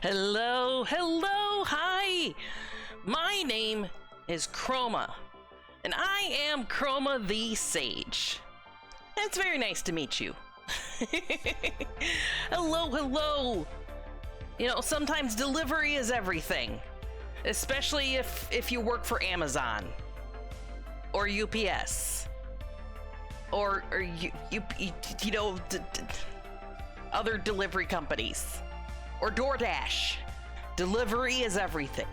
Hello, hello, hi! My name is Chroma, and I am Chroma the Sage. It's very nice to meet you. Hello, hello! You know, sometimes delivery is everything. Especially if you work for Amazon. Or UPS. Or you know, other delivery companies. Or DoorDash. Delivery is everything.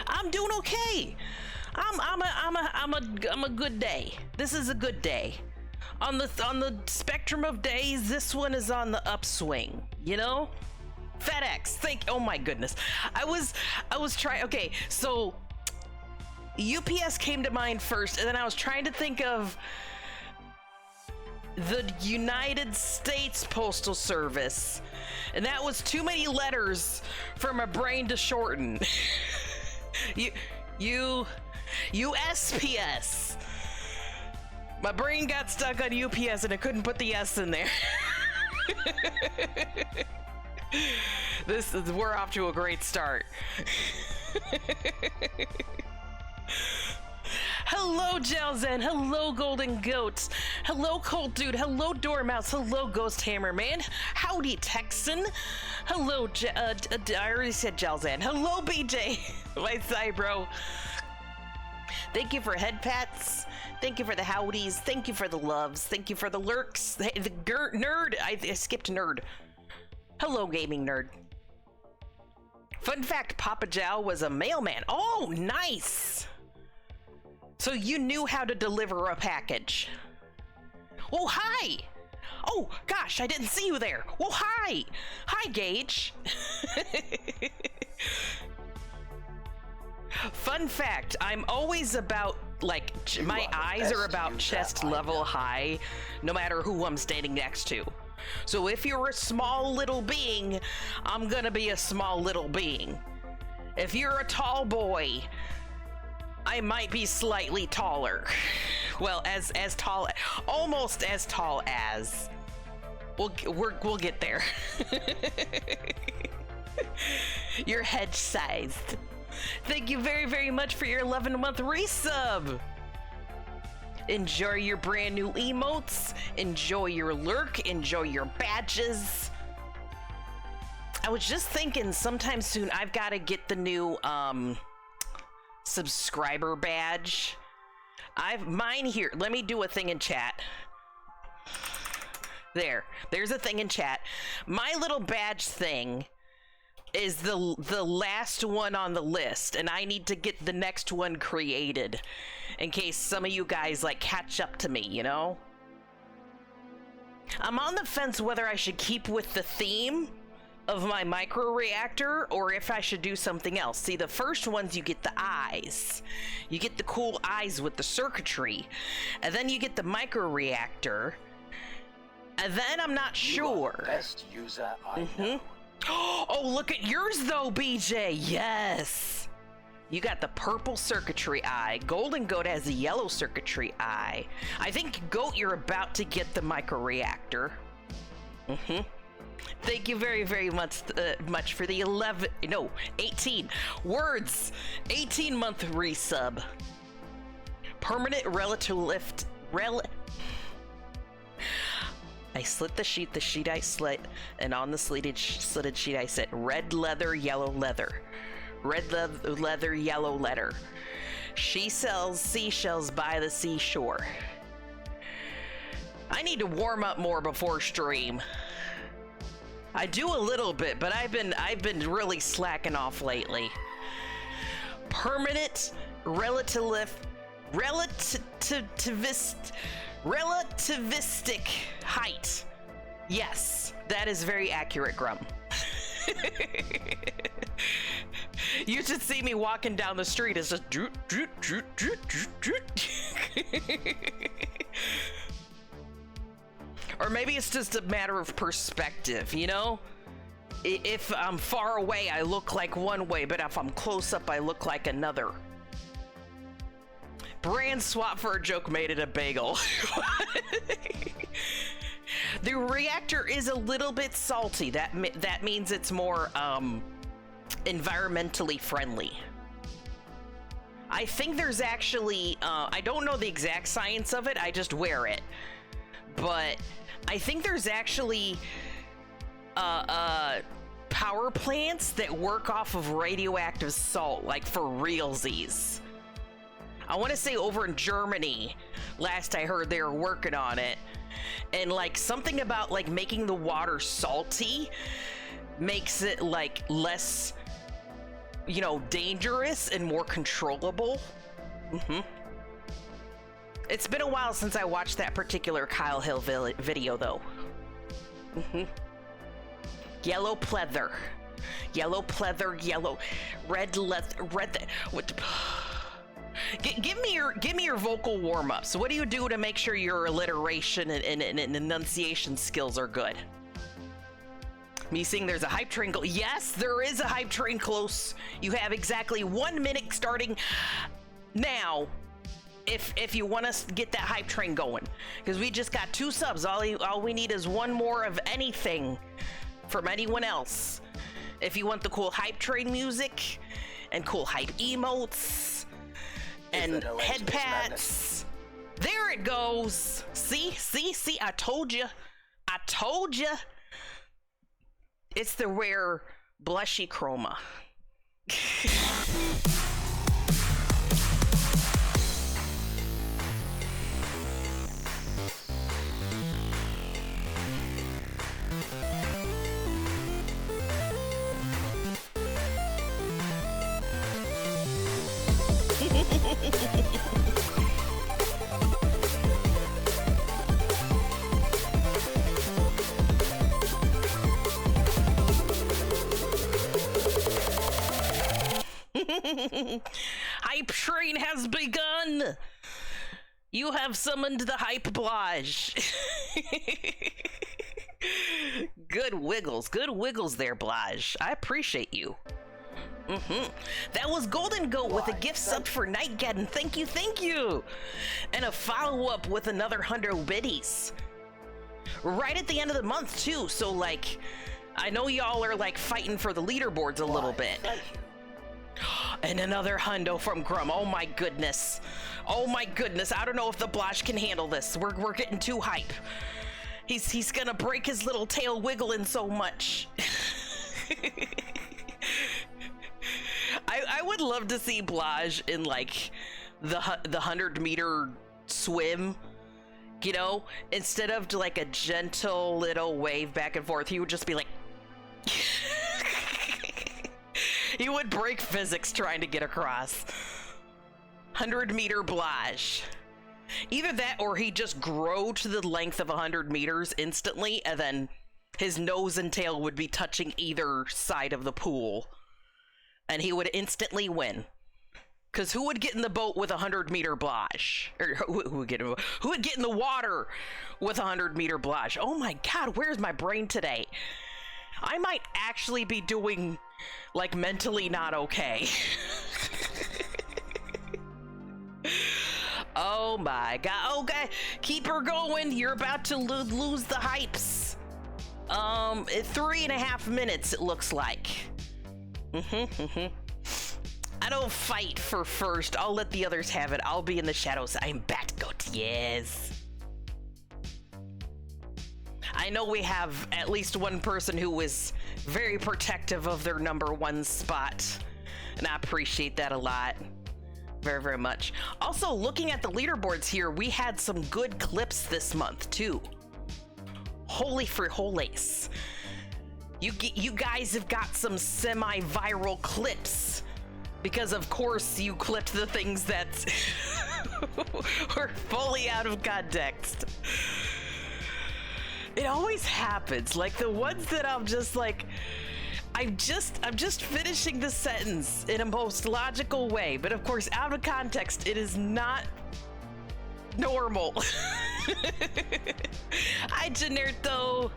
I'm doing okay. I'm a good day. This is a good day. On the spectrum of days, this one is on the upswing, you know? FedEx, oh my goodness. I was trying, okay, so UPS came to mind first, and then I was trying to think of the United States Postal Service, and that was too many letters for my brain to shorten. USPS. My brain got stuck on UPS and I couldn't put the S in there. We're off to a great start. Hello, Jalzen. Hello, Golden Goats. Hello, Cold Dude. Hello, Dormouse. Hello, Ghost Hammerman. Howdy, Texan. Hello, I already said Jalzen. Hello, BJ. My Cybro. Thank you for head pats. Thank you for the howdies. Thank you for the loves. Thank you for the lurks. The nerd. I skipped nerd. Hello, gaming nerd. Fun fact, Papa Jow was a mailman. Oh, nice. So you knew how to deliver a package. Oh, hi. Oh, gosh, I didn't see you there. Oh, hi. Hi, Gage. Fun fact, I'm always about, like, my eyes are about chest level high, no matter who I'm standing next to. So if you're a small little being, I'm gonna be a small little being. If you're a tall boy, I might be slightly taller. Well, as tall, almost as tall as. We'll get there. You're hedge-sized. Thank you very, very much for your 11-month resub. Enjoy your brand new emotes. Enjoy your lurk. Enjoy your badges. I was just thinking sometime soon I've got to get the new subscriber badge. Mine here. Let me do a thing in chat. There's a thing in chat. My little badge thing is the last one on the list, and I need to get the next one created in case some of you guys like catch up to me, you know? I'm on the fence whether I should keep with the theme of my micro reactor or if I should do something else. See, the first ones you get the eyes. You get the cool eyes with the circuitry, and then you get the micro reactor, and then I'm not sure. Best user I know. Oh, look at yours though, BJ. Yes. You got the purple circuitry eye. Golden Goat has the yellow circuitry eye. I think Goat, you're about to get the micro reactor. Thank you very, very much for the 18 words. 18-month resub. Permanent relative lift. I slit the sheet I slit, and on the slitted sheet I said, red leather, yellow leather. Red leather, yellow leather. She sells seashells by the seashore. I need to warm up more before stream. I do a little bit, but I've been really slacking off lately. Permanent relativistic height. Yes, that is very accurate, Grum. You should see me walking down the street. It's just droot, droot, droot, droot, droot, droot. Or maybe it's just a matter of perspective, you know? If I'm far away, I look like one way, but if I'm close up, I look like another. Brand swap for a joke made it a bagel. The reactor is a little bit salty. That means it's more environmentally friendly. I think there's actually, I don't know the exact science of it, I just wear it. But I think there's actually power plants that work off of radioactive salt, like for realsies. I want to say over in Germany, last I heard they were working on it. And like something about like making the water salty makes it like less, you know, dangerous and more controllable. It's been a while since I watched that particular Kyle Hill video though. Yellow pleather, red leather, what the, give me your vocal warm-ups. What do you do to make sure your alliteration and enunciation skills are good? Me seeing there's a hype train. Yes, there is a hype train close. You have exactly 1 minute starting now. If you want us to get that hype train going, because we just got 2 subs. All we need is 1 more of anything from anyone else. If you want the cool hype train music and cool hype emotes and head pats, there it goes. See, I told you. It's the rare blushy chroma. Hype train has begun. You have summoned the hype blage. Good wiggles there, Blage. I appreciate you. That was Golden Goat with a gift sub for Nightgaddon. Thank you. And a follow-up with another 100 biddies. Right at the end of the month, too. So, like, I know y'all are, like, fighting for the leaderboards a little bit. And another hundo from Grum. Oh my goodness. I don't know if the Blosh can handle this. We're getting too hype. He's gonna break his little tail wiggling so much. I would love to see Blage in like the 100-meter swim, you know, instead of like a gentle little wave back and forth. He would just be like he would break physics trying to get across. 100-meter Blage. Either that or he just grow to the length of 100 meters instantly, and then his nose and tail would be touching either side of the pool, and he would instantly win. Because who would get in the boat with 100-meter Blage? Or who would get in the water with 100-meter Blage? Oh my god, where's my brain today? I might actually be doing, like, mentally not okay. Oh my god. Okay, keep her going. You're about to lose the hypes. 3.5 minutes, it looks like. I don't fight for first. I'll let the others have it. I'll be in the shadows. I'm Batgoat, yes. I know we have at least one person who is very protective of their #1 spot, and I appreciate that a lot. Very, very much. Also, looking at the leaderboards here, we had some good clips this month, too. Holy for holies. You guys have got some semi-viral clips, because of course you clipped the things that were fully out of context. It always happens, like the ones that I'm just like, I'm just finishing the sentence in a most logical way, but of course out of context it is not normal. Hi Generto.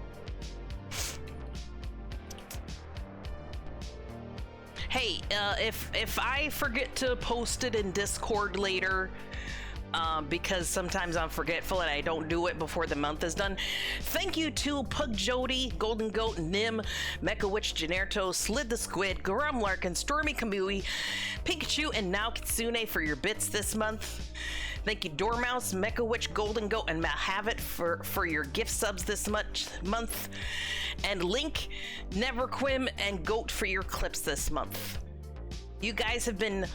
Hey, if I forget to post it in Discord later, because sometimes I'm forgetful and I don't do it before the month is done. Thank you to Pug Jody, Golden Goat, Nim, Mecha Witch, Generto, Slid the Squid, Garum Larkin, Stormy Kamui, Pikachu, and Now Kitsune for your bits this month. Thank you, Dormouse, Mecha Witch, Golden Goat, and Malhavit for your gift subs this month. And Link, Neverquim, and Goat for your clips this month. You guys have been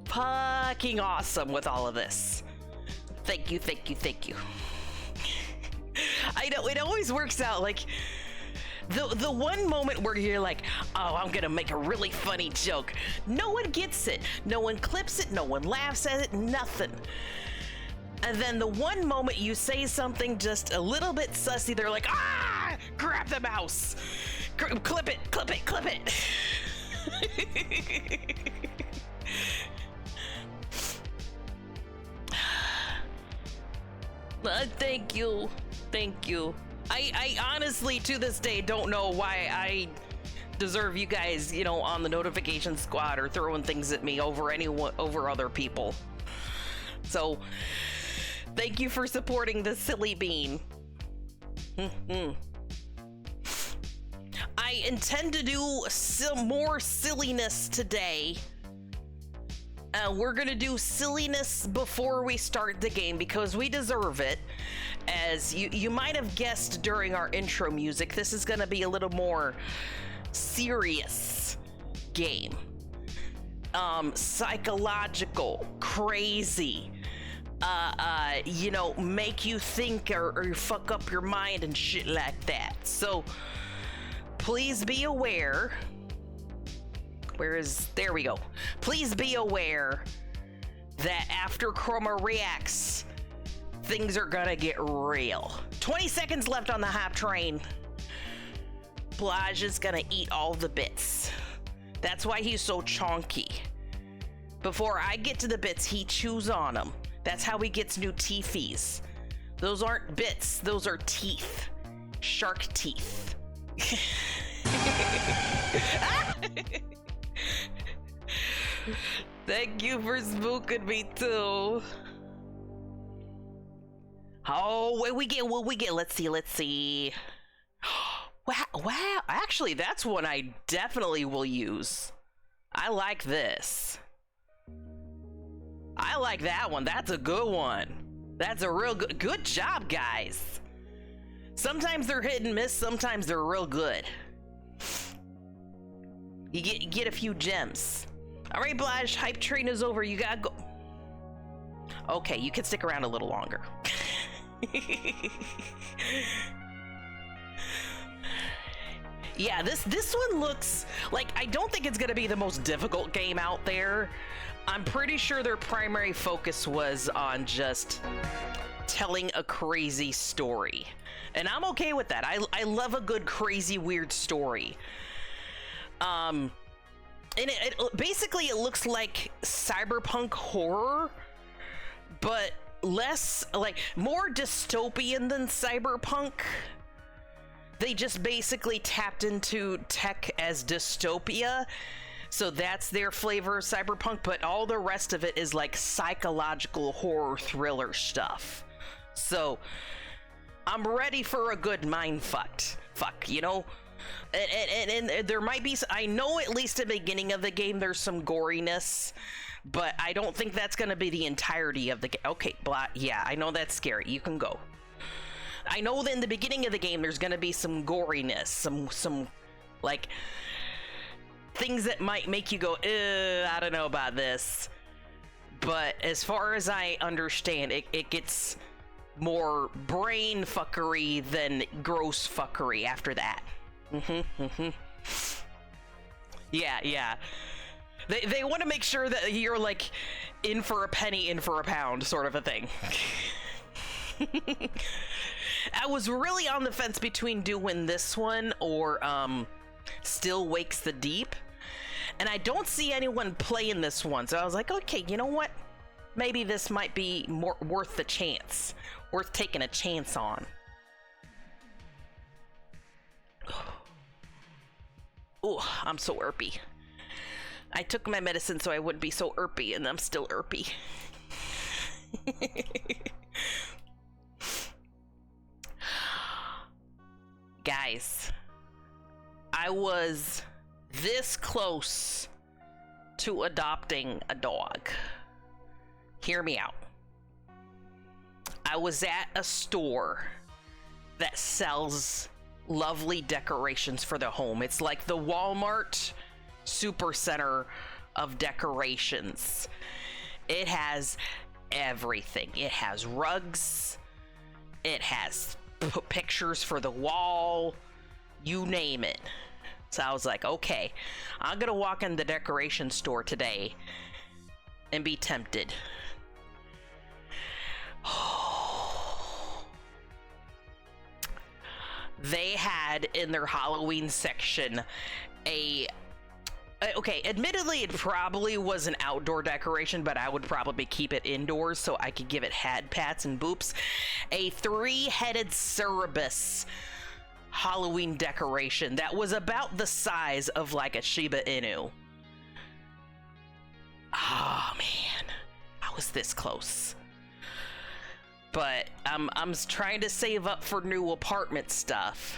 fucking awesome with all of this. Thank you, thank you, thank you. I know, it always works out, like, the one moment where you're like, oh, I'm gonna make a really funny joke. No one gets it. No one clips it. No one laughs at it. Nothing. And then the one moment you say something just a little bit sussy, they're like, ah, grab the mouse. Clip it, clip it, clip it. Thank you. Thank you. I honestly, to this day, don't know why I deserve you guys, you know, on the notification squad or throwing things at me over other people. So, thank you for supporting the silly bean. I intend to do some more silliness today. We're gonna do silliness before we start the game because we deserve it. As you might have guessed during our intro music, this is gonna be a little more serious game. Psychological, crazy, you know, make you think or fuck up your mind and shit like that. So please be aware. There we go. Please be aware that after Chroma reacts, things are gonna get real. 20 seconds left on the hype train. Blage is gonna eat all the bits. That's why he's so chonky. Before I get to the bits, he chews on them. That's how he gets new teethies. Those aren't bits, those are teeth. Shark teeth. Thank you for spooking me too. Oh, what we get? Let's see. Wow, actually that's one I definitely will use. I like this. I like that one. That's a good one. That's a real good job, guys. Sometimes they're hit and miss, sometimes they're real good. You get a few gems. All right, Blage, hype train is over. You gotta go. Okay, you can stick around a little longer. Yeah, this one looks like, I don't think it's gonna be the most difficult game out there. I'm pretty sure their primary focus was on just telling a crazy story. And I'm okay with that. I love a good, crazy, weird story. And it basically, it looks like cyberpunk horror, but less, like, more dystopian than cyberpunk. They just basically tapped into tech as dystopia, so that's their flavor of cyberpunk, but all the rest of it is like psychological horror thriller stuff. So I'm ready for a good mind fuck, you know? And there might be, I know at least at the beginning of the game there's some goriness, but I don't think that's going to be the entirety of the game. Okay, yeah, I know that's scary. You can go. I know that in the beginning of the game there's going to be some goriness, some like things that might make you go, I don't know about this. But as far as I understand, it gets more brain fuckery than gross fuckery after that. Yeah. They want to make sure that you're like in for a penny, in for a pound sort of a thing. I was really on the fence between doing this one or Still Wakes the Deep, and I don't see anyone playing this one, so I was like, okay, you know what, maybe this might be more worth the chance, worth taking a chance on. Oh, I'm so irpy. I took my medicine so I wouldn't be so irpy, and I'm still irpy. Guys, I was this close to adopting a dog. Hear me out. I was at a store that sells lovely decorations for the home. It's like the Walmart Supercenter of decorations. It has everything. It has rugs. It has pictures for the wall. You name it. So I was like, okay, I'm gonna walk in the decoration store today and be tempted. They had in their Halloween section okay, admittedly, it probably was an outdoor decoration, but I would probably keep it indoors so I could give it head pats and boops. A 3-headed Cerberus Halloween decoration that was about the size of like a Shiba Inu. Oh man, I was this close. But I'm trying to save up for new apartment stuff.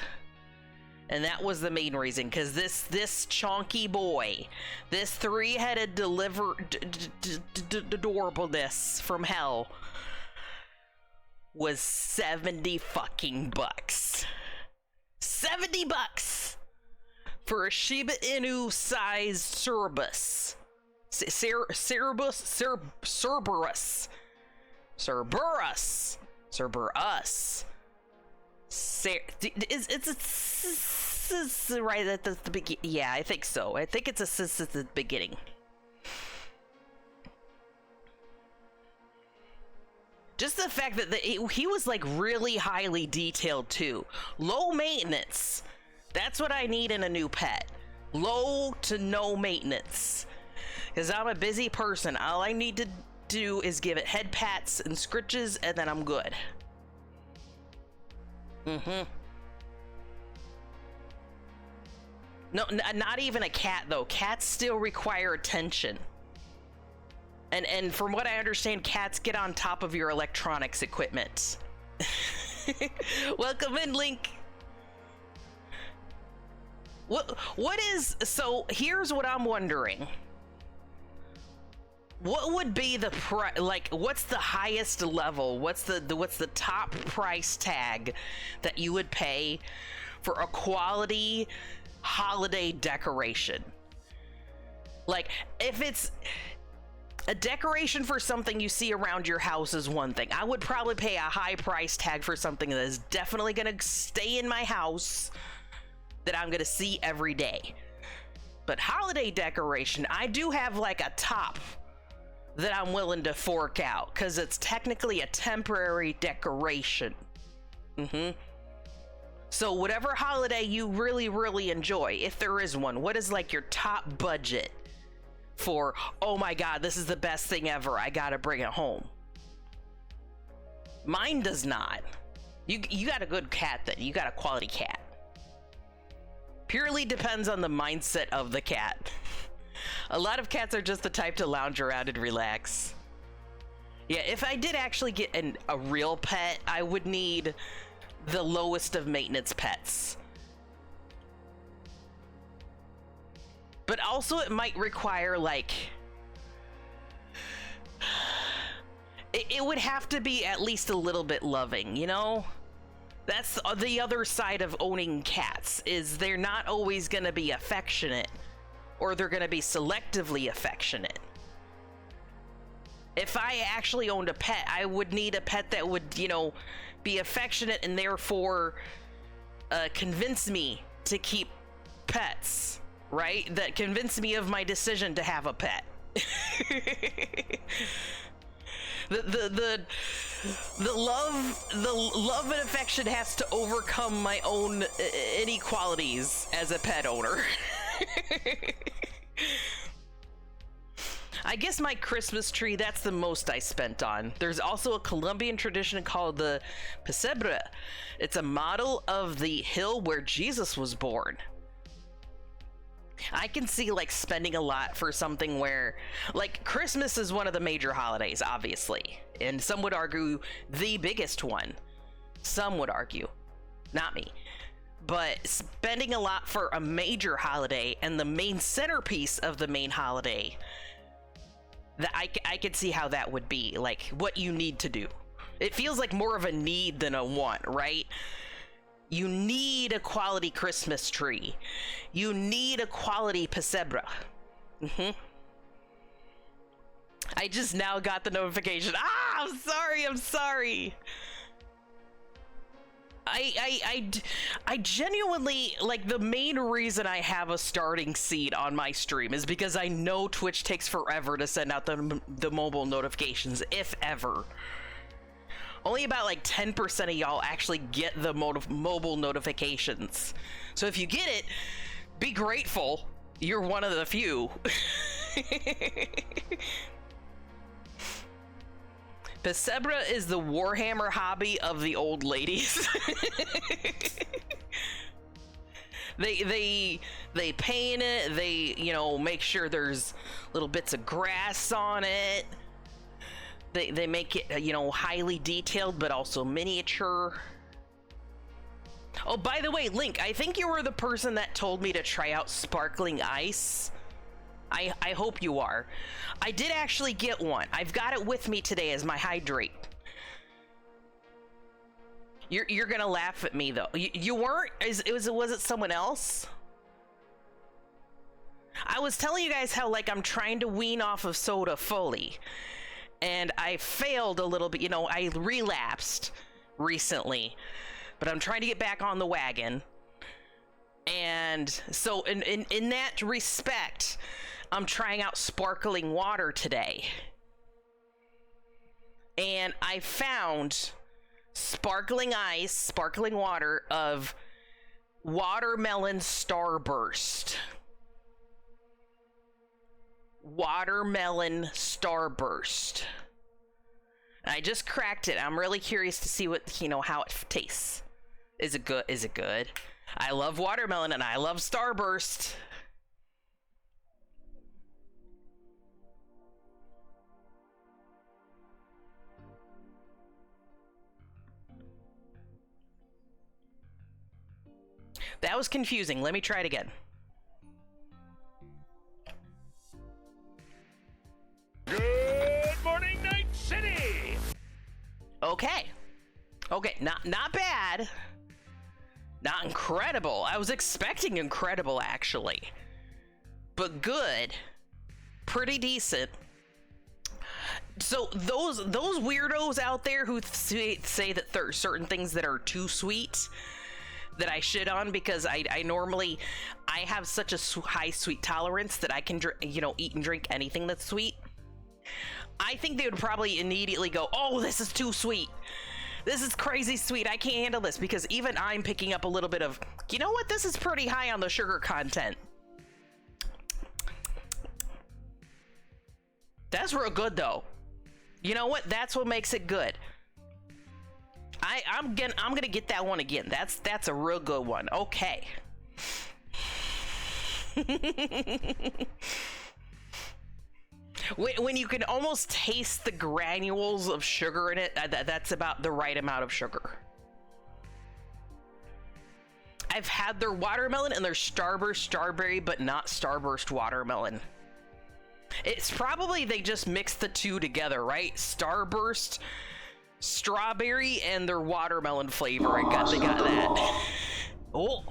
And that was the main reason, because this chonky boy, this 3-headed adorableness from hell was 70 fucking bucks. 70 bucks for a Shiba Inu sized Cerberus. It's right at the beginning. Yeah, I think so. I think it's a sis at the beginning. Just the fact that he was like really highly detailed too. Low maintenance. That's what I need in a new pet. Low to no maintenance. Because I'm a busy person. All I need to do is give it head pats and scritches, and then I'm good. No, not even a cat though. Cats still require attention. And from what I understand, cats get on top of your electronics equipment. Welcome in, Link. What is, so here's what I'm wondering. What would be the like what's the highest level? What's the top price tag that you would pay for a quality holiday decoration? Like, if it's a decoration for something you see around your house is one thing. I would probably pay a high price tag for something that is definitely gonna stay in my house, that I'm gonna see every day. But holiday decoration, I do have like a top that I'm willing to fork out, because it's technically a temporary decoration. So whatever holiday you really, really enjoy, if there is one, what is like your top budget for, oh my god, this is the best thing ever, I gotta bring it home? Mine does not. You got a good cat then. You got a quality cat. Purely depends on the mindset of the cat. A lot of cats are just the type to lounge around and relax. Yeah, if I did actually get a real pet, I would need the lowest of maintenance pets. But also it might require like, it would have to be at least a little bit loving, you know? That's the other side of owning cats, is they're not always gonna be affectionate, or they're gonna be selectively affectionate. If I actually owned a pet, I would need a pet that would, you know, be affectionate and therefore convince me to keep pets, right? That convince me of my decision to have a pet. The love and affection has to overcome my own inequalities as a pet owner. I guess my Christmas tree, that's the most I spent on. There's also a Colombian tradition called the pesebre. It's a model of the hill where Jesus was born. I can see like spending a lot for something where, like, Christmas is one of the major holidays, obviously, and some would argue the biggest one. Some would argue, not me. But spending a lot for a major holiday and the main centerpiece of the main holiday, that I could see how that would be, like, what you need to do. It feels like more of a need than a want, right? You need a quality Christmas tree. You need a quality pesebra. I just now got the notification. Ah, I'm sorry. I genuinely, like, the main reason I have a starting seed on my stream is because I know Twitch takes forever to send out the mobile notifications, if ever. Only about like 10% of y'all actually get the mobile notifications. So if you get it, be grateful. You're one of the few. Pesebra is the Warhammer hobby of the old ladies. They paint it, they, you know, make sure there's little bits of grass on it. They make it, you know, highly detailed, but also miniature. Oh, by the way, Link, I think you were the person that told me to try out sparkling ice. I hope you are. I did actually get one. I've got it with me today as my hydrate. You're gonna laugh at me though. You weren't? Was it someone else? I was telling you guys how, like, I'm trying to wean off of soda fully. And I failed a little bit, you know, I relapsed recently, but I'm trying to get back on the wagon. And so in that respect, I'm trying out sparkling water today. And I found sparkling ice, sparkling water of watermelon starburst. Watermelon starburst. I just cracked it. I'm really curious to see what, you know, how it tastes. Is it good? Is it good? I love watermelon and I love starburst. That was confusing. Let me try it again. Good morning, Night City. Okay, not bad, not incredible. I was expecting incredible, actually, but good, pretty decent. So those weirdos out there who say that there are certain things that are too sweet that I shit on, because I normally have such a high sweet tolerance that I can eat and drink anything that's sweet. I think they would probably immediately go, oh, this is too sweet. This is crazy sweet. I can't handle this, because even I'm picking up a little bit of, you know what? This is pretty high on the sugar content. That's real good, though. You know what? That's what makes it good. I'm gonna get that one again. That's a real good one. Okay. When you can almost taste the granules of sugar in it, that's about the right amount of sugar. I've had their watermelon and their Starburst strawberry, but not Starburst watermelon. It's probably they just mixed the two together, right? Starburst strawberry and their watermelon flavor. They got that. Oh.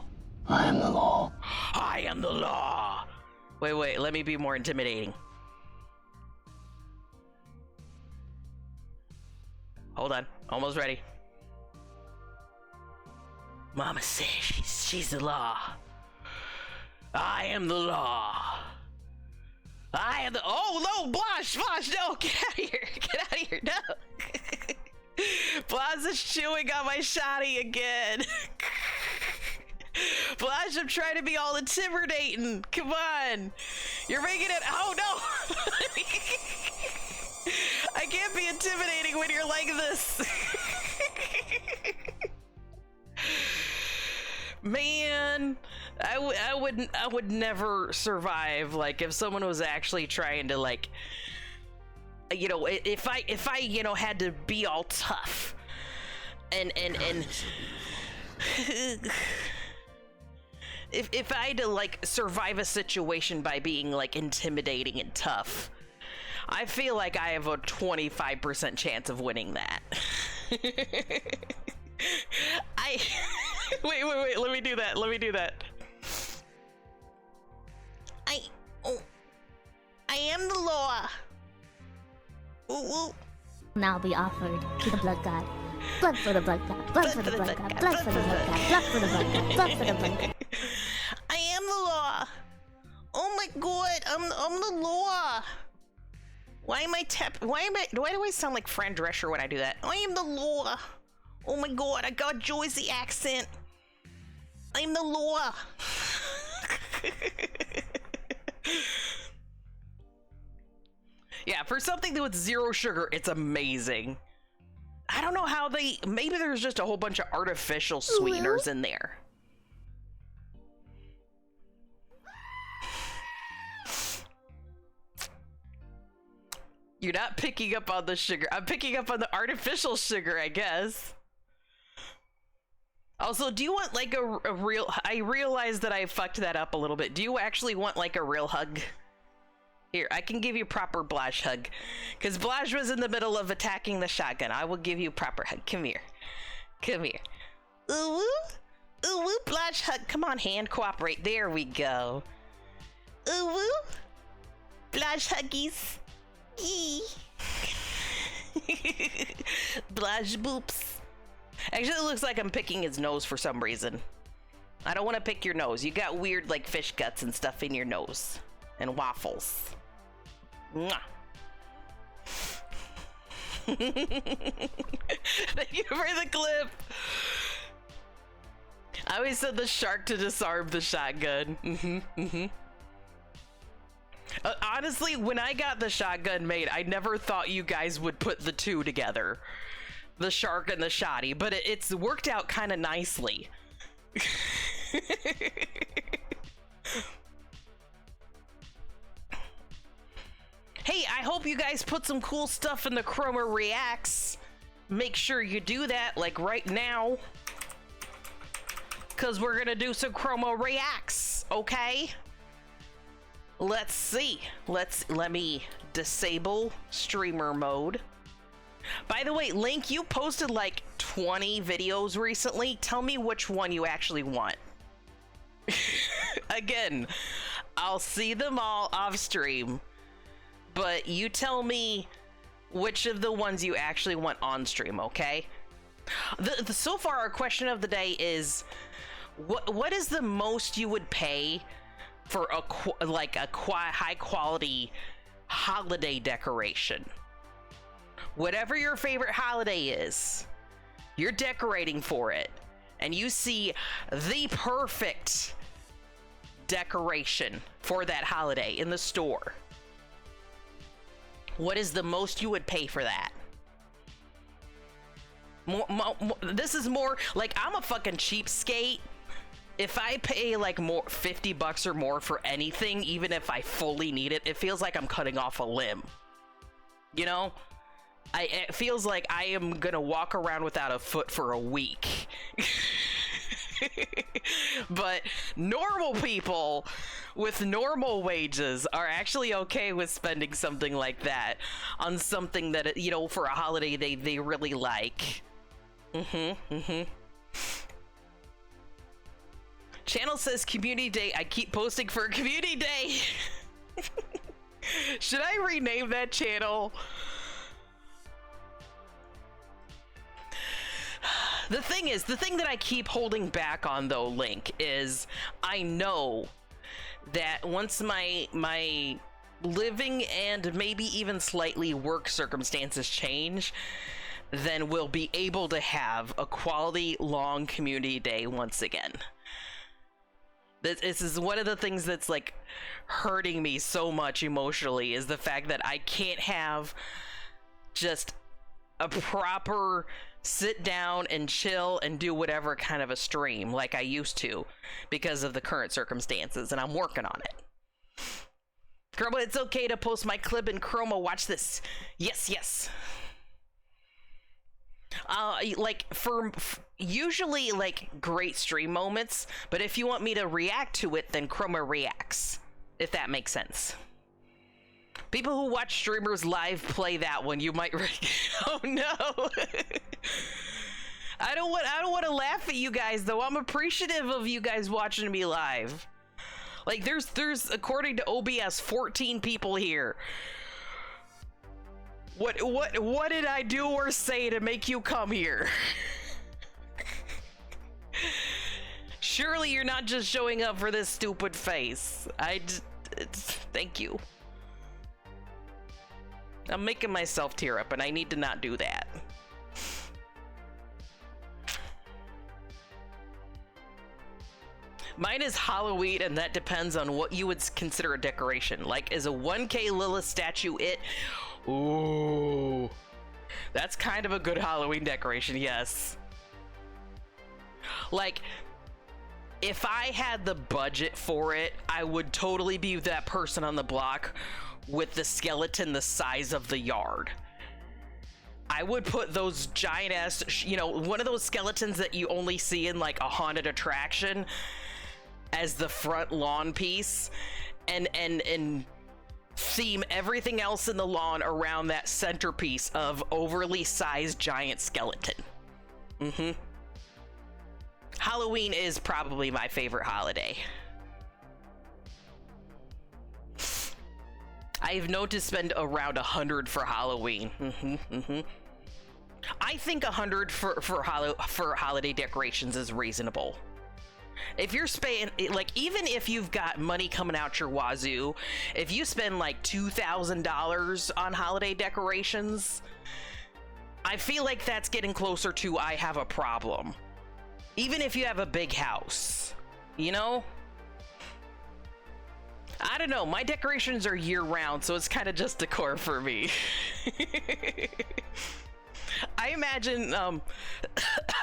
I am the law. I am the law. Wait, let me be more intimidating. Hold on, almost ready. Mama says she's the law. I am the law. I am the— oh no, Blanche, no, get out of here, no. Blanche is chewing on my shotty again. Blanche, I'm trying to be all intimidating. Come on, you're making it— oh no. I can't be intimidating when you're like this. Man, I would never survive, like, if someone was actually trying to, like, you know, if I you know, had to be all tough and if I had to, like, survive a situation by being, like, intimidating and tough, I feel like I have a 25% chance of winning that. Wait, let me do that. I am the law. Ooh. Now be offered to the blood god. Blood for the blood god. Blood for the blood god. Blood for the blood god. Blood for the blood god. Blood for the blood god. I am the law. Oh my god, I'm the law. Why do I sound like Fran Drescher when I do that? I am the law. Oh my god, I got Jersey accent. I'm the law. Yeah, for something with zero sugar, it's amazing. I don't know how maybe there's just a whole bunch of artificial sweeteners in there. You're not picking up on the sugar. I'm picking up on the artificial sugar, I guess. Also, do you want, like, a real... I realized that I fucked that up a little bit. Do you actually want, like, a real hug? Here, I can give you proper Blash hug. Because Blash was in the middle of attacking the shotgun. I will give you a proper hug. Come here. Come here. Ooh, ooh, Blash hug. Come on, hand, cooperate. There we go. Ooh, Blash huggies. Eee. Blash boops. Actually, it looks like I'm picking his nose for some reason. I don't want to pick your nose. You got weird, like, fish guts and stuff in your nose. And waffles. Mwah. Thank you for the clip. I always said the shark to disarm the shotgun. Honestly, when I got the shotgun made, I never thought you guys would put the two together. The shark and the shotty, but it's worked out kind of nicely. Hey, I hope you guys put some cool stuff in the Chroma Reacts. Make sure you do that, like, right now. Because we're going to do some Chroma Reacts, okay? Let's see. Let me disable streamer mode. By the way, Link, you posted like 20 videos recently. Tell me which one you actually want. Again, I'll see them all off stream, but you tell me which of the ones you actually want on stream, okay? So far, our question of the day is, what is the most you would pay for a high quality holiday decoration? Whatever your favorite holiday is, you're decorating for it, and you see the perfect decoration for that holiday in the store. What is the most you would pay for that? This is more like, I'm a fucking cheapskate. If I pay like more, $50 or more for anything, even if I fully need it, it feels like I'm cutting off a limb. You know? It feels like I am gonna walk around without a foot for a week. But normal people with normal wages are actually okay with spending something like that on something that, you know, for a holiday they really like. Channel says community day. I keep posting for community day. Should I rename that channel? The thing that I keep holding back on, though, Link, is I know that once my living and maybe even slightly work circumstances change, then we'll be able to have a quality long community day once again. This is one of the things that's like hurting me so much emotionally, is the fact that I can't have just a proper sit down and chill and do whatever kind of a stream like I used to because of the current circumstances, and I'm working on it. Chroma, it's okay to post my clip in Chroma. Watch this. Yes, yes. Like for usually like great stream moments, but if you want me to react to it, then Chroma reacts, if that makes sense. People who watch streamers live play that one. You might. Oh no! I don't want to laugh at you guys though. I'm appreciative of you guys watching me live. Like there's according to OBS 14 people here. What did I do or say to make you come here? Surely you're not just showing up for this stupid face. Thank you. I'm making myself tear up, and I need to not do that. Mine is Halloween, and that depends on what you would consider a decoration. Like, is a 1K Lilith statue it? Ooh. That's kind of a good Halloween decoration, yes. Like, if I had the budget for it, I would totally be that person on the block with the skeleton the size of the yard. I would put those giant ass, you know, one of those skeletons that you only see in like a haunted attraction as the front lawn piece, and theme everything else in the lawn around that centerpiece of overly sized giant skeleton. Halloween is probably my favorite holiday. I've known to spend around 100 for Halloween. I think 100 for holiday decorations is reasonable. If you're spending, like, even if you've got money coming out your wazoo, if you spend like $2,000 on holiday decorations, I feel like that's getting closer to I have a problem. Even if you have a big house, you know? I don't know, my decorations are year-round, so it's kind of just decor for me. I imagine,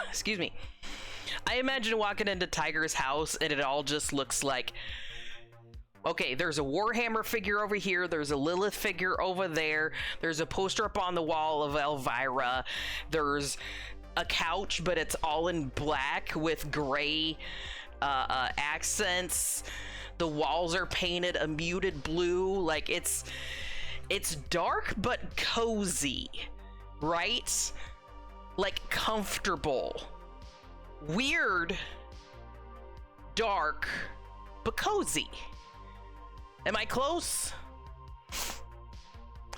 excuse me. I imagine walking into Tiger's house and it all just looks like, okay, there's a Warhammer figure over here, there's a Lilith figure over there, there's a poster up on the wall of Elvira, there's a couch, but it's all in black with gray accents. The walls are painted a muted blue. Like, it's dark but cozy, right? Like, comfortable. Weird, dark, but cozy. Am I close?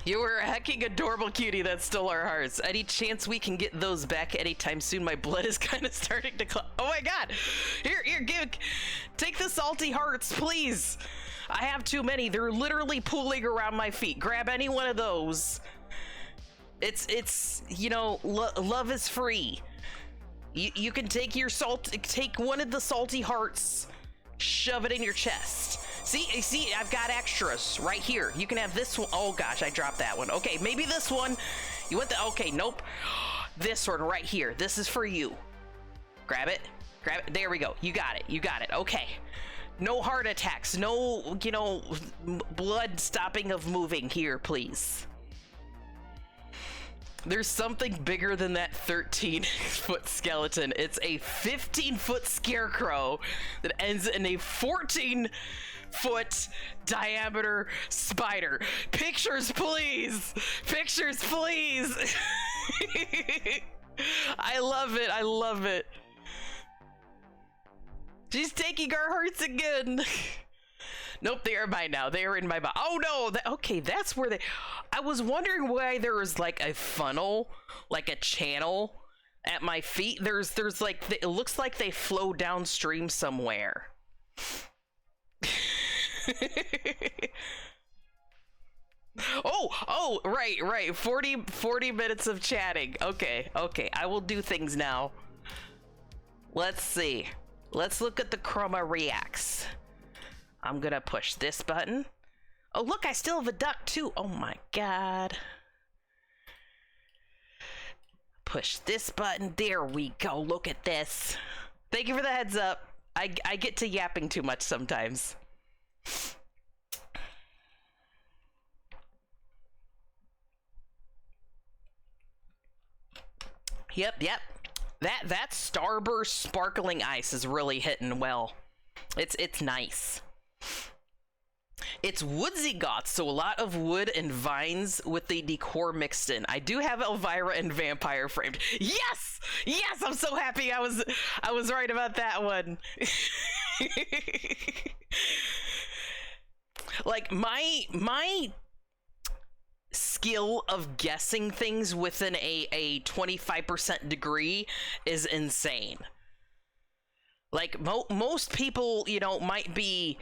You were a hecking adorable cutie that stole our hearts. Any chance we can get those back anytime soon? My blood is kind of starting to oh my god! Here, take the salty hearts, please. I have too many. They're literally pooling around my feet. Grab any one of those. It's you know, love is free. You can take take one of the salty hearts, shove it in your chest. See, I've got extras right here. You can have this one. Oh gosh, I dropped that one. Okay, maybe this one. You want the, okay, nope. This one right here. This is for you. Grab it. There we go. You got it. Okay. No heart attacks. No, you know, blood stopping of moving here, please. There's something bigger than that 13-foot skeleton. It's a 15-foot scarecrow that ends in a 14-foot diameter spider. Pictures, please! Pictures, please! I love it. She's taking our hearts again. Nope, they are mine now. They are in my box. Oh no! Okay, that's where they... I was wondering why there was like a funnel, like a channel at my feet. There's like... It looks like they flow downstream somewhere. Oh, right. 40 minutes of chatting. Okay. I will do things now. Let's see. Let's look at the Chroma Reacts. I'm gonna push this button. Oh, look, I still have a duck too. Oh my god. push this button. There we go. Look at this. Thank you for the heads up. I get to yapping too much sometimes. Yep. That Starburst sparkling ice is really hitting well. It's nice. It's woodsy goth, so a lot of wood and vines with the decor mixed in. I do have Elvira and Vampire framed. Yes! Yes, I'm so happy I was right about that one. Like my skill of guessing things within a 25% degree is insane. Like most people, you know, might be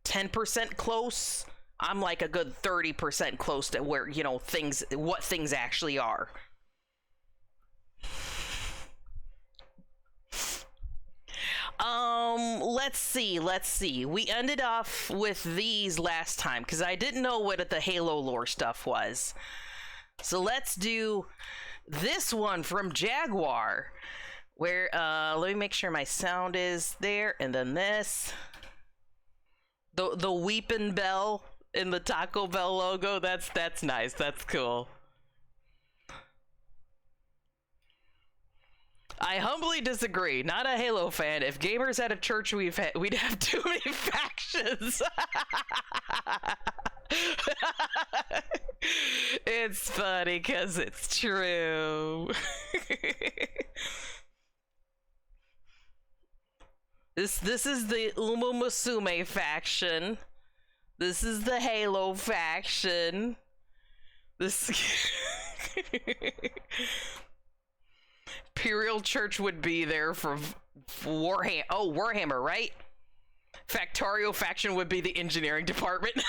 10% close. I'm like a good 30% close to where, you know, what things actually are. Let's see. We ended off with these last time because I didn't know what the Halo lore stuff was. So let's do this one from Jaguar, where let me make sure my sound is there, and then this. The Weepin' Bell in the Taco Bell logo, that's nice. That's cool. I humbly disagree. Not a Halo fan. If gamers had a church, we'd have too many factions. It's funny because it's true. This is the Uma Musume faction. This is the Halo faction. This Imperial Church would be there for Warhammer. Oh, Warhammer, right? Factorio faction would be the engineering department.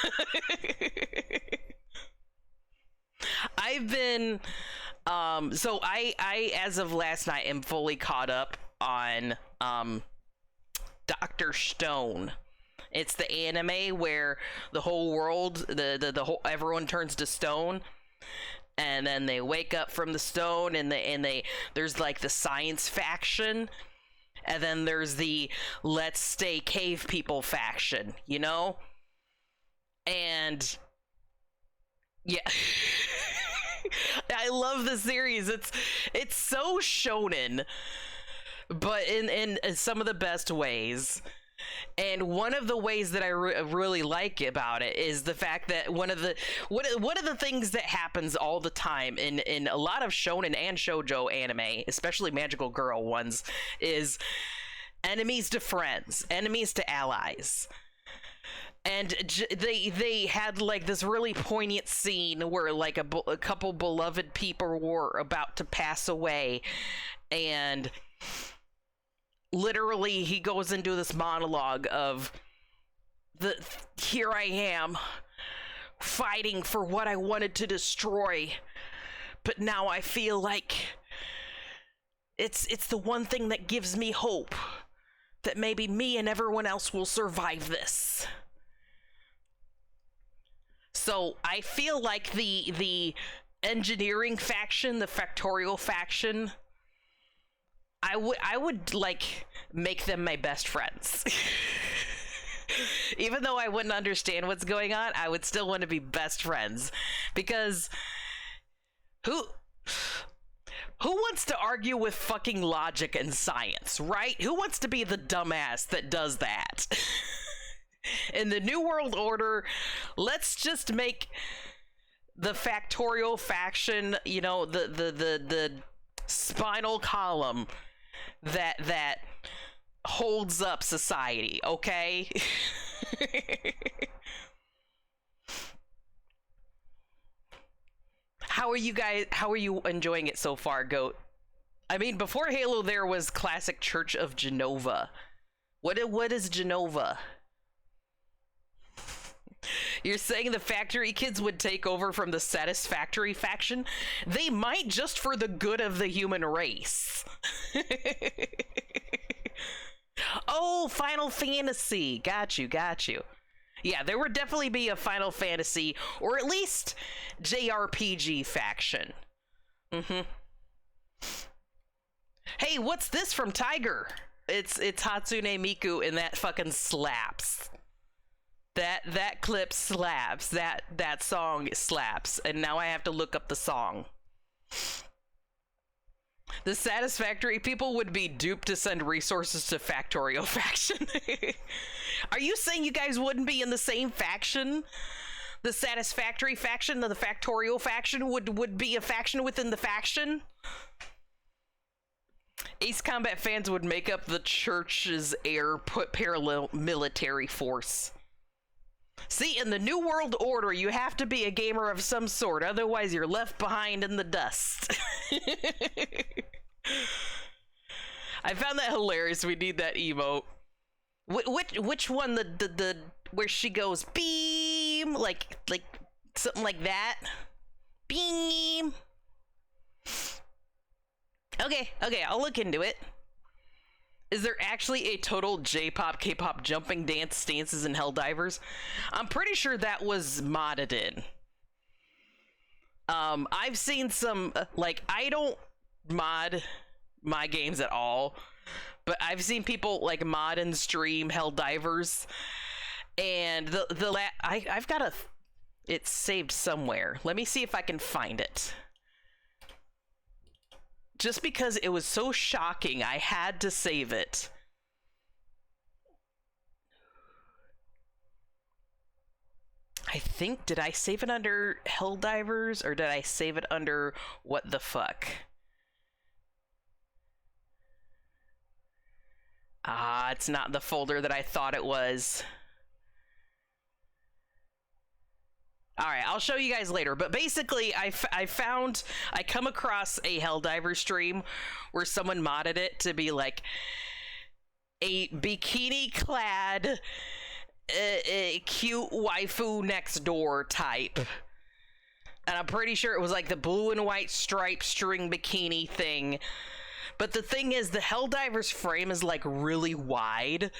I've been so I as of last night am fully caught up on Dr. Stone. It's the anime where the whole world, the whole everyone turns to stone, and then they wake up from the stone, and there's like the science faction, and then there's the let's stay cave people faction, you know? And yeah. I love the series. It's so shonen, but in some of the best ways. And one of the ways that I really like about it is the fact that one of the things that happens all the time in a lot of shonen and shoujo anime, especially magical girl ones, is enemies to friends, enemies to allies. And they had like this really poignant scene where like a couple beloved people were about to pass away, and literally he goes into this monologue of here I am fighting for what I wanted to destroy, but now I feel like it's the one thing that gives me hope that maybe me and everyone else will survive this. So I feel like the engineering faction, the Factorial faction, I would like make them my best friends. Even though I wouldn't understand what's going on, I would still want to be best friends, because who wants to argue with fucking logic and science, right? Who wants to be the dumbass that does that? In the New World Order, let's just make the Factorial faction, you know, the spinal column that holds up society, okay? How are you enjoying it so far, Goat? I mean, before Halo there was classic Church of Genova. What is Genova? You're saying the factory kids would take over from the Satisfactory faction? They might, just for the good of the human race. Oh, Final Fantasy. Got you. Yeah, there would definitely be a Final Fantasy, or at least JRPG faction. Hey, what's this from Tiger? It's Hatsune Miku, and that fucking slaps. That clip slaps. That song slaps. And now I have to look up the song. The Satisfactory people would be duped to send resources to Factorio faction. Are you saying you guys wouldn't be in the same faction? The Satisfactory faction, the Factorio faction would be a faction within the faction? Ace Combat fans would make up the church's parallel military force. See, in the New World Order, you have to be a gamer of some sort, otherwise you're left behind in the dust. I found that hilarious. We need that emote. Which one? The where she goes beam, like something like that. Beam. Okay, I'll look into it. Is there actually a total J-pop, K-pop jumping dance stances in Helldivers? I'm pretty sure that was modded in. I've seen some, like, I don't mod my games at all, but I've seen people, like, mod and stream Helldivers, and I've got it's saved somewhere. Let me see if I can find it. Just because it was so shocking, I had to save it. I think, did I save it under Helldivers, or did I save it under what the fuck? Ah, it's not the folder that I thought it was. Alright, I'll show you guys later, but basically I come across a Helldiver stream where someone modded it to be like a bikini-clad, cute waifu next door type. And I'm pretty sure it was like the blue and white striped string bikini thing. But the thing is, the Helldiver's frame is like really wide.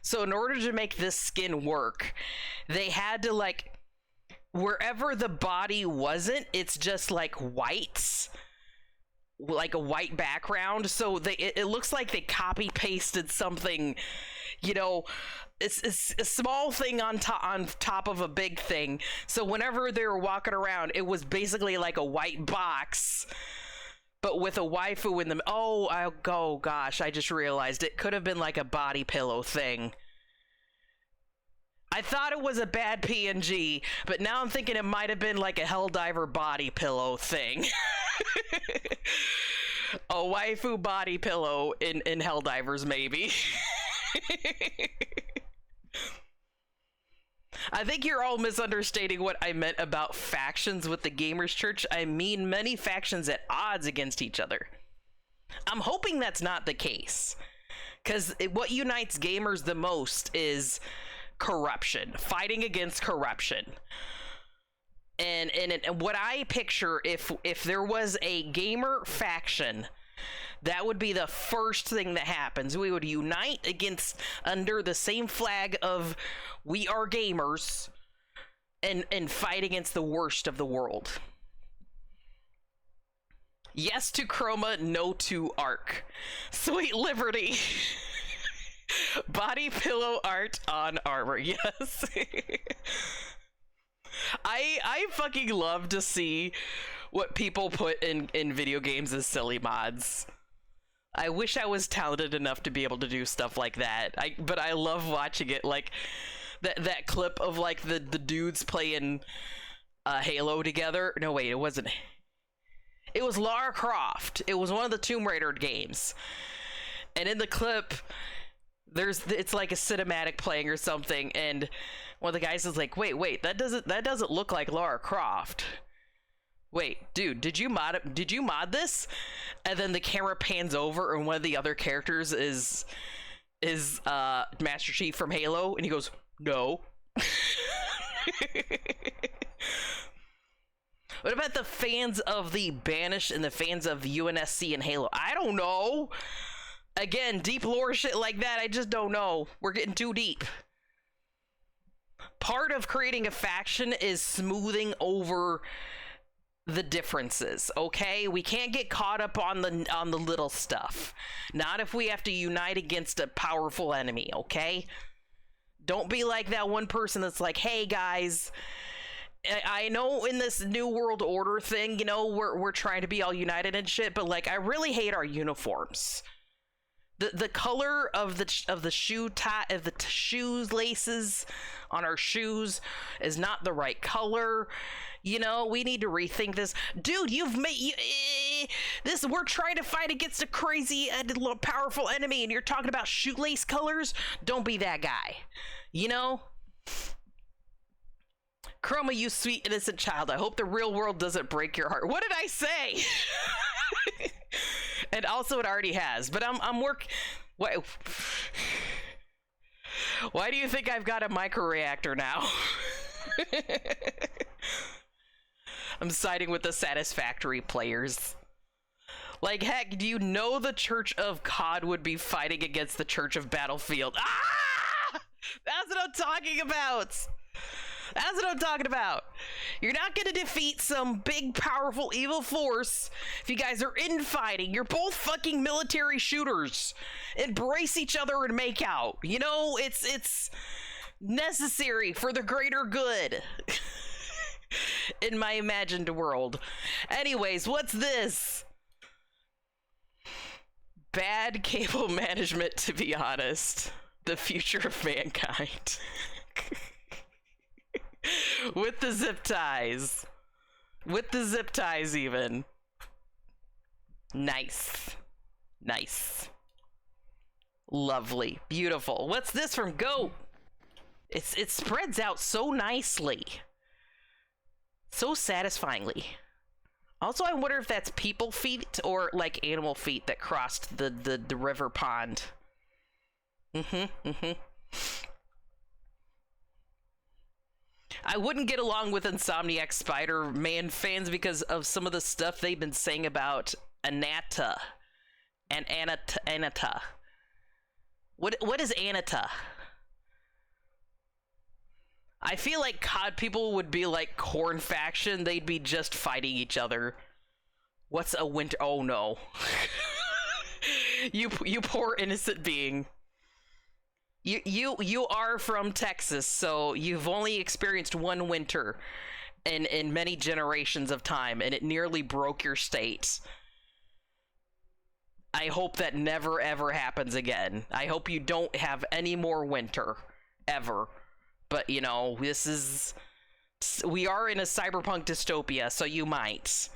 So in order to make this skin work, they had to like, wherever the body wasn't, it's just like whites, like a white background. So it looks like they copy pasted something, you know, it's a small thing on top of a big thing. So whenever they were walking around, it was basically like a white box, but with a waifu in them. Oh gosh, I just realized it could have been like a body pillow thing. I thought it was a bad PNG, but now I'm thinking it might have been like a Helldiver body pillow thing. A waifu body pillow in Helldivers, maybe. I think you're all misunderstanding what I meant about factions with the Gamers Church. I mean many factions at odds against each other. I'm hoping that's not the case, because what unites gamers the most is corruption, fighting against corruption. And what I picture, if there was a gamer faction, that would be the first thing that happens. We would unite against, under the same flag of we are gamers, and fight against the worst of the world. Yes to Chroma, no to Arc. Sweet Liberty. Body pillow art on armor, yes. I fucking love to see what people put in video games as silly mods. I wish I was talented enough to be able to do stuff like that. But I love watching it, like that clip of like the dudes playing Halo together. No, wait, it wasn't. It was Lara Croft. It was one of the Tomb Raider games. And in the clip, it's like a cinematic playing or something, and one of the guys is like, wait, that doesn't look like Lara Croft. Wait, dude, did you mod this? And then the camera pans over, and one of the other characters is Master Chief from Halo, and he goes, no. What about the fans of the Banished and the fans of UNSC and Halo? I don't know. Again, deep lore shit like that, I just don't know. We're getting too deep. Part of creating a faction is smoothing over the differences, okay? We can't get caught up on the little stuff. Not if we have to unite against a powerful enemy, okay? Don't be like that one person that's like, hey guys, I know in this new world order thing, you know, we're trying to be all united and shit, but like I really hate our uniforms. The color of the shoes laces on our shoes is not the right color. You know, we need to rethink this. Dude, you've made this. We're trying to fight against a crazy powerful enemy and you're talking about shoelace colors? Don't be that guy. You know? Chroma, you sweet innocent child. I hope the real world doesn't break your heart. What did I say? And also it already has, but I'm why do you think I've got a microreactor now? I'm siding with the satisfactory players. Like, heck, do you know the Church of COD would be fighting against the Church of Battlefield? Ah! That's what I'm talking about! That's what I'm talking about. You're not gonna defeat some big, powerful, evil force if you guys are infighting. You're both fucking military shooters. Embrace each other and make out. You know, it's necessary for the greater good. In my imagined world. Anyways, what's this? Bad cable management, to be honest. The future of mankind. With the zip ties. With the zip ties, even. Nice. Nice. Lovely. Beautiful. What's this from Goat? It spreads out so nicely. So satisfyingly. Also, I wonder if that's people feet or like animal feet that crossed the river pond. I wouldn't get along with Insomniac Spider-Man fans because of some of the stuff they've been saying about Anata and Anata. What is Anata? I feel like COD people would be like Corn faction. They'd be just fighting each other. What's a winter? Oh no. you poor innocent being. You are from Texas, so you've only experienced one winter in many generations of time, and it nearly broke your state. I hope that never ever happens again. I hope you don't have any more winter ever. But you know, we are in a cyberpunk dystopia, so you might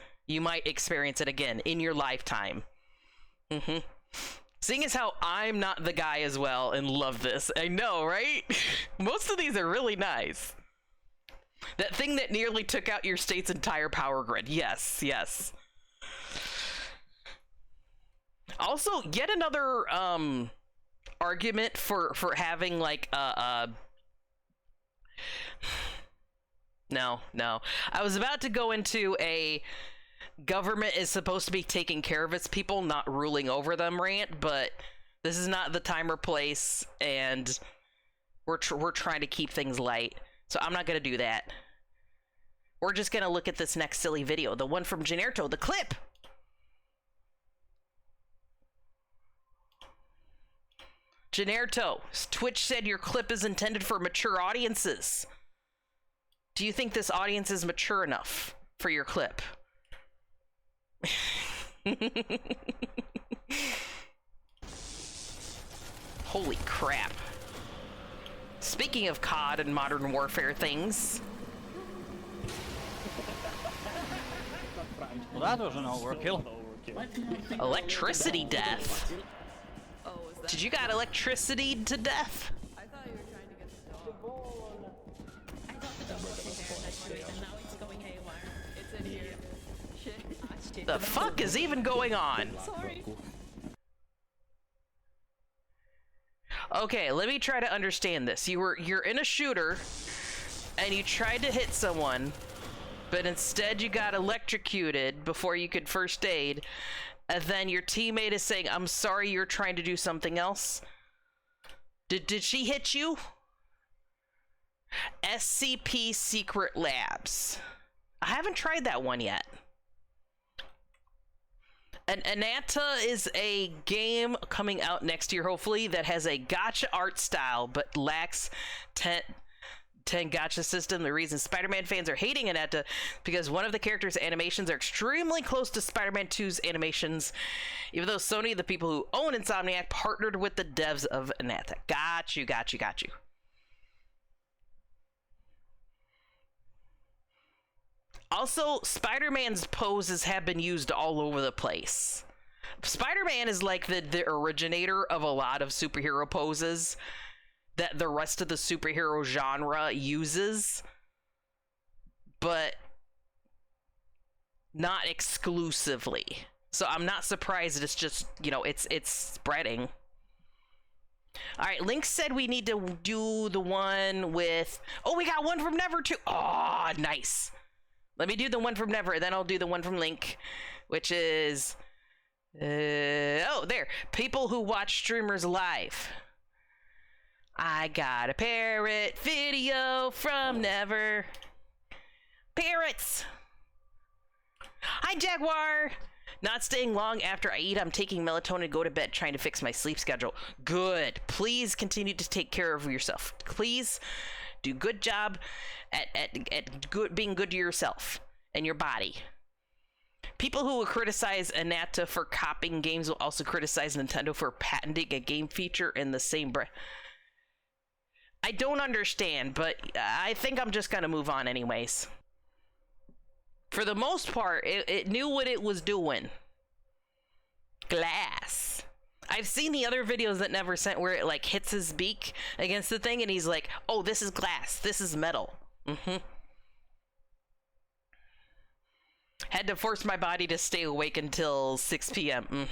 experience it again in your lifetime. Seeing as how I'm not the guy as well and love this. I know, right? Most of these are really nice. That thing that nearly took out your state's entire power grid. Yes, yes. Also, yet another argument for having like No. I was about to go into a government is supposed to be taking care of its people, not ruling over them rant, but this is not the time or place, and we're trying to keep things light, so I'm not gonna do that. We're just gonna look at this next silly video, the one from Generto, the clip. Generto, Twitch said your clip is intended for mature audiences. Do you think this audience is mature enough for your clip? Holy crap. Speaking of COD and Modern Warfare things. Well, that was an overkill. Electricity death. Did you got electricity to death? I thought you were trying to get the dog. I thought the dog was in here next to it, and now it's going haywire. It's in here. Shit. The fuck is even going on? Sorry. Okay, let me try to understand this. You're in a shooter, and you tried to hit someone, but instead you got electrocuted before you could first aid, and then your teammate is saying, I'm sorry, you're trying to do something else. Did she hit you? SCP Secret Labs. I haven't tried that one yet. Anata is a game coming out next year, hopefully, that has a gacha art style, but lacks 10 gacha system. The reason Spider-Man fans are hating Anata because one of the characters' animations are extremely close to Spider-Man 2's animations, even though Sony, the people who own Insomniac, partnered with the devs of Anata. Got you. Also, Spider-Man's poses have been used all over the place. Spider-Man is like the originator of a lot of superhero poses that the rest of the superhero genre uses, but not exclusively. So I'm not surprised it's just, it's spreading. All right, Link said we need to do the one with... Oh, we got one from Never too. Oh, nice. Let me do the one from Never, then I'll do the one from Link, which is... oh, there. People who watch streamers live. I got a parrot video from Never. Parrots! Hi, Jaguar! Not staying long after I eat. I'm taking melatonin to go to bed, trying to fix my sleep schedule. Good. Please continue to take care of yourself. Please do good job at being good to yourself and your body. People who will criticize Anata for copying games will also criticize Nintendo for patenting a game feature in the same breath. I don't understand, but I think I'm just gonna move on anyways. For the most part, it knew what it was doing. Glass. I've seen the other videos that Never sent where it like hits his beak against the thing and he's like, oh, this is glass, this is metal. Had to force my body to stay awake until 6 p.m.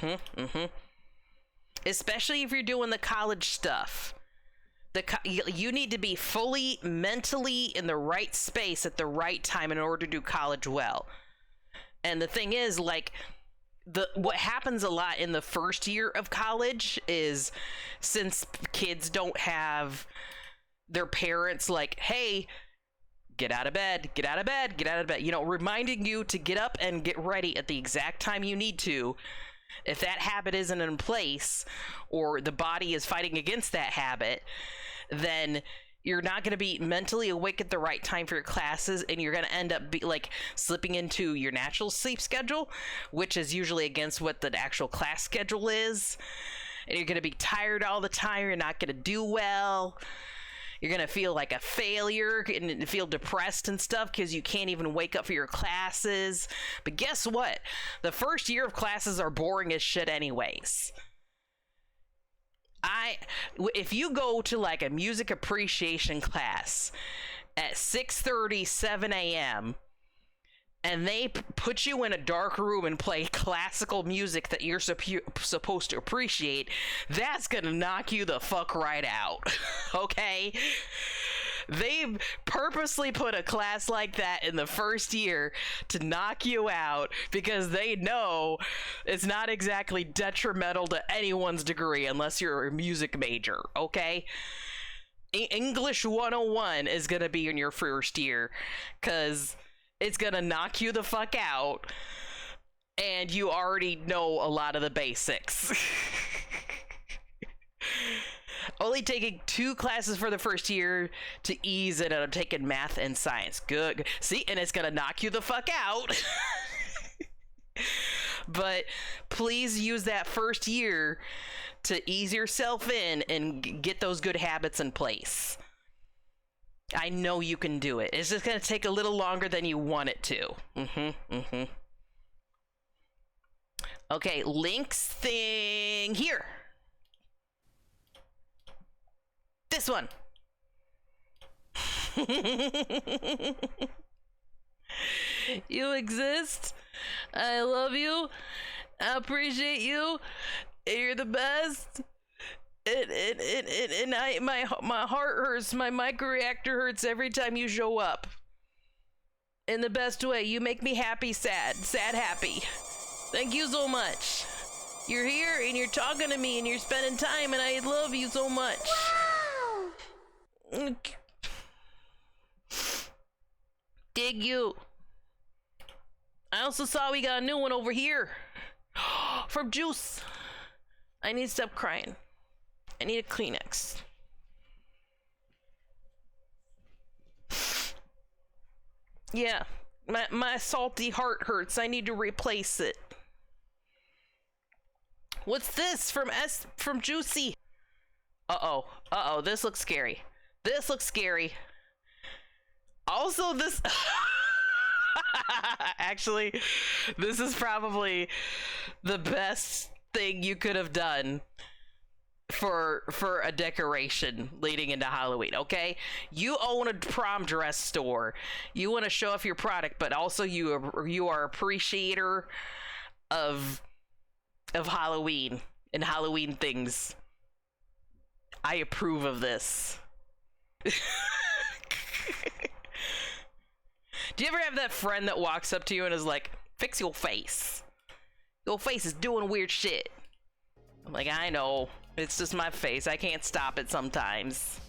Especially if you're doing the college stuff. You need to be fully mentally in the right space at the right time in order to do college well. And the thing is, like, what happens a lot in the first year of college is, since kids don't have their parents like, hey, get out of bed, get out of bed, get out of bed, reminding you to get up and get ready at the exact time you need to. If that habit isn't in place, or the body is fighting against that habit, then you're not going to be mentally awake at the right time for your classes, and you're going to end up slipping into your natural sleep schedule, which is usually against what the actual class schedule is. And you're going to be tired all the time. You're not going to do well. You're going to feel like a failure and feel depressed and stuff because you can't even wake up for your classes. But guess what? The first year of classes are boring as shit anyways. If you go to like a music appreciation class at 6:30, 7 a.m., and they put you in a dark room and play classical music that you're supposed to appreciate, that's gonna knock you the fuck right out. Okay? They've purposely put a class like that in the first year to knock you out because they know it's not exactly detrimental to anyone's degree unless you're a music major, okay? English 101 is gonna be in your first year because it's gonna knock you the fuck out, and you already know a lot of the basics. Only taking 2 classes for the first year to ease it, and I'm taking math and science. Good. See, and it's gonna knock you the fuck out. But please use that first year to ease yourself in and get those good habits in place. I know you can do it. It's just going to take a little longer than you want it to. Okay, Link's thing here. This one. You exist. I love you. I appreciate you. You're the best. My heart hurts. My microreactor hurts every time you show up. In the best way. You make me happy, sad, happy. Thank you so much. You're here and you're talking to me and you're spending time, and I love you so much. Wow. Dig you. I also saw we got a new one over here. From Juice. I need to stop crying. I need a Kleenex. Yeah, my salty heart hurts. I need to replace it. What's this from Juicy? Uh-oh, this looks scary. This looks scary. Also, this actually, this is probably the best thing you could have done for a decoration leading into Halloween. Okay, you own a prom dress store, you want to show off your product, but also you are appreciator of Halloween and Halloween things. I approve of this. Do you ever have that friend that walks up to you and is like, fix your face, your face is doing weird shit? I'm like, I know, it's just my face, I can't stop it sometimes.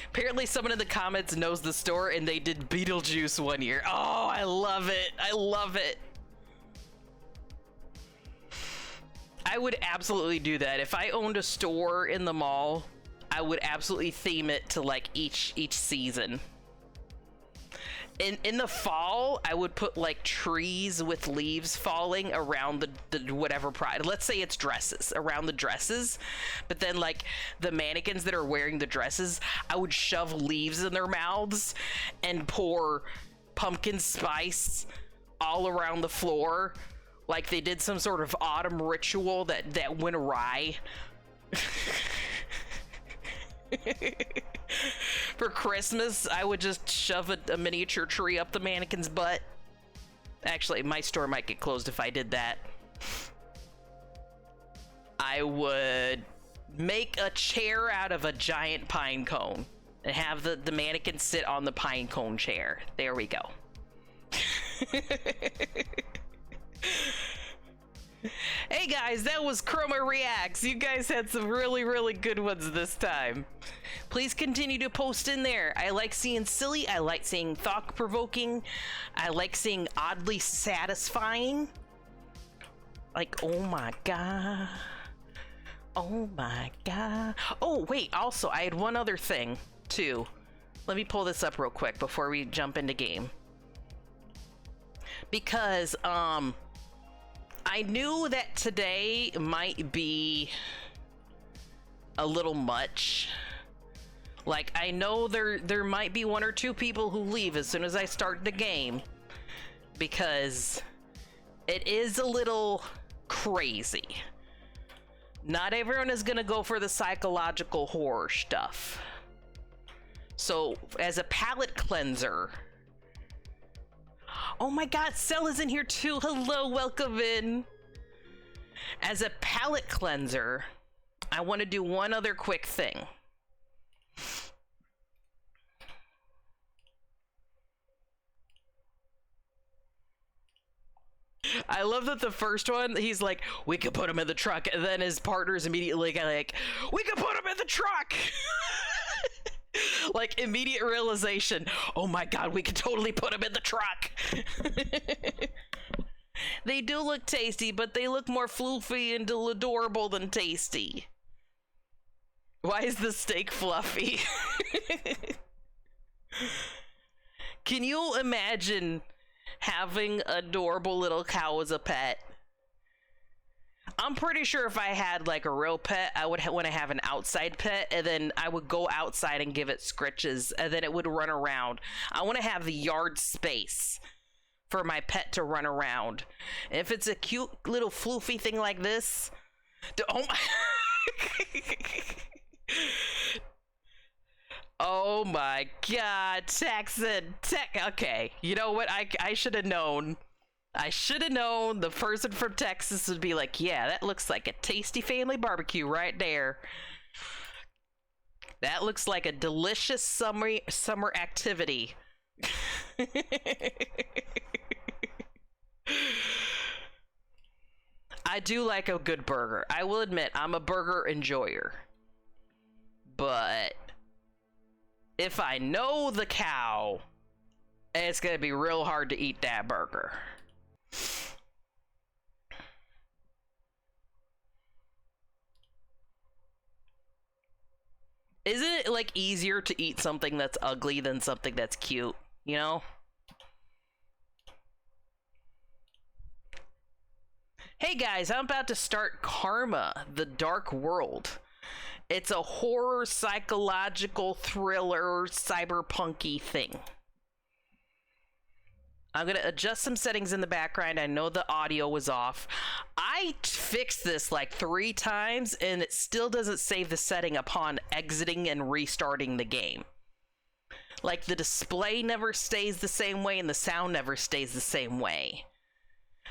Apparently someone in the comments knows the store and they did Beetlejuice one year. Oh, I love it, I love it. I would absolutely do that. If I owned a store in the mall, I would absolutely theme it to like each season. In the fall, I would put like trees with leaves falling around the whatever pride. Let's say it's dresses, around the dresses, but then like the mannequins that are wearing the dresses, I would shove leaves in their mouths and pour pumpkin spice all around the floor, like they did some sort of autumn ritual that went awry. For Christmas, I would just shove a miniature tree up the mannequin's butt. Actually, my store might get closed if I did that. I would make a chair out of a giant pine cone and have the mannequin sit on the pine cone chair. There we go. Hey guys, that was Chroma Reacts. You guys had some really, really good ones this time. Please continue to post in there. I like seeing silly, I like seeing thought-provoking, I like seeing oddly satisfying. Like, oh my god. Oh my god. Oh, wait, also, I had one other thing, too. Let me pull this up real quick before we jump into game. Because, I knew that today might be a little much. Like, I know there might be one or two people who leave as soon as I start the game, because it is a little crazy. Not everyone is gonna go for the psychological horror stuff. So, as a palate cleanser... Oh my god, Cell is in here too. Hello, welcome in. As a palate cleanser, I want to do one other quick thing. I love that the first one, he's like, we could put him in the truck, and then his partner's immediately like, we could put him in the truck! Like, immediate realization, oh my god, we could totally put him in the truck! They do look tasty, but they look more floofy and adorable than tasty. Why is the steak fluffy? Can you imagine having an adorable little cow as a pet? I'm pretty sure if I had like a real pet, I would want to have an outside pet, and then I would go outside and give it scritches, and then it would run around. I want to have the yard space for my pet to run around. And if it's a cute little floofy thing like this, oh my... Oh my god, Texan, okay, you know what, I should have known. I should have known the person from Texas would be like, yeah, that looks like a tasty family barbecue right there. That looks like a delicious summer activity. I do like a good burger. I will admit, I'm a burger enjoyer. But if I know the cow, it's gonna be real hard to eat that burger. Isn't it, like, easier to eat something that's ugly than something that's cute, you know? Hey guys, I'm about to start Karma, The Dark World. It's a horror, psychological, thriller, cyberpunky thing. I'm gonna adjust some settings in the background. I know the audio was off. I fixed this like 3 times and it still doesn't save the setting upon exiting and restarting the game. Like the display never stays the same way and the sound never stays the same way.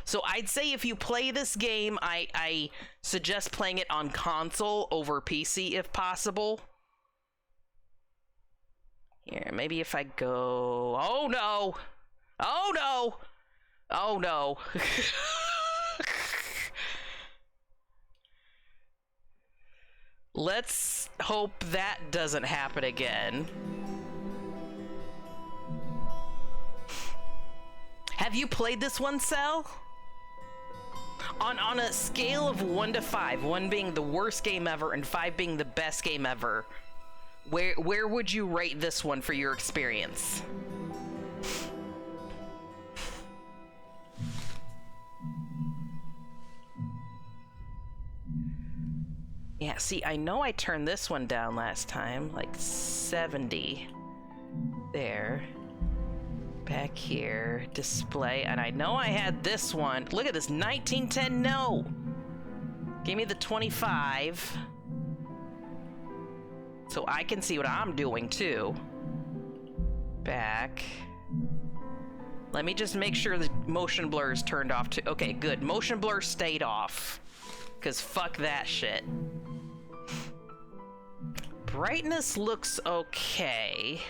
So I'd say if you play this game, I suggest playing it on console over PC if possible. Here, maybe if I go... Oh no! Oh no! Oh no! Let's hope that doesn't happen again. Have you played this one, Cell? On a scale of 1 to 5, 1 being the worst game ever and 5 being the best game ever, where would you rate this one for your experience? Yeah, see, I know I turned this one down last time, like 70. There. Back here, display, and I know I had this one. Look at this, 1910, no! Give me the 25. So I can see what I'm doing too. Back. Let me just make sure the motion blur is turned off too. Okay, good, motion blur stayed off. Cause fuck that shit. Brightness looks okay.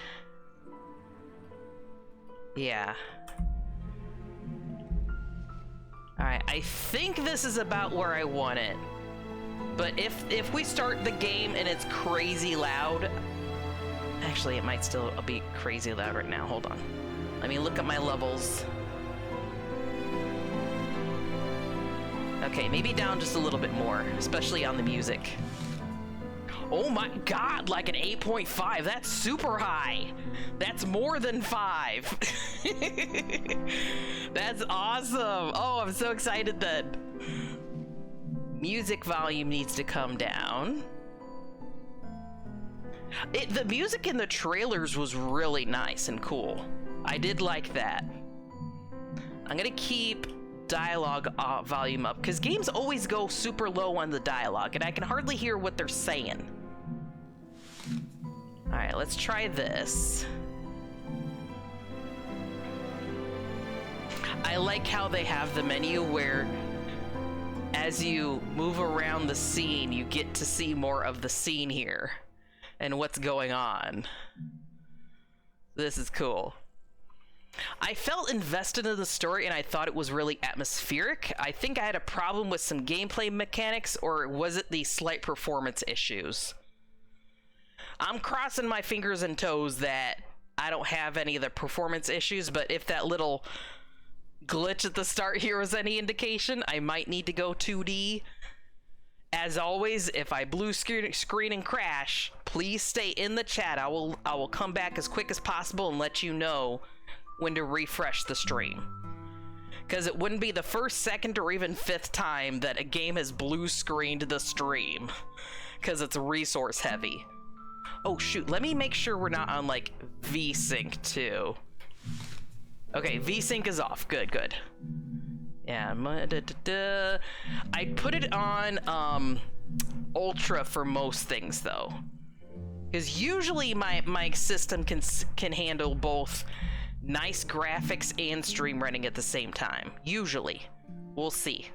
Yeah. Alright, I think this is about where I want it. But if we start the game and it's crazy loud... Actually, it might still be crazy loud right now. Hold on. Let me look at my levels. Okay, maybe down just a little bit more, especially on the music. Oh my god, like an 8.5. That's super high. That's more than 5. That's awesome. Oh, I'm so excited then. Music volume needs to come down. The music in the trailers was really nice and cool. I did like that. I'm gonna keep dialogue volume up because games always go super low on the dialogue and I can hardly hear what they're saying. Alright, let's try this. I like how they have the menu where as you move around the scene, you get to see more of the scene here and what's going on. This is cool. I felt invested in the story and I thought it was really atmospheric. I think I had a problem with some gameplay mechanics, or was it the slight performance issues? I'm crossing my fingers and toes that I don't have any of the performance issues, but if that little glitch at the start here was any indication, I might need to go 2D. As always, if I blue screen and crash, please stay in the chat. I will come back as quick as possible and let you know when to refresh the stream. Because it wouldn't be the first, second, or even 5th time that a game has blue screened the stream. Because it's resource heavy. Oh shoot, let me make sure we're not on like VSync too. Okay, VSync is off. Good, good. Yeah, I'd put it on Ultra for most things though. Because usually my system can handle both nice graphics and stream running at the same time. Usually. We'll see.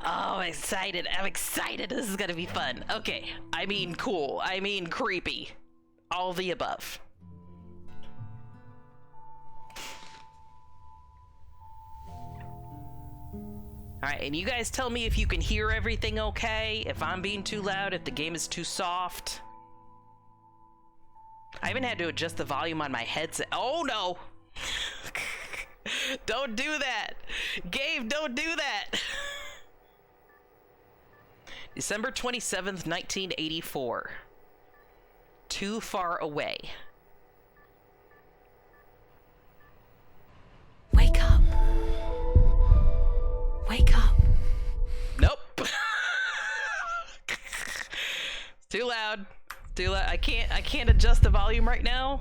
Oh, I'm excited. I'm excited. This is gonna be fun. Okay. I mean cool. I mean creepy. All the above. Alright, and you guys tell me if you can hear everything okay, if I'm being too loud, if the game is too soft. I even had to adjust the volume on my headset. Oh no! Don't do that! Gabe, don't do that! December 27th, 1984. Too far away. Wake up. Wake up. Nope. Too loud. Too loud. I can't adjust the volume right now.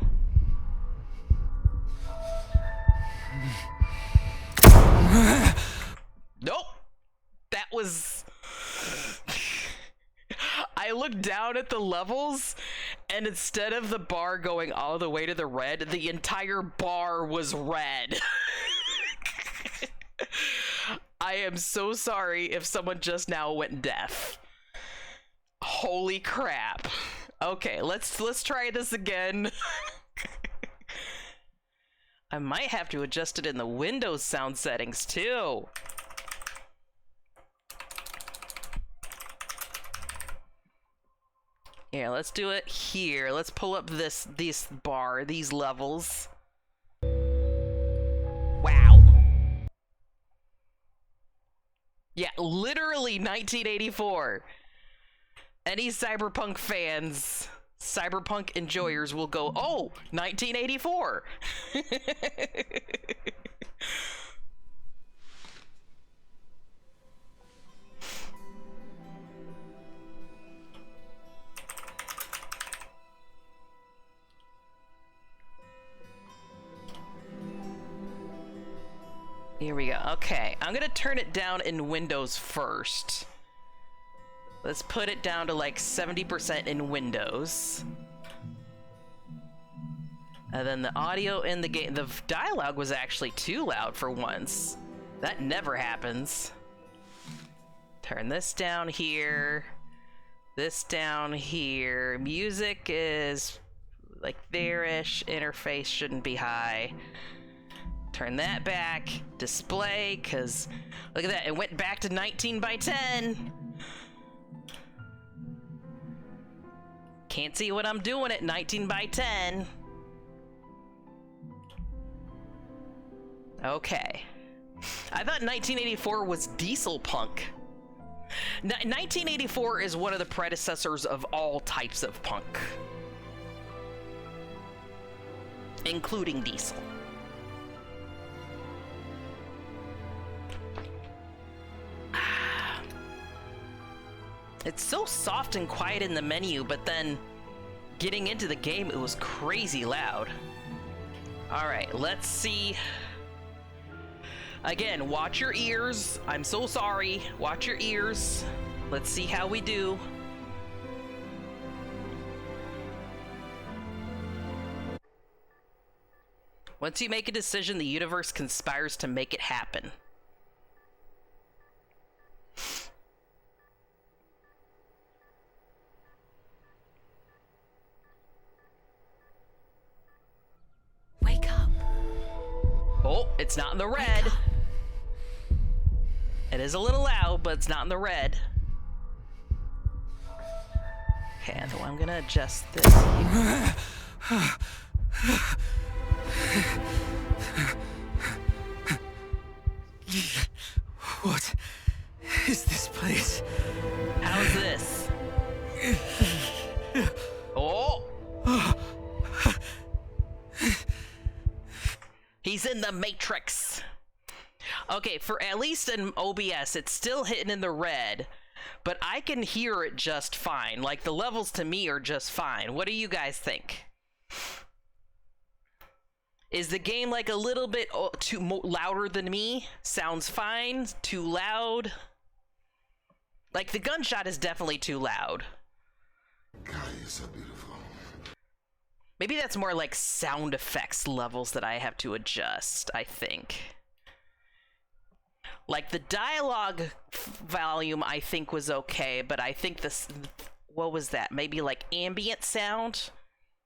Nope. That was... I looked down at the levels, and instead of the bar going all the way to the red, the entire bar was red. I am so sorry if someone just now went deaf. Holy crap. Okay, let's try this again. I might have to adjust it in the Windows sound settings too. Here, let's do it here. Let's pull up this bar, these levels. Wow. Yeah, literally 1984. Any cyberpunk fans, cyberpunk enjoyers will go, oh, 1984. Here we go. Okay, I'm gonna turn it down in Windows first. Let's put it down to like 70% in Windows. And then the audio in the game, the dialogue was actually too loud for once. That never happens. Turn this down here. This down here. Music is like there-ish. Interface shouldn't be high. Turn that back. Display, because look at that. It went back to 19 by 10. Can't see what I'm doing at 19 by 10. Okay. I thought 1984 was diesel punk. 1984 is one of the predecessors of all types of punk, including diesel. It's so soft and quiet in the menu, but then getting into the game, it was crazy loud. All right, let's see. Again, watch your ears. I'm so sorry. Watch your ears. Let's see how we do. Once you make a decision, the universe conspires to make it happen. Wake up. Oh, it's not in the red. It is a little loud, but it's not in the red. Okay, so I'm gonna adjust this. What is this place? How's this? Oh! He's in the Matrix. Okay, for at least in OBS, it's still hitting in the red, but I can hear it just fine. Like, the levels to me are just fine. What do you guys think? Is the game like a little bit louder than me? Sounds fine? Too loud? Like, the gunshot is definitely too loud. God, you're so beautiful. Maybe that's more like sound effects levels that I have to adjust, I think. Like, the dialogue volume, I think, was okay, but I think this... What was that? Maybe, like, ambient sound?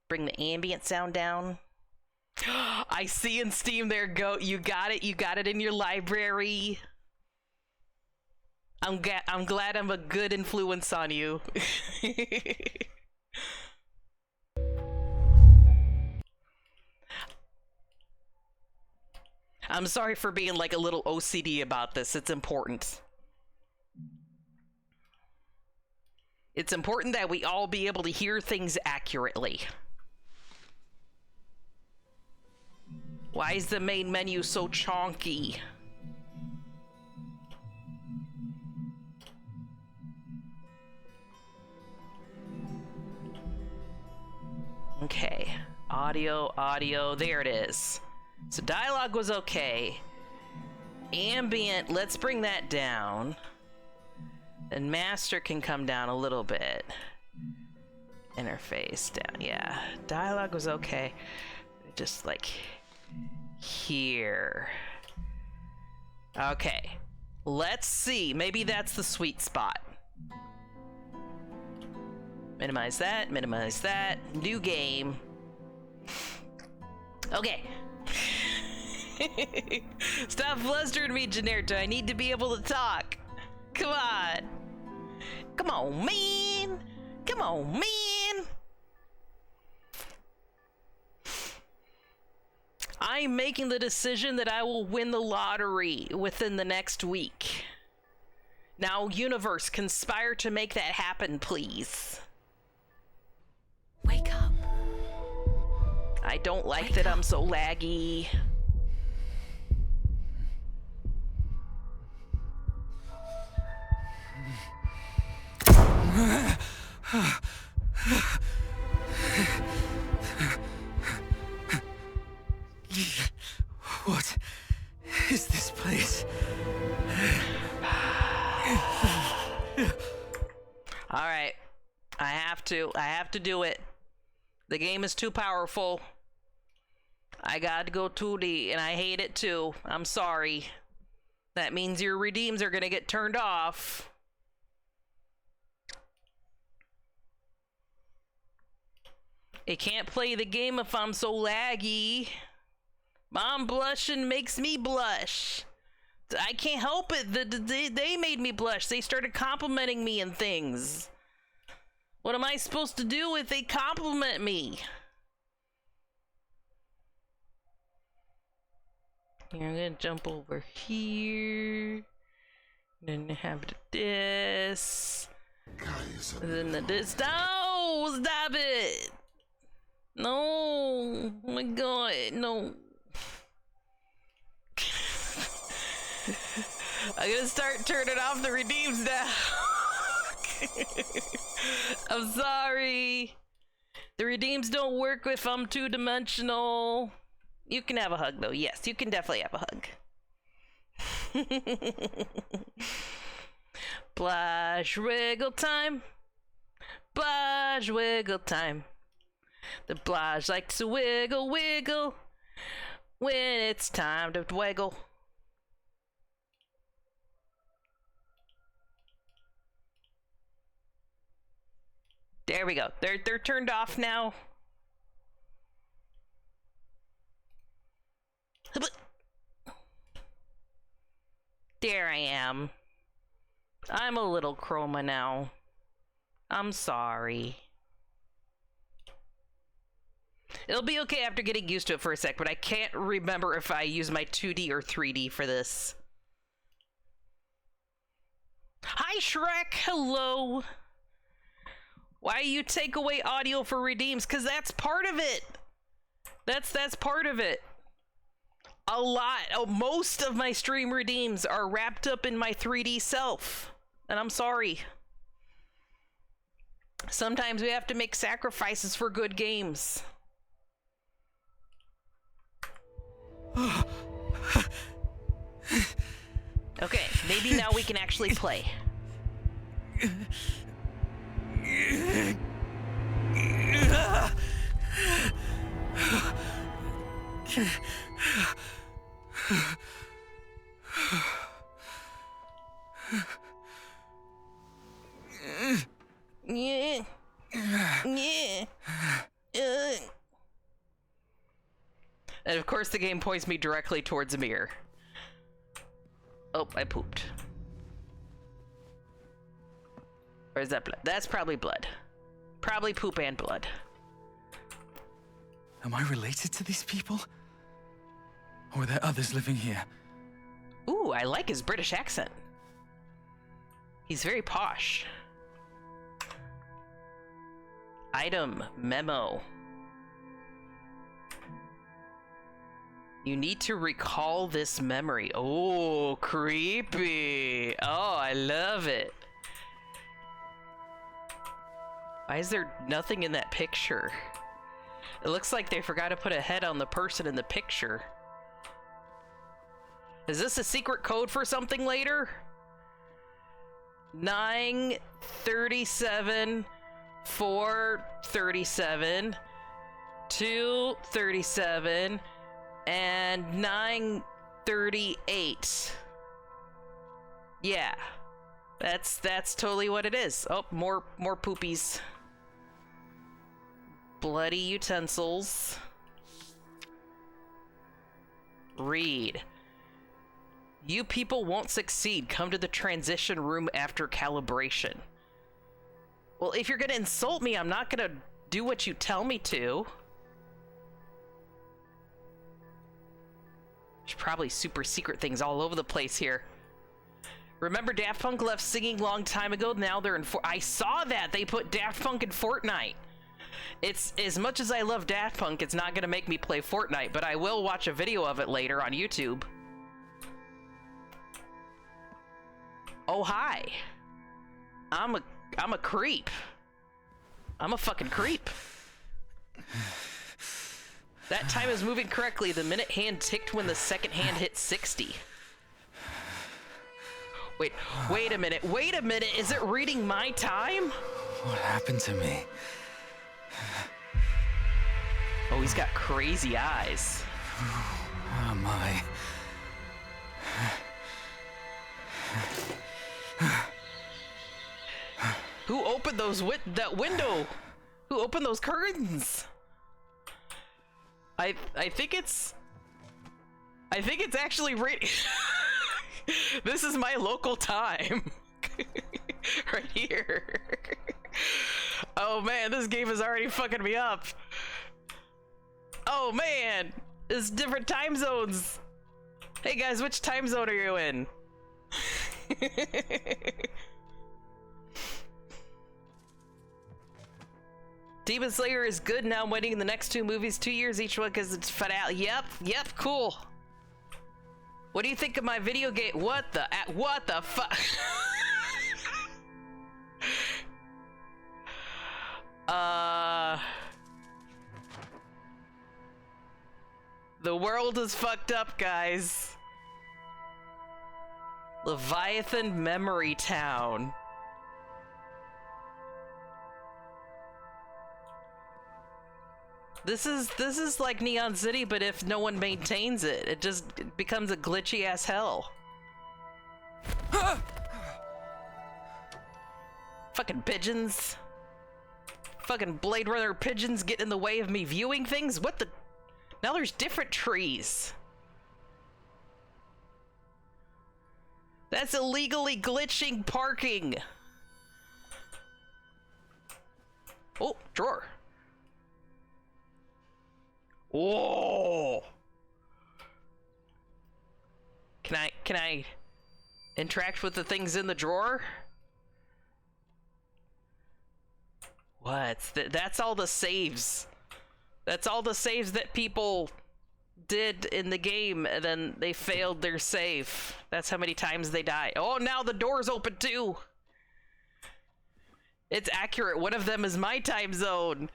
Bring the ambient sound down? I see in Steam there, Goat. You got it. You got it in your library. I'm glad I'm a good influence on you. I'm sorry for being like a little OCD about this. It's important. It's important that we all be able to hear things accurately. Why is the main menu so chonky? Okay, audio, there it is. So dialogue was okay. Ambient, let's bring that down. And master can come down a little bit. Interface down, yeah. Dialogue was okay. Just like here. Okay, let's see. Maybe that's the sweet spot. Minimize that, new game. Okay. Stop flustering me, Generto. I need to be able to talk. Come on. Come on, man. Come on, man. I'm making the decision that I will win the lottery within the next week. Now, universe, conspire to make that happen, please. Wake up. I don't like that I'm so laggy. What is this place? All right. I have to do it. The game is too powerful. I got to go 2D, and I hate it too. I'm sorry. That means your redeems are gonna get turned off. It can't play the game if I'm so laggy. Mom blushing makes me blush. I can't help it. They made me blush. They started complimenting me and things. What am I supposed to do if they compliment me? Here, I'm gonna jump over here. Then have this. And then this. No! Stop it! No! Oh my god, no. I'm gonna start turning off the redeems now. I'm sorry. The redeems don't work if I'm two-dimensional. You can have a hug, though. Yes, you can definitely have a hug. Blush wiggle time. Blush wiggle time. The blush likes to wiggle, wiggle when it's time to wiggle. There we go. They're turned off now. There I am. I'm a little chroma now. I'm sorry. It'll be okay after getting used to it for a sec, but I can't remember if I use my 2D or 3D for this. Hi, Shrek. Hello. Why you take away audio for redeems? Because that's part of it. That's part of it. A lot. Oh, most of my stream redeems are wrapped up in my 3D self. And I'm sorry. Sometimes we have to make sacrifices for good games. Okay, maybe now we can actually play. Yeah. Yeah. And of course the game points me directly towards a mirror. Oh, I pooped. Or is that blood? That's probably blood. Probably poop and blood. Am I related to these people? Or are there others living here? Ooh, I like his British accent. He's very posh. Item memo. You need to recall this memory. Oh, creepy. Oh, I love it. Why is there nothing in that picture? It looks like they forgot to put a head on the person in the picture. Is this a secret code for something later? 937 437 237 and 938. Yeah, that's totally what it is. Oh, more poopies. Bloody utensils. Read. You people won't succeed. Come to the transition room after calibration. Well, if you're gonna insult me, I'm not gonna do what you tell me to. There's probably super secret things all over the place here. Remember Daft Punk left singing long time ago? Now they're in I saw that! They put Daft Punk in Fortnite. It's, as much as I love Daft Punk, it's not gonna make me play Fortnite, but I will watch a video of it later on YouTube. Oh, hi. I'm a creep. I'm a fucking creep. That time is moving correctly. The minute hand ticked when the second hand hit 60. Wait a minute. Wait a minute. Is it reading my time? What happened to me? Oh, he's got crazy eyes. Where am I? Who opened that window? Who opened those curtains? I think it's actually this is my local time. Right here. Oh man, this game is already fucking me up. Oh man, it's different time zones. Hey guys, which time zone are you in? Demon Slayer is good now. I'm waiting in the next 2 movies, 2 years each one because it's finale. Yep, cool. What do you think of my video game? What the fuck? The world is fucked up, guys. Leviathan Memory Town. This is like Neon City, but if no one maintains it, it just becomes a glitchy ass hell. Fucking pigeons. Fucking Blade Runner pigeons get in the way of me viewing things? What the? Now there's different trees. That's illegally glitching parking. Oh, drawer. Whoa! Can I interact with the things in the drawer? What? That's all the saves. That's all the saves that people did in the game, and then they failed their save. That's how many times they die. Oh, now the door's open too. It's accurate. One of them is my time zone.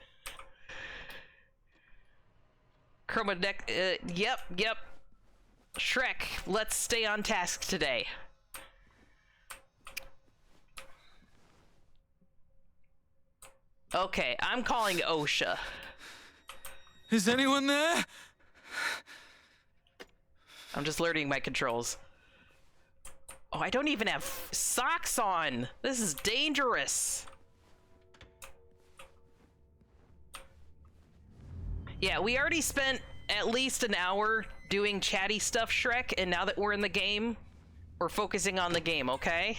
Chroma deck. Yep. Shrek, let's stay on task today. Okay, I'm calling OSHA. Is anyone there? I'm just learning my controls. Oh, I don't even have socks on. This is dangerous. Yeah, we already spent at least an hour doing chatty stuff, Shrek, and now that we're in the game, we're focusing on the game, okay?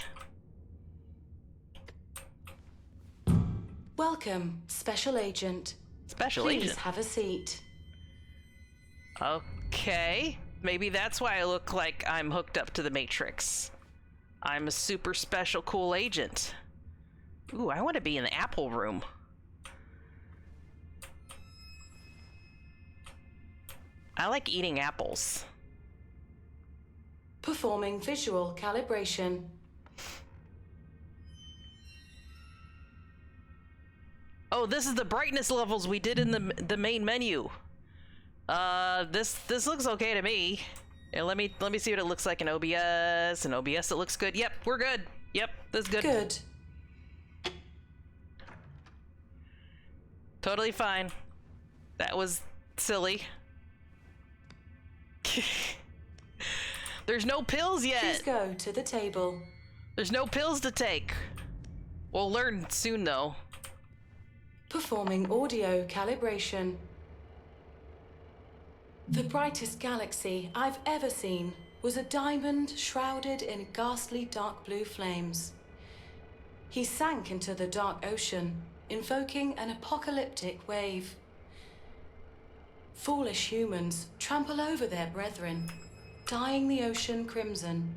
Welcome, Special Agent. Special Please Agent? have a seat. Okay. Maybe that's why I look like I'm hooked up to the Matrix. I'm a super special cool agent. Ooh, I want to be in the Apple room. I like eating apples. Performing visual calibration. Oh, this is the brightness levels we did in the main menu. This looks okay to me. Yeah, let me see what it looks like in OBS. In OBS, it looks good. Yep, we're good. Yep, this is good. Good. Totally fine. That was silly. There's no pills Please yet. go to the table. There's no pills to take. We'll learn soon, though. Performing audio calibration. The brightest galaxy I've ever seen was a diamond shrouded in ghastly dark blue flames. He sank into the dark ocean, invoking an apocalyptic wave. Foolish humans trample over their brethren, dyeing the ocean crimson.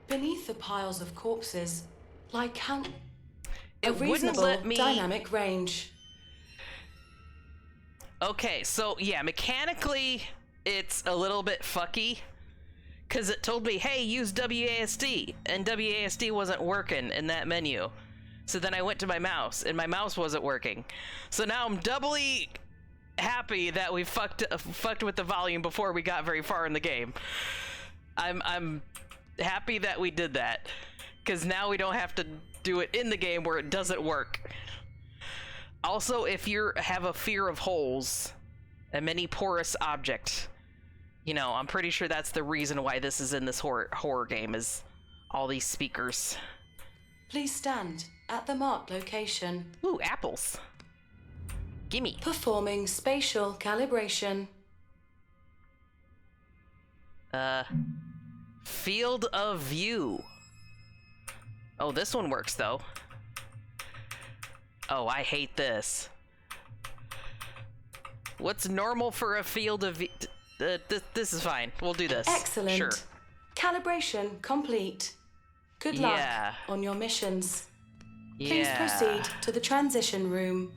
Beneath the piles of corpses lie a It wouldn't reasonable let me- dynamic range. Okay, so yeah, mechanically, it's a little bit fucky. Because it told me, hey, use WASD, and WASD wasn't working in that menu. So then I went to my mouse, and my mouse wasn't working. So now I'm doubly happy that we fucked with the volume before we got very far in the game. I'm happy that we did that, because now we don't have to do it in the game where it doesn't work. Also, if you have a fear of holes, a many porous object, you know, I'm pretty sure that's the reason why this is in this horror game, is all these speakers. Please stand at the marked location. Ooh, apples. Gimme. Performing spatial calibration. Field of view. Oh, this one works, though. Oh, I hate this. What's normal for a field of view? This is fine. We'll do this. Excellent. Sure. Calibration complete. Good Yeah. luck on your missions. Please Yeah. proceed to the transition room.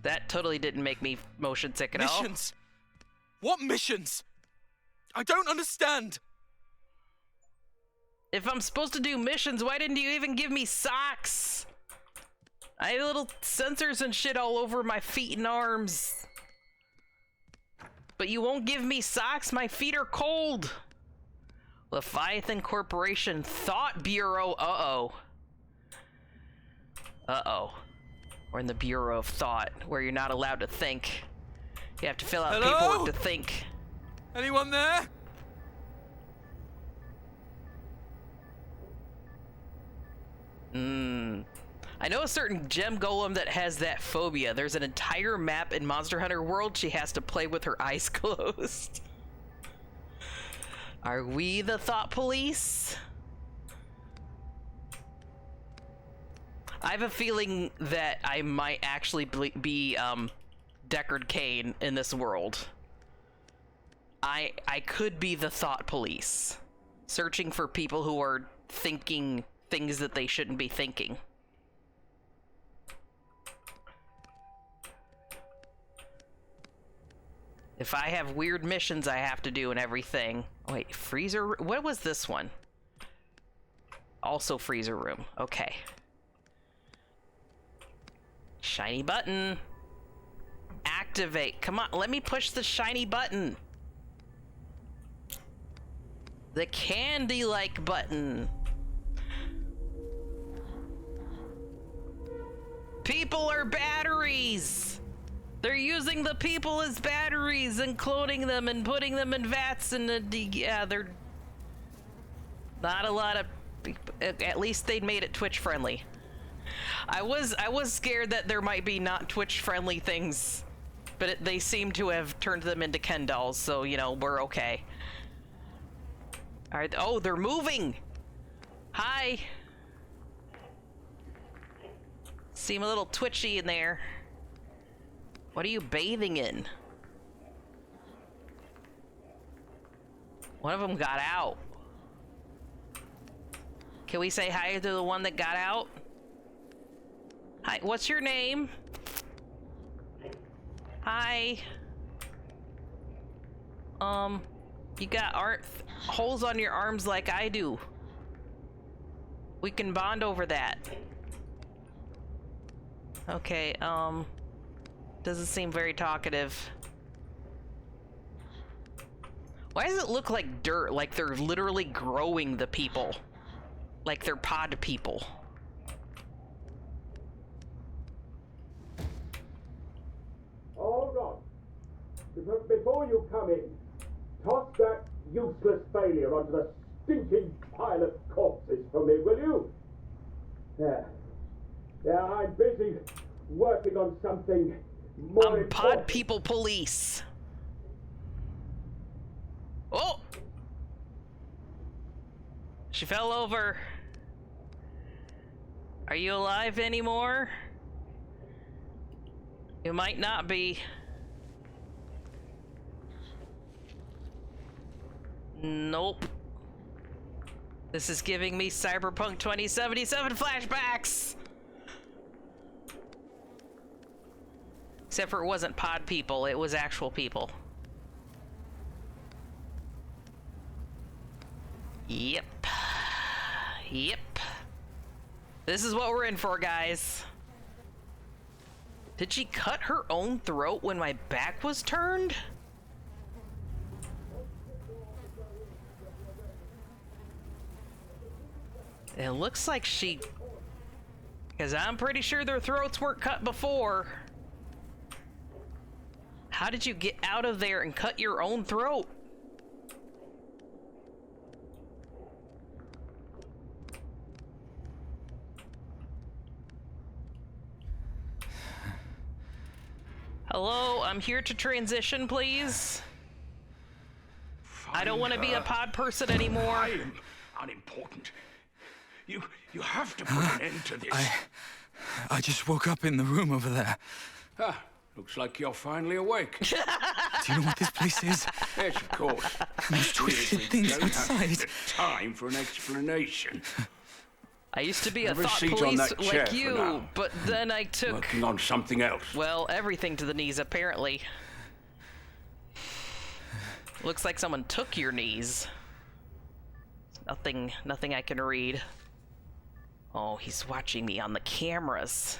That totally didn't make me motion sick at all. Missions? What missions? I don't understand. If I'm supposed to do missions, why didn't you even give me socks? I have little sensors and shit all over my feet and arms. But you won't give me socks? My feet are cold. Leviathan Corporation Thought Bureau. Uh-oh. Uh-oh. We're in the Bureau of Thought, where you're not allowed to think. You have to fill out Hello? paperwork to think. Anyone there? I know a certain gem golem that has that phobia. There's an entire map in Monster Hunter World she has to play with her eyes closed. Are we the thought police? I have a feeling that I might actually be Deckard Cain in this world. I could be the thought police, searching for people who are thinking things that they shouldn't be thinking. If I have weird missions I have to do and everything. Wait, freezer? What was this one? Also freezer room. Okay. Shiny button. Activate. Come on, let me push the shiny button. The candy-like button. People are batteries. They're using the people as batteries and cloning them and putting them in vats and yeah, they're not a lot of. At least they made it Twitch friendly. I was scared that there might be not Twitch friendly things, but they seem to have turned them into Ken dolls, so you know we're okay. All right. Oh, they're moving. Hi. Seem a little twitchy in there. What are you bathing in? One of them got out. Can we say hi to the one that got out? Hi, what's your name? Hi. You got holes on your arms like I do. We can bond over that. Okay, doesn't seem very talkative. Why does it look like dirt? Like they're literally growing the people. Like they're pod people. Hold on. Before you come in, toss that useless failure onto the stinking pile of corpses for me, will you? Yeah, I'm busy working on something more important. Pod people police. Oh! She fell over. Are you alive anymore? You might not be. Nope. This is giving me Cyberpunk 2077 flashbacks! Except for it wasn't pod people, it was actual people. Yep. Yep. This is what we're in for, guys. Did she cut her own throat when my back was turned? It looks like she... Because I'm pretty sure their throats weren't cut before. How did you get out of there and cut your own throat? Hello, I'm here to transition, please. I don't want to be a pod person anymore. I am unimportant. You have to put an end to this. I just woke up in the room over there. Ah, looks like you're finally awake. Do you know what this place is? Yes, of course. Those twisted We things don't outside. have time for an explanation. I used to be a Have a thought seat on police that chair like for you, now. but then I took, Working on something else. well, everything to the knees, apparently. Looks like someone took your knees. Nothing I can read. Oh, he's watching me on the cameras.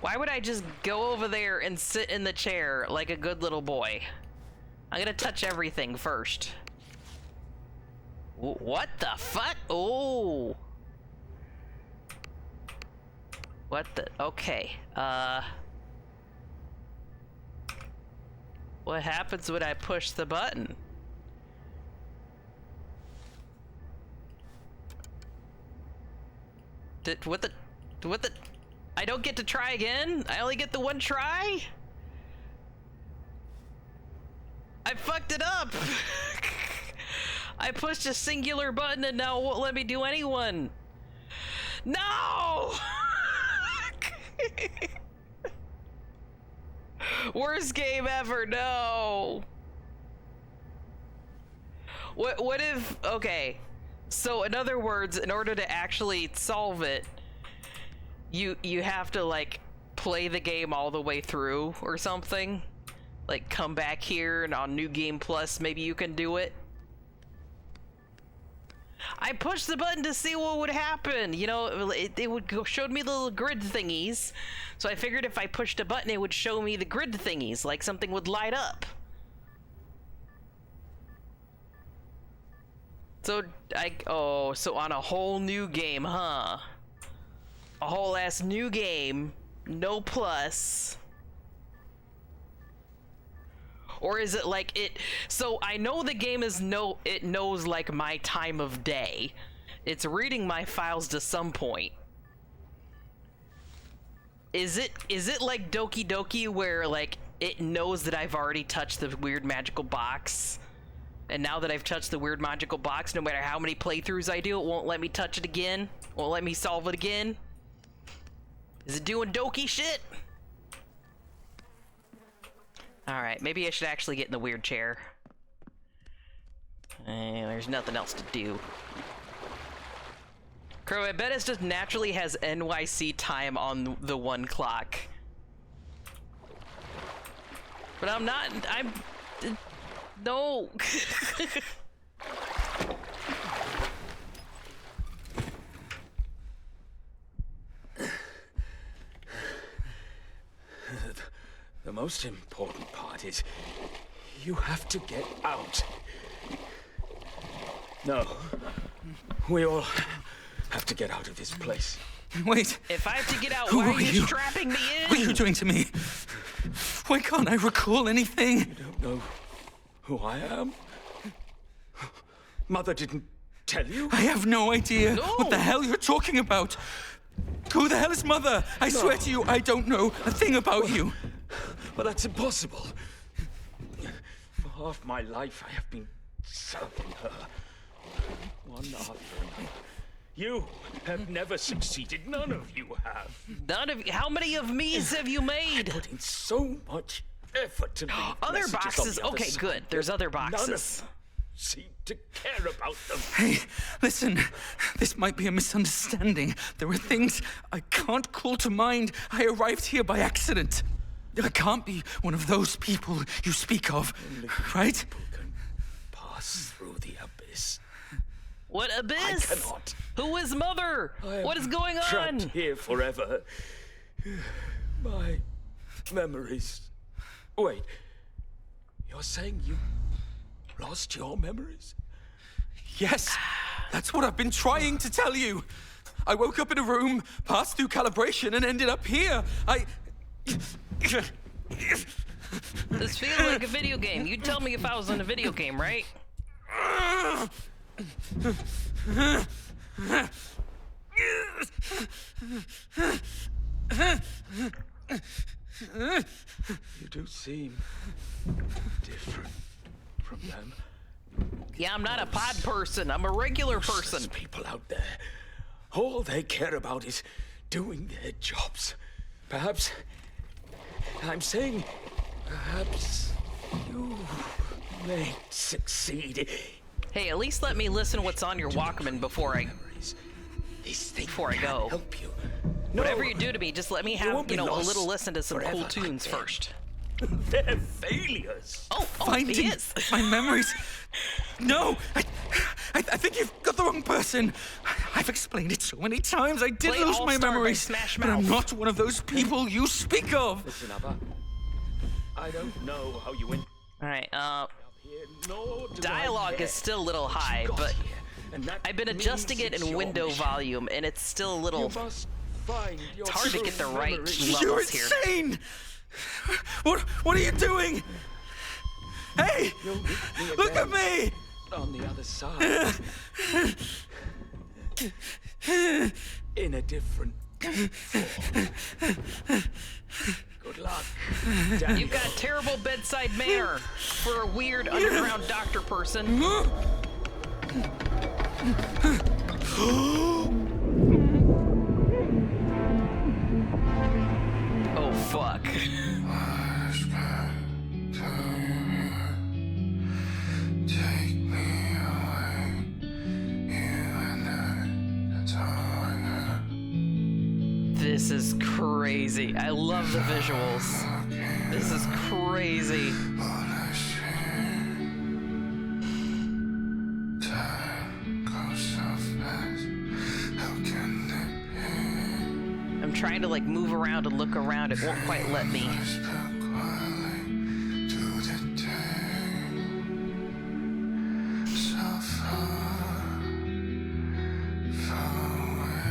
Why would I just go over there and sit in the chair like a good little boy? I'm gonna touch everything first. What the fuck? Oh. What the? Okay. What happens when I push the button? What the? I don't get to try again? I only get the one try? I fucked it up! I pushed a singular button and now it won't let me do any one. No! Worst game ever, no! What if, okay. So in other words, in order to actually solve it, you have to like play the game all the way through or something? Like come back here and on New Game Plus maybe you can do it? I pushed the button to see what would happen. You know, it would showed me the little grid thingies. So I figured if I pushed a button it would show me the grid thingies, like something would light up. So so on a whole new game, huh? A whole ass new game, no plus. Or is it like it, so I know the game is it knows like my time of day. It's reading my files to some point. Is it like Doki Doki where like it knows that I've already touched the weird magical box? And now that I've touched the weird magical box, no matter how many playthroughs I do, it won't let me touch it again? Won't let me solve it again? Is it doing Doki shit? Alright, maybe I should actually get in the weird chair. There's nothing else to do. Crow, I bet it just naturally has NYC time on the 1 clock. But I'm not. I'm. No. The most important part is you have to get out. No. We all have to get out of this place. Wait. If I have to get out, Who why are are you you? strapping me in? What are you doing to me? Why can't I recall anything? You don't know who I am? Mother didn't tell you? I have no idea what the hell you're talking about. Who the hell is Mother? I swear to you, I don't know a thing about you. But that's impossible. For half my life, I have been serving her. One after another. You have never succeeded. None of you have. None of you. How many of me's have you made? Put in so much effort to leave Other messages on boxes. the other Okay, side, good. There's other None of boxes. them seem to care about them. Hey, listen, this might be a misunderstanding. There are things I can't call to mind. I arrived here by accident. I can't be one of those people you speak of, right? People can pass through the abyss. What I abyss? cannot. Who is Mother? What is going Trapped on? here forever. My memories. Wait. You're saying you lost your memories? Yes, that's what I've been trying to tell you. I woke up in a room, passed through calibration, and ended up here. This feels like a video game. You'd tell me if I was in a video game, right? You do seem different from them. Yeah, I'm not a pod person. I'm a regular There's person. people out there. All they care about is doing their jobs. Perhaps, I'm saying, perhaps you may succeed. Hey, at least let me listen what's on your Walkman before I Before go. Help you. Whatever you do to me, just let me have, won't be a lost little listen to some forever cool like tunes them. first. They're failures. Oh, he Finding is. my memories. No, I think you've got the wrong person. I've explained it so many times. I did Play lose my All-Star by memories, Smash but I'm Mouth. not one of those people you speak of. Listen, Abba. I don't know how you went All right, here, nor do I dialogue care. is still a little high, You got but here, and that I've been means adjusting it it's in your window mission. volume, and it's still a little. You must find your It's hard to get the true right memories. levels You're here. insane! What are you doing? Hey! You'll meet me Look at again me! on the other side. In a different form. Good luck. Daniel. You've got terrible bedside manner for a weird underground doctor person. Oh, fuck. Take me away, you and that's all I got. This is crazy. I love the visuals. This is crazy. Time goes so fast. How can it be? I'm trying to like move around and look around. It won't quite let me. Stuck quietly to the day. So far, far away.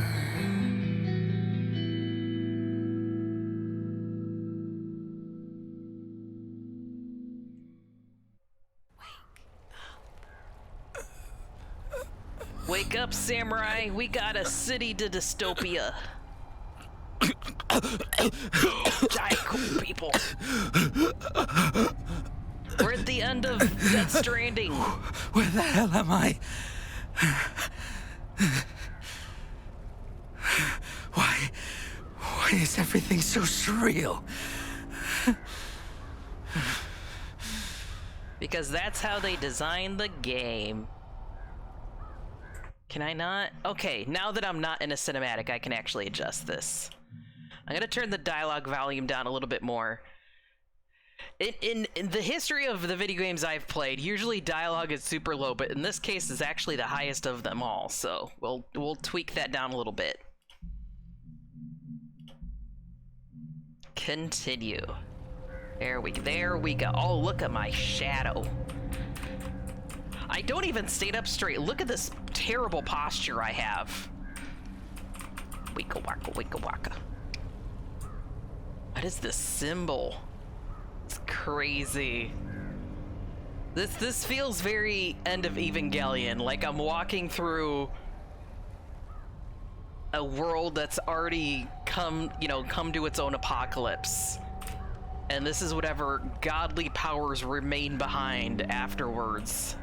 Wake up, samurai. We got a city to dystopia. Die, cool people. We're at the end of Death Stranding. Where the hell am I? Why is everything so surreal? Because that's how they designed the game. Can I not? Okay, now that I'm not in a cinematic, I can actually adjust this. I'm gonna turn the dialogue volume down a little bit more. In the history of the video games I've played, usually dialogue is super low, but in this case, it's actually the highest of them all. So we'll tweak that down a little bit. Continue. There we go. Oh, look at my shadow. I don't even stand up straight. Look at this terrible posture I have. Wicka wacka, wicka wacka. What is this symbol? It's crazy. This feels very end of Evangelion, like I'm walking through a world that's already come to its own apocalypse. And this is whatever godly powers remain behind afterwards.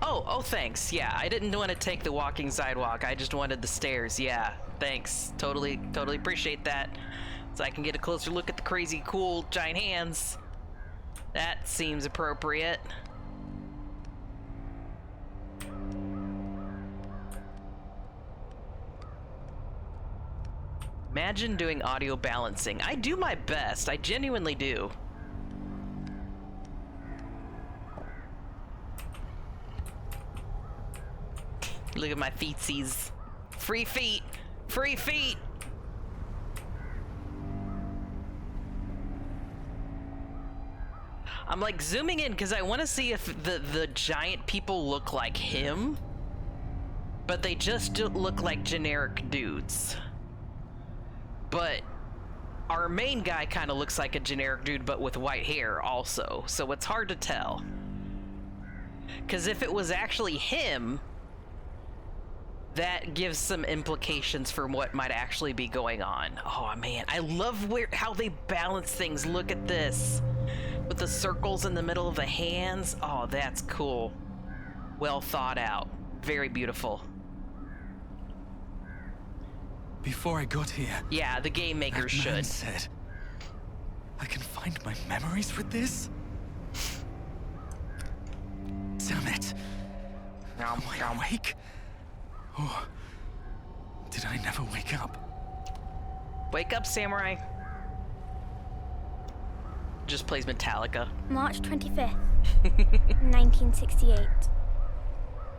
Oh, thanks. Yeah, I didn't want to take the walking sidewalk. I just wanted the stairs. Yeah, thanks. Totally appreciate that. So I can get a closer look at the crazy cool giant hands. That seems appropriate. Imagine doing audio balancing. I do my best. I genuinely do. Look at my feetsies. Free feet. Free feet. I'm like zooming in because I want to see if the giant people look like him, but they just look like generic dudes. But our main guy kind of looks like a generic dude, but with white hair also. So it's hard to tell. Because if it was actually him, that gives some implications for what might actually be going on. Oh man, I love how they balance things. Look at this. With the circles in the middle of the hands. Oh, that's cool. Well thought out. Very beautiful. Before I got here, yeah, the game makers that man should. Said, I can find my memories with this? Damn it. Am I awake? Or did I never wake up? Wake up, samurai. Just plays Metallica. March 25th, 1968.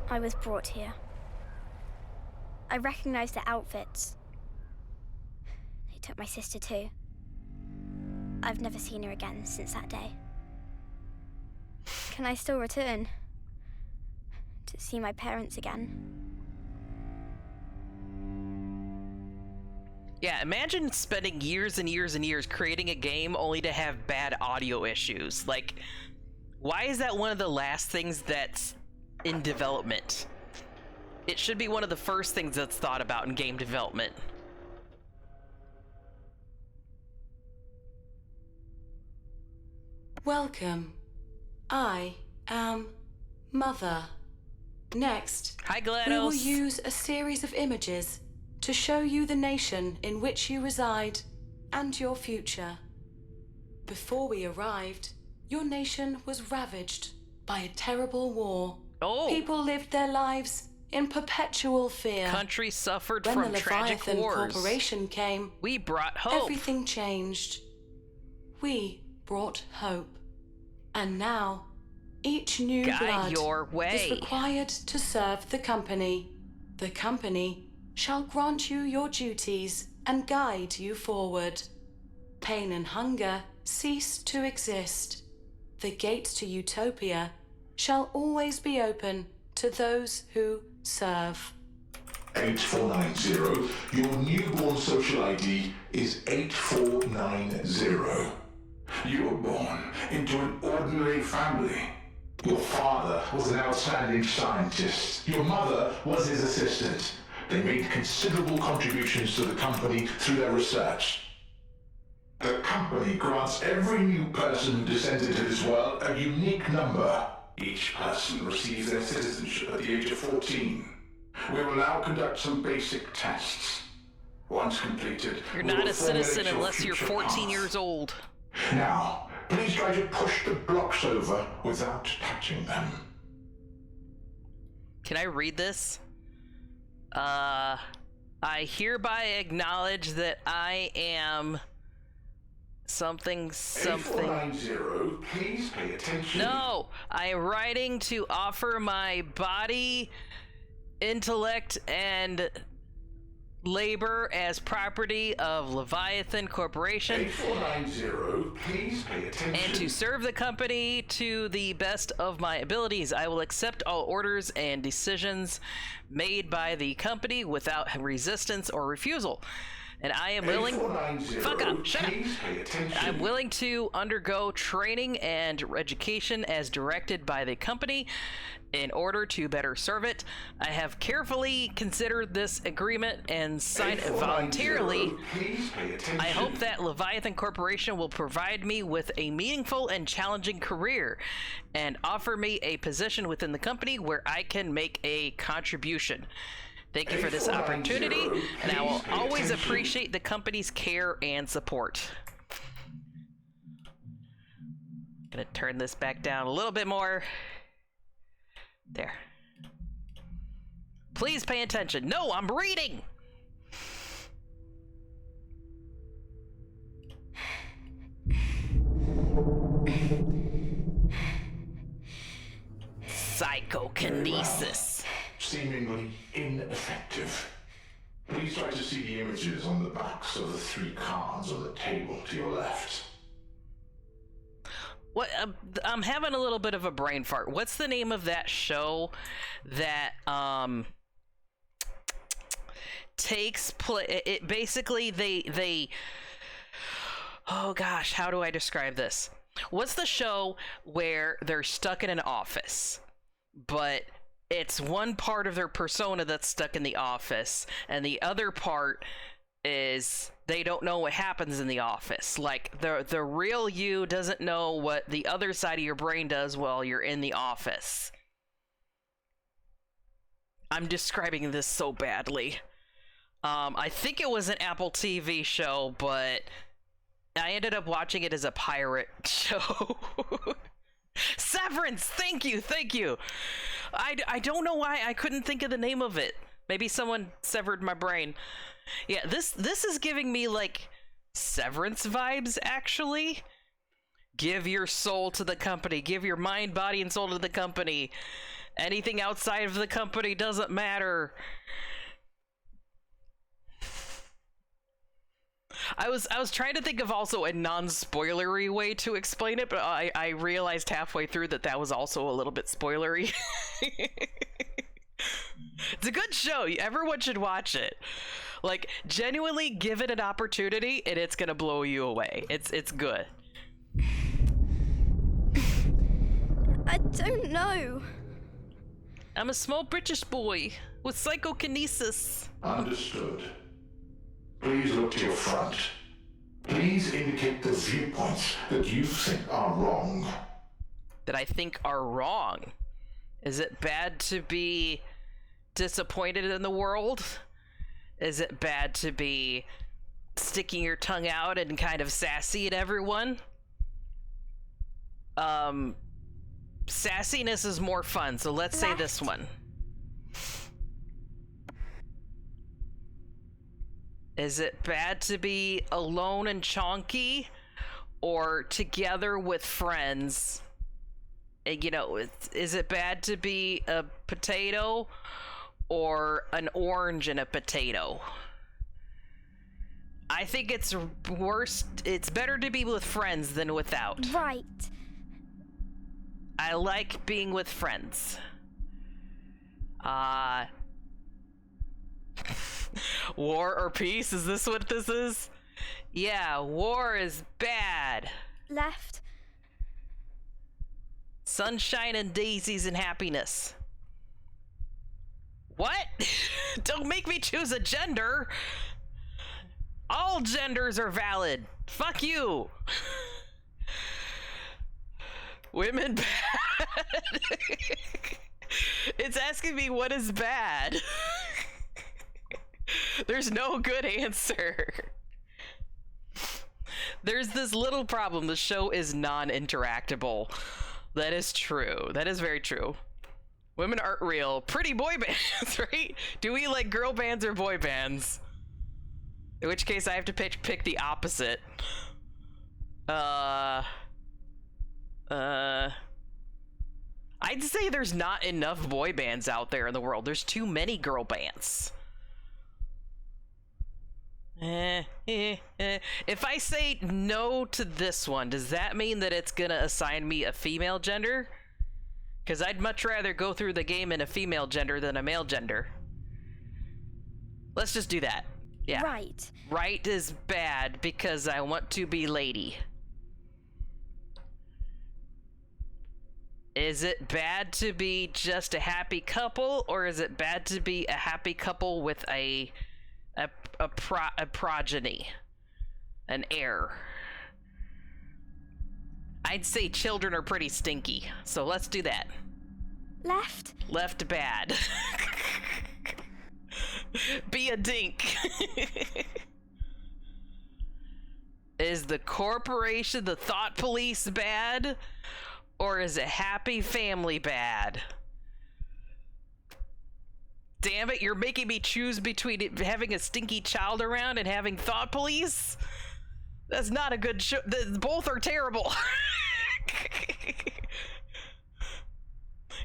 I was brought here. I recognized the outfits. They took my sister too. I've never seen her again since that day. Can I still return to see my parents again? Yeah, imagine spending years and years and years creating a game only to have bad audio issues. Like, why is that one of the last things that's in development? It should be one of the first things that's thought about in game development. Welcome. I am Mother. Next, hi GLaDOS. We will use a series of images to show you the nation in which you reside and your future. Before we arrived, your nation was ravaged by a terrible war. Oh. People lived their lives in perpetual fear. Country suffered when from the tragic Leviathan wars. Corporation came, we brought hope. Everything changed. We brought hope. And now, each new Guide blood your way. is required to serve the company. The company shall grant you your duties and guide you forward. Pain and hunger cease to exist. The gates to utopia shall always be open to those who serve. 8490. Your newborn social ID is 8490. You were born into an ordinary family. Your father was an outstanding scientist. Your mother was his assistant. They made considerable contributions to the company through their research. The company grants every new person who descends into this world a unique number. Each person receives their citizenship at the age of 14. We will now conduct some basic tests. Once completed, You're we not will a citizen formulate your unless you're future 14 path. years old. Now, please try to push the blocks over without touching them. Can I read this? I hereby acknowledge that I am something. 8490, please pay attention. No, I am writing to offer my body, intellect, and labor as property of Leviathan Corporation. 8490, please pay attention. And to serve the company to the best of my abilities. I will accept all orders and decisions made by the company without resistance or refusal. And I am willing. 8490, Fuck up, shut up. please pay attention. I'm willing to undergo training and education as directed by the company in order to better serve it. I have carefully considered this agreement and signed it 8490, voluntarily. please pay attention. I hope that Leviathan Corporation will provide me with a meaningful and challenging career and offer me a position within the company where I can make a contribution. Thank you for this opportunity, and I will always appreciate the company's care and support. Gonna turn this back down a little bit more. There. Please pay attention. No, I'm reading! Psychokinesis. Seemingly ineffective. Please try to see the images on the backs of the 3 cards on the table to your left. What? I'm having a little bit of a brain fart. What's the name of that show that takes place? It basically they. Oh gosh, how do I describe this? What's the show where they're stuck in an office, but it's one part of their persona that's stuck in the office, and the other part is they don't know what happens in the office. Like the real you doesn't know what the other side of your brain does while you're in the office. I'm describing this so badly. I think it was an Apple TV show, but I ended up watching it as a pirate show. Severance! Thank you! I don't know why I couldn't think of the name of it. Maybe someone severed my brain. Yeah, this is giving me like Severance vibes, actually. Give your soul to the company. Give your mind, body, and soul to the company. Anything outside of the company doesn't matter. I was trying to think of also a non-spoilery way to explain it, but I realized halfway through that was also a little bit spoilery. It's a good show. Everyone should watch it. Like, genuinely give it an opportunity, and it's gonna blow you away. It's good. I don't know. I'm a small British boy with psychokinesis. Understood. Please look to your front. Please indicate the viewpoints that you think are wrong. That I think are wrong? Is it bad to be disappointed in the world? Is it bad to be sticking your tongue out and kind of sassy at everyone? Sassiness is more fun, so let's say this one. Is it bad to be alone and chonky, or together with friends? You know, is it bad to be a potato or an orange and a potato? I think it's worse. It's better to be with friends than without. Right. I like being with friends. War or peace? Is this what this is? Yeah, war is bad. Left. Sunshine and daisies and happiness. What? Don't make me choose a gender. All genders are valid. Fuck you. Women bad. It's asking me what is bad. There's no good answer. There's this little problem. The show is non-interactable. That is true. That is very true. Women aren't real. Pretty boy bands, right? Do we like girl bands or boy bands? In which case I have to pick the opposite. I'd say there's not enough boy bands out there in the world. There's too many girl bands. If I say no to this one, does that mean that it's gonna assign me a female gender? Because I'd much rather go through the game in a female gender than a male gender. Let's just do that. Yeah. Right. Right is bad because I want to be lady. Is it bad to be just a happy couple, or is it bad to be a happy couple with a progeny, an heir? I'd say children are pretty stinky, so let's do that. Left? Left bad. Be a dink. Is the corporation, the thought police bad? Or is a happy family bad? Damn it, you're making me choose between having a stinky child around and having thought police? That's not a good show. Both are terrible.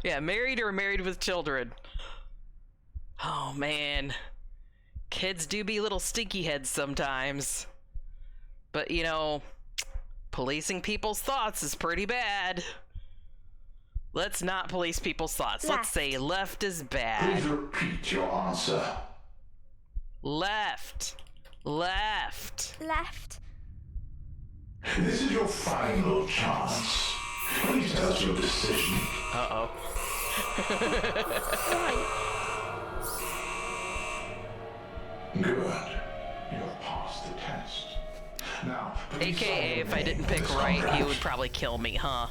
Yeah, married or married with children. Oh man. Kids do be little stinky heads sometimes. But you know, policing people's thoughts is pretty bad. Let's not police people's thoughts. Left. Let's say left is bad. Please repeat your answer. Left. Left. Left. This is your final chance. Please tell us your decision. Uh-oh. Good. You have passed the test. Now, AKA, if I didn't pick right, you would probably kill me, huh?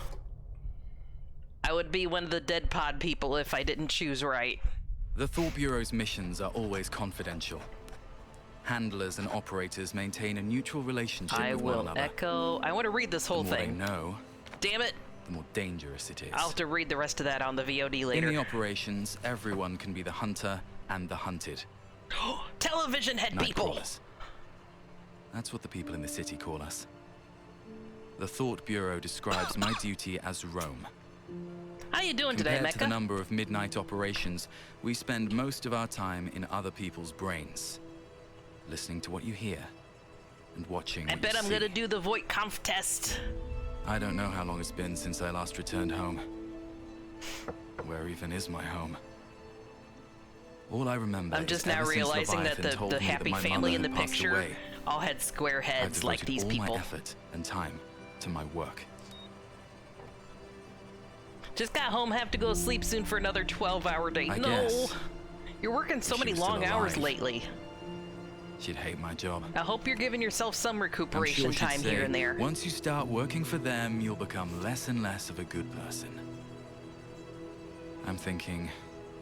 I would be one of the dead pod people if I didn't choose right. The Thought Bureau's missions are always confidential. Handlers and operators maintain a neutral relationship I with one will another. echo. I want to read this whole The more thing. they know, Damn it. the more dangerous it is. I'll have to read the rest of that on the VOD In later. the operations, everyone can be the hunter and the hunted. Television head people. Nightcrawlers. That's what the people in the city call us. The Thought Bureau describes my duty as roam. How you doing today, Compared to the Mecca? number of midnight operations, we spend most of our time in other people's brains. Listening to what you hear and watching I what bet you I'm see. gonna do the Voight-Kampf test. I don't know how long it's been since I last returned home. Where even is my home? All I remember I'm just is now ever since realizing that Leviathan told the me that happy my family mother in the had passed picture away, all had square I've heads like devoted these all people. my effort and time to my work. Just got home, have to go to sleep soon for another 12-hour day. I No, guess you're working so if she many was still long hours alive. lately. She'd hate my job. I hope you're giving yourself some I'm recuperation sure she'd time say, here and there. once you start working for them, you'll become less and less of a good person. I'm thinking,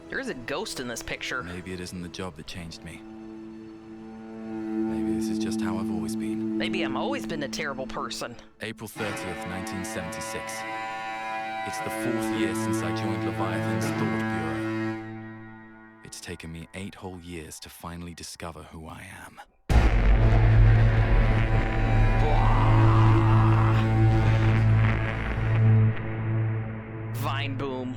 There is a ghost in this picture. maybe it isn't the job that changed me. Maybe this is just how I've always been. Maybe I've always been a terrible person. April 30th, 1976. It's the 4th year since I joined Leviathan's Thought Bureau. It's taken me 8 whole years to finally discover who I am. Vine boom.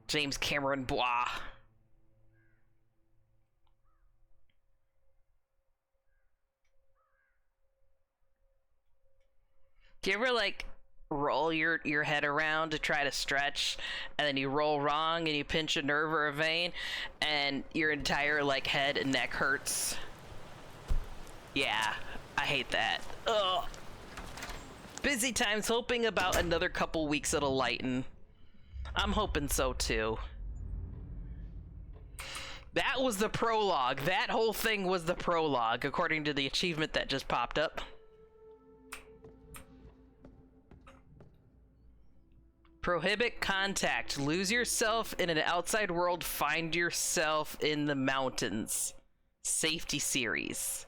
James Cameron Bois. Do you ever like roll your head around to try to stretch, and then you roll wrong and you pinch a nerve or a vein and your entire like head and neck hurts? Yeah, I hate that. Ugh. Busy times, hoping about another couple weeks it'll lighten. I'm hoping so too. That was the prologue. That whole thing was the prologue, according to the achievement that just popped up. Prohibit contact. Lose yourself in an outside world. Find yourself in the mountains. Safety series.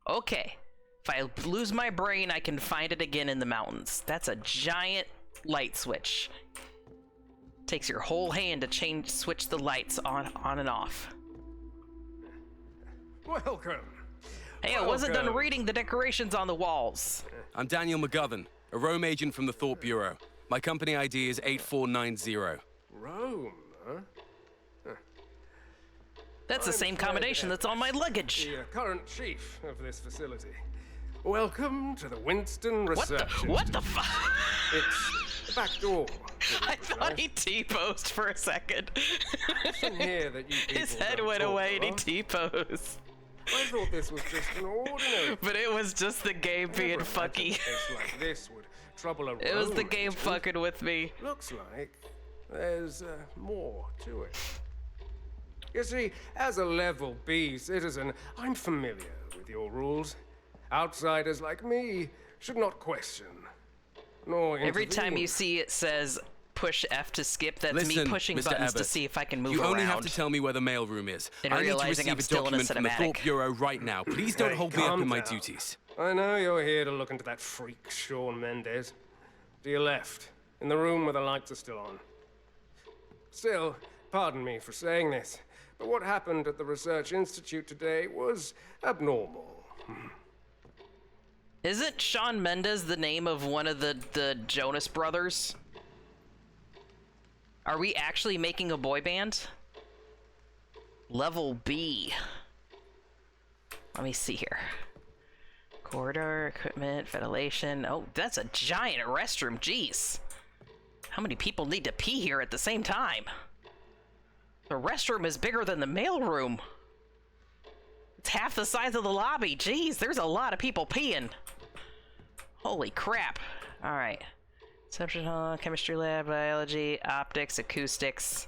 Okay. If I lose my brain, I can find it again in the mountains. That's a giant light switch. Takes your whole hand to switch the lights on and off. Welcome. Hey, I wasn't done reading the decorations on the walls. I'm Daniel McGovern, a Rome agent from the Thought Bureau. My company ID is 8490. Rome, huh? That's the same combination that's on my luggage. The current chief of this facility. Welcome to the Winston Research What the fuck? It's the back door. I thought he T-posed for a second. Listen here that you people His head don't went talk away and he about. T-posed. I thought this was just an ordinary. But it was just the game being Never fucky. imagined a case like this would trouble a It was the Rome game agent. fucking with me. Looks like there's more to it. You see, as a level B citizen, I'm familiar with your rules. Outsiders like me should not question, nor Every time intervene. you see it says push F to skip, that's Listen, me pushing Mr. buttons to Abbott, see if I can move you around. only have to tell me where the mailroom is. And I need to realizing receive I'm a still in a document from the cinematic. Thought Bureau right now. Please don't Hey, hold me up calm in my down. duties. I know you're here to look into that freak, Sean Mendez. To your left, in the room where the lights are still on. Still, pardon me for saying this, but what happened at the Research Institute today was abnormal. Isn't Sean Mendez the name of one of the Jonas brothers? Are we actually making a boy band? Level B. Let me see here. Corridor, equipment, ventilation. Oh, that's a giant restroom. Jeez. How many people need to pee here at the same time? The restroom is bigger than the mailroom. It's half the size of the lobby. Jeez, there's a lot of people peeing. Holy crap. All right. Reception hall, chemistry lab, biology, optics, acoustics.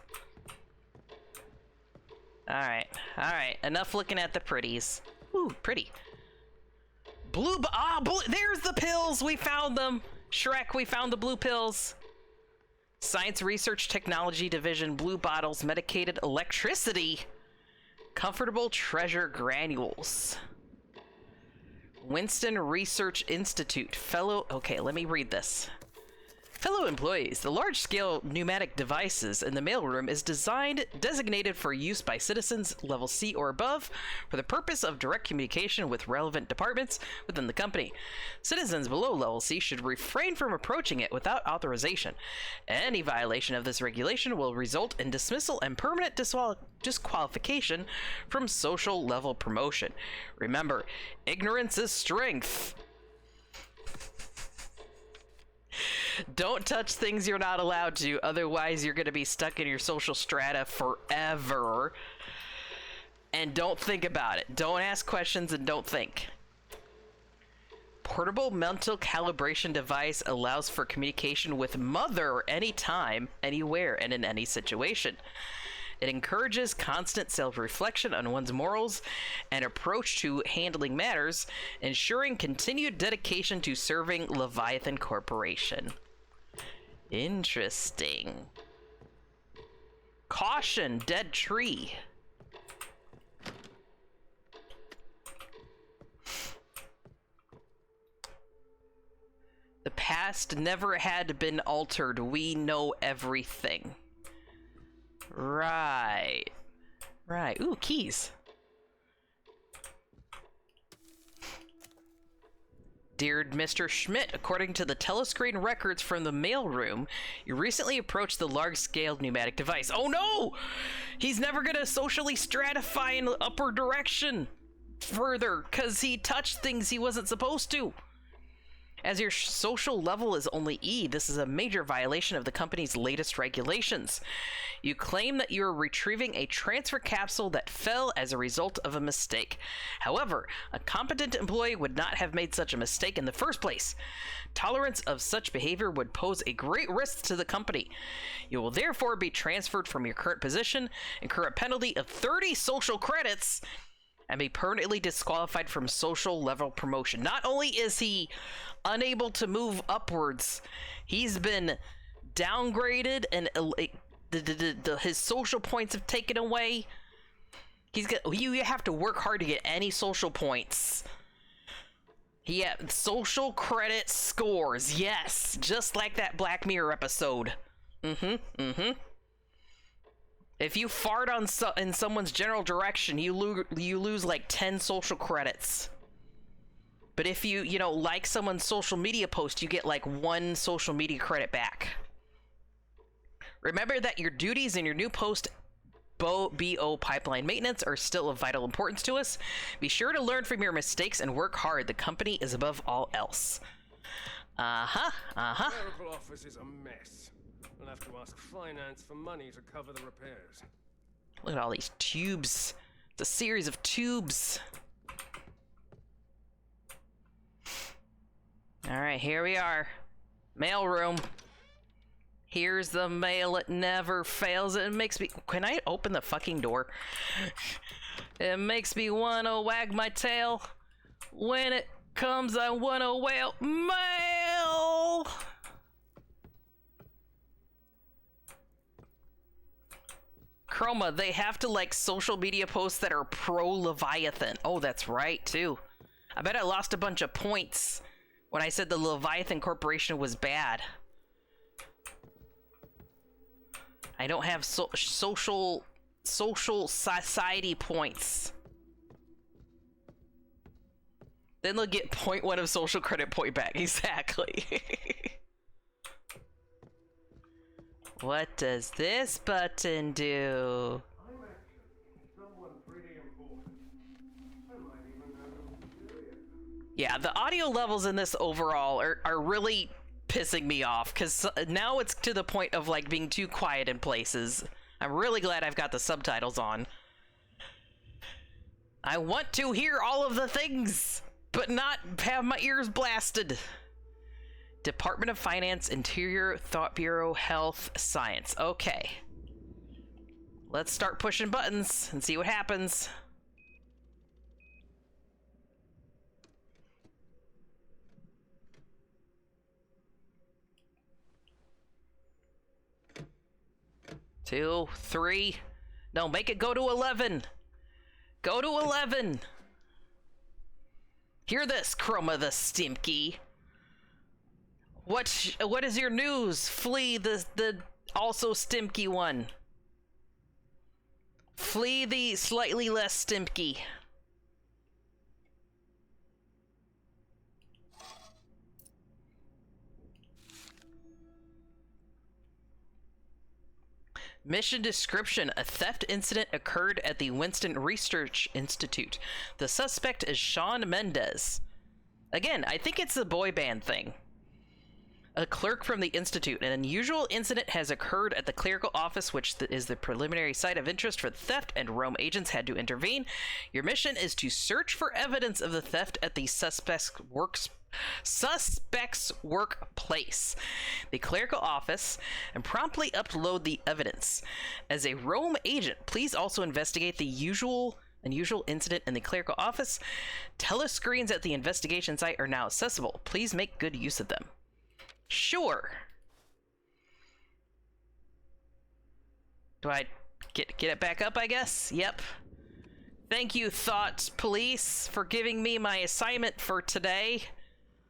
All right. Enough looking at the pretties. Ooh, pretty. Blue, there's the pills. We found them. Shrek, we found the blue pills. Science Research Technology Division, blue bottles, medicated electricity. Comfortable treasure granules. Winston Research Institute, okay, let me read this. Fellow employees, the large-scale pneumatic devices in the mailroom is designated for use by citizens level C or above for the purpose of direct communication with relevant departments within the company. Citizens below level C should refrain from approaching it without authorization. Any violation of this regulation will result in dismissal and permanent disqualification from social level promotion. Remember, ignorance is strength. Don't touch things you're not allowed to, otherwise you're going to be stuck in your social strata forever. And don't think about it. Don't ask questions and don't think. Portable mental calibration device allows for communication with Mother anytime, anywhere, and in any situation. It encourages constant self-reflection on one's morals and approach to handling matters, ensuring continued dedication to serving Leviathan Corporation. Interesting. Caution, dead tree. The past never had been altered. We know everything. Right. Ooh, keys. Dear Mr. Schmidt, according to the telescreen records from the mailroom, you recently approached the large-scale pneumatic device. Oh no! He's never gonna socially stratify in the upper direction further, because he touched things he wasn't supposed to. As your social level is only E, this is a major violation of the company's latest regulations. You claim that you are retrieving a transfer capsule that fell as a result of a mistake. However, a competent employee would not have made such a mistake in the first place. Tolerance of such behavior would pose a great risk to the company. You will therefore be transferred from your current position, incur a penalty of 30 social credits, and be permanently disqualified from social level promotion. Not only is he unable to move upwards, he's been downgraded and his social points have taken away. You have to work hard to get any social points. Yeah, social credit scores. Yes, just like that Black Mirror episode. If you fart on in someone's general direction, you lose like 10 social credits. But if you like someone's social media post, you get like 1 social media credit back. Remember that your duties in your new post BO pipeline maintenance are still of vital importance to us. Be sure to learn from your mistakes and work hard. The company is above all else. Clerical office is a mess. We'll have to ask finance for money to cover the repairs. Look at all these tubes. It's a series of tubes. All right, here we are. Mail room. Here's the mail. It never fails. It makes me... Can I open the fucking door? It makes me want to wag my tail. When it comes, I want to wail. Mail! Chroma, they have to like social media posts that are pro-Leviathan. Oh, that's right, too. I bet I lost a bunch of points when I said the Leviathan Corporation was bad. I don't have social society points. Then they'll get 0.1 of social credit point back. Exactly. What does this button do? Yeah, the audio levels in this overall are really pissing me off, because now it's to the point of like being too quiet in places. I'm really glad I've got the subtitles on. I want to hear all of the things, but not have my ears blasted. Department of Finance, Interior, Thought Bureau, Health, Science. Okay. Let's start pushing buttons and see what happens. Two, 3. No, make it go to 11. Go to 11. Hear this, Chroma the Stimky. What is your news? Flee the also Stimky one. Flee the slightly less Stimky. Mission description: a theft incident occurred at the Winston Research Institute. The suspect is Sean Mendez. Again, I think it's the boy band thing. A clerk from the Institute. An unusual incident has occurred at the clerical office, which is the preliminary site of interest for the theft, and Rome agents had to intervene. Your mission is to search for evidence of the theft at the suspect's workplace, the clerical office, and promptly upload the evidence. As a Rome agent, please also investigate the unusual incident in the clerical office. Telescreens at the investigation site are now accessible. Please make good use of them. Sure. Do I get it back up, I guess? Yep. Thank you, Thought Police, for giving me my assignment for today.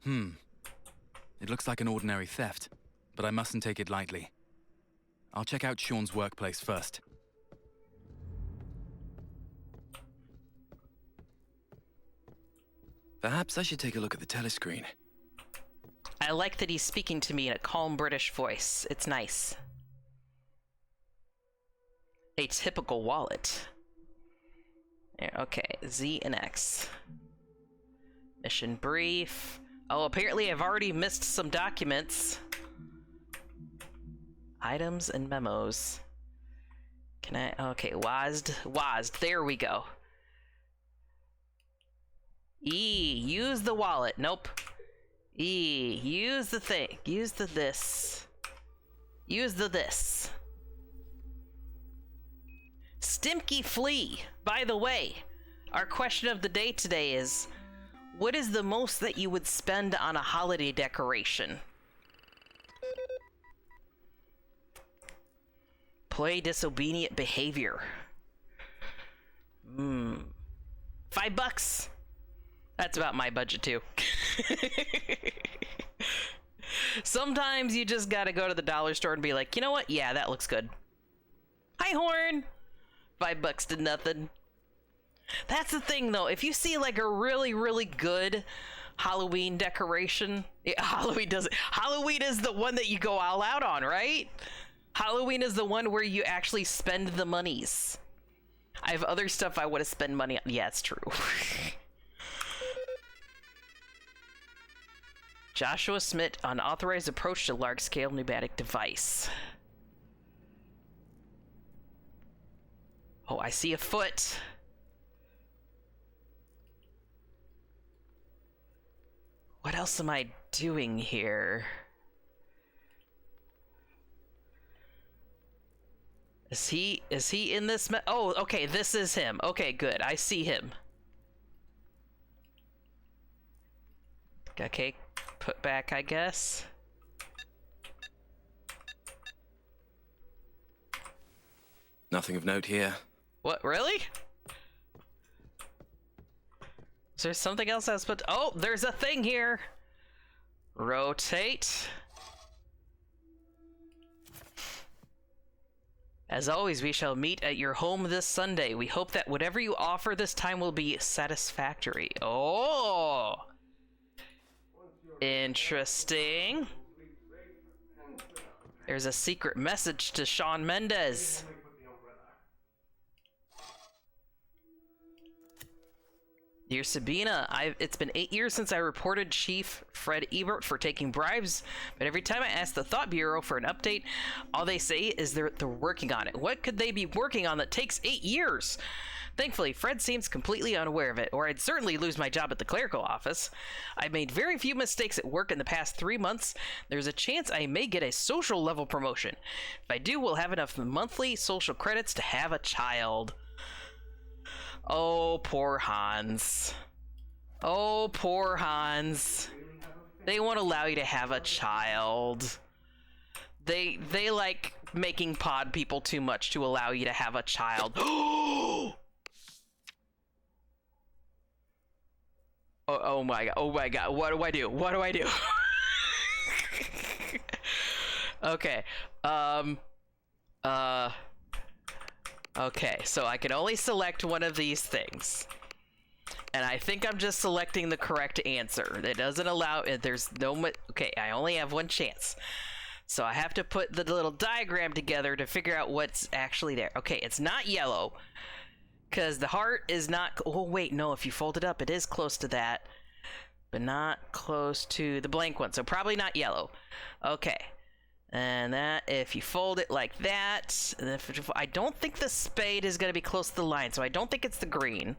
It looks like an ordinary theft, but I mustn't take it lightly. I'll check out Sean's workplace first. Perhaps I should take a look at the telescreen. I like that he's speaking to me in a calm British voice. It's nice. A typical wallet. Yeah, okay, Z and X. Mission brief. Oh, apparently I've already missed some documents. Items and memos. Can I? Okay, WASD. There we go. E, use the wallet. Nope. E, use the thing. Use the this. Use the this. Stimky flee. By the way, our question of the day today is, what is the most that you would spend on a holiday decoration? Play disobedient behavior. $5. That's about my budget too. Sometimes you just gotta go to the dollar store and be like, you know what? Yeah, that looks good. Hi, Horn! $5 to nothing. That's the thing, though. If you see like a really, really good Halloween decoration, yeah, Halloween is the one that you go all out on, right? Halloween is the one where you actually spend the monies. I have other stuff I would have spent money on. Yeah, it's true. Joshua Smith, unauthorized approach to large-scale pneumatic device. Oh, I see a foot. What else am I doing here? Is he in this oh, okay, this is him. Okay, good. I see him. Okay, put back, I guess. Nothing of note here. What, really? Is there something else I was put? Oh, there's a thing here. Rotate. As always, we shall meet at your home this Sunday. We hope that whatever you offer this time will be satisfactory. Oh! Interesting. There's a secret message to Sean Mendez. Dear Sabina, it's been 8 years since I reported Chief Fred Ebert for taking bribes, but every time I ask the Thought Bureau for an update, all they say is they're working on it. What could they be working on that takes 8 years? Thankfully, Fred seems completely unaware of it, or I'd certainly lose my job at the clerical office. I've made very few mistakes at work in the past 3 months. There's a chance I may get a social level promotion. If I do, we'll have enough monthly social credits to have a child. Oh, poor Hans. Oh, poor Hans. They won't allow you to have a child. They like making pod people too much to allow you to have a child. Oh my god. Oh my god. What do I do? What do I do? Okay. Okay, so I can only select one of these things. And I think I'm just selecting the correct answer. It doesn't allow, there's no, okay, I only have one chance. So I have to put the little diagram together to figure out what's actually there. Okay, it's not yellow, because the heart is not, oh wait, no, if you fold it up, it is close to that, but not close to the blank one, so probably not yellow. Okay. And that, if you fold it like that, and if, I don't think the spade is going to be close to the line, so I don't think it's the green.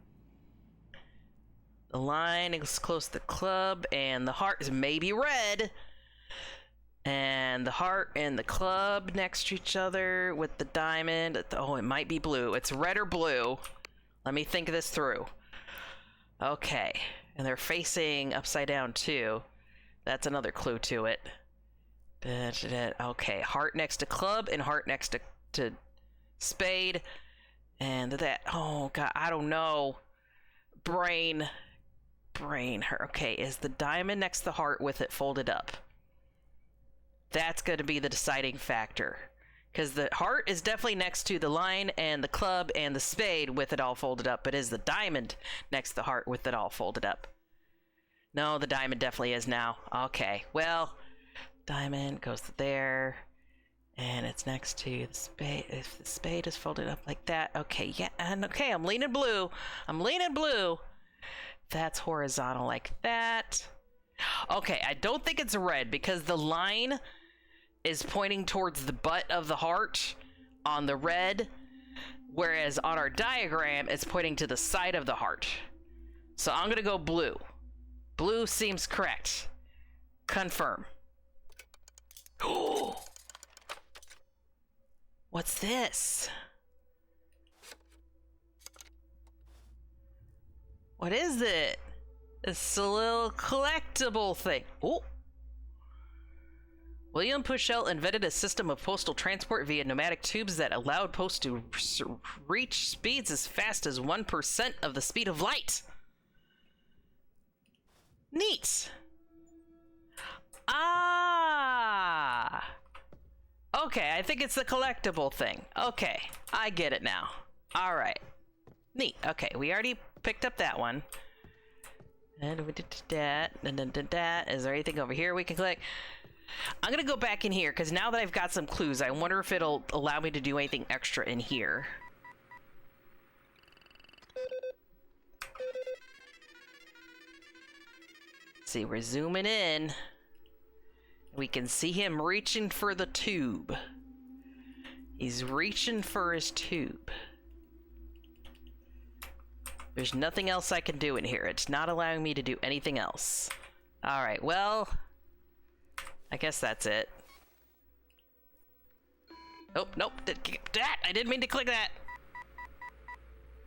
The line is close to the club, and the heart is maybe red. And the heart and the club next to each other with the diamond. Oh, it might be blue. It's red or blue. Let me think this through. Okay, and they're facing upside down too. That's another clue to it. Okay, heart next to club and heart next to spade. And that, oh god, I don't know. Brain, okay, is the diamond next to the heart with it folded up? That's going to be the deciding factor. Because the heart is definitely next to the line and the club and the spade with it all folded up. But is the diamond next to the heart with it all folded up? No, the diamond definitely is now. Okay, well, diamond goes there. And it's next to the spade. If the spade is folded up like that. Okay, yeah, and okay, I'm leaning blue. That's horizontal like that. Okay, I don't think it's red because the line is pointing towards the butt of the heart on the red, whereas on our diagram, it's pointing to the side of the heart. So I'm gonna go blue. Blue seems correct. Confirm. Oh! What's this? What is it? It's a little collectible thing. Oh! William Pushell invented a system of postal transport via pneumatic tubes that allowed posts to reach speeds as fast as 1% of the speed of light. Neat. Ah. Okay, I think it's the collectible thing. Okay, I get it now. All right. Neat. Okay, we already picked up that one. And we did that. Is there anything over here we can click? I'm gonna go back in here because now that I've got some clues, I wonder if it'll allow me to do anything extra in here. See, we're zooming in. We can see him reaching for the tube. He's reaching for his tube. There's nothing else I can do in here. It's not allowing me to do anything else. All right, well, I guess that's it. Oh, nope, that! I didn't mean to click that.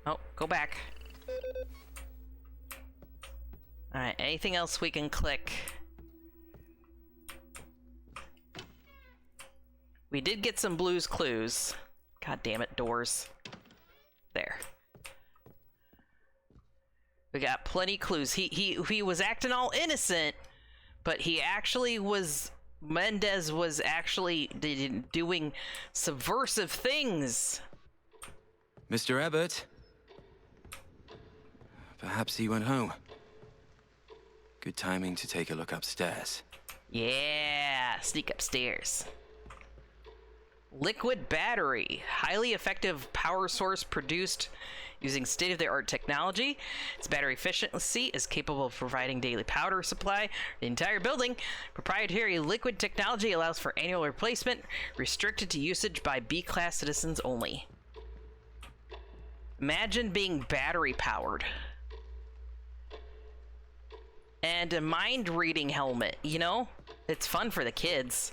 Oh, go back. All right, anything else we can click? We did get some Blue's Clues. God damn it, doors. There. We got plenty clues. He was acting all innocent, but he actually was... Mendez was actually doing subversive things. Mr. Abbott? Perhaps he went home. Good timing to take a look upstairs. Yeah, sneak upstairs. Liquid battery, highly effective power source produced using state-of-the-art technology. Its battery efficiency is capable of providing daily power supply for the entire building. Proprietary liquid technology allows for annual replacement, restricted to usage by B-class citizens only. Imagine being battery powered. And a mind-reading helmet, you know? It's fun for the kids.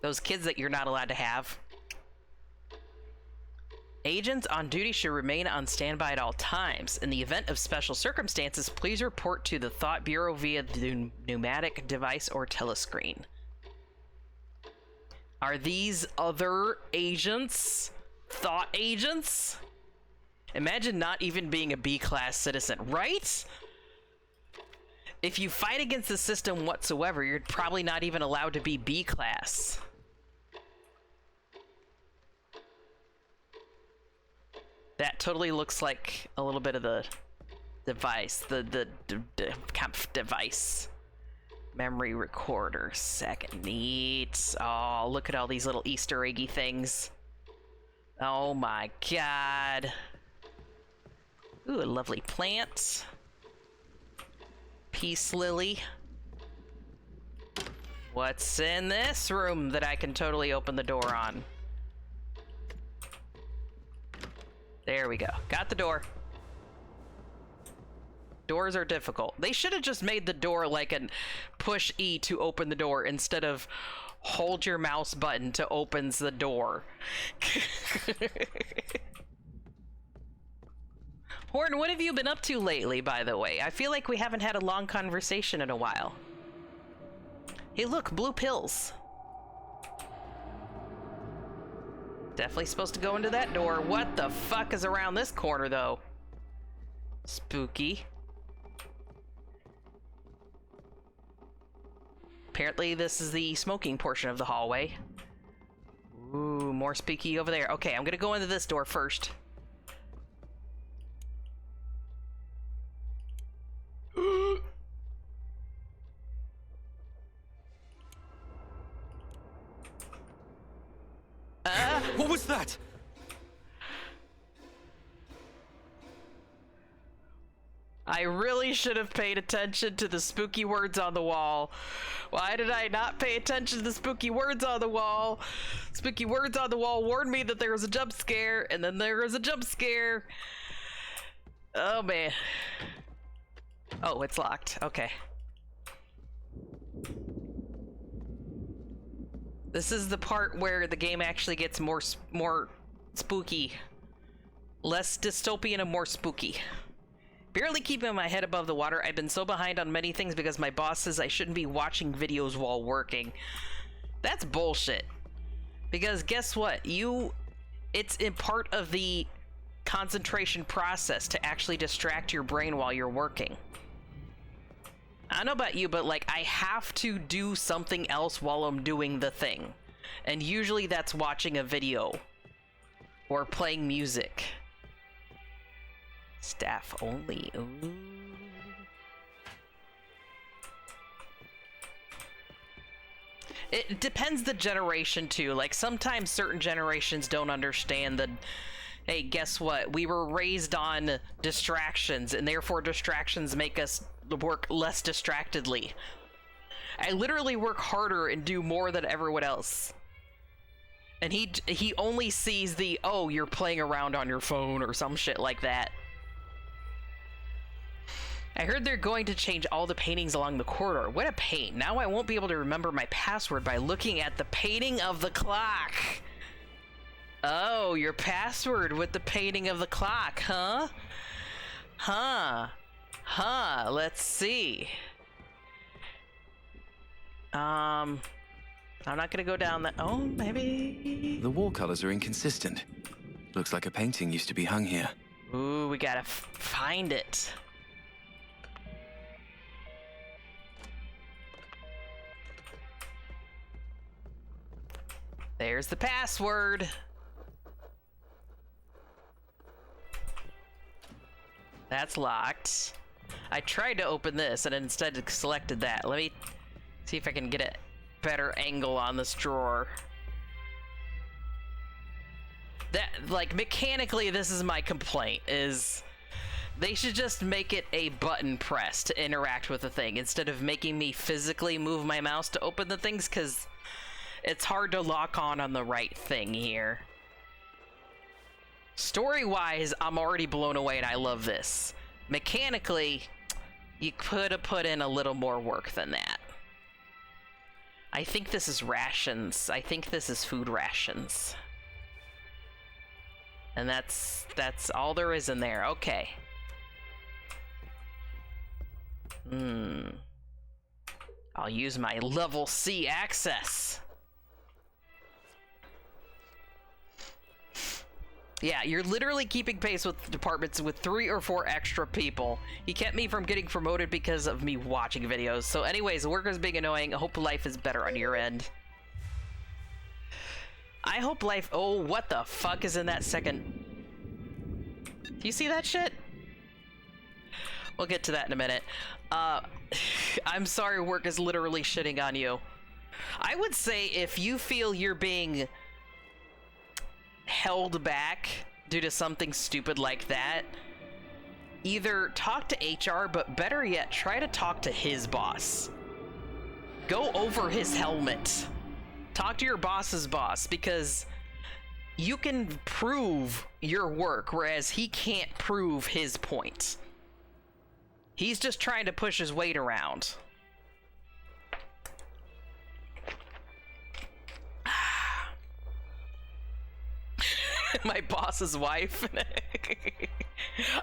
Those kids that you're not allowed to have. Agents on duty should remain on standby at all times. In the event of special circumstances, please report to the Thought Bureau via the pneumatic device or telescreen. Are these other agents Thought agents? Imagine not even being a B-class citizen, right? If you fight against the system whatsoever, you're probably not even allowed to be B-class. That totally looks like a little bit of the device, the Kampf device. Memory recorder, second. Neat. Oh, look at all these little Easter eggy things. Oh my god. Ooh, a lovely plant. Peace lily. What's in this room that I can totally open the door on? There we go. Got the door. Doors are difficult. They should have just made the door like an push E to open the door instead of hold your mouse button to opens the door. Horn, what have you been up to lately, by the way? I feel like we haven't had a long conversation in a while. Hey, look, blue pills. Definitely supposed to go into that door. What the fuck is around this corner, though? Spooky. Apparently, this is the smoking portion of the hallway. Ooh, more spooky over there. Okay, I'm gonna go into this door first. What was that? I really should have paid attention to the spooky words on the wall. Why did I not pay attention to the spooky words on the wall? Spooky words on the wall warned me that there was a jump scare, and then there was a jump scare. Oh man. Oh, it's locked. Okay. This is the part where the game actually gets more spooky. Less dystopian and more spooky. Barely keeping my head above the water. I've been so behind on many things because my boss says I shouldn't be watching videos while working. That's bullshit. Because guess what? It's in part of the concentration process to actually distract your brain while you're working. I don't know about you, but like I have to do something else while I'm doing the thing. And usually that's watching a video or playing music. Staff only. Ooh. It depends the generation too. Like sometimes certain generations don't understand the, hey, guess what? We were raised on distractions, and therefore distractions make us work less distractedly. I literally work harder and do more than everyone else. And he only sees the, oh, you're playing around on your phone or some shit like that. I heard they're going to change all the paintings along the corridor. What a pain. Now I won't be able to remember my password by looking at the painting of the clock. Oh, your password with the painting of the clock, huh? Huh, let's see. I'm not gonna go down that. Oh, maybe. The wall colors are inconsistent. Looks like a painting used to be hung here. Ooh, we gotta find it. There's the password. That's locked. I tried to open this and instead selected that. Let me see if I can get a better angle on this drawer. That, like, mechanically, this is my complaint, is they should just make it a button press to interact with the thing instead of making me physically move my mouse to open the things, because it's hard to lock on the right thing here. Story-wise, I'm already blown away and I love this. Mechanically, you could have put in a little more work than that. I think this is rations. I think this is food rations. And that's all there is in there. Okay. I'll use my level C access. Yeah, you're literally keeping pace with departments with 3 or 4 extra people. He kept me from getting promoted because of me watching videos. So anyways, the workers being annoying. I hope life is better on your end. I hope life... Oh, what the fuck is in that second... Do you see that shit? We'll get to that in a minute. I'm sorry work is literally shitting on you. I would say if you feel you're being held back due to something stupid like that, either talk to HR, but better yet, try to talk to his boss. Go over his helmet. Talk to your boss's boss, because you can prove your work, whereas he can't prove his point. He's just trying to push his weight around. My boss's wife.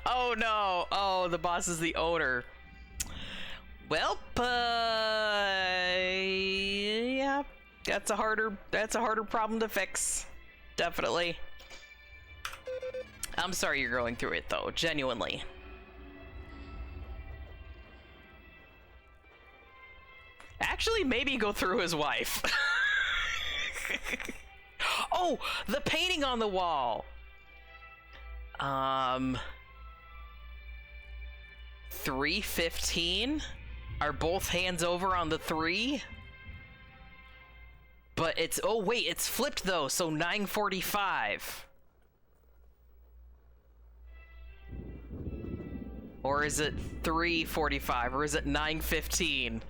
Oh no. Oh, the boss is the owner. Well, yeah, that's a harder problem to fix. Definitely. I'm sorry you're going through it though, genuinely. Actually, maybe go through his wife. Oh, the painting on the wall. 315? Are both hands over on the 3? But it's, oh wait, it's flipped though, so 945. Or is it 345, or is it 915?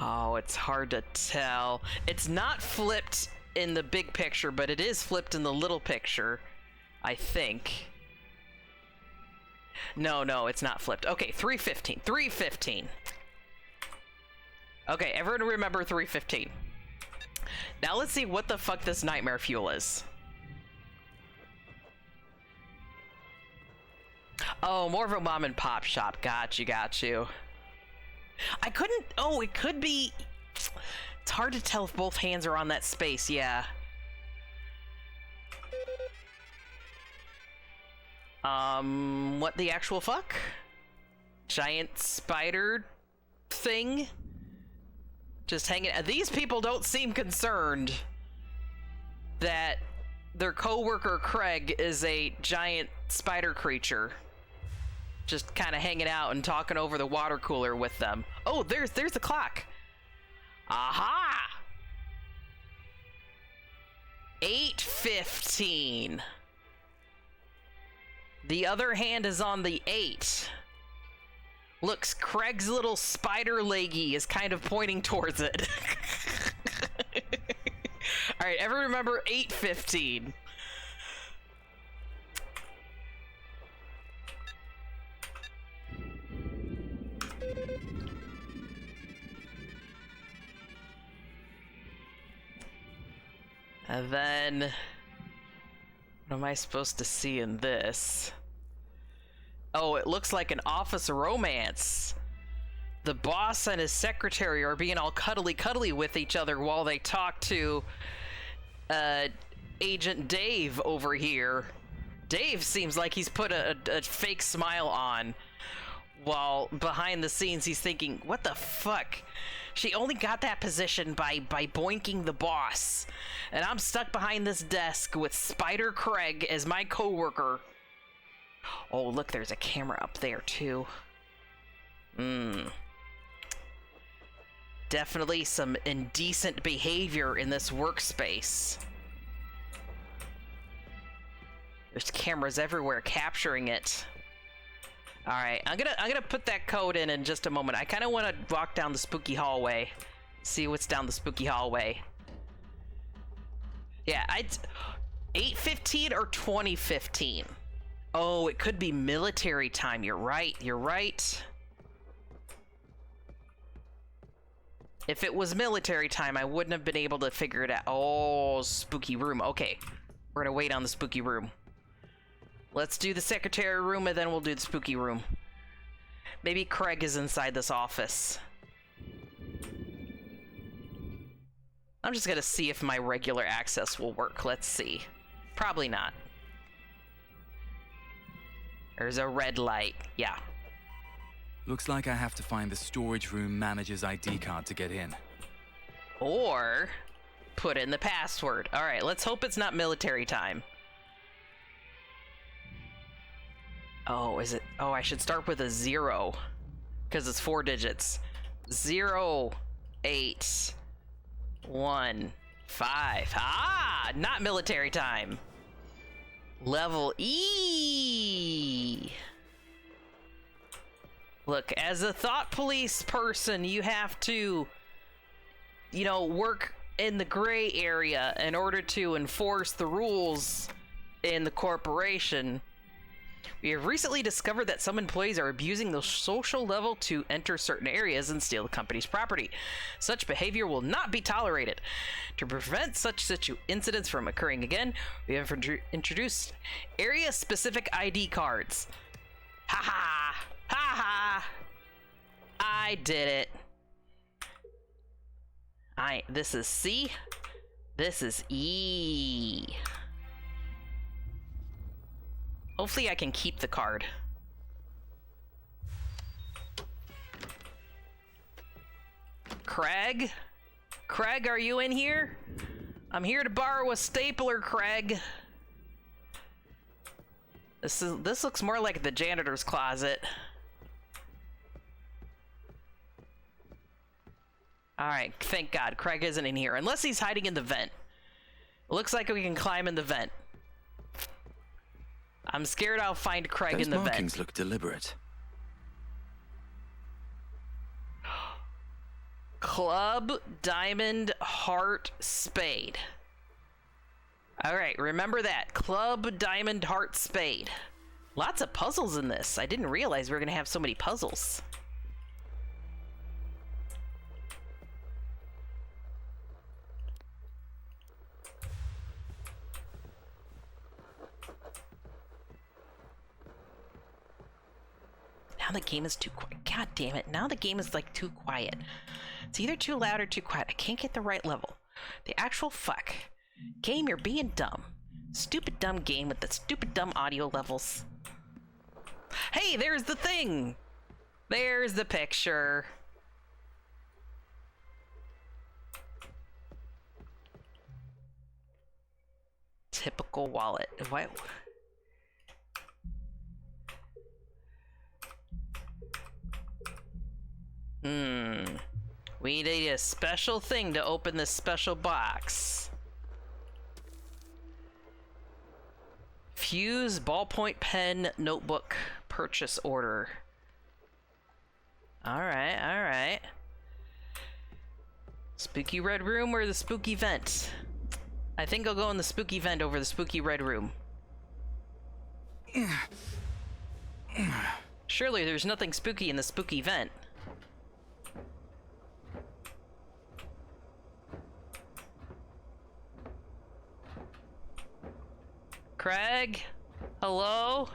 Oh, it's hard to tell. It's not flipped in the big picture, but it is flipped in the little picture, I think. No, it's not flipped. Okay, 315. 315. Okay, everyone remember 315. Now let's see what the fuck this nightmare fuel is. Oh, more of a mom and pop shop. Got you. I couldn't... Oh, it could be... It's hard to tell if both hands are on that space, yeah. What the actual fuck? giant spider thing just hanging. These people don't seem concerned that their co-worker Craig is a giant spider creature just kind of hanging out and talking over the water cooler with them. Oh, there's the clock. Aha! 8:15. The other hand is on the 8. Looks, Craig's little spider leggy is kind of pointing towards it. All right, everyone remember 8:15. And then, what am I supposed to see in this? Oh, it looks like an office romance. The boss and his secretary are being all cuddly with each other while they talk to Agent Dave over here. Dave seems like he's put a fake smile on, while behind the scenes he's thinking, what the fuck? She only got that position by boinking the boss. And I'm stuck behind this desk with Spider Craig as my coworker. Oh, look, there's a camera up there, too. Definitely some indecent behavior in this workspace. There's cameras everywhere capturing it. All right, I'm gonna put that code in just a moment. I kind of want to walk down the spooky hallway, see what's down the spooky hallway. Yeah, 8:15 or 20:15. Oh, it could be military time. You're right. You're right. If it was military time, I wouldn't have been able to figure it out. Oh, spooky room. Okay, we're gonna wait on the spooky room. Let's do the secretary room and then we'll do the spooky room. Maybe Craig is inside this office. I'm just gonna see if my regular access will work. Let's see. Probably not. There's a red light. Yeah. Looks like I have to find the storage room manager's ID card to get in. Or put in the password. All right, let's hope it's not military time. Oh, is it? Oh, I should start with a 0 because it's 4 digits. 0, 8, 1, 5. Ah, not military time. Level E. Look, as a thought police person, you have to, you know, work in the gray area in order to enforce the rules in the corporation. We have recently discovered that some employees are abusing the social level to enter certain areas and steal the company's property. Such behavior will not be tolerated. To prevent such incidents from occurring again, we have introduced area-specific ID cards. Ha ha! Ha ha! I did it. This is C. This is E. Hopefully I can keep the card. Craig? Craig, are you in here? I'm here to borrow a stapler, Craig. This looks more like the janitor's closet. Alright, thank God. Craig isn't in here. Unless he's hiding in the vent. It looks like we can climb in the vent. I'm scared I'll find Craig in the vent. Those markings look deliberate. Club, diamond, heart, spade. All right, remember that. Club, diamond, heart, spade. Lots of puzzles in this. I didn't realize we were going to have so many puzzles. Now the game is too quiet. God damn it. Now the game is like too quiet. It's either too loud or too quiet. I can't get the right level. The actual fuck. Game, you're being dumb. Stupid dumb game with the stupid dumb audio levels. Hey, there's the thing! There's the picture. Typical wallet. What? We need a special thing to open this special box. Fuse ballpoint pen notebook purchase order. Alright, alright. Spooky red room or the spooky vent? I think I'll go in the spooky vent over the spooky red room. Surely there's nothing spooky in the spooky vent. Craig? Hello?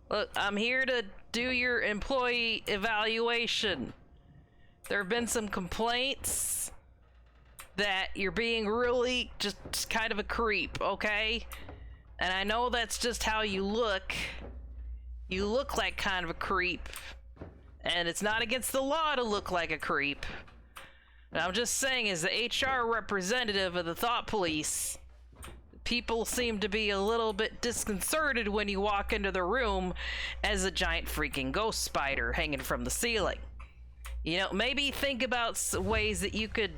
Look, I'm here to do your employee evaluation. There have been some complaints that you're being really just kind of a creep, okay? And I know that's just how you look. You look like kind of a creep. And it's not against the law to look like a creep. But I'm just saying, as the HR representative of the Thought Police, people seem to be a little bit disconcerted when you walk into the room as a giant freaking ghost spider hanging from the ceiling. You know, maybe think about ways that you could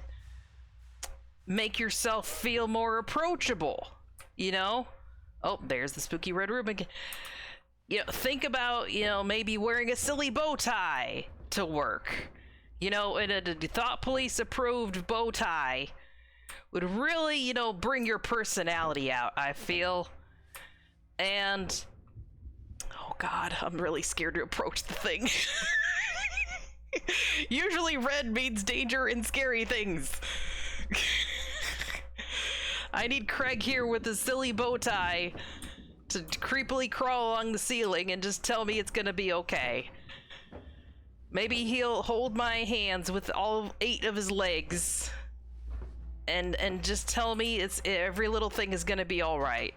make yourself feel more approachable, you know? Oh, there's the spooky red room again. You know, think about, you know, maybe wearing a silly bow tie to work. You know, and a Thought Police approved bow tie would really, you know, bring your personality out, I feel. And, oh God, I'm really scared to approach the thing. Usually red means danger and scary things. I need Craig here with a silly bow tie to creepily crawl along the ceiling and just tell me it's gonna be okay. Maybe he'll hold my hands with all 8 of his legs and just tell me every little thing is gonna be all right.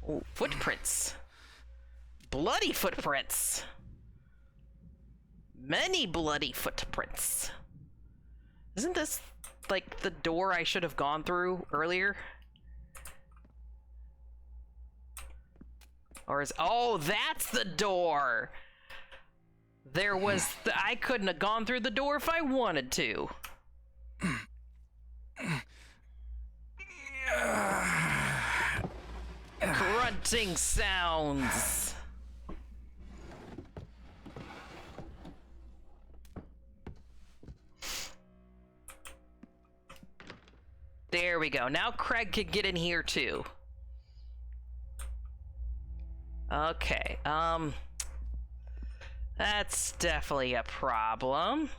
Ooh, footprints. Bloody footprints. Many bloody footprints. Isn't this like the door I should have gone through earlier? Or is, oh, that's the door. There was, I couldn't have gone through the door if I wanted to. Grunting sounds. There we go. Now Craig could get in here too. Okay, that's definitely a problem.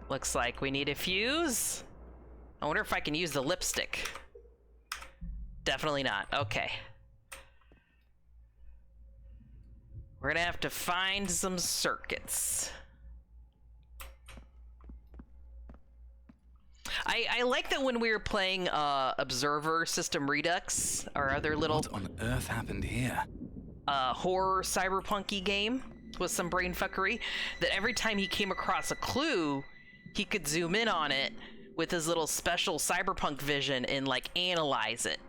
Looks like we need a fuse. I wonder if I can use the lipstick. Definitely not. Okay. We're gonna have to find some circuits. I like that when we were playing Observer System Redux, our other little... What on earth happened here? Horror cyberpunky game with some brain fuckery, that every time he came across a clue, he could zoom in on it with his little special cyberpunk vision and like analyze it.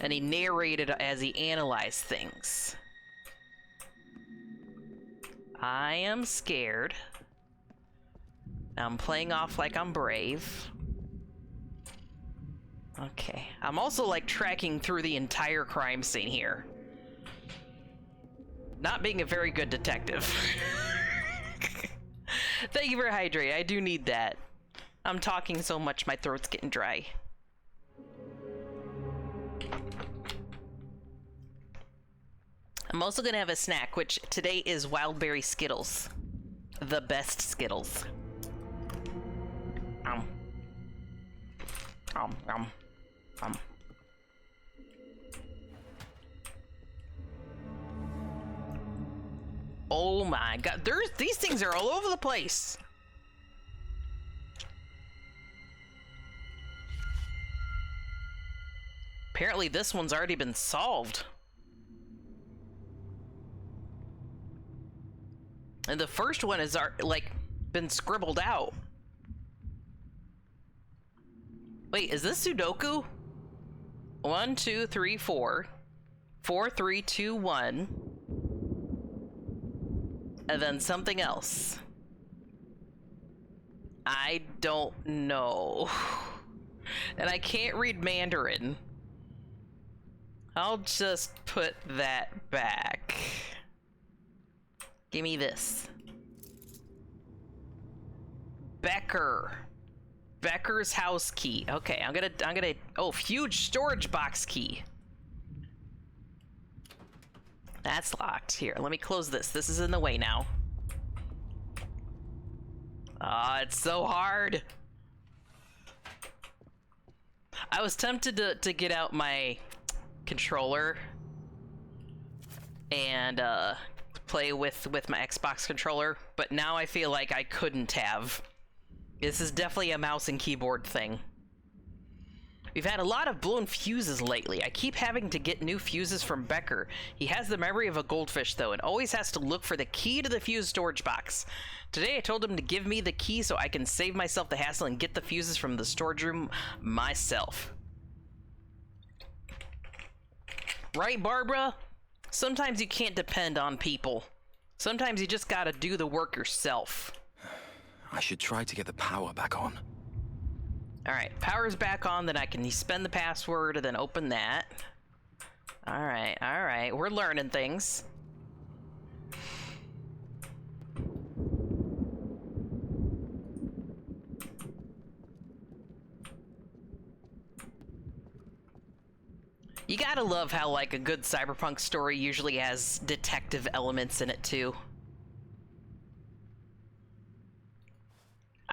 And he narrated as he analyzed things. I am scared. I'm playing off like I'm brave. Okay, I'm also like tracking through the entire crime scene here. Not being a very good detective. Thank you for hydrating. I do need that. I'm talking so much, my throat's getting dry. I'm also gonna have a snack, which today is Wildberry Skittles. The best Skittles. Oh my god, these things are all over the place. Apparently this one's already been solved. And the first one is like been scribbled out. Wait, is this Sudoku? 1, 2, 3, 4. 4, 3, 2, 1. And then something else. I don't know. And I can't read Mandarin. I'll just put that back. Give me this. Becker's house key. Okay, I'm gonna, oh, huge storage box key. That's locked. Here, let me close this. This is in the way now. Ah, it's so hard. I was tempted to get out my controller and play with my Xbox controller, but now I feel like I couldn't have. This is definitely a mouse and keyboard thing. We've had a lot of blown fuses lately. I keep having to get new fuses from Becker. He has the memory of a goldfish, though, and always has to look for the key to the fuse storage box. Today, I told him to give me the key so I can save myself the hassle and get the fuses from the storage room myself. Right, Barbara? Sometimes you can't depend on people. Sometimes you just gotta do the work yourself. I should try to get the power back on. Alright, power's back on, then I can spend the password and then open that. Alright, we're learning things. You gotta love how, like, a good cyberpunk story usually has detective elements in it, too.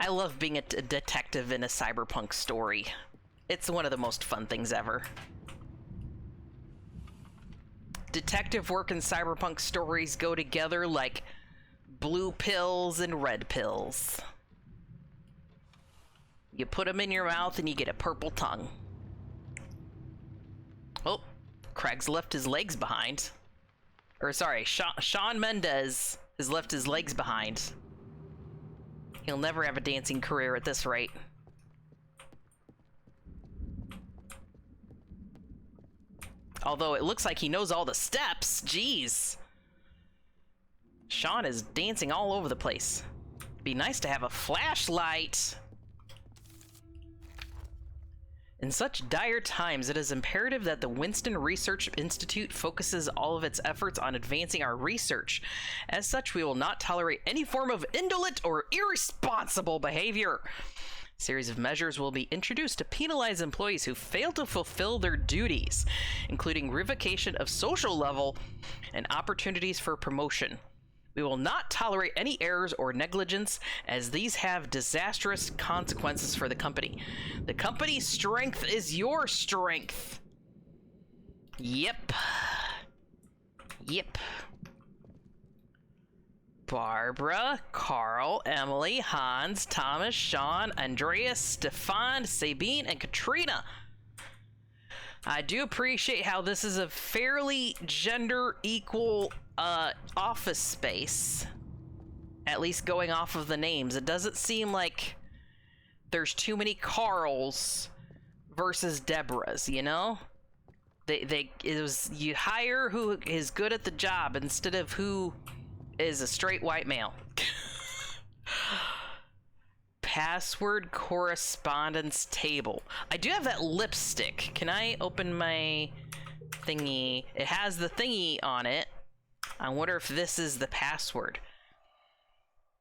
I love being a detective in a cyberpunk story. It's one of the most fun things ever. Detective work and cyberpunk stories go together like blue pills and red pills. You put them in your mouth and you get a purple tongue. Oh, Craig's left his legs behind. Or sorry, Sean Mendez has left his legs behind. He'll never have a dancing career at this rate. Although it looks like he knows all the steps. Jeez. Sean is dancing all over the place. Be nice to have a flashlight. In such dire times, it is imperative that the Winston Research Institute focuses all of its efforts on advancing our research. As such, we will not tolerate any form of indolent or irresponsible behavior. A series of measures will be introduced to penalize employees who fail to fulfill their duties, including revocation of social level and opportunities for promotion. We will not tolerate any errors or negligence, as these have disastrous consequences for the company. The company's strength is your strength. Yep. Barbara, Carl, Emily, Hans, Thomas, Sean, Andreas, Stefan, Sabine, and Katrina. I do appreciate how this is a fairly gender equal office space. At least going off of the names. It doesn't seem like there's too many Carls versus Deborahs, you know? You hire who is good at the job instead of who is a straight white male. Password correspondence table. I do have that lipstick. Can I open my thingy? It has the thingy on it. I wonder if this is the password.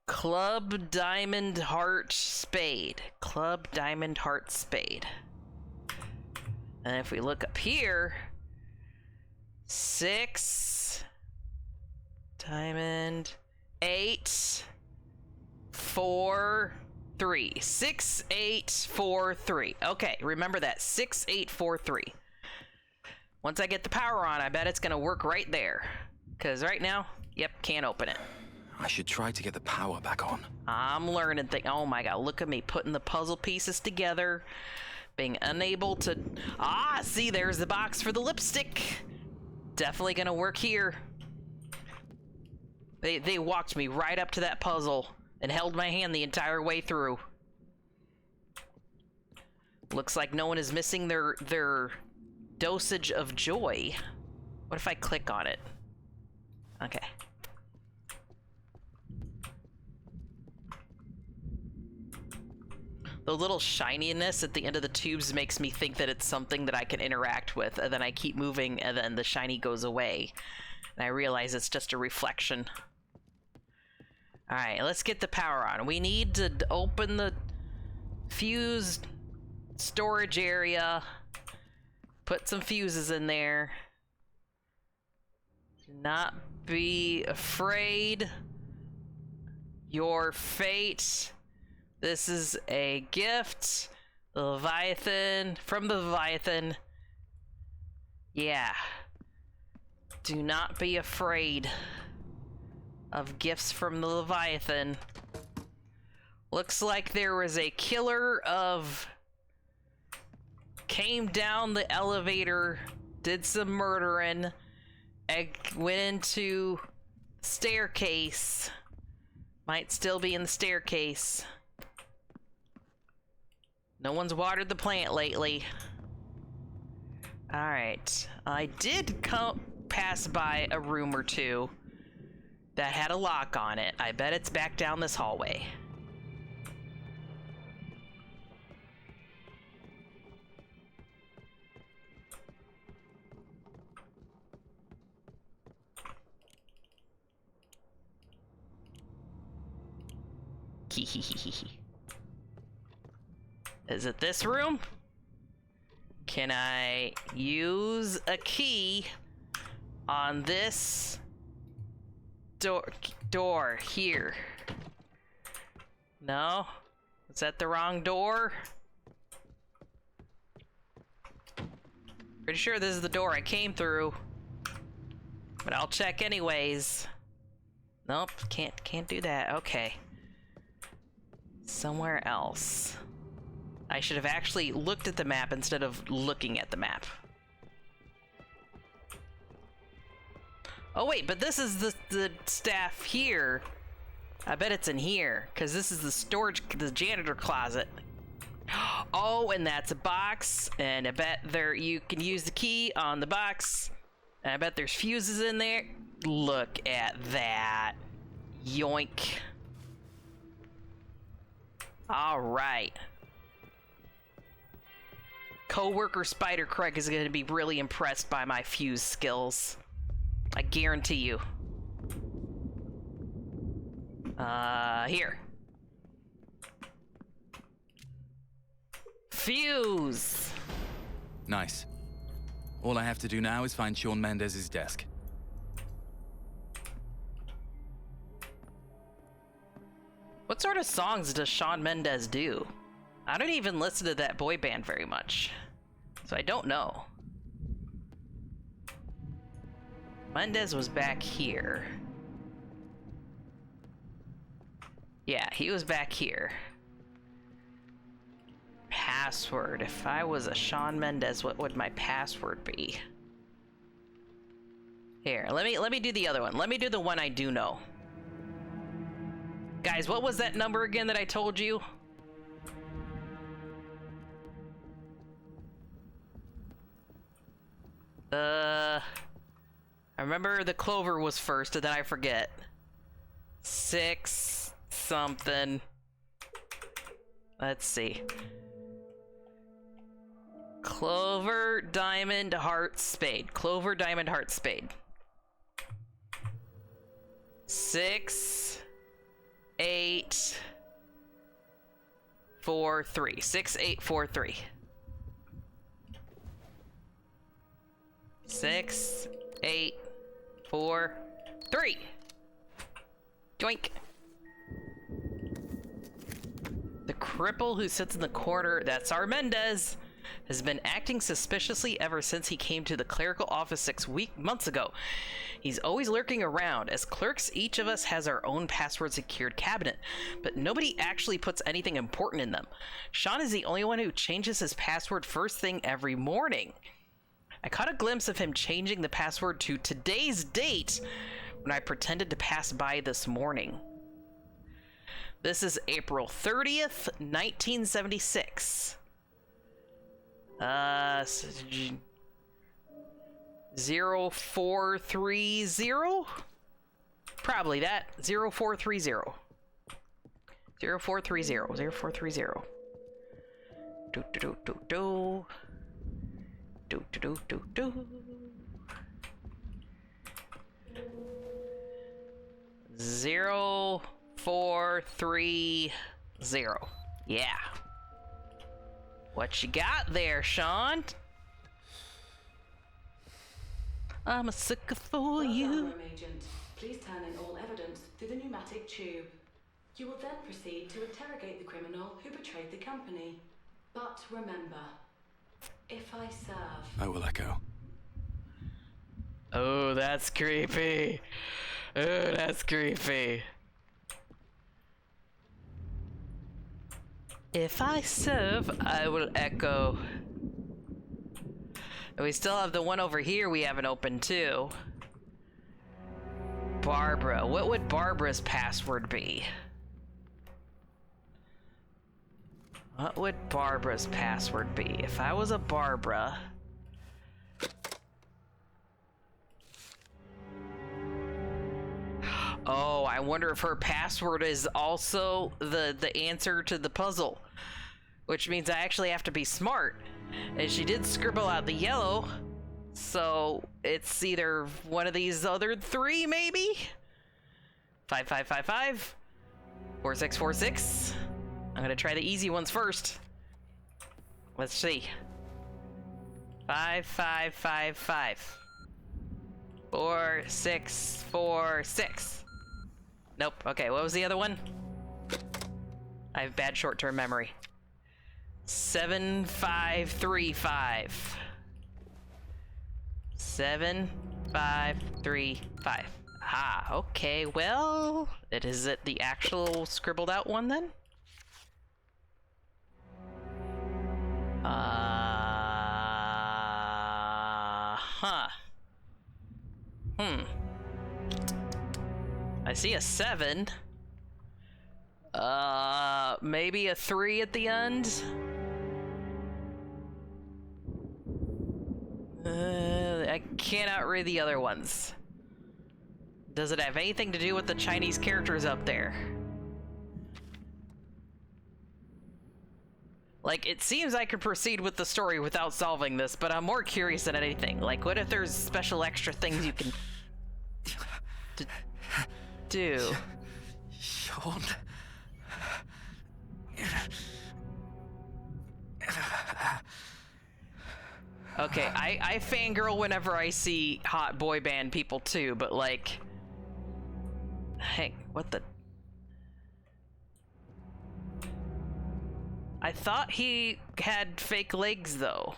Club Diamond Heart Spade. Club Diamond Heart Spade. And if we look up here, 6 Diamond 8 4 3. 6843. Okay, remember that. 6843. Once I get the power on, I bet it's gonna work right there. Because right now, yep, can't open it. I should try to get the power back on. I'm learning things. Oh my god, look at me putting the puzzle pieces together. Being unable to... Ah, see, there's the box for the lipstick. Definitely gonna work here. They walked me right up to that puzzle and held my hand the entire way through. Looks like no one is missing their dosage of joy. What if I click on it? Okay. The little shininess at the end of the tubes makes me think that it's something that I can interact with, and then I keep moving, and then the shiny goes away. And I realize it's just a reflection. Alright, let's get the power on. We need to open the fuse storage area. Put some fuses in there. Do not be afraid. Your fate. This is a gift. The Leviathan. From the Leviathan. Yeah. Do not be afraid of gifts from the Leviathan. Looks like there was a killer of... Came down the elevator, did some murdering, went into staircase. Might still be in the staircase. No one's watered the plant lately. Alright. I did pass by a room or two that had a lock on it. I bet it's back down this hallway. Is it this room? Can I use a key on this door here? No? Is that the wrong door? Pretty sure this is the door I came through. But I'll check anyways. Nope, can't do that. Okay. Somewhere else. I should have actually looked at the map instead of looking at the map. Oh wait, but this is the staff here. I bet it's in here, because this is the storage, the janitor closet. Oh, and that's a box, and I bet you can use the key on the box. And I bet there's fuses in there. Look at that. Yoink. All right. Co-worker Spider Craig is going to be really impressed by my fuse skills. I guarantee you. Here. Fuse. Nice. All I have to do now is find Sean Mendez's desk. What sort of songs does Sean Mendez do? I don't even listen to that boy band very much, so I don't know. Mendez was back here. Yeah, he was back here. Password. If I was a Sean Mendez, what would my password be? Here, let me do the other one. Let me do the one I do know. Guys, what was that number again that I told you? I remember the Clover was first, and then I forget. 6 something. Let's see. Clover, diamond, heart, spade. Clover, diamond, heart, spade. 6, 8, 4, 3. 6, 8, 4, 3. 6, 8, 4, 3. Doink. The cripple who sits in the corner, that's our Mendez, has been acting suspiciously ever since he came to the clerical office 6 months ago. He's always lurking around. As clerks, each of us has our own password secured cabinet, but nobody actually puts anything important in them. Sean is the only one who changes his password first thing every morning. I caught a glimpse of him changing the password to today's date when I pretended to pass by this morning. This is April 30th, 1976. 0430? Probably that. 0430. 0430. 0430. Do do do do do. Do do do do do. 0430. Yeah. What you got there, Sean? I'm a sucker for you. Room agent, please turn in all evidence through the pneumatic tube. You will then proceed to interrogate the criminal who betrayed the company. But remember, if I serve... I will echo. Oh, that's creepy. Oh, that's creepy. If I serve, I will echo. And we still have the one over here we haven't opened too. Barbara. What would Barbara's password be? What would Barbara's password be? If I was a Barbara... Oh, I wonder if her password is also the answer to the puzzle. Which means I actually have to be smart. And she did scribble out the yellow. So it's either one of these other three, maybe? 5555. 4646. I'm gonna try the easy ones first. Let's see. 5555. 4646. Nope. Okay, what was the other one? I have bad short-term memory. 7535. 7535. Ah, okay, well, is it the actual scribbled out one then? Huh. I see a 7. Maybe a 3 at the end? I cannot read the other ones. Does it have anything to do with the Chinese characters up there? Like, it seems I could proceed with the story without solving this, but I'm more curious than anything. Like, what if there's special extra things you can do? Sean. Okay, I fangirl whenever I see hot boy band people too, but like... Hey, what the... I thought he had fake legs, though.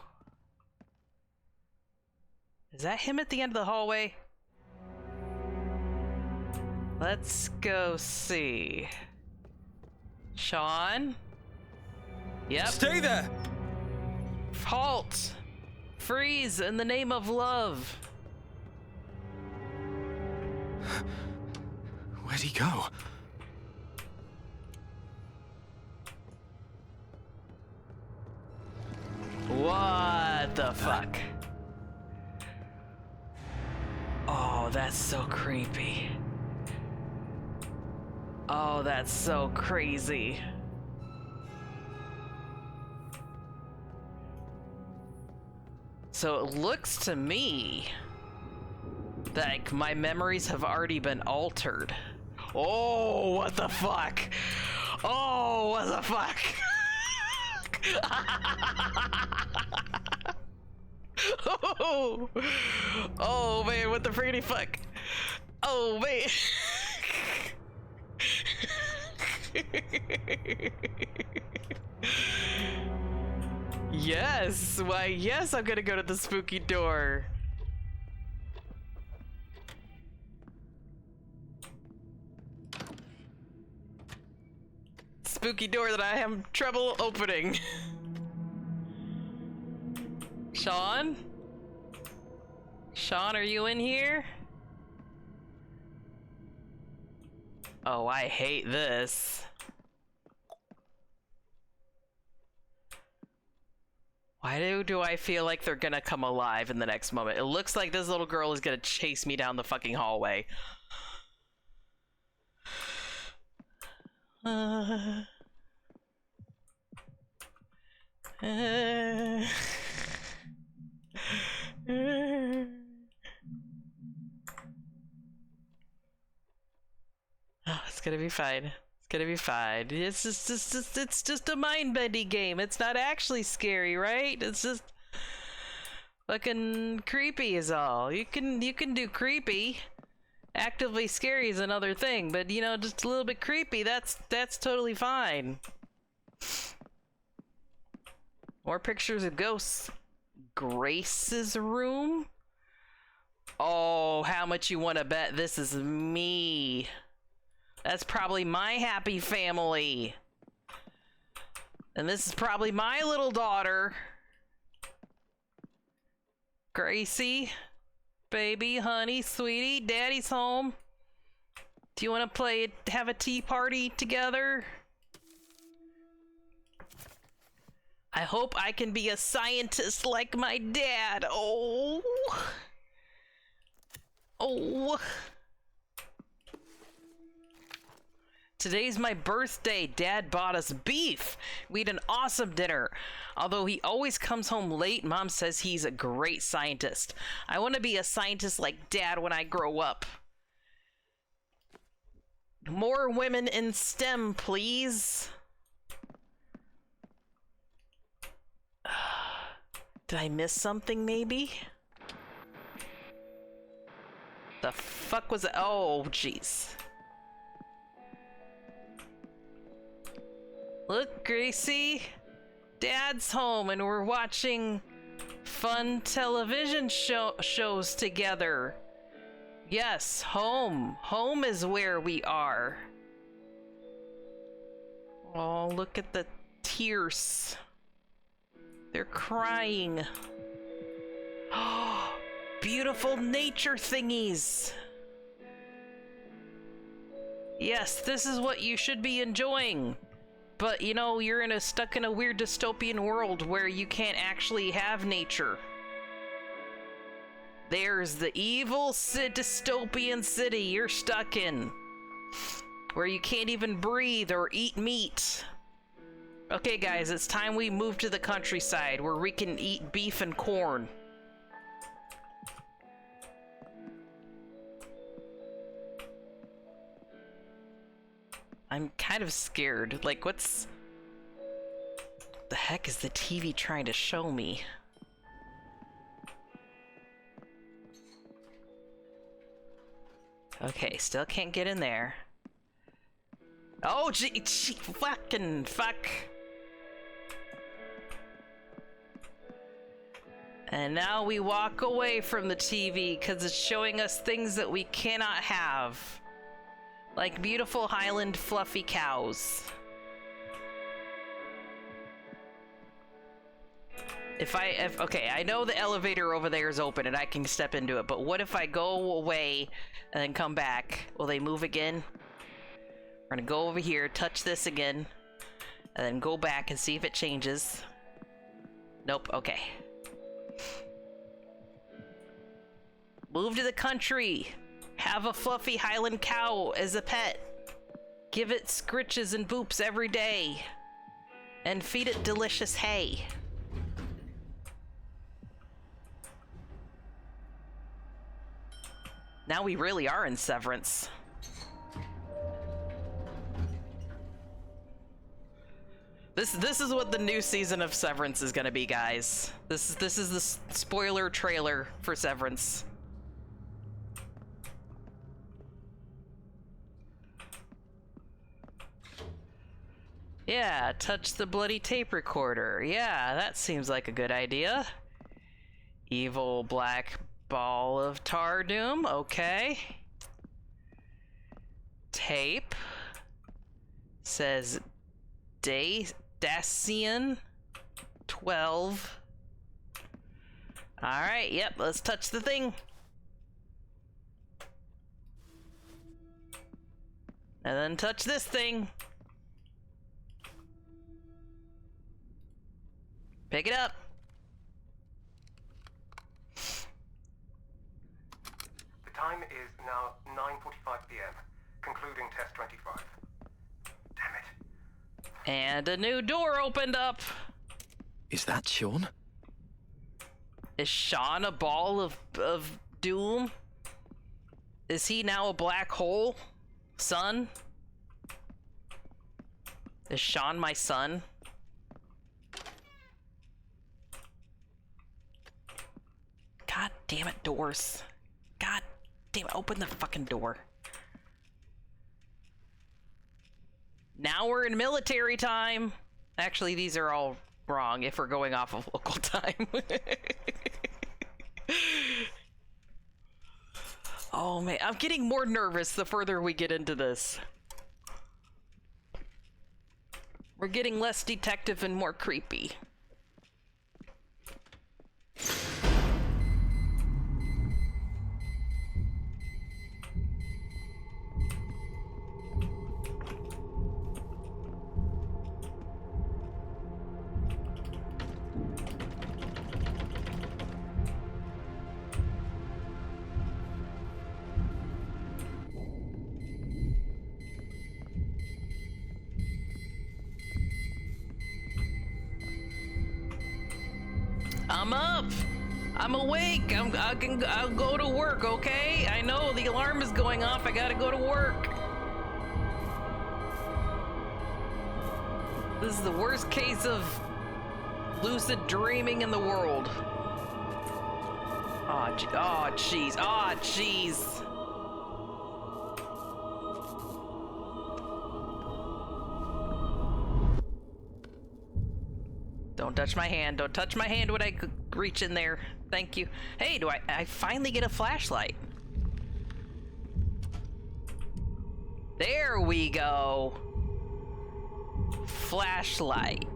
Is that him at the end of the hallway? Let's go see. Sean? Yep. Stay there! Halt! Freeze in the name of love! Where'd he go? What the fuck? Oh, that's so creepy. Oh, that's so crazy. So it looks to me like my memories have already been altered. Oh, what the fuck? Oh, what the fuck? Oh man, what the friggity fuck? Oh man. Yes, why yes, I'm gonna go to the spooky door. Spooky door that I have trouble opening. Sean? Sean, are you in here? Oh, I hate this. Why do I feel like they're gonna come alive in the next moment? It looks like this little girl is gonna chase me down the fucking hallway. Oh, it's gonna be fine. It's gonna be fine. It's just a mind-bending game. It's not actually scary, right? It's just fucking creepy is all. You can do creepy. Actively scary is another thing, but you know, just a little bit creepy, that's totally fine. More pictures of ghosts. Grace's room? Oh, how much you want to bet this is me? That's probably my happy family. And this is probably my little daughter. Gracie, baby, honey, sweetie, daddy's home. Do you want to have a tea party together? I hope I can be a scientist like my dad. Oh. Oh. Today's my birthday. Dad bought us beef. We had an awesome dinner. Although he always comes home late, Mom says he's a great scientist. I want to be a scientist like Dad when I grow up. More women in STEM, please. Did I miss something, maybe? The fuck was it? Oh, jeez. Look, Gracie. Dad's home and we're watching fun television shows together. Yes, home. Home is where we are. Oh, look at the tears. They're crying. Oh, beautiful nature thingies. Yes, this is what you should be enjoying. But, you know, you're stuck in a weird dystopian world where you can't actually have nature. There's the evil dystopian city you're stuck in. Where you can't even breathe or eat meat. Okay, guys, it's time we move to the countryside where we can eat beef and corn. I'm kind of scared. Like, what's the heck is the TV trying to show me? Okay, still can't get in there. Oh, gee, fucking fuck. And now we walk away from the TV because it's showing us things that we cannot have. Like beautiful Highland fluffy cows. Okay, I know the elevator over there is open and I can step into it, but what if I go away and then come back? Will they move again? We're gonna go over here, touch this again, and then go back and see if it changes. Nope, okay. Move to the country. Have a fluffy Highland cow as a pet. Give it scritches and boops every day. And feed it delicious hay. Now we really are in Severance. This is what the new season of Severance is gonna be, guys. This is the spoiler trailer for Severance. Yeah, touch the bloody tape recorder. Yeah, that seems like a good idea. Evil black ball of tar doom. Okay. Tape. Says Dacian 12. Alright, yep, let's touch the thing. And then touch this thing. Pick it up. The time is now 9:45 p.m. Concluding test 25. Damn it. And a new door opened up. Is that Sean? Is Sean a ball of doom? Is he now a black hole? Son? Is Sean my son? God damn it, doors. God damn it, open the fucking door. Now we're in military time. Actually, these are all wrong if we're going off of local time. Oh man, I'm getting more nervous the further we get into this. We're getting less detective and more creepy. I'm up. I'm awake. I'll go to work, okay? I know the alarm is going off. I gotta go to work. This is the worst case of lucid dreaming in the world. Oh, jeez. Oh, jeez. Don't touch my hand. Don't touch my hand when I reach in there. Thank you. Hey, do I finally get a flashlight? There we go. Flashlight.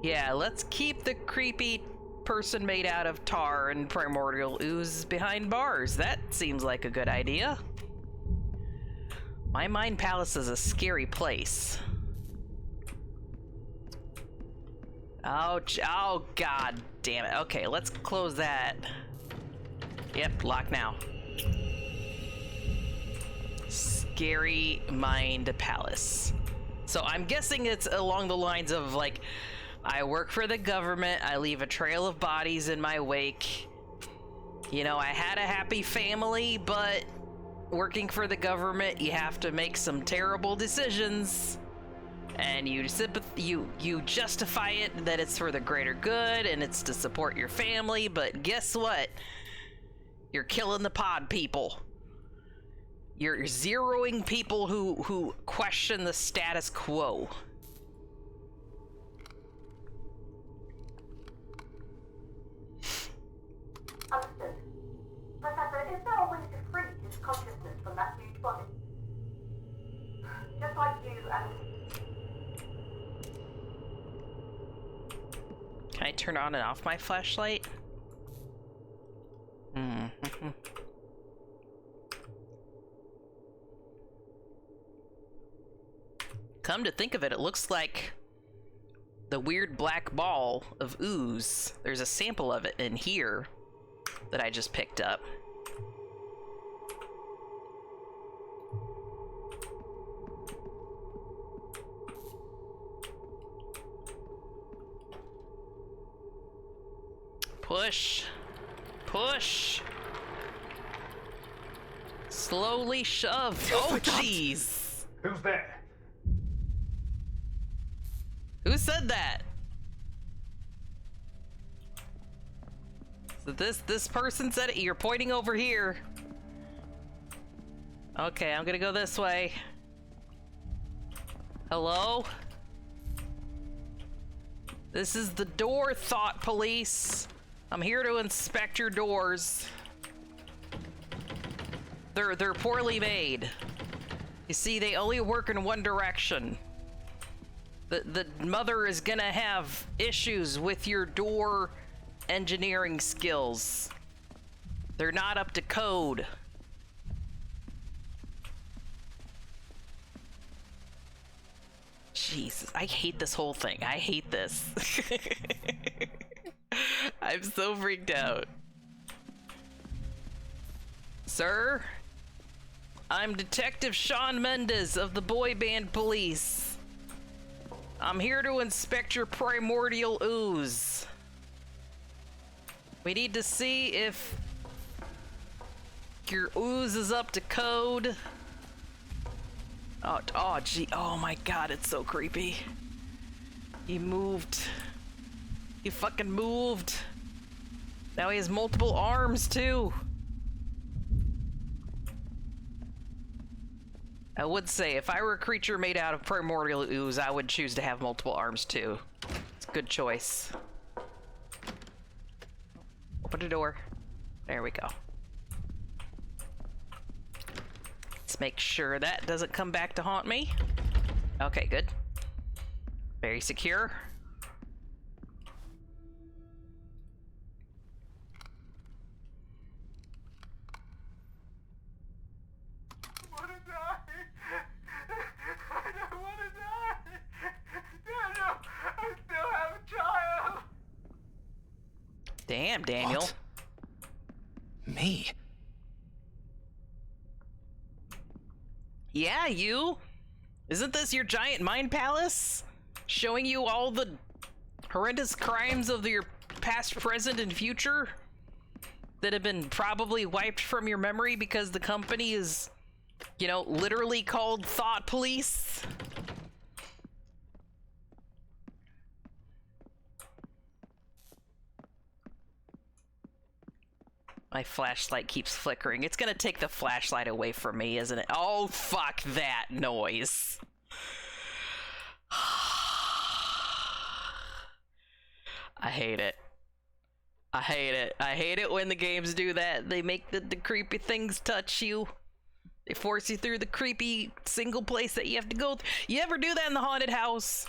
Yeah, let's keep the creepy person made out of tar and primordial ooze behind bars. That seems like a good idea. My mind palace is a scary place. Oh, god damn it. Okay, let's close that. Yep, lock now. Scary Mind Palace. So I'm guessing it's along the lines of like, I work for the government, I leave a trail of bodies in my wake. You know, I had a happy family, but working for the government, you have to make some terrible decisions. And you justify it that it's for the greater good and it's to support your family, but guess what? You're killing the pod people. You're zeroing people who question the status quo. Understood. Professor, is there a way to free his consciousness from that huge body? Just like you and... Can I turn on and off my flashlight? Come to think of it, it looks like the weird black ball of ooze. There's a sample of it in here that I just picked up. Push. Push. Slowly shove. Oh, jeez. Who's there? Who said that? So this person said it. You're pointing over here. Okay, I'm gonna go this way. Hello? This is the door, thought police. I'm here to inspect your doors. They're poorly made. You see, they only work in one direction. The mother is gonna have issues with your door engineering skills. They're not up to code. Jesus, I hate this whole thing. I hate this. I'm so freaked out. Sir, I'm Detective Sean Mendez of the Boy Band Police. I'm here to inspect your primordial ooze. We need to see if your ooze is up to code. Oh, gee. Oh my god, it's so creepy. He moved. He fucking moved. Now he has multiple arms, too. I would say, if I were a creature made out of primordial ooze, I would choose to have multiple arms, too. It's a good choice. Open the door. There we go. Let's make sure that doesn't come back to haunt me. Okay, good. Very secure. Damn, Daniel. What? Me? Yeah, you. Isn't this your giant mind palace? Showing you all the horrendous crimes of your past, present, and future that have been probably wiped from your memory because the company is, you know, literally called Thought Police? My flashlight keeps flickering. It's gonna take the flashlight away from me, isn't it? Oh, fuck that noise. I hate it. I hate it. I hate it when the games do that. They make the creepy things touch you. They force you through the creepy single place that you have to go through. You ever do that in the haunted house?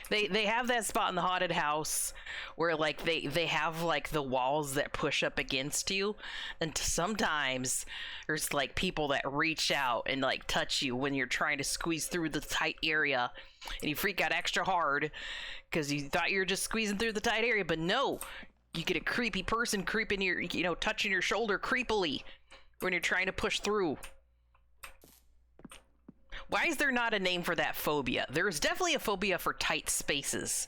They have that spot in the haunted house where like they have like the walls that push up against you, and sometimes there's like people that reach out and like touch you when you're trying to squeeze through the tight area, and you freak out extra hard because you thought you were just squeezing through the tight area, but no, you get a creepy person creeping your, you know, touching your shoulder creepily when you're trying to push through. Why is there not a name for that phobia? There is definitely a phobia for tight spaces,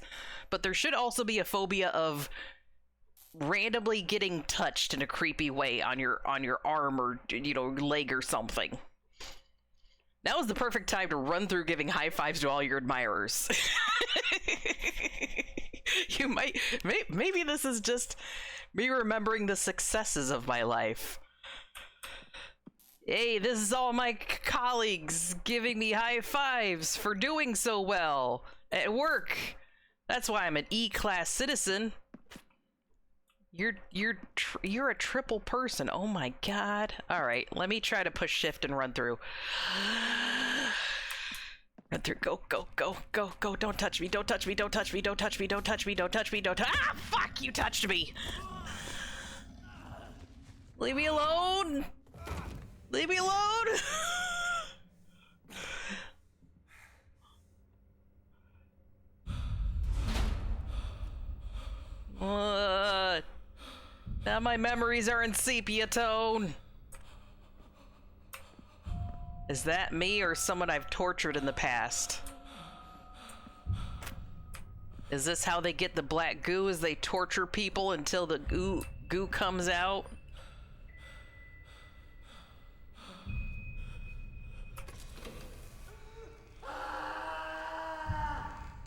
but there should also be a phobia of randomly getting touched in a creepy way on your arm or, you know, leg or something. That was the perfect time to run through giving high fives to all your admirers. You might, maybe this is just me remembering the successes of my life. Hey, this is all my colleagues giving me high fives for doing so well at work. That's why I'm an E-class citizen. You're a triple person. Oh my god. All right, let me try to push shift and run through. Run through. Go, go, go, go, go. Don't touch me. Don't touch me. Don't touch me. Don't touch me. Don't touch me. Don't touch me. Don't touch me. Ah, fuck! You touched me. Leave me alone. Leave me alone! Now my memories are in sepia tone. Is that me or someone I've tortured in the past? Is this how they get the black goo, as they torture people until the goo comes out?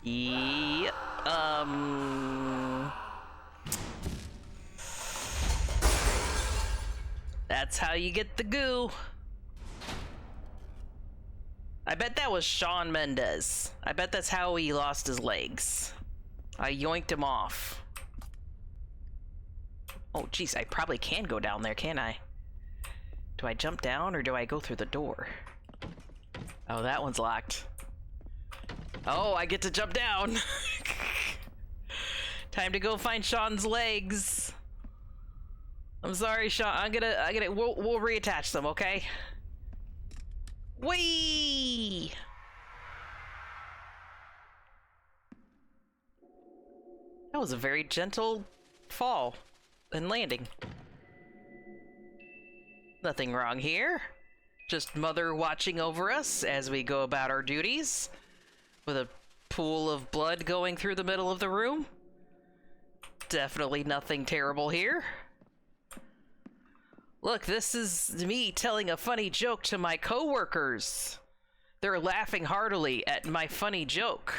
Yeah, that's how you get the goo. I bet that was Sean Mendez. I bet that's how he lost his legs. I yoinked him off. Oh, geez, I probably can go down there, can't I? Do I jump down or do I go through the door? Oh, that one's locked. Oh, I get to jump down. Time to go find Sean's legs. I'm sorry, Sean. We'll reattach them, okay? Whee! That was a very gentle fall and landing. Nothing wrong here. Just Mother watching over us as we go about our duties, with a pool of blood going through the middle of the room. Definitely nothing terrible here. Look, this is me telling a funny joke to my coworkers. They're laughing heartily at my funny joke.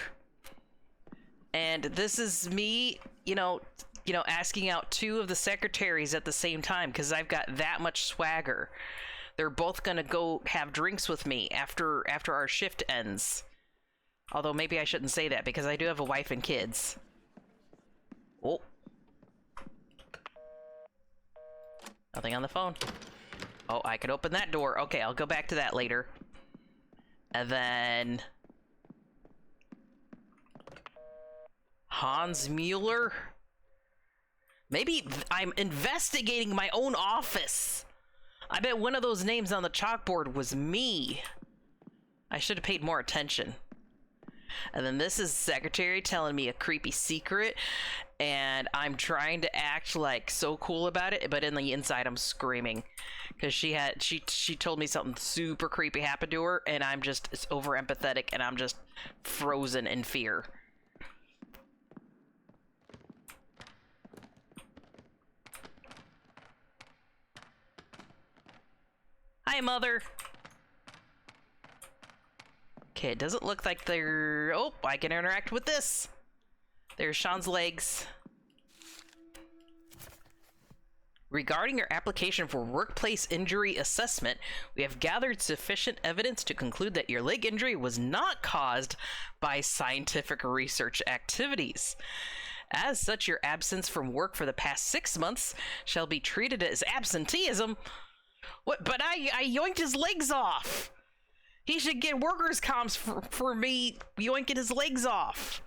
And this is me, you know, asking out 2 of the secretaries at the same time because I've got that much swagger. They're both gonna go have drinks with me after our shift ends. Although maybe I shouldn't say that because I do have a wife and kids. Oh. Nothing on the phone. Oh, I can open that door. Okay, I'll go back to that later. And then... Hans Mueller? Maybe I'm investigating my own office. I bet one of those names on the chalkboard was me. I should have paid more attention. And then this is secretary telling me a creepy secret, and I'm trying to act like so cool about it, but in the inside I'm screaming because she told me something super creepy happened to her, and I'm just over empathetic, and I'm just frozen in fear. Hi, Mother. Okay, it doesn't look like they're... Oh, I can interact with this. There's Sean's legs. Regarding your application for workplace injury assessment, we have gathered sufficient evidence to conclude that your leg injury was not caused by scientific research activities. As such, your absence from work for the past 6 months shall be treated as absenteeism. What? But I yoinked his legs off. He should get workers' comps for me yoinking his legs off.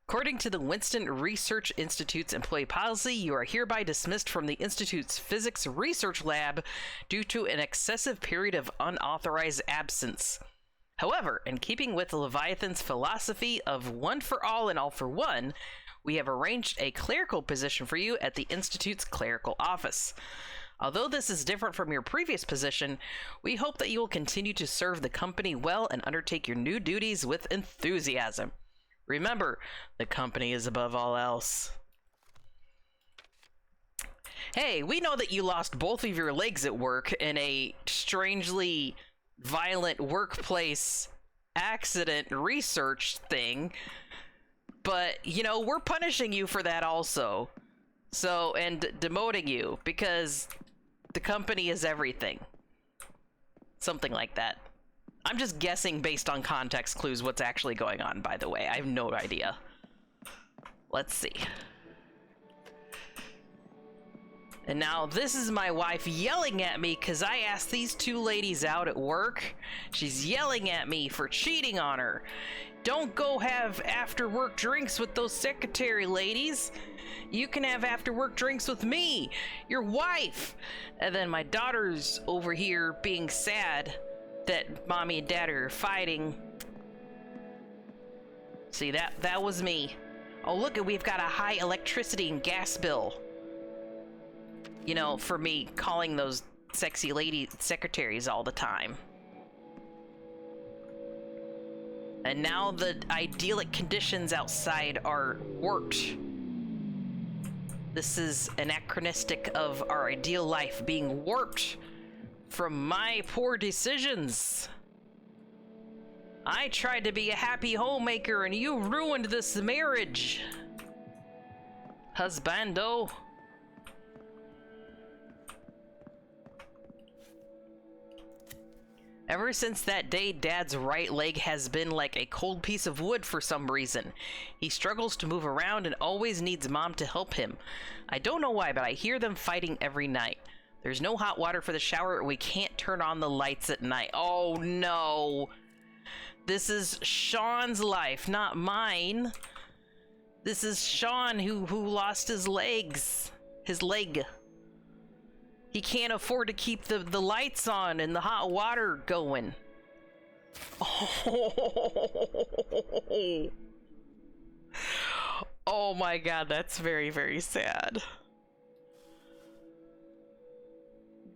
According to the Winston Research Institute's employee policy, you are hereby dismissed from the Institute's physics research lab due to an excessive period of unauthorized absence. However, in keeping with Leviathan's philosophy of one for all and all for one, we have arranged a clerical position for you at the Institute's clerical office. Although this is different from your previous position, we hope that you will continue to serve the company well and undertake your new duties with enthusiasm. Remember, the company is above all else. Hey, we know that you lost both of your legs at work in a strangely violent workplace accident research thing, but, you know, we're punishing you for that also. So, and demoting you because the company is everything. Something like that. I'm just guessing based on context clues what's actually going on, by the way. I have no idea. Let's see. And now this is my wife yelling at me because I asked these 2 ladies out at work. She's yelling at me for cheating on her. Don't go have after-work drinks with those secretary ladies. You can have after-work drinks with me, your wife. And then my daughter's over here being sad that mommy and daddy are fighting. See, that was me. Oh, look, we've got a high electricity and gas bill. You know, for me calling those sexy lady secretaries all the time. And now the idyllic conditions outside are warped. This is anachronistic of our ideal life being warped from my poor decisions. I tried to be a happy homemaker and you ruined this marriage. Husbando. Ever since that day, Dad's right leg has been like a cold piece of wood for some reason. He struggles to move around and always needs Mom to help him. I don't know why, but I hear them fighting every night. There's no hot water for the shower and we can't turn on the lights at night. Oh no! This is Sean's life, not mine. This is Sean who lost his legs. His leg. He can't afford to keep the lights on and the hot water going. Oh Oh my god, that's very, very sad.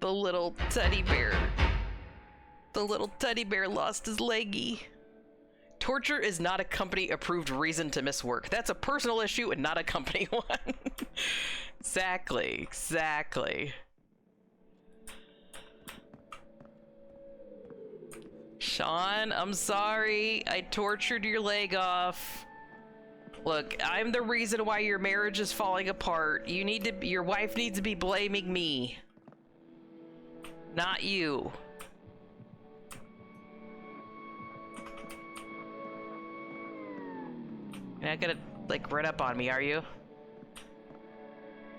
The little teddy bear. The little teddy bear lost his leggy. Torture is not a company-approved reason to miss work. That's a personal issue and not a company one. Exactly, exactly. Sean, I'm sorry. I tortured your leg off. Look, I'm the reason why your marriage is falling apart. Your wife needs to be blaming me. Not you. You're not gonna, like, run up on me, are you?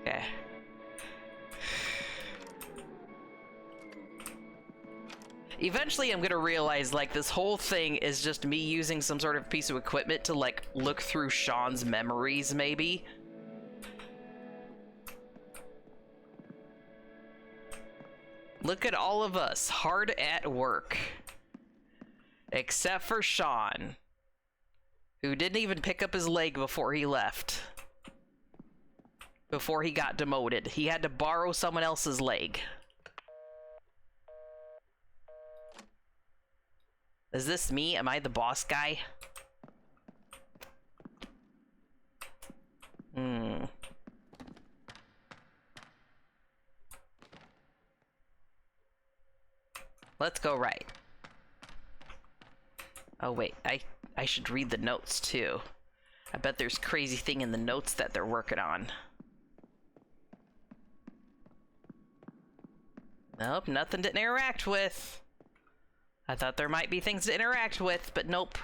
Okay. Eventually I'm gonna realize, like, this whole thing is just me using some sort of piece of equipment to, like, look through Sean's memories, maybe. Look at all of us, hard at work. Except for Sean, who didn't even pick up his leg before he left. Before he got demoted. He had to borrow someone else's leg. Is this me? Am I the boss guy? Let's go right. Oh wait, I should read the notes too. I bet there's crazy thing in the notes that they're working on. Nope, nothing to interact with. I thought there might be things to interact with, but nope.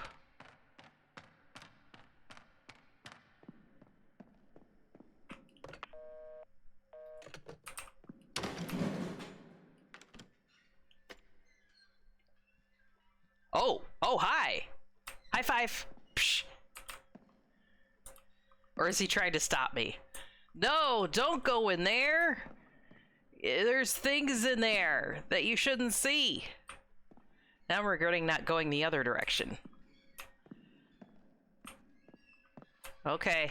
Oh, hi. High five. Psh. Or is he trying to stop me? No, don't go in there. There's things in there that you shouldn't see. Now I'm regretting not going the other direction. Okay.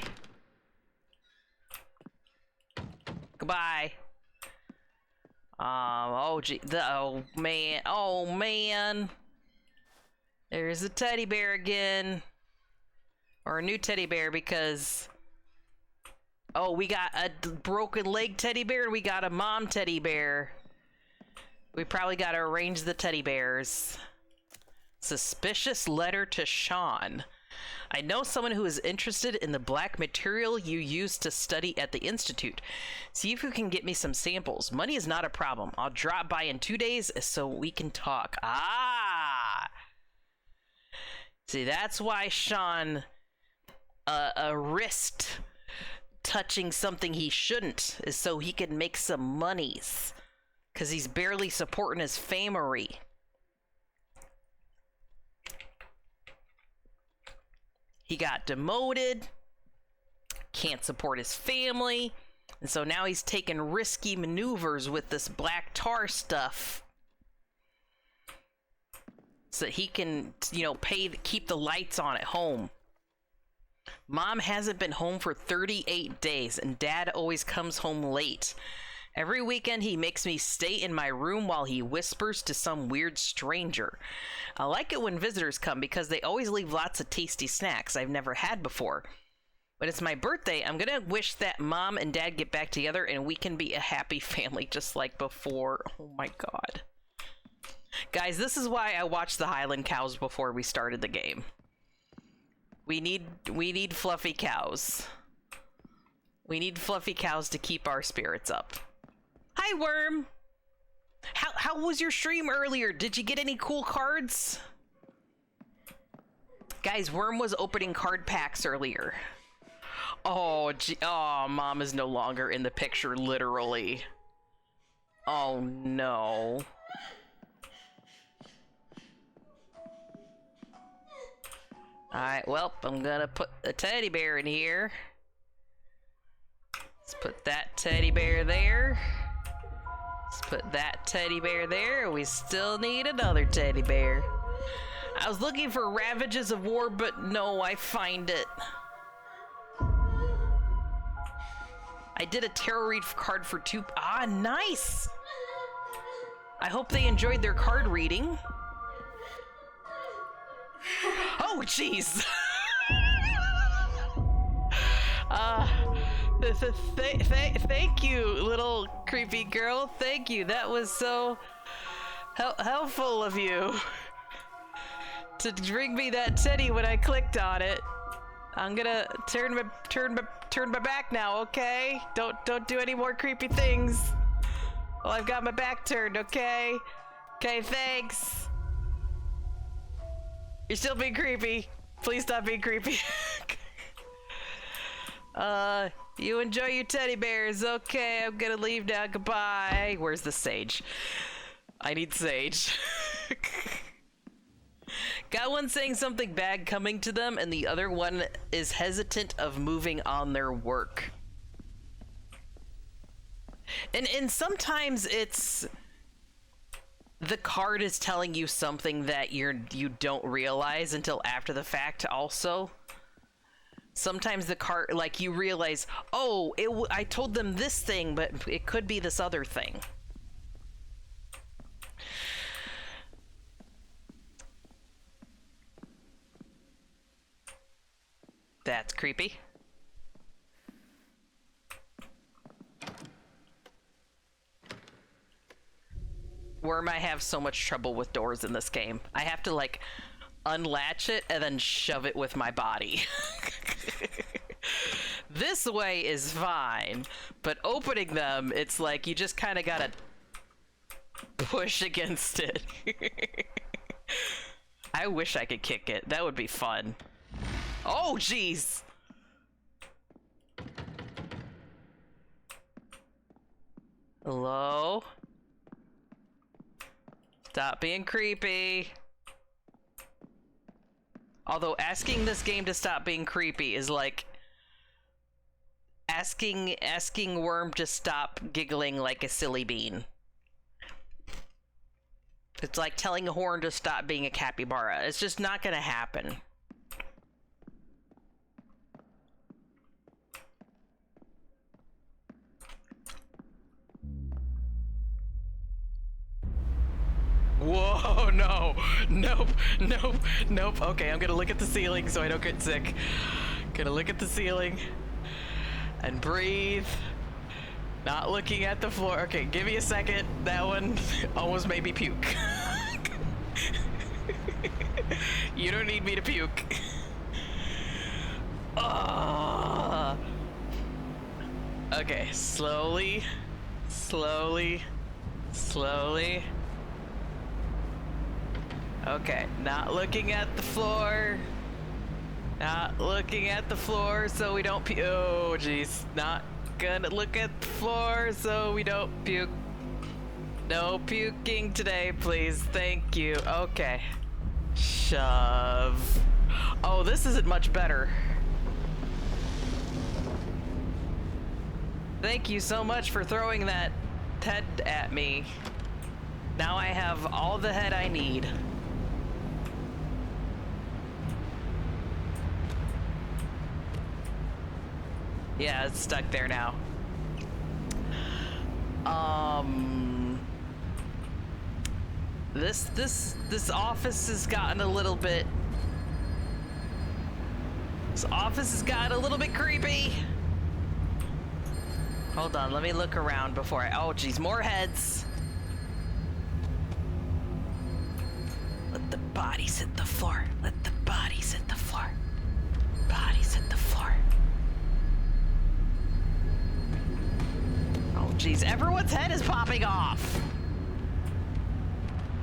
Goodbye. Oh gee, oh man. There's a teddy bear again. Or a new teddy bear because... Oh, we got a broken leg teddy bear and we got a mom teddy bear. We probably gotta arrange the teddy bears. Suspicious letter to Sean. I know someone who is interested in the black material you used to study at the Institute. See if you can get me some samples. Money is not a problem. I'll drop by in 2 days so we can talk. Ah! See, that's why Sean risked touching something he shouldn't, is so he could make some monies. Because he's barely supporting his family. He got demoted, can't support his family, and so now he's taking risky maneuvers with this black tar stuff. So that he can, you know, keep the lights on at home. Mom hasn't been home for 38 days, and Dad always comes home late. Every weekend he makes me stay in my room while he whispers to some weird stranger. I like it when visitors come because they always leave lots of tasty snacks I've never had before. When it's my birthday, I'm gonna wish that Mom and Dad get back together and we can be a happy family just like before. Oh my god. Guys, this is why I watched the Highland Cows before we started the game. We need fluffy cows. We need fluffy cows to keep our spirits up. Hi, Worm! How was your stream earlier? Did you get any cool cards? Guys, Worm was opening card packs earlier. Oh, gee, oh, Mom is no longer in the picture, literally. Oh, no. Alright, well, I'm gonna put a teddy bear in here. Let's put that teddy bear there. Let's put that teddy bear there. We still need another teddy bear. I was looking for Ravages of War, but no, I find it. I did a tarot read card for 2. Ah, nice! I hope they enjoyed their card reading. Oh, jeez! Thank you, little creepy girl. Thank you. That was so helpful of you to bring me that teddy when I clicked on it. I'm gonna turn my back now, okay? Don't do any more creepy things. Well, I've got my back turned, okay? Okay, thanks. You're still being creepy. Please stop being creepy. You enjoy your teddy bears. Okay, I'm gonna leave now. Goodbye. Where's the sage? I need sage. Got one saying something bad coming to them, and the other one is hesitant of moving on their work. And sometimes it's the card is telling you something that you don't realize until after the fact also. Sometimes the card, like, you realize, oh, I told them this thing, but it could be this other thing. That's creepy. Worm, I have so much trouble with doors in this game. I have to, like, unlatch it and then shove it with my body. This way is fine, but opening them, it's like you just kind of gotta push against it. I wish I could kick it. That would be fun. Oh, jeez. Hello? Stop being creepy. Although asking this game to stop being creepy is like asking Worm to stop giggling like a silly bean. It's like telling a horn to stop being a capybara. It's just not gonna happen. Whoa, no. Nope, nope, nope. Okay, I'm gonna look at the ceiling so I don't get sick. Gonna look at the ceiling and breathe. Not looking at the floor. Okay, give me a second. That one almost made me puke. You don't need me to puke. Okay, slowly, slowly, slowly. Okay, not looking at the floor. Not looking at the floor so we don't puke. Oh, jeez. Not gonna look at the floor so we don't puke. No puking today, please. Thank you. Okay. Shove. Oh, this isn't much better. Thank you so much for throwing that head at me. Now I have all the head I need. Yeah, it's stuck there now. This office has gotten a little bit. This office has gotten a little bit creepy. Hold on, let me look around before I. Oh, geez, more heads. Let the bodies hit the floor. Let the bodies hit the floor. Bodies hit the floor. Oh, jeez, everyone's head is popping off.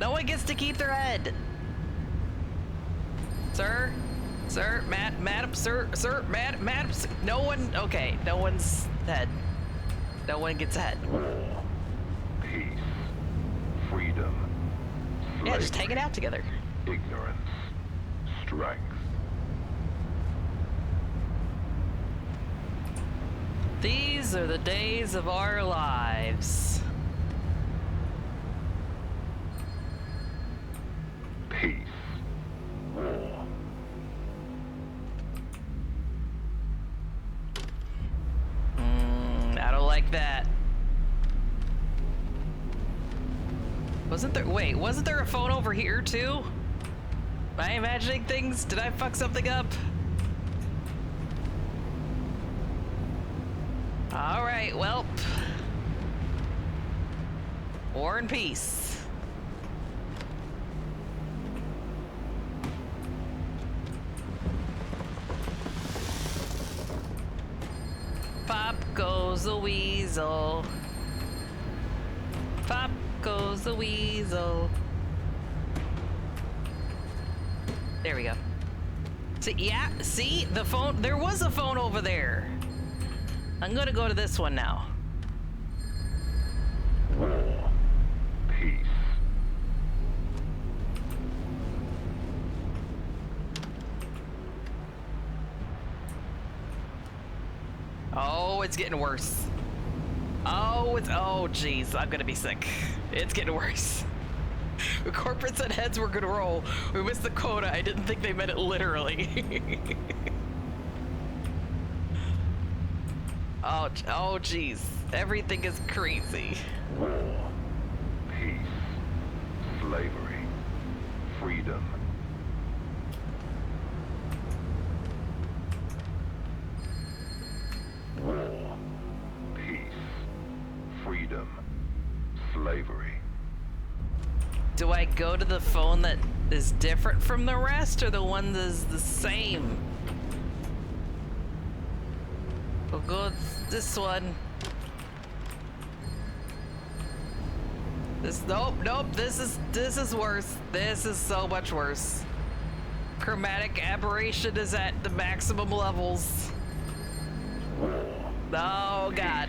No one gets to keep their head. Sir, madam, sir, madam, no one, okay, no one's head. No one gets a head. War, peace, freedom, yeah, just hang it out together. ignorance, strength. These are the days of our lives. Peace, war. like that. Wasn't there a phone over here too? Am I imagining things? Did I fuck something up? All right, well. War and peace. Pop goes the weasel. Pop goes the weasel. There we go. See, yeah, see? The phone, there was a phone over there. I'm gonna go to this one now. War. Peace. Oh, it's getting worse. Oh, jeez, I'm gonna be sick. It's getting worse. The corporate said heads were gonna roll. We missed the quota. I didn't think they meant it literally. Oh, jeez. Everything is crazy. War. Peace. Slavery. Freedom. War. Peace. Freedom. Slavery. Do I go to the phone that is different from the rest, or the one that is the same? We'll go with this one. Nope, this is worse. This is so much worse. Chromatic aberration is at the maximum levels. War. Oh, God.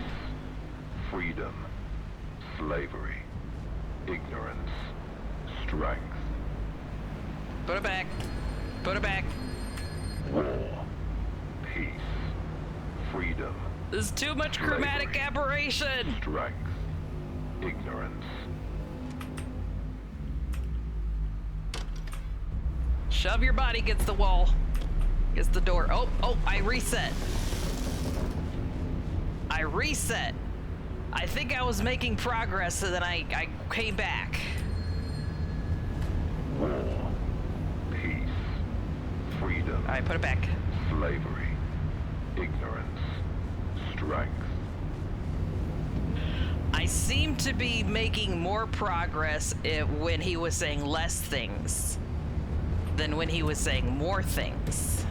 Freedom. Slavery. Ignorance. Strength. Put it back. Put it back. War. Peace. Freedom. There's too much chromatic Slavery. aberration. Strength. Ignorance. Shove your body against the wall. Against the door. Oh, I reset. I think I was making progress, and then I came back. War. Peace. Freedom. All right, put it back. Slavery. Ignorance. Strength. I seem to be making more progress when he was saying less things than when he was saying more things.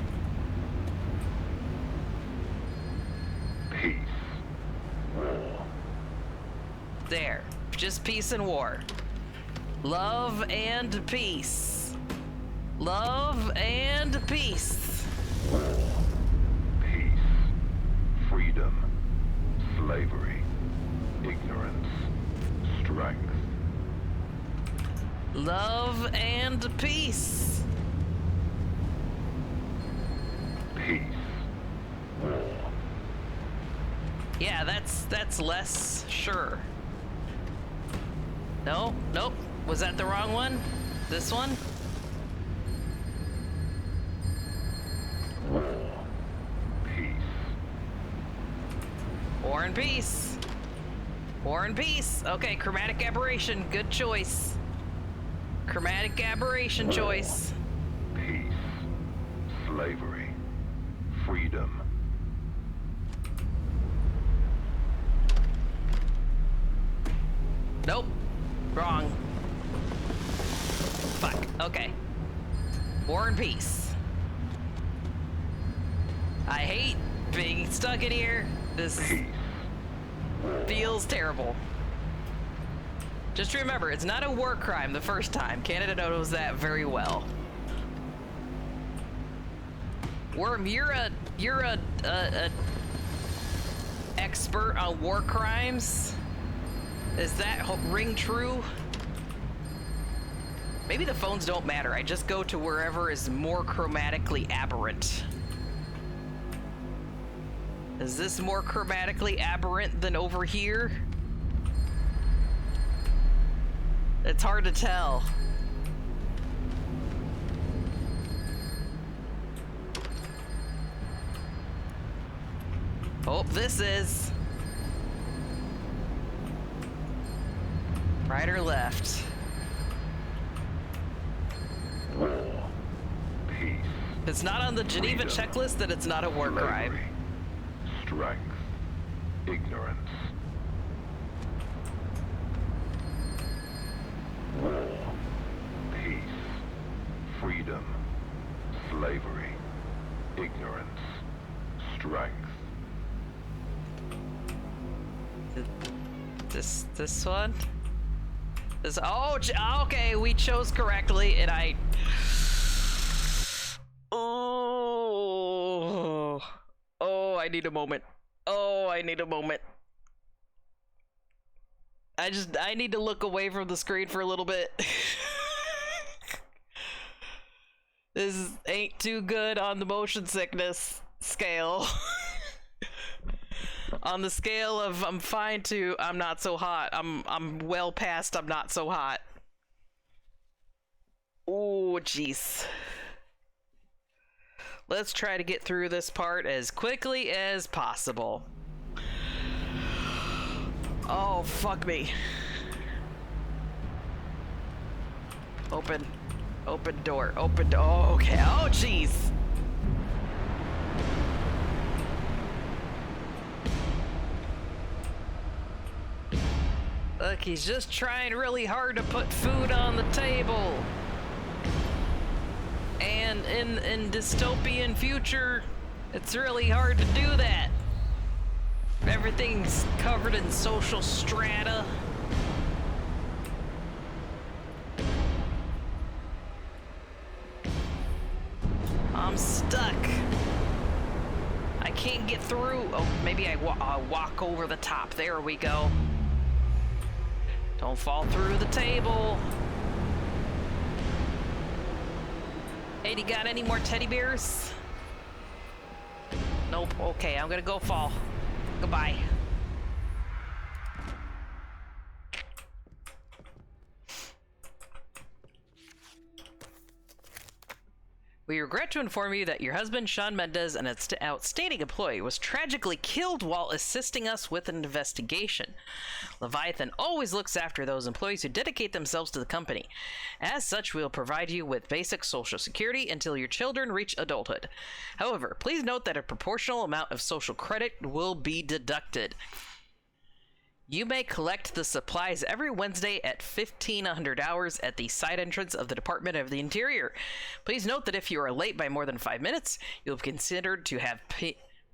Peace. War. There. Just peace and war. Love and peace. Love and peace. War. Peace. Freedom. Slavery. Ignorance. Strength. Love and peace. Peace. War. Yeah, that's less sure. No, nope. Was that the wrong one? This one? War. Peace. War and peace. War and peace. Okay, chromatic aberration. Good choice. Chromatic aberration choice. Peace. Slavery. Freedom. Nope. Wrong. Fuck. Okay. War and peace. I hate being stuck in here. This feels terrible. Just remember, it's not a war crime the first time. Canada knows that very well. Worm, you're a expert on war crimes. Is that ring true? Maybe the phones don't matter. I just go to wherever is more chromatically aberrant. Is this more chromatically aberrant than over here? It's hard to tell. Oh, this is. Right or left? War. Peace. If it's not on the Geneva checklist, then it's not a war crime. Strength. Ignorance. War. Peace. Freedom. Slavery. Ignorance. Strength. This one? This, oh, okay, we chose correctly, and I... Oh, I need a moment. Oh, I need a moment. I need to look away from the screen for a little bit. This ain't too good on the motion sickness scale. On the scale of I'm fine to I'm not so hot. I'm well past I'm not so hot. Oh, jeez. Let's try to get through this part as quickly as possible. Oh, fuck me. Open door. Oh, okay. Oh, jeez. Look, he's just trying really hard to put food on the table. And in dystopian future, it's really hard to do that. Everything's covered in social strata. I'm stuck. I can't get through. Oh, maybe I'll walk over the top. There we go. Don't fall through the table. Hey, do you got any more teddy bears? Nope. Okay, I'm gonna go fall. Goodbye. We regret to inform you that your husband, Sean Mendez, an outstanding employee, was tragically killed while assisting us with an investigation. Leviathan always looks after those employees who dedicate themselves to the company. As such, we'll provide you with basic social security until your children reach adulthood. However, please note that a proportional amount of social credit will be deducted. You may collect the supplies every Wednesday at 1500 hours at the side entrance of the Department of the Interior. Please note that if you are late by more than 5 minutes, you'll be considered to have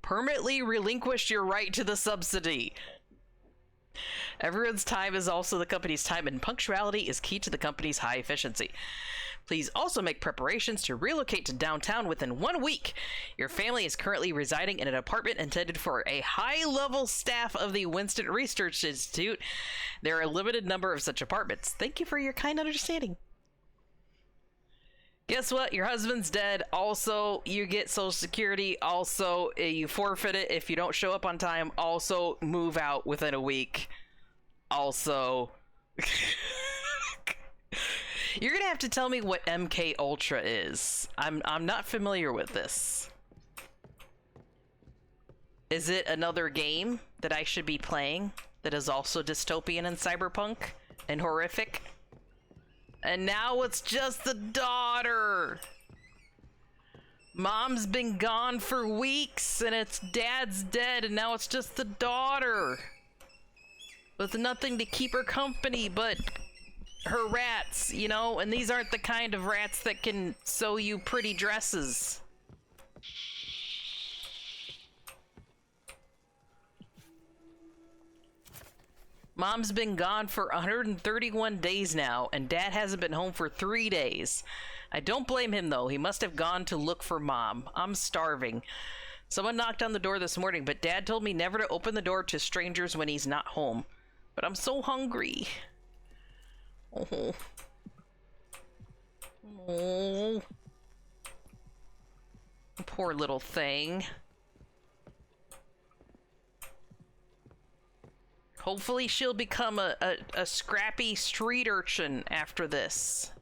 permanently relinquished your right to the subsidy. Everyone's time is also the company's time, and punctuality is key to the company's high efficiency. Please also make preparations to relocate to downtown within 1 week. Your family is currently residing in an apartment intended for a high-level staff of the Winston Research Institute. There are a limited number of such apartments. Thank you for your kind understanding. Guess what? Your husband's dead. Also, you get Social Security. Also, you forfeit it if you don't show up on time. Also, move out within a week. Also... You're gonna have to tell me what MK Ultra is. I'm not familiar with this. Is it another game that I should be playing that is also dystopian and cyberpunk and horrific? And now it's just the daughter. Mom's been gone for weeks and it's dad's dead and now it's just the daughter. With nothing to keep her company but her rats, you know, and these aren't the kind of rats that can sew you pretty dresses. Mom's been gone for 131 days now, and Dad hasn't been home for 3 days. I don't blame him, though. He must have gone to look for Mom. I'm starving. Someone knocked on the door this morning, but Dad told me never to open the door to strangers when he's not home. But I'm so hungry. Oh. Oh. Poor little thing. Hopefully she'll become a scrappy street urchin after this.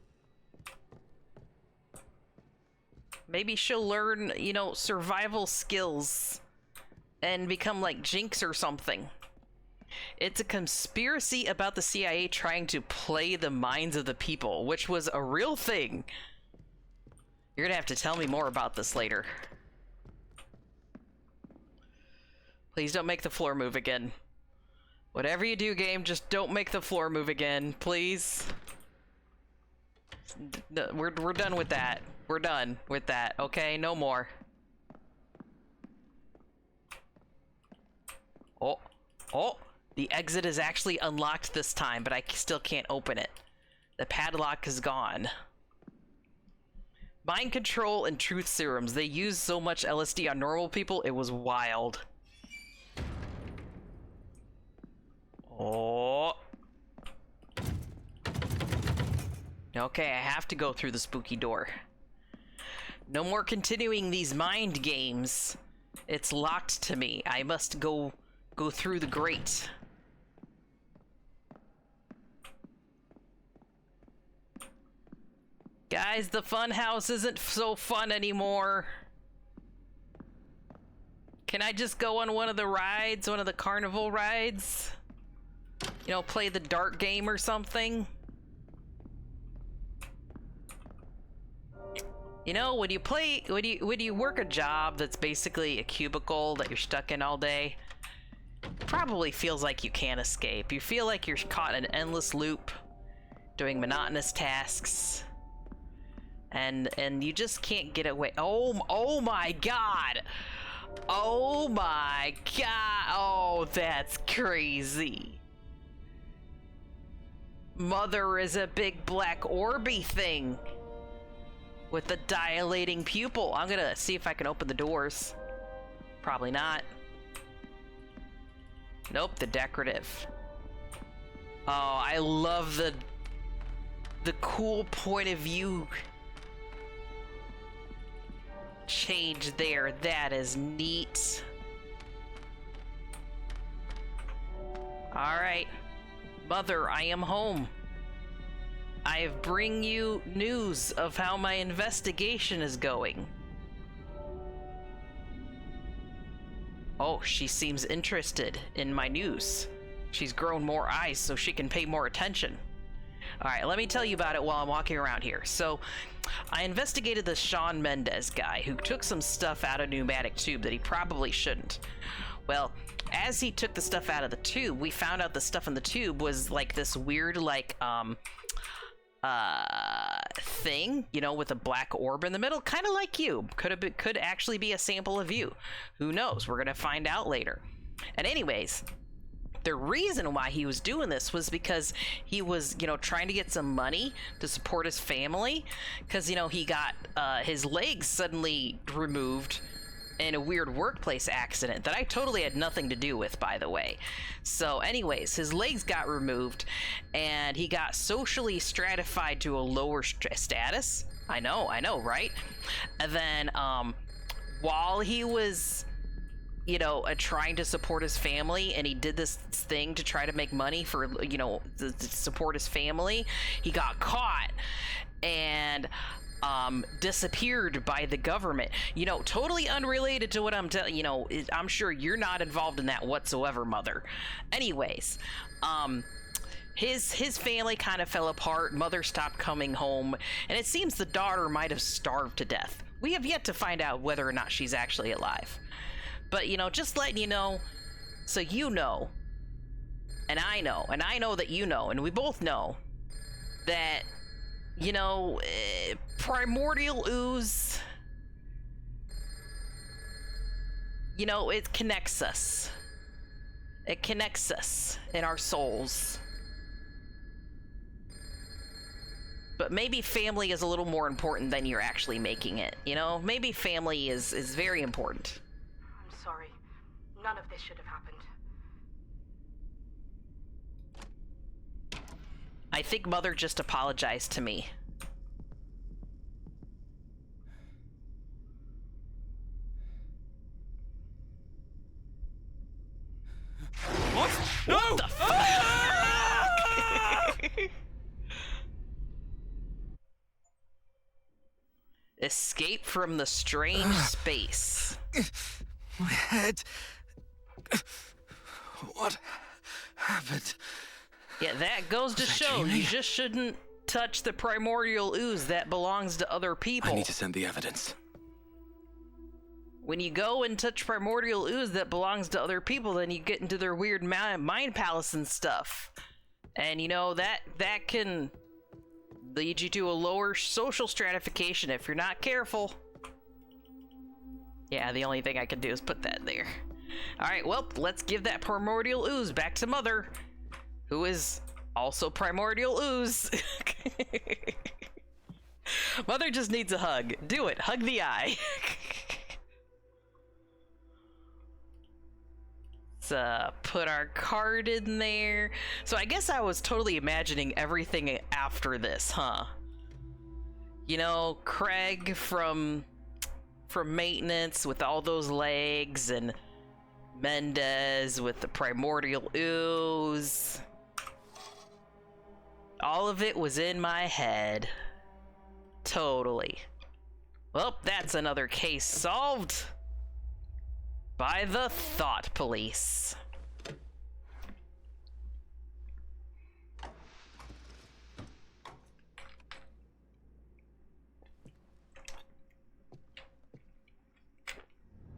Maybe she'll learn, you know, survival skills and become like Jinx or something. It's a conspiracy about the CIA trying to play the minds of the people, which was a real thing. You're gonna have to tell me more about this later. Please don't make the floor move again. Whatever you do, game, just don't make the floor move again, please. We're done with that. We're done with that, okay? No more. Oh, the exit is actually unlocked this time, but I still can't open it. The padlock is gone. Mind control and truth serums. They used so much LSD on normal people, it was wild. Oh. Okay, I have to go through the spooky door. No more continuing these mind games. It's locked to me. I must go through the grate. Guys, the fun house isn't so fun anymore. Can I just go on one of the rides, one of the carnival rides? You know, play the dart game or something? You know, when you work a job that's basically a cubicle that you're stuck in all day, it probably feels like you can't escape. You feel like you're caught in an endless loop, doing monotonous tasks, and you just can't get away. Oh my god! Oh my god! Oh, that's crazy. Mother is a big black orby thing with the dilating pupil. I'm gonna see if I can open the doors. Probably not. Nope, the decorative. Oh, I love the cool point of view change there. That is neat. All right. Mother, I am home. I have bring you news of how my investigation is going. Oh, she seems interested in my news. She's grown more eyes so she can pay more attention. All right, let me tell you about it while I'm walking around here. So, I investigated the Sean Mendez guy who took some stuff out of a pneumatic tube that he probably shouldn't. Well, as he took the stuff out of the tube, we found out the stuff in the tube was like this weird, like, thing, you know, with a black orb in the middle, kind of like you. Could actually be a sample of you. Who knows? We're gonna find out later. And anyways, the reason why he was doing this was because he was, you know, trying to get some money to support his family, because, you know, he got his legs suddenly removed in a weird workplace accident that I totally had nothing to do with, by the way. So anyways, his legs got removed and he got socially stratified to a lower status. I know, right? And then while he was, you know, trying to support his family, and he did this thing to try to make money for, you know, to support his family, he got caught and disappeared by the government. You know, totally unrelated to what I'm telling you. Know, I'm sure you're not involved in that whatsoever, Mother. Anyways, his family kind of fell apart. Mother stopped coming home, and it seems the daughter might have starved to death. We have yet to find out whether or not she's actually alive. But, you know, just letting you know, so you know, and I know that you know, and we both know that, you know, primordial ooze, you know, it connects us. It connects us in our souls. But maybe family is a little more important than you're actually making it, you know? Maybe family is very important. I'm sorry. None of this should have happened. I think Mother just apologized to me. What? No! What the fuck? Escape from the strange space. My head. What But... Yeah, that goes to show you just shouldn't touch the primordial ooze that belongs to other people. I need to send the evidence. When you go and touch primordial ooze that belongs to other people, then you get into their weird mind palace and stuff. And you know, that can lead you to a lower social stratification if you're not careful. Yeah, the only thing I can do is put that there. Alright, well, let's give that primordial ooze back to Mother, who is also primordial ooze. Mother just needs a hug. Do it. Hug the eye. Let's put our card in there. So I guess I was totally imagining everything after this, huh? You know, Craig from maintenance with all those legs, and Mendez with the primordial ooze. All of it was in my head. Totally. Well, that's another case solved by the Thought Police.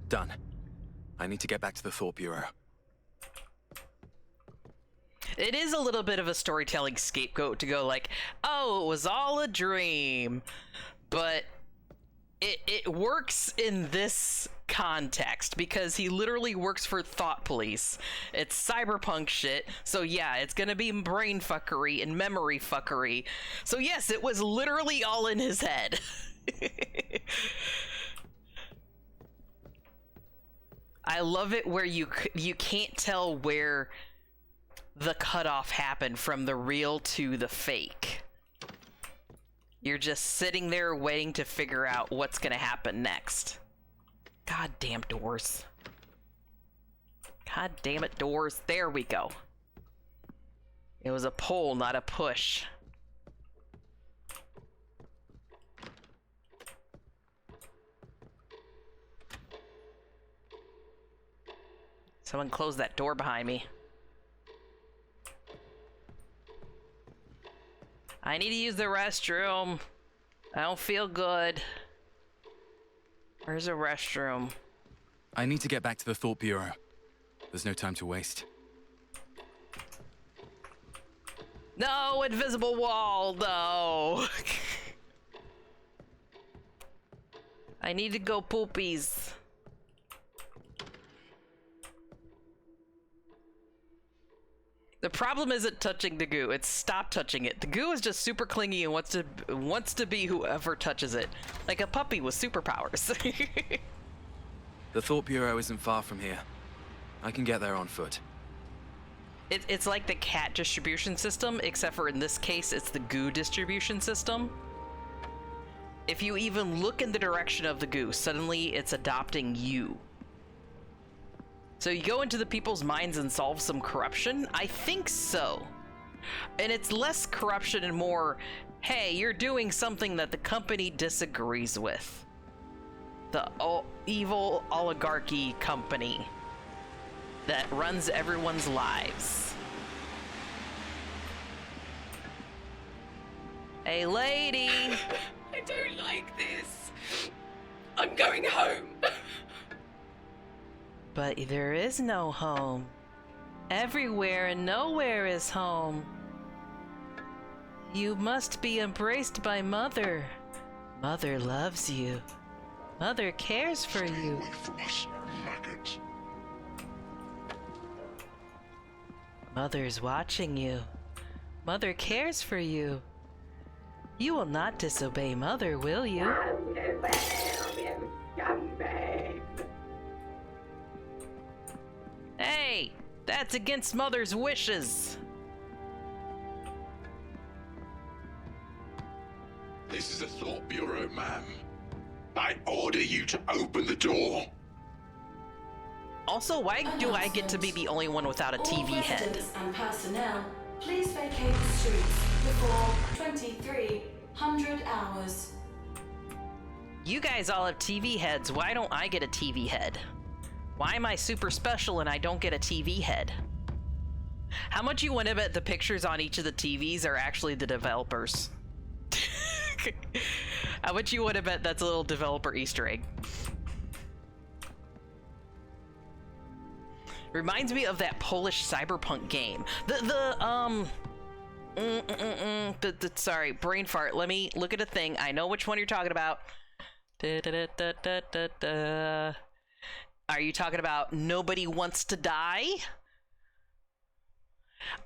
Done. I need to get back to the Thought Bureau. It is a little bit of a storytelling scapegoat to go like, oh, it was all a dream. But it works in this context because he literally works for Thought Police. It's cyberpunk shit. So yeah, it's gonna be brain fuckery and memory fuckery. So yes, it was literally all in his head. I love it where you can't tell where the cutoff happened from the real to the fake. You're just sitting there waiting to figure out what's gonna happen next. God damn doors. God damn it, doors. There we go. It was a pull, not a push. Someone close that door behind me. I need to use the restroom. I don't feel good. Where's a restroom? I need to get back to the Thought Bureau. There's no time to waste. No, invisible wall, no. I need to go poopies. The problem isn't touching the goo, it's stop touching it. The goo is just super clingy and wants to be whoever touches it. Like a puppy with superpowers. The Thought Bureau isn't far from here. I can get there on foot. It's like the cat distribution system, except for in this case, it's the goo distribution system. If you even look in the direction of the goo, suddenly it's adopting you. So you go into the people's minds and solve some corruption? I think so. And it's less corruption and more, hey, you're doing something that the company disagrees with. The evil oligarchy company that runs everyone's lives. Hey, lady! I don't like this. I'm going home. But there is no home. Everywhere and nowhere is home. You must be embraced by Mother. Mother loves you. Mother cares for you. Away from us, maggot. Mother's watching you. Mother cares for you. You will not disobey Mother, will you? Hey, that's against Mother's wishes. This is the Thought Bureau, ma'am. I order you to open the door. Also, why do I get to be the only one without a TV head? All residents and personnel, please vacate the streets before 2300 hours. You guys all have TV heads. Why don't I get a TV head? Why am I super special and I don't get a TV head? How much you want to bet the pictures on each of the TVs are actually the developers? How much you want to bet that's a little developer Easter egg? Reminds me of that Polish cyberpunk game. Sorry, brain fart. Let me look at a thing. I know which one you're talking about. Are you talking about Nobody Wants to Die?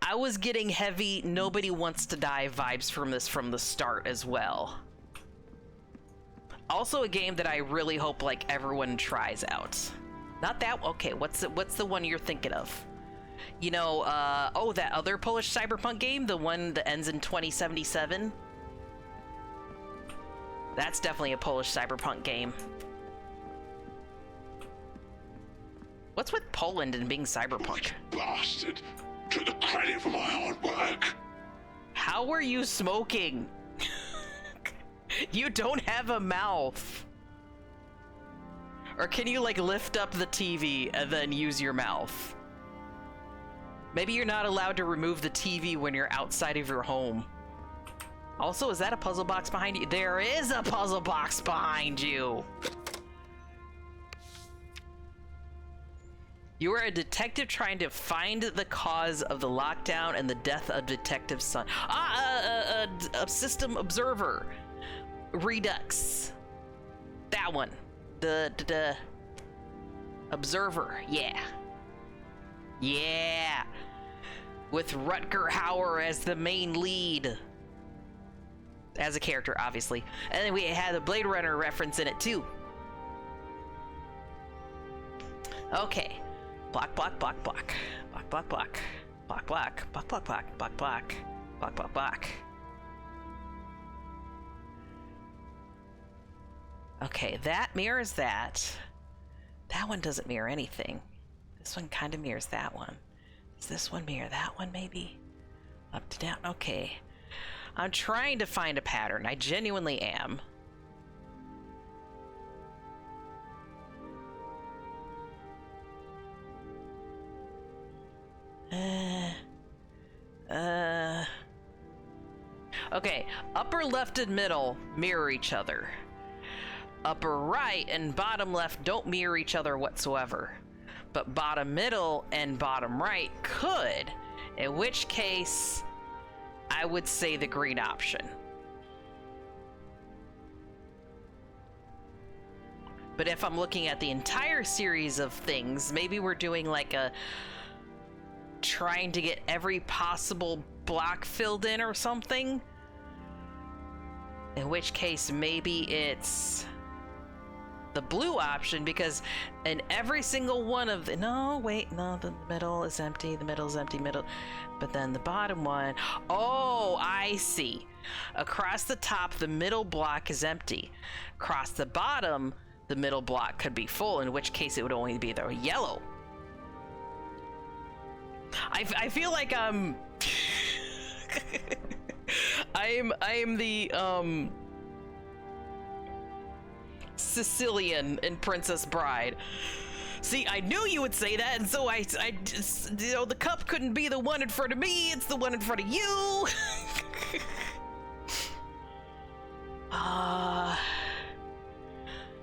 I was getting heavy Nobody Wants to Die vibes from this from the start as well. Also a game that I really hope like everyone tries out. Not that, okay, what's the one you're thinking of? You know, oh, that other Polish cyberpunk game, the one that ends in 2077? That's definitely a Polish cyberpunk game. What's with Poland and being cyberpunk? Bastard! Took the credit for my hard work. How are you smoking? You don't have a mouth. Or can you like lift up the TV and then use your mouth? Maybe you're not allowed to remove the TV when you're outside of your home. Also, is that a puzzle box behind you? There is a puzzle box behind you. You are a detective trying to find the cause of the lockdown and the death of Detective's son. A system observer. Redux. That one. The observer. Yeah. Yeah. With Rutger Hauer as the main lead. As a character, obviously. And then we had a Blade Runner reference in it, too. Okay. Block, block, block, block. Block, block, block. Block, block. Block, block, block. Block, block. Block, block, block. Okay, that mirrors that. That one doesn't mirror anything. This one kind of mirrors that one. Does this one mirror that one, maybe? Up to down. Okay. I'm trying to find a pattern. I genuinely am. Okay, upper left and middle mirror each other. Upper right and bottom left don't mirror each other whatsoever. But bottom middle and bottom right could, in which case I would say the green option. But if I'm looking at the entire series of things, maybe we're doing like a trying to get every possible block filled in or something. In which case maybe it's the blue option, because in every single one of the, no, wait, no, the middle is empty, the middle is empty, middle, but then the bottom one, oh, I see. Across the top, the middle block is empty. Across the bottom, the middle block could be full, in which case it would only be the yellow. I feel like I'm I am the Sicilian in Princess Bride. See, I knew you would say that, and so I just, you know, the cup couldn't be the one in front of me, it's the one in front of you.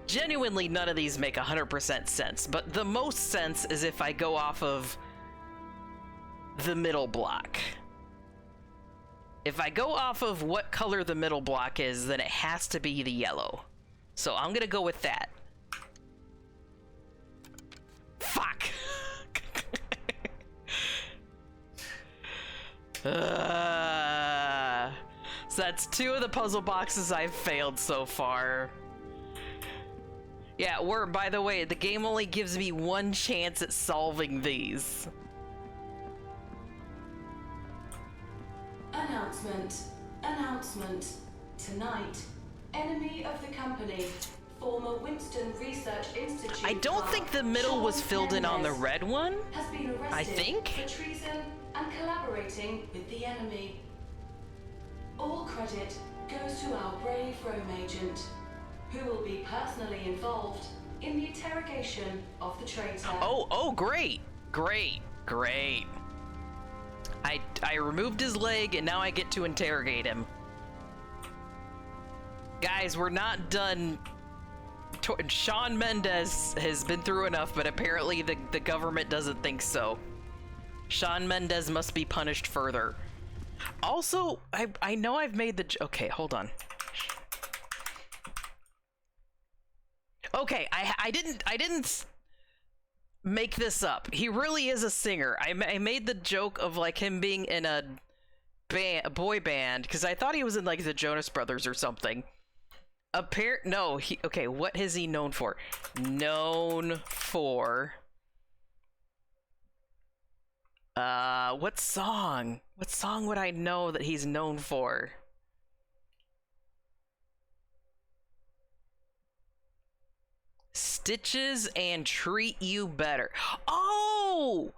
Genuinely, none of these make 100% sense, but the most sense is if I go off of the middle block. If I go off of what color the middle block is, then it has to be the yellow. So I'm gonna go with that. Fuck! So that's 2 of the puzzle boxes I've failed so far. Yeah, by the way, the game only gives me 1 chance at solving these. Announcement. Tonight, enemy of the company, former Winston Research Institute. I don't think the middle was filled in on the red one. Has been arrested I think. for treason and collaborating with the enemy. All credit goes to our brave Rome agent, who will be personally involved in the interrogation of the traitor. Oh, great. I removed his leg, and now I get to interrogate him. Guys, we're not done. Sean Mendez has been through enough, but apparently the government doesn't think so. Sean Mendez must be punished further. Also, I know I've made the... Okay, hold on. Okay, I didn't make this up. He really is a singer. I made the joke of like him being in a boy band because I thought he was in like the Jonas Brothers or something. No, okay, what is he known for? Known for what song? What song would I know that he's known for? Stitches and Treat You Better. Oh!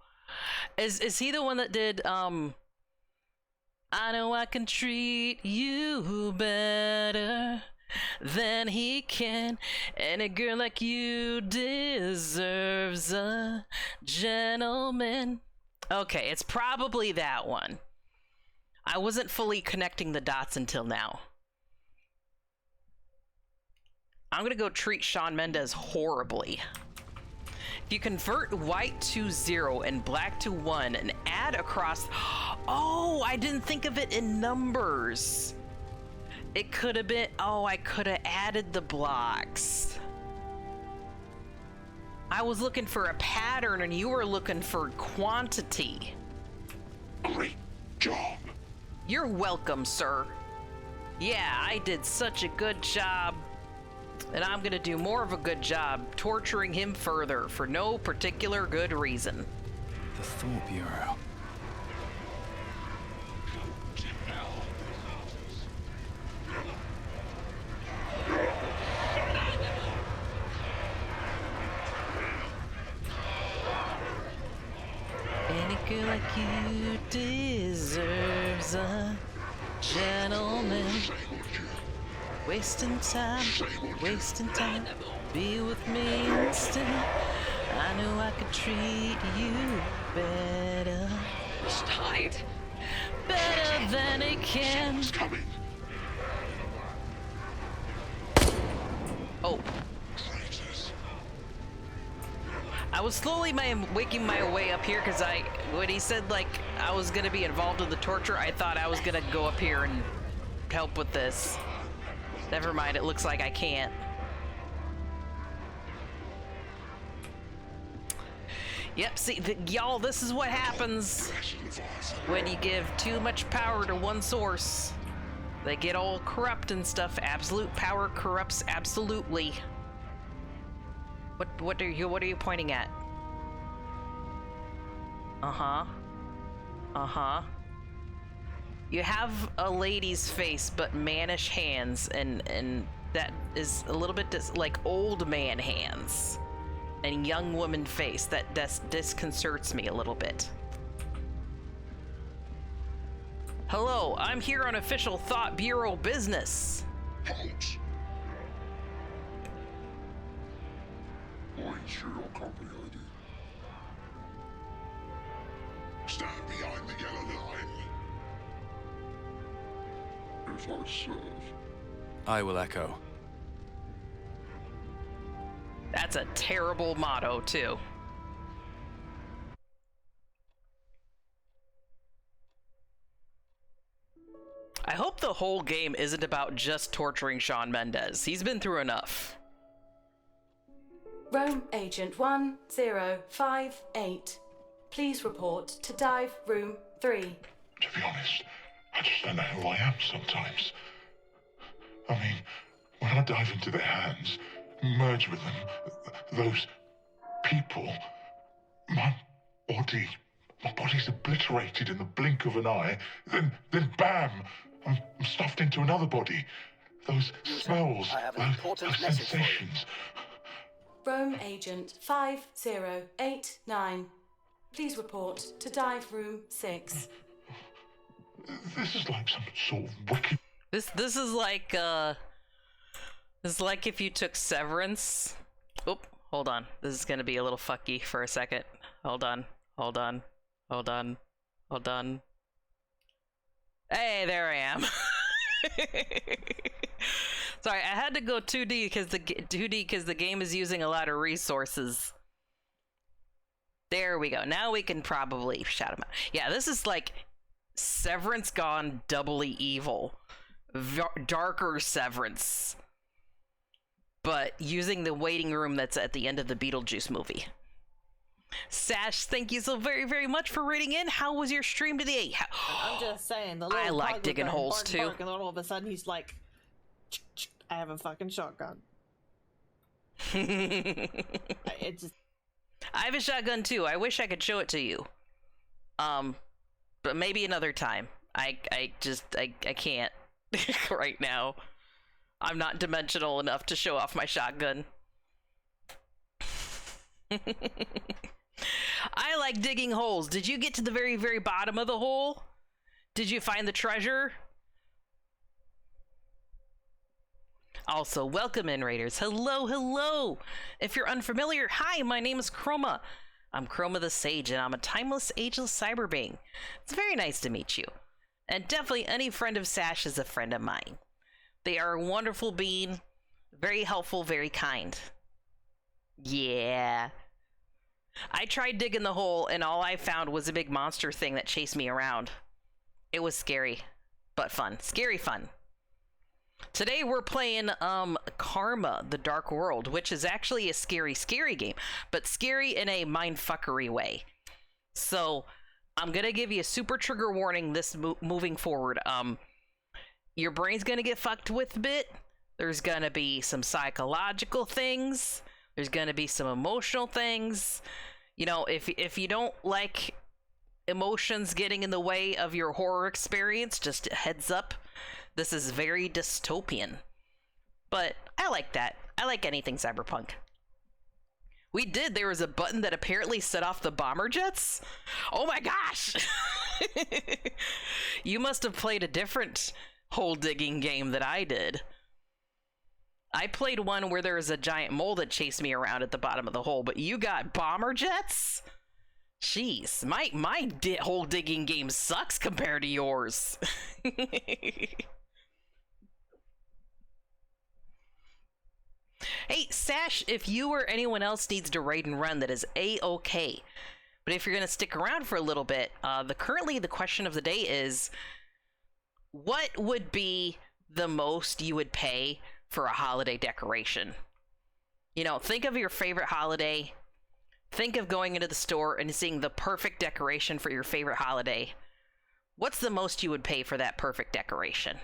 Is he the one that did I know I can treat you better than he can, and a girl like you deserves a gentleman. Okay, it's probably that one. I wasn't fully connecting the dots until now. I'm gonna go treat Sean Mendez horribly. If you convert white to 0 and black to 1 and add across... Oh, I didn't think of it in numbers. It could have been... Oh, I could have added the blocks. I was looking for a pattern and you were looking for quantity. Great job. You're welcome, sir. Yeah, I did such a good job. And I'm gonna do more of a good job torturing him further for no particular good reason. The Thought Bureau. Any girl like you deserves a gentleman. Wasting time, be with me instead. I knew I could treat you better. It's tight. Better than it can. Oh. I was slowly waking my way up here because when he said like I was gonna be involved in the torture, I thought I was gonna go up here and help with this. Never mind, it looks like I can't. Yep, see, y'all, this is what happens when you give too much power to one source. They get all corrupt and stuff. Absolute power corrupts absolutely. What are you pointing at? Uh-huh. Uh-huh. You have a lady's face, but mannish hands, and that is a little bit like old man hands, and young woman face. That disconcerts me a little bit. Hello, I'm here on official Thought Bureau business. Halt. I'm sure your company ID. Stand behind the yellow line. As I serve. I will echo. That's a terrible motto, too. I hope the whole game isn't about just torturing Sean Mendez. He's been through enough. Rome Agent 1058. Please report to dive room 3. To be honest, I just don't know who I am sometimes. I mean, when I dive into their hands, merge with them, those people, my body's obliterated in the blink of an eye, then bam, I'm stuffed into another body. Those smells, those sensations. Rome Agent 5089. Please report to dive room 6. This is like some sort of wicked... This is like if you took Severance. Oop, hold on. This is gonna be a little fucky for a second. Hold on. Hey, there I am. Sorry, I had to go 2D because the game is using a lot of resources. There we go. Now we can probably shout him out. Yeah, this is like Severance gone doubly evil. Darker Severance. But using the waiting room that's at the end of the Beetlejuice movie. Sash, thank you so very, very much for reading in. How was your stream today? I'm just saying, the little I like pug digging was going holes bark, too. bark, and then all of a sudden he's like, I have a fucking shotgun. It just. I have a shotgun too. I wish I could show it to you. But maybe another time. I can't right now. I'm not dimensional enough to show off my shotgun. I like digging holes. Did you get to the very, very bottom of the hole? Did you find the treasure? Also, welcome in, Raiders. Hello, hello. If you're unfamiliar, hi, my name is Chroma. I'm Chroma the Sage, and I'm a timeless, ageless cyber being. It's very nice to meet you. And definitely any friend of Sash is a friend of mine. They are a wonderful being, very helpful, very kind. Yeah. I tried digging the hole, and all I found was a big monster thing that chased me around. It was scary, but fun. Scary fun. Today we're playing Karma, The Dark World, which is actually a scary, scary game, but scary in a mindfuckery way. So I'm gonna give you a super trigger warning this moving forward. Your brain's gonna get fucked with a bit. There's gonna be some psychological things. There's gonna be some emotional things. You know, if you don't like emotions getting in the way of your horror experience, just a heads up. This is very dystopian. But I like that. I like anything cyberpunk. There was a button that apparently set off the bomber jets? Oh my gosh! You must have played a different hole digging game that I did. I played one where there was a giant mole that chased me around at the bottom of the hole, but you got bomber jets? Jeez, my hole digging game sucks compared to yours. Hey, Sash, if you or anyone else needs to raid and run, that is A-okay. But if you're going to stick around for a little bit, currently the question of the day is, what would be the most you would pay for a holiday decoration? You know, think of your favorite holiday. Think of going into the store and seeing the perfect decoration for your favorite holiday. What's the most you would pay for that perfect decoration?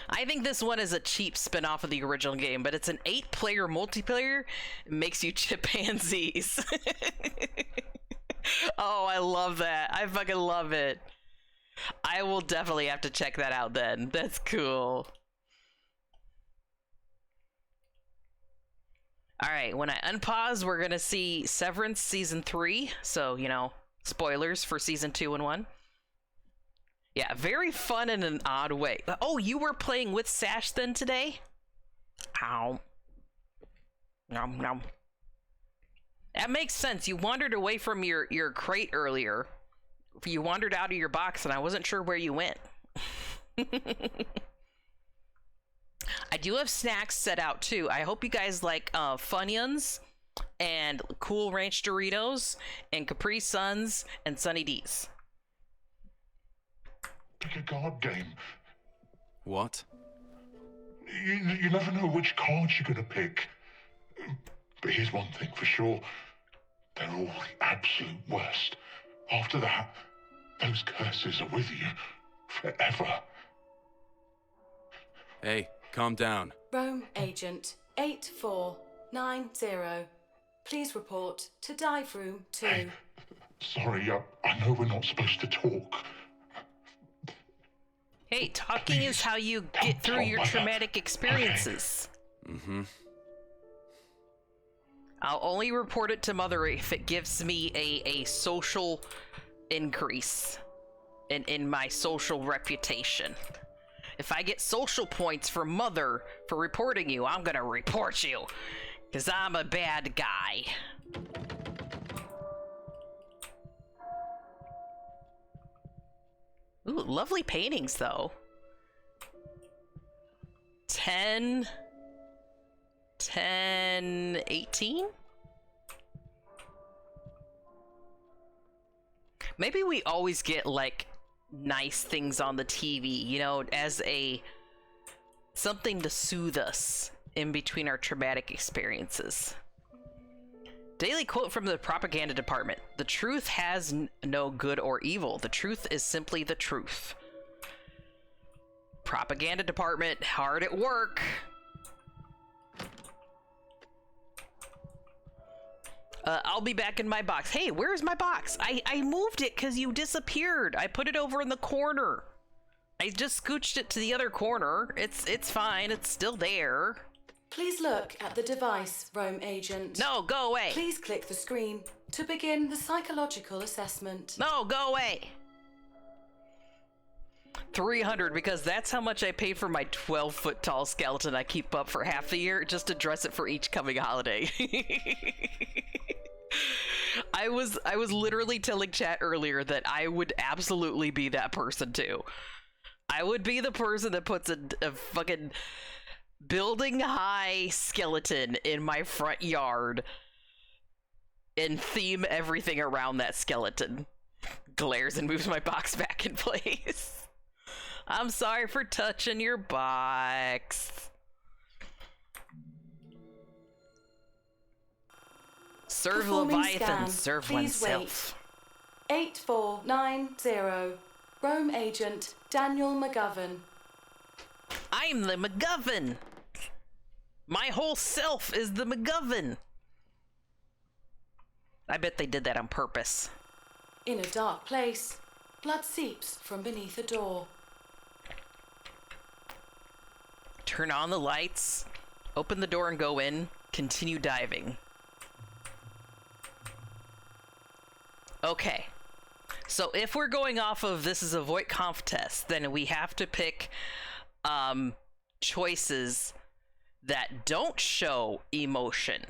I think this one is a cheap spin-off of the original game, but it's an 8-player multiplayer. It makes you chimpanzees. Oh, I love that. I fucking love it. I will definitely have to check that out then. That's cool. Alright, when I unpause, we're gonna see Severance Season 3. So, you know, spoilers for Season 2 and 1. Yeah, very fun in an odd way. Oh, you were playing with Sash then today? Ow. Nom nom. That makes sense. You wandered away from your crate earlier. You wandered out of your box and I wasn't sure where you went. I do have snacks set out too. I hope you guys like Funyuns and Cool Ranch Doritos and Capri Suns and Sunny D's. Pick a card game. What? You never know which cards you're gonna pick. But here's one thing for sure. They're all the absolute worst. After that, those curses are with you forever. Hey, calm down. Rome Agent 8490. Please report to dive room 2. Hey, sorry, I know we're not supposed to talk. Hey, talking is how you get through your traumatic experiences. Mm-hmm. I'll only report it to Mother if it gives me a social increase in my social reputation. If I get social points from Mother for reporting you, I'm gonna report you. Because I'm a bad guy. Ooh, lovely paintings, though. 10, 18? Maybe we always get, like, nice things on the TV, you know, as something to soothe us in between our traumatic experiences. Daily quote from the propaganda department. The truth has no good or evil. The truth is simply the truth. Propaganda department, hard at work. I'll be back in my box. Hey, where's my box? I moved it because you disappeared. I put it over in the corner. I just scooched it to the other corner. It's fine. It's still there. Please look at the device, Rome Agent. No, go away. Please click the screen to begin the psychological assessment. No, go away. 300, because that's how much I paid for my 12-foot tall skeleton I keep up for half the year just to dress it for each coming holiday. I was literally telling chat earlier that I would absolutely be that person too. I would be the person that puts a fucking building high skeleton in my front yard and theme everything around that skeleton. Glares and moves my box back in place. I'm sorry for touching your box. Serve Performing Leviathan, scan. serve Please oneself. Wait. 8490. Rome Agent Daniel McGovern. I'm the McGovern. My whole self is the McGovern. I bet they did that on purpose. In a dark place, blood seeps from beneath a door. Turn on the lights, open the door and go in, continue diving. Okay, so if we're going off of this is a Voight Conf test, then we have to pick choices that don't show emotion,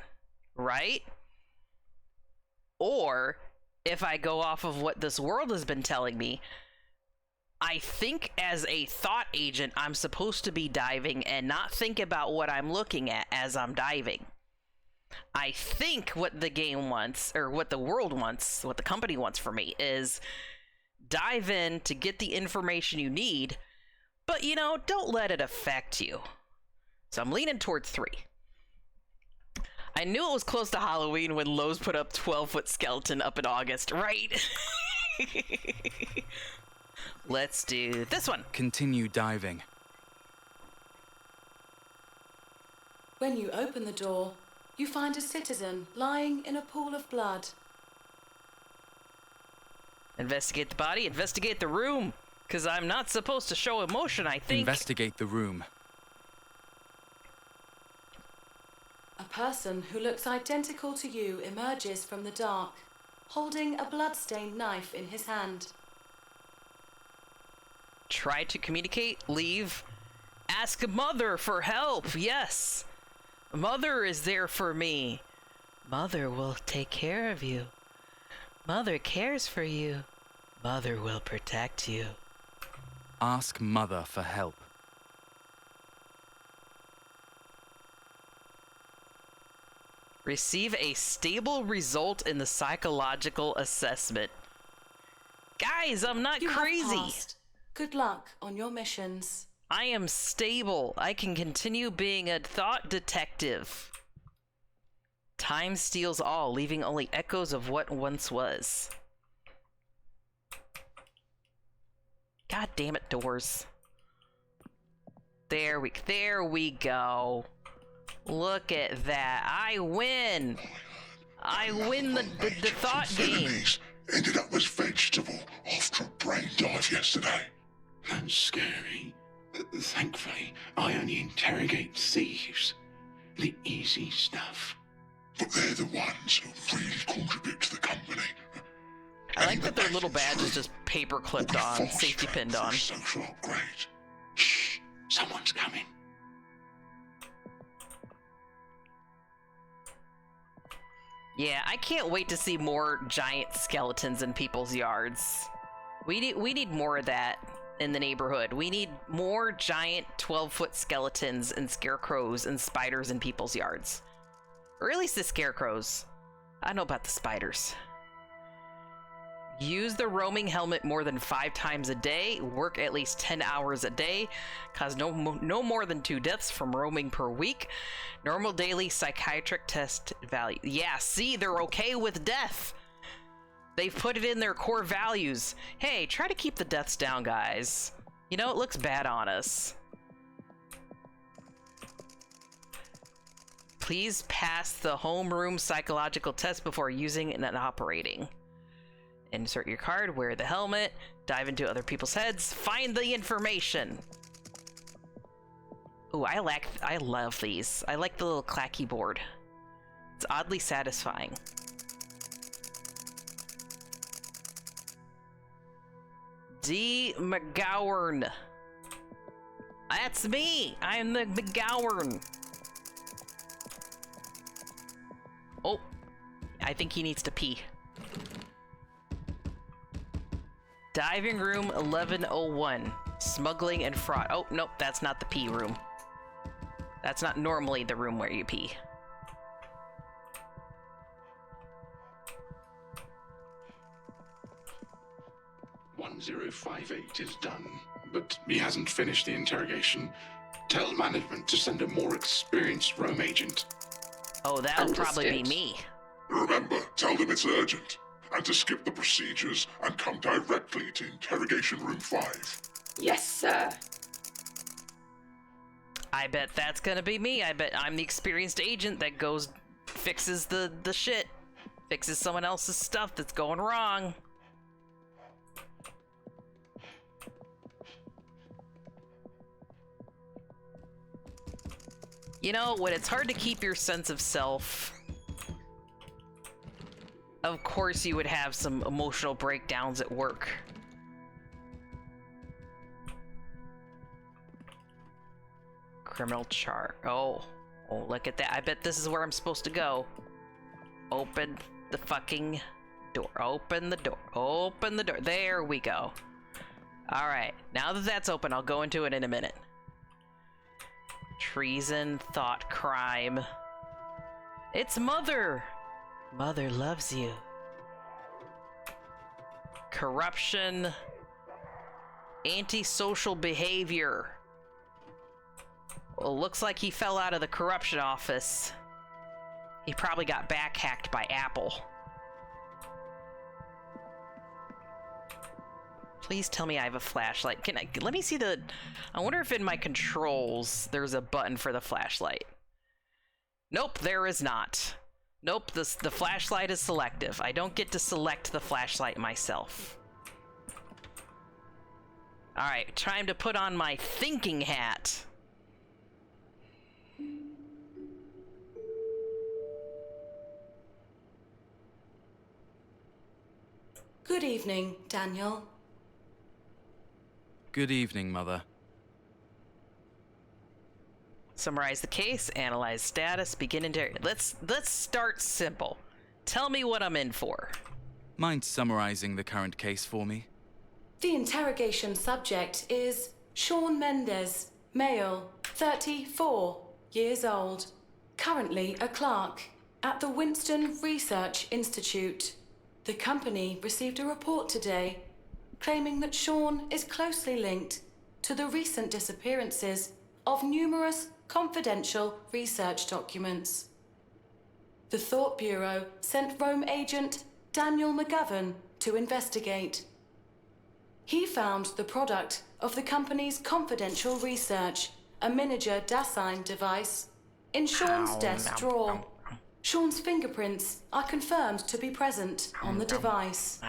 right? Or if I go off of what this world has been telling me, I think as a thought agent, I'm supposed to be diving and not think about what I'm looking at as I'm diving. I think what the game wants, or what the world wants, what the company wants for me is dive in to get the information you need, but, you know, don't let it affect you. So I'm leaning towards 3. I knew it was close to Halloween when Lowe's put up 12-foot skeleton up in August, right? Let's do this one. Continue diving. When you open the door, you find a citizen lying in a pool of blood. Investigate the body, investigate the room, because I'm not supposed to show emotion, I think. Investigate the room. A person who looks identical to you emerges from the dark, holding a blood-stained knife in his hand. Try to communicate, leave. Ask Mother for help, yes. Mother is there for me. Mother will take care of you. Mother cares for you. Mother will protect you. Ask Mother for help. Receive a stable result in the psychological assessment. Guys, I'm not crazy. Have passed. Good luck on your missions. I am stable. I can continue being a thought detective. Time steals all, leaving only echoes of what once was. God damn it, doors. There we go. Look at that. I win. I win the thought game. Ended up as vegetable after a brain dive yesterday. That's scary. Thankfully, I only interrogate thieves. The easy stuff. But they're the ones who really contribute to the company. I like that their little badge is just paper clipped on, safety pinned on. Social upgrade. Shh, someone's coming. Yeah, I can't wait to see more giant skeletons in people's yards. We need more of that in the neighborhood. We need more giant 12-foot skeletons and scarecrows and spiders in people's yards. Or at least the scarecrows. I don't know about the spiders. Use the roaming helmet more than 5 times a day. Work at least 10 hours a day. Cause no more than 2 deaths from roaming per week. Normal daily psychiatric test value. Yeah, see, they're okay with death. They've put it in their core values. Hey, try to keep the deaths down, guys. You know, it looks bad on us. Please pass the homeroom psychological test before using and operating. Insert your card, wear the helmet, dive into other people's heads, find the information. Ooh, I love these. I like the little clacky board. It's oddly satisfying. D. McGowan. That's me. I'm the McGowan. Oh, I think he needs to pee. Diving room 1101. Smuggling and fraud. Oh, nope, that's not the pee room. That's not normally the room where you pee. "1058 is done, but he hasn't finished the interrogation. Tell management to send a more experienced Rome agent." Oh, that'll probably be me. Remember, tell them it's urgent, and to skip the procedures and come directly to interrogation room 5. Yes, sir. I bet that's gonna be me. I bet I'm the experienced agent that goes, fixes the shit. Fixes someone else's stuff that's going wrong. You know, when it's hard to keep your sense of self, of course you would have some emotional breakdowns at work. Criminal chart. Oh, look at that. I bet this is where I'm supposed to go. Open the fucking door. Open the door. Open the door. There we go. All right. Now that that's open, I'll go into it in a minute. Treason, thought crime. It's Mother. Mother loves you. Corruption. Antisocial behavior. Well, looks like he fell out of the corruption office. He probably got back-hacked by Apple. Please tell me I have a flashlight. Let me see I wonder if in my controls there's a button for the flashlight. Nope, there is not. Nope, the flashlight is selective. I don't get to select the flashlight myself. Alright, time to put on my thinking hat. Good evening, Daniel. Good evening, Mother. Summarize the case, analyze status, begin interrogation. Let's start simple. Tell me what I'm in for. Mind summarizing the current case for me? The interrogation subject is Sean Mendez, male, 34 years old, currently a clerk at the Winston Research Institute. The company received a report today claiming that Sean is closely linked to the recent disappearances of numerous confidential research documents. The Thought Bureau sent Rome agent Daniel McGovern to investigate. He found the product of the company's confidential research, a miniature Dasein device, in Sean's desk drawer. Sean's fingerprints are confirmed to be present on the device.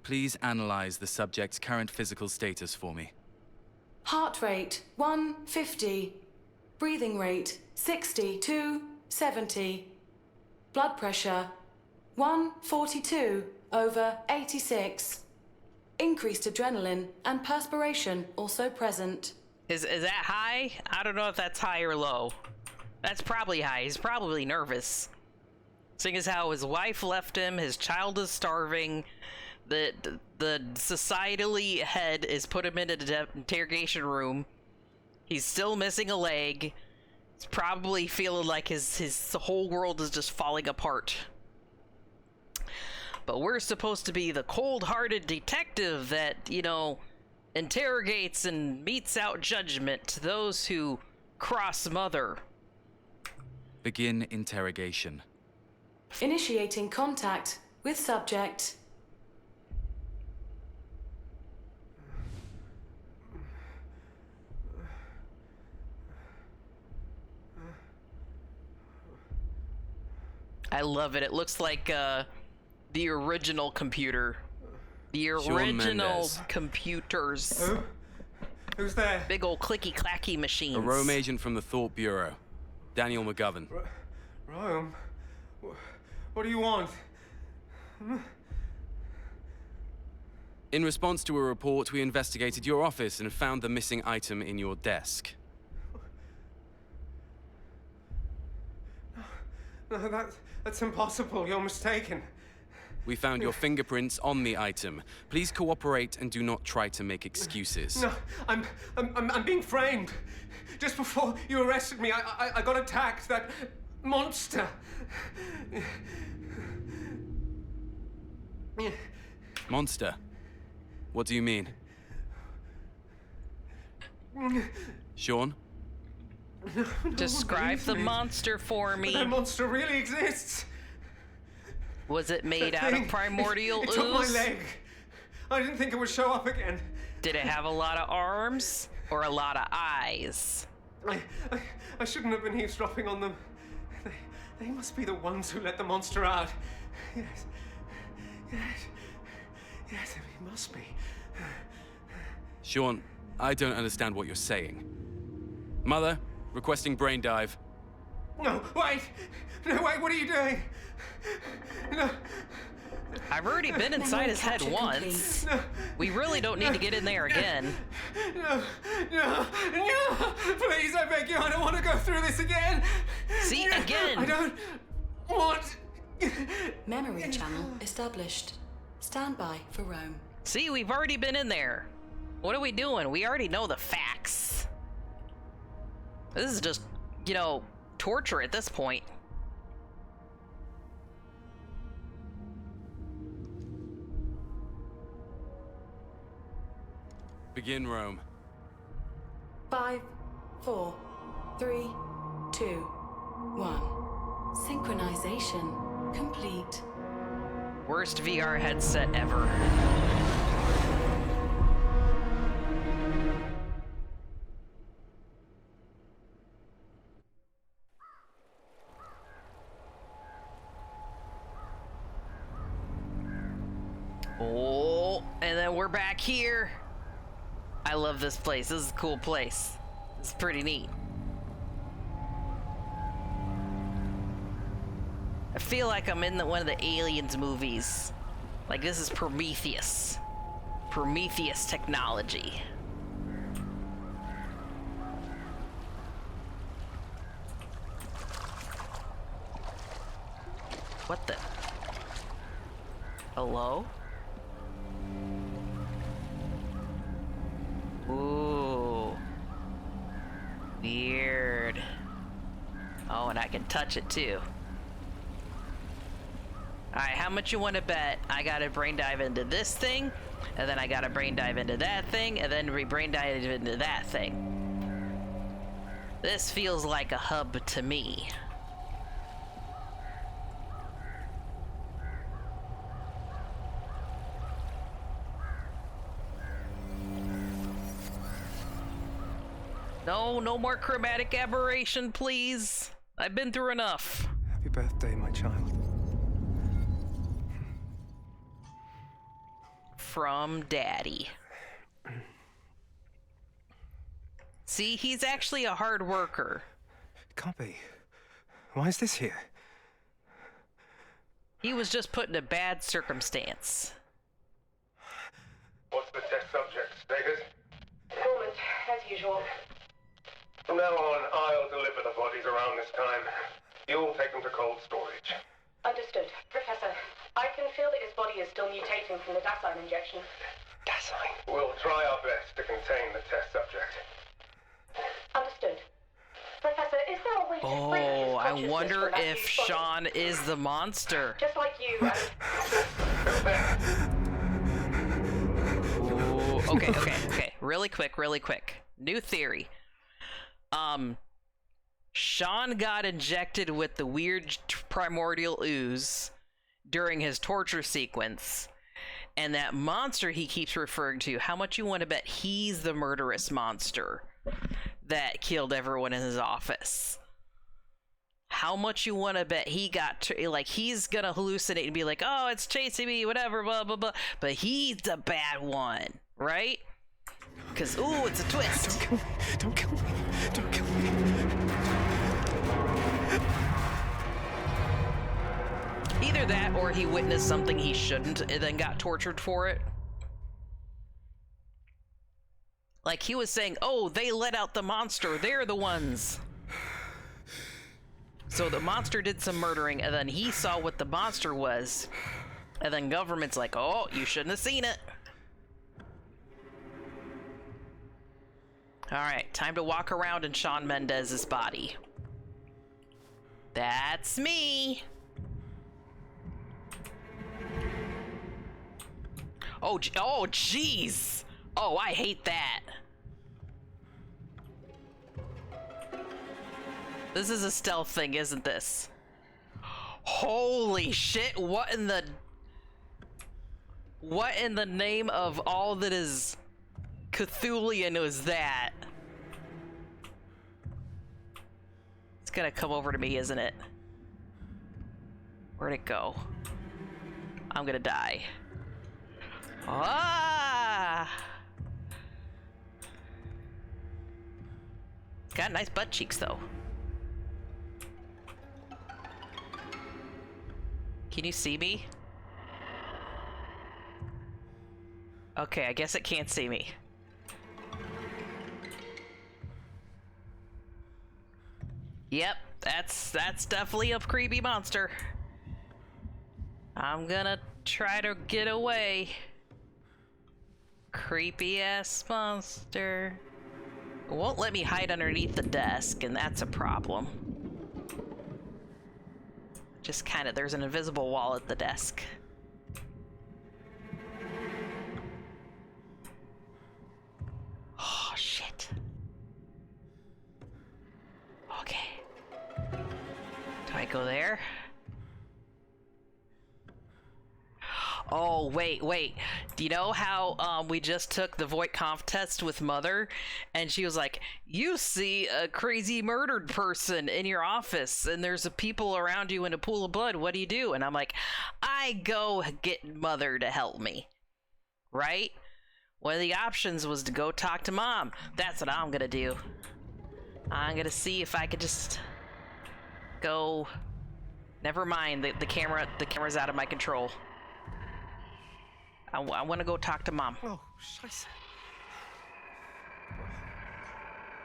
Please analyze the subject's current physical status for me. Heart rate 150. Breathing rate 60 to 70. Blood pressure 142/86. Increased adrenaline and perspiration also present. Is that high? I don't know if that's high or low. That's probably high. He's probably nervous. Seeing as how his wife left him, his child is starving, the societally head is put him in an interrogation room. He's still missing a leg. He's probably feeling like his whole world is just falling apart. But we're supposed to be the cold-hearted detective that, you know, interrogates and metes out judgment to those who cross mother. Begin interrogation. Initiating contact with subject. I love it. It looks like the original computer. The Sean original Mendez. computers. Who's there? Big old clicky-clacky machines. A Rome agent from the Thought Bureau, Daniel McGovern. Rome? What do you want? In response to a report, we investigated your office and found the missing item in your desk. No, that's impossible. You're mistaken. We found your fingerprints on the item. Please cooperate and do not try to make excuses. No, I'm being framed. Just before you arrested me, I got attacked. That monster. Monster? What do you mean? Sean? Describe the monster for me. That monster really exists. Was it made out of primordial It ooze? took my leg. I didn't think it would show up again. Did it have a lot of arms or a lot of eyes? I shouldn't have been eavesdropping on them. They must be the ones who let the monster out. Yes, it must be. Sean, I don't understand what you're saying. Mother, requesting brain dive. No, wait! No, wait, what are you doing? No. I've already been inside his head once. No. We really don't need to get in there again. No, please, I beg you, I don't want to go through this again. See, again. I don't want. Memory channel established. Stand by for Rome. See, we've already been in there. What are we doing? We already know the facts. This is just, you know, torture at this point. Begin, Rome. 5, 4, 3, 2, 1. Synchronization complete. Worst VR headset ever. Oh, and then we're back here. I love this place. This is a cool place. It's pretty neat. I feel like I'm in one of the Aliens movies. Like this is Prometheus. Prometheus technology. What the? Hello? Ooh. Weird. Oh, and I can touch it too. Alright, how much you want to bet I gotta brain dive into this thing, and then I gotta brain dive into that thing, and then brain dive into that thing? This feels like a hub to me. No more chromatic aberration, please. I've been through enough. Happy birthday, my child. From Daddy. See, he's actually a hard worker. Can't be. Why is this here? He was just put in a bad circumstance. What's the test subject status? Performance, as usual. From now on, I'll deliver the bodies around this time. You'll take them to cold storage. I've from the Dasine injection. Dasine? We'll try our best to contain the test subject. Understood. Professor, is there a way to free his Oh, I consciousness wonder from that if huge body? Sean is the monster. Just like you and... Ooh, okay. Really quick. New theory. Sean got injected with the weird primordial ooze during his torture sequence. And that monster he keeps referring to, how much you want to bet he's the murderous monster that killed everyone in his office? How much you want to bet he got, like, he's gonna hallucinate and be like, oh, it's chasing me, whatever, blah, blah, blah. But he's the bad one, right? Because, ooh, it's a twist. Don't kill me. Don't kill me. Either that or he witnessed something he shouldn't and then got tortured for it. Like he was saying, oh, they let out the monster. They're the ones. So the monster did some murdering and then he saw what the monster was. And then government's like, oh, you shouldn't have seen it. All right, time to walk around in Sean Mendez's body. That's me. Oh, jeez. Oh, I hate that. This is a stealth thing, isn't this? Holy shit, what in the name of all that is Cthulian was that? It's gonna come over to me, isn't it? Where'd it go? I'm gonna die. Ah! It's got nice butt cheeks, though. Can you see me? Okay, I guess it can't see me. Yep, that's definitely a creepy monster. I'm gonna try to get away. Creepy ass monster. It won't let me hide underneath the desk, and that's a problem. Just kind of, there's an invisible wall at the desk. Oh, shit. Okay. Do I go there? Oh, wait. Do you know how we just took the Voight-Kampff test with Mother? And she was like, you see a crazy murdered person in your office and there's a people around you in a pool of blood. What do you do? And I'm like, I go get Mother to help me. Right? One of the options was to go talk to Mom. That's what I'm gonna do. I'm gonna see if I could just go... Never mind, the camera's out of my control. I want to go talk to Mom. Oh, scheiße.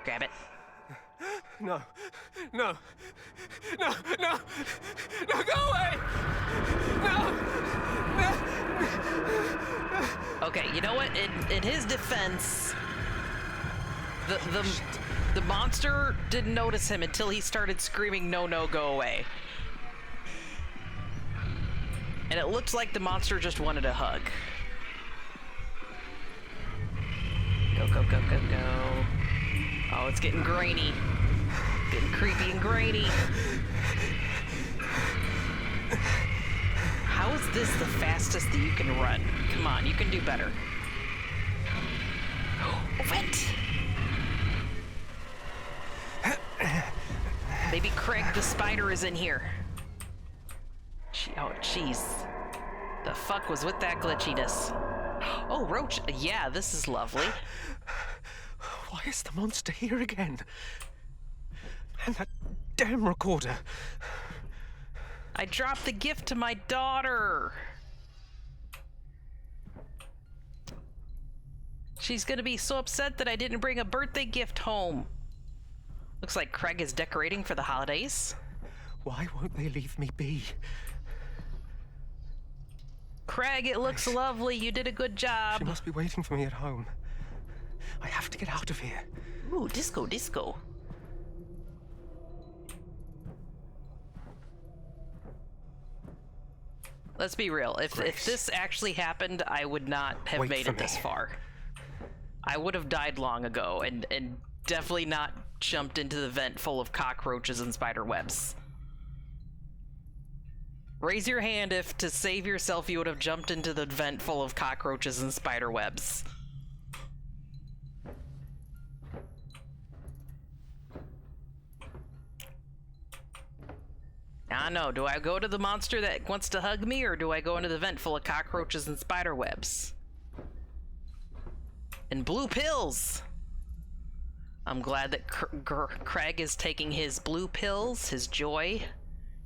Grab it. No, go away! No! Okay, you know what? In his defense, the monster didn't notice him until he started screaming, no, go away. And it looks like the monster just wanted a hug. Go. Oh, it's getting grainy. Getting creepy and grainy. How is this the fastest that you can run? Come on, you can do better. Oh, vent! Maybe Craig the spider is in here. Oh, jeez. The fuck was with that glitchiness? Oh, Roach. Yeah, this is lovely. Why is the monster here again? And that damn recorder. I dropped the gift to my daughter. She's gonna be so upset that I didn't bring a birthday gift home. Looks like Craig is decorating for the holidays. Why won't they leave me be? Craig, it looks lovely. You did a good job. She must be waiting for me at home. I have to get out of here. Ooh, disco, disco. Let's be real. If this actually happened, I would not have made it this far. I would have died long ago, and definitely not jumped into the vent full of cockroaches and spider webs. Raise your hand if, to save yourself, you would have jumped into the vent full of cockroaches and spider webs. I know. Do I go to the monster that wants to hug me, or do I go into the vent full of cockroaches and spider webs? And blue pills! I'm glad that Craig is taking his blue pills, his joy.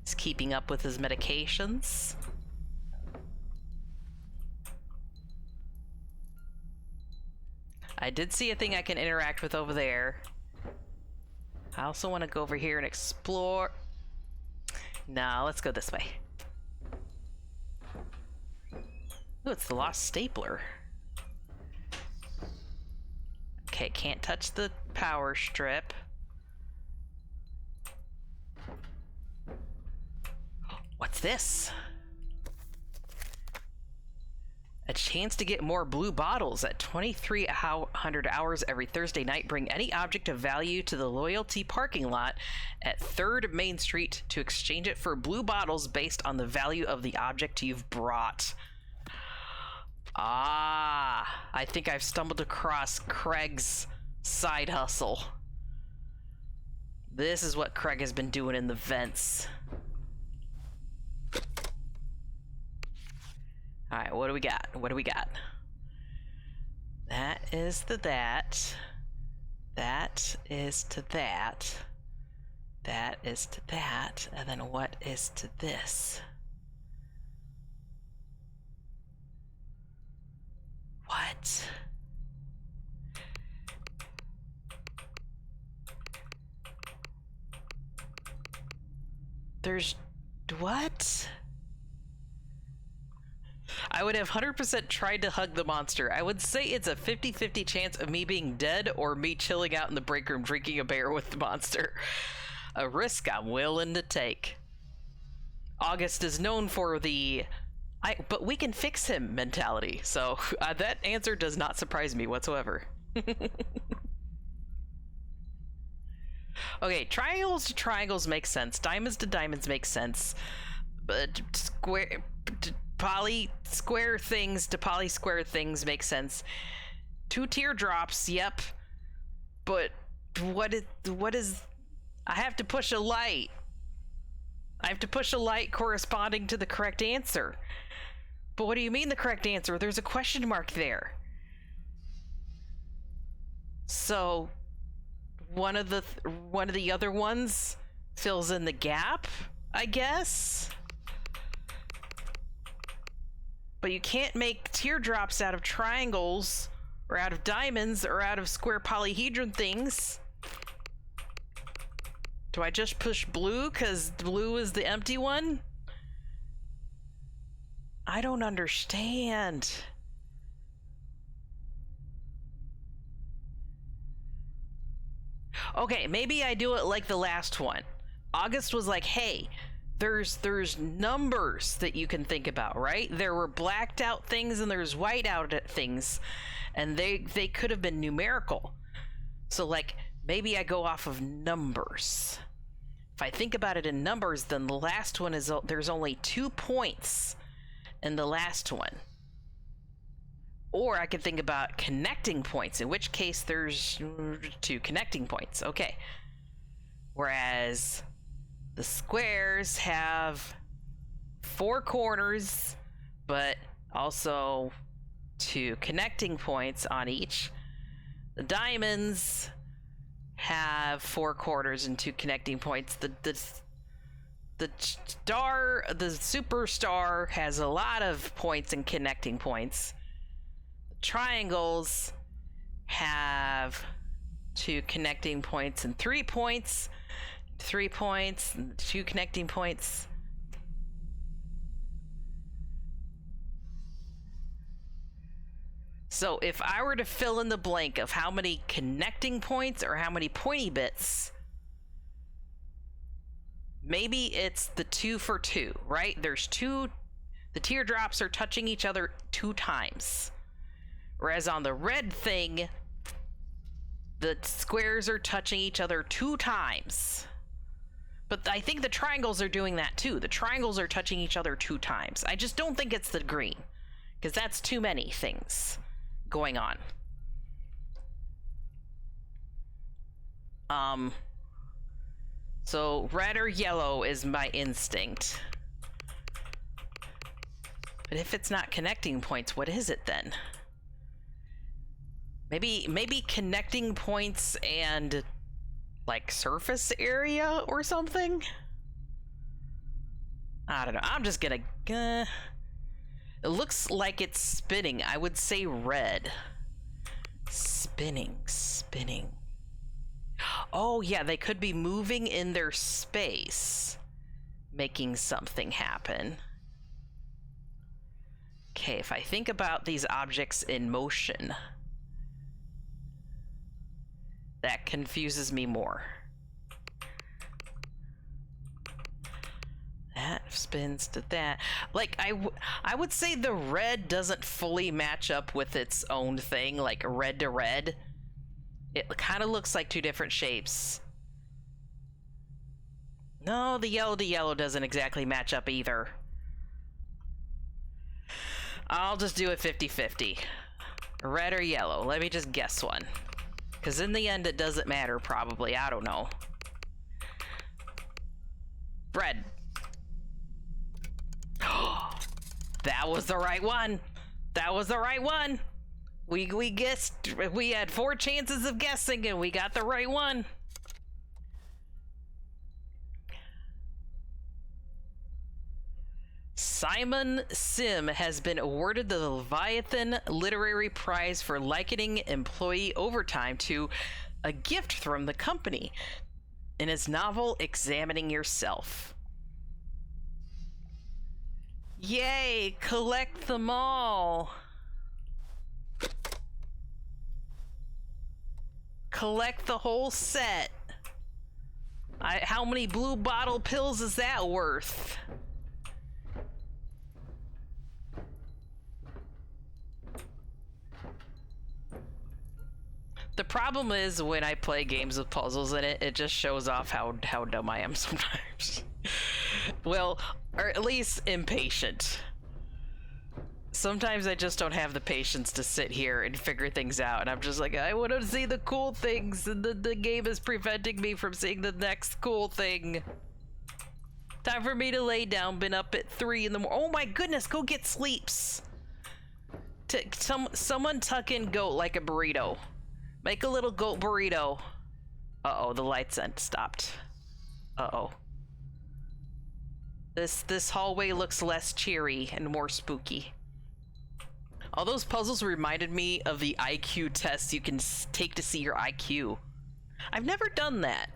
He's keeping up with his medications. I did see a thing I can interact with over there. I also want to go over here and explore. No, let's go this way. Ooh, it's the lost stapler. Okay, can't touch the power strip. What's this? A chance to get more blue bottles at 2300 hours every Thursday night. Bring any object of value to the Loyalty parking lot at 3rd Main Street to exchange it for blue bottles based on the value of the object you've brought. Ah, I think I've stumbled across Craig's side hustle. This is what Craig has been doing in the vents. All right, what do we got? What do we got? That is to that. That is to that. That is to that. And then what is to this? What? There's... what? I would have 100% tried to hug the monster. I would say it's a 50-50 chance of me being dead or me chilling out in the break room drinking a beer with the monster. A risk I'm willing to take. August is known for the but we can fix him mentality, so that answer does not surprise me whatsoever. Okay, triangles to triangles make sense. Diamonds to diamonds make sense. But square things to poly square things make sense. 2 teardrops, yep. But what is I have to push a light. I have to push a light corresponding to the correct answer. But what do you mean the correct answer? There's a question mark there. So one of the other ones fills in the gap, I guess. But you can't make teardrops out of triangles or out of diamonds or out of square polyhedron things. Do I just push blue because blue is the empty one? I don't understand. Okay, maybe I do it like the last one. August was like, hey, there's numbers that you can think about, right? There were blacked out things and there's white out things, and they could have been numerical. So like, maybe I go off of numbers. If I think about it in numbers, then the last one is, there's only 2 points in the last one. Or I could think about connecting points, in which case there's 2 connecting points. Okay. Whereas the squares have 4 corners, but also 2 connecting points on each. The diamonds have 4 corners and 2 connecting points. The superstar has a lot of points and connecting points. The triangles have 2 connecting points and 3 points. 3 points and 2 connecting points. So if I were to fill in the blank of how many connecting points or how many pointy bits, maybe it's the 2 for 2, right? There's 2, the teardrops are touching each other 2 times. Whereas on the red thing, the squares are touching each other 2 times. But I think the triangles are doing that too. The triangles are touching each other 2 times. I just don't think it's the green, because that's too many things going on. So red or yellow is my instinct. But if it's not connecting points, what is it then? Maybe connecting points and like surface area or something? I don't know. I'm just gonna... it looks like it's spinning. I would say red. Spinning. Oh yeah, they could be moving in their space, making something happen. Okay, if I think about these objects in motion, that confuses me more. That spins to that. Like, I would say the red doesn't fully match up with its own thing, like red to red. It kind of looks like 2 different shapes. No, the yellow to yellow doesn't exactly match up either. I'll just do it 50-50. Red or yellow. Let me just guess one. Because in the end, it doesn't matter, probably. I don't know. Red. That was the right one. That was the right one. We guessed. We had 4 chances of guessing, and we got the right one. Simon Sim has been awarded the Leviathan Literary Prize for likening employee overtime to a gift from the company in his novel Examining Yourself. Yay! Collect them all! Collect the whole set. How many blue bottle pills is that worth? The problem is when I play games with puzzles in it, it just shows off how dumb I am sometimes. Well, or at least impatient. Sometimes I just don't have the patience to sit here and figure things out, and I'm just like, I want to see the cool things, and the game is preventing me from seeing the next cool thing. Time for me to lay down. Been up at 3 in the morning. Oh my goodness, go get sleeps. Someone tuck in goat like a burrito. Make a little goat burrito. Uh-oh, the lights stopped. Uh-oh. This hallway looks less cheery and more spooky. All those puzzles reminded me of the IQ tests you can take to see your IQ. I've never done that.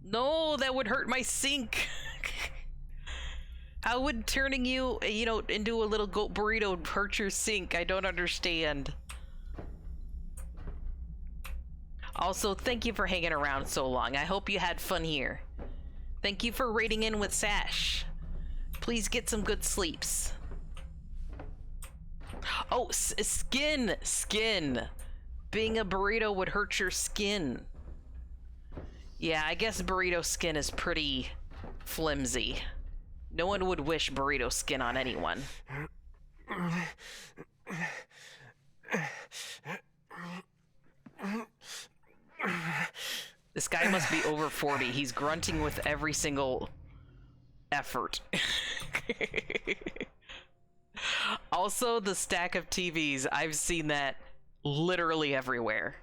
No, that would hurt my sink. How would turning you, into a little goat burrito hurt your sink? I don't understand. Also, thank you for hanging around so long. I hope you had fun here. Thank you for raiding in with Sash. Please get some good sleeps. Oh, skin. Being a burrito would hurt your skin. Yeah, I guess burrito skin is pretty flimsy. No one would wish burrito skin on anyone. This guy must be over 40. He's grunting with every single effort. Also, the stack of TVs. I've seen that literally everywhere.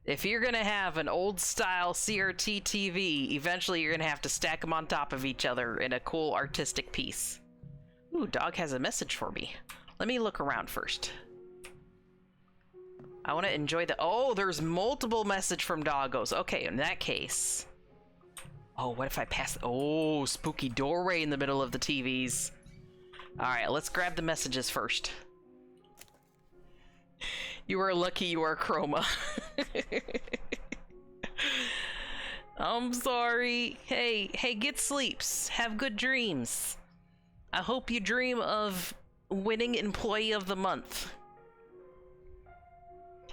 If you're gonna have an old style CRT TV, eventually you're gonna have to stack them on top of each other in a cool artistic piece. Ooh, dog has a message for me. Let me look around first. I want to enjoy the... Oh, there's multiple message from doggos. Okay, in that case... Oh, what if I pass... Oh, spooky doorway in the middle of the TVs. Alright, let's grab the messages first. You are lucky you are Chroma. I'm sorry. Hey, get sleeps. Have good dreams. I hope you dream of winning Employee of the Month.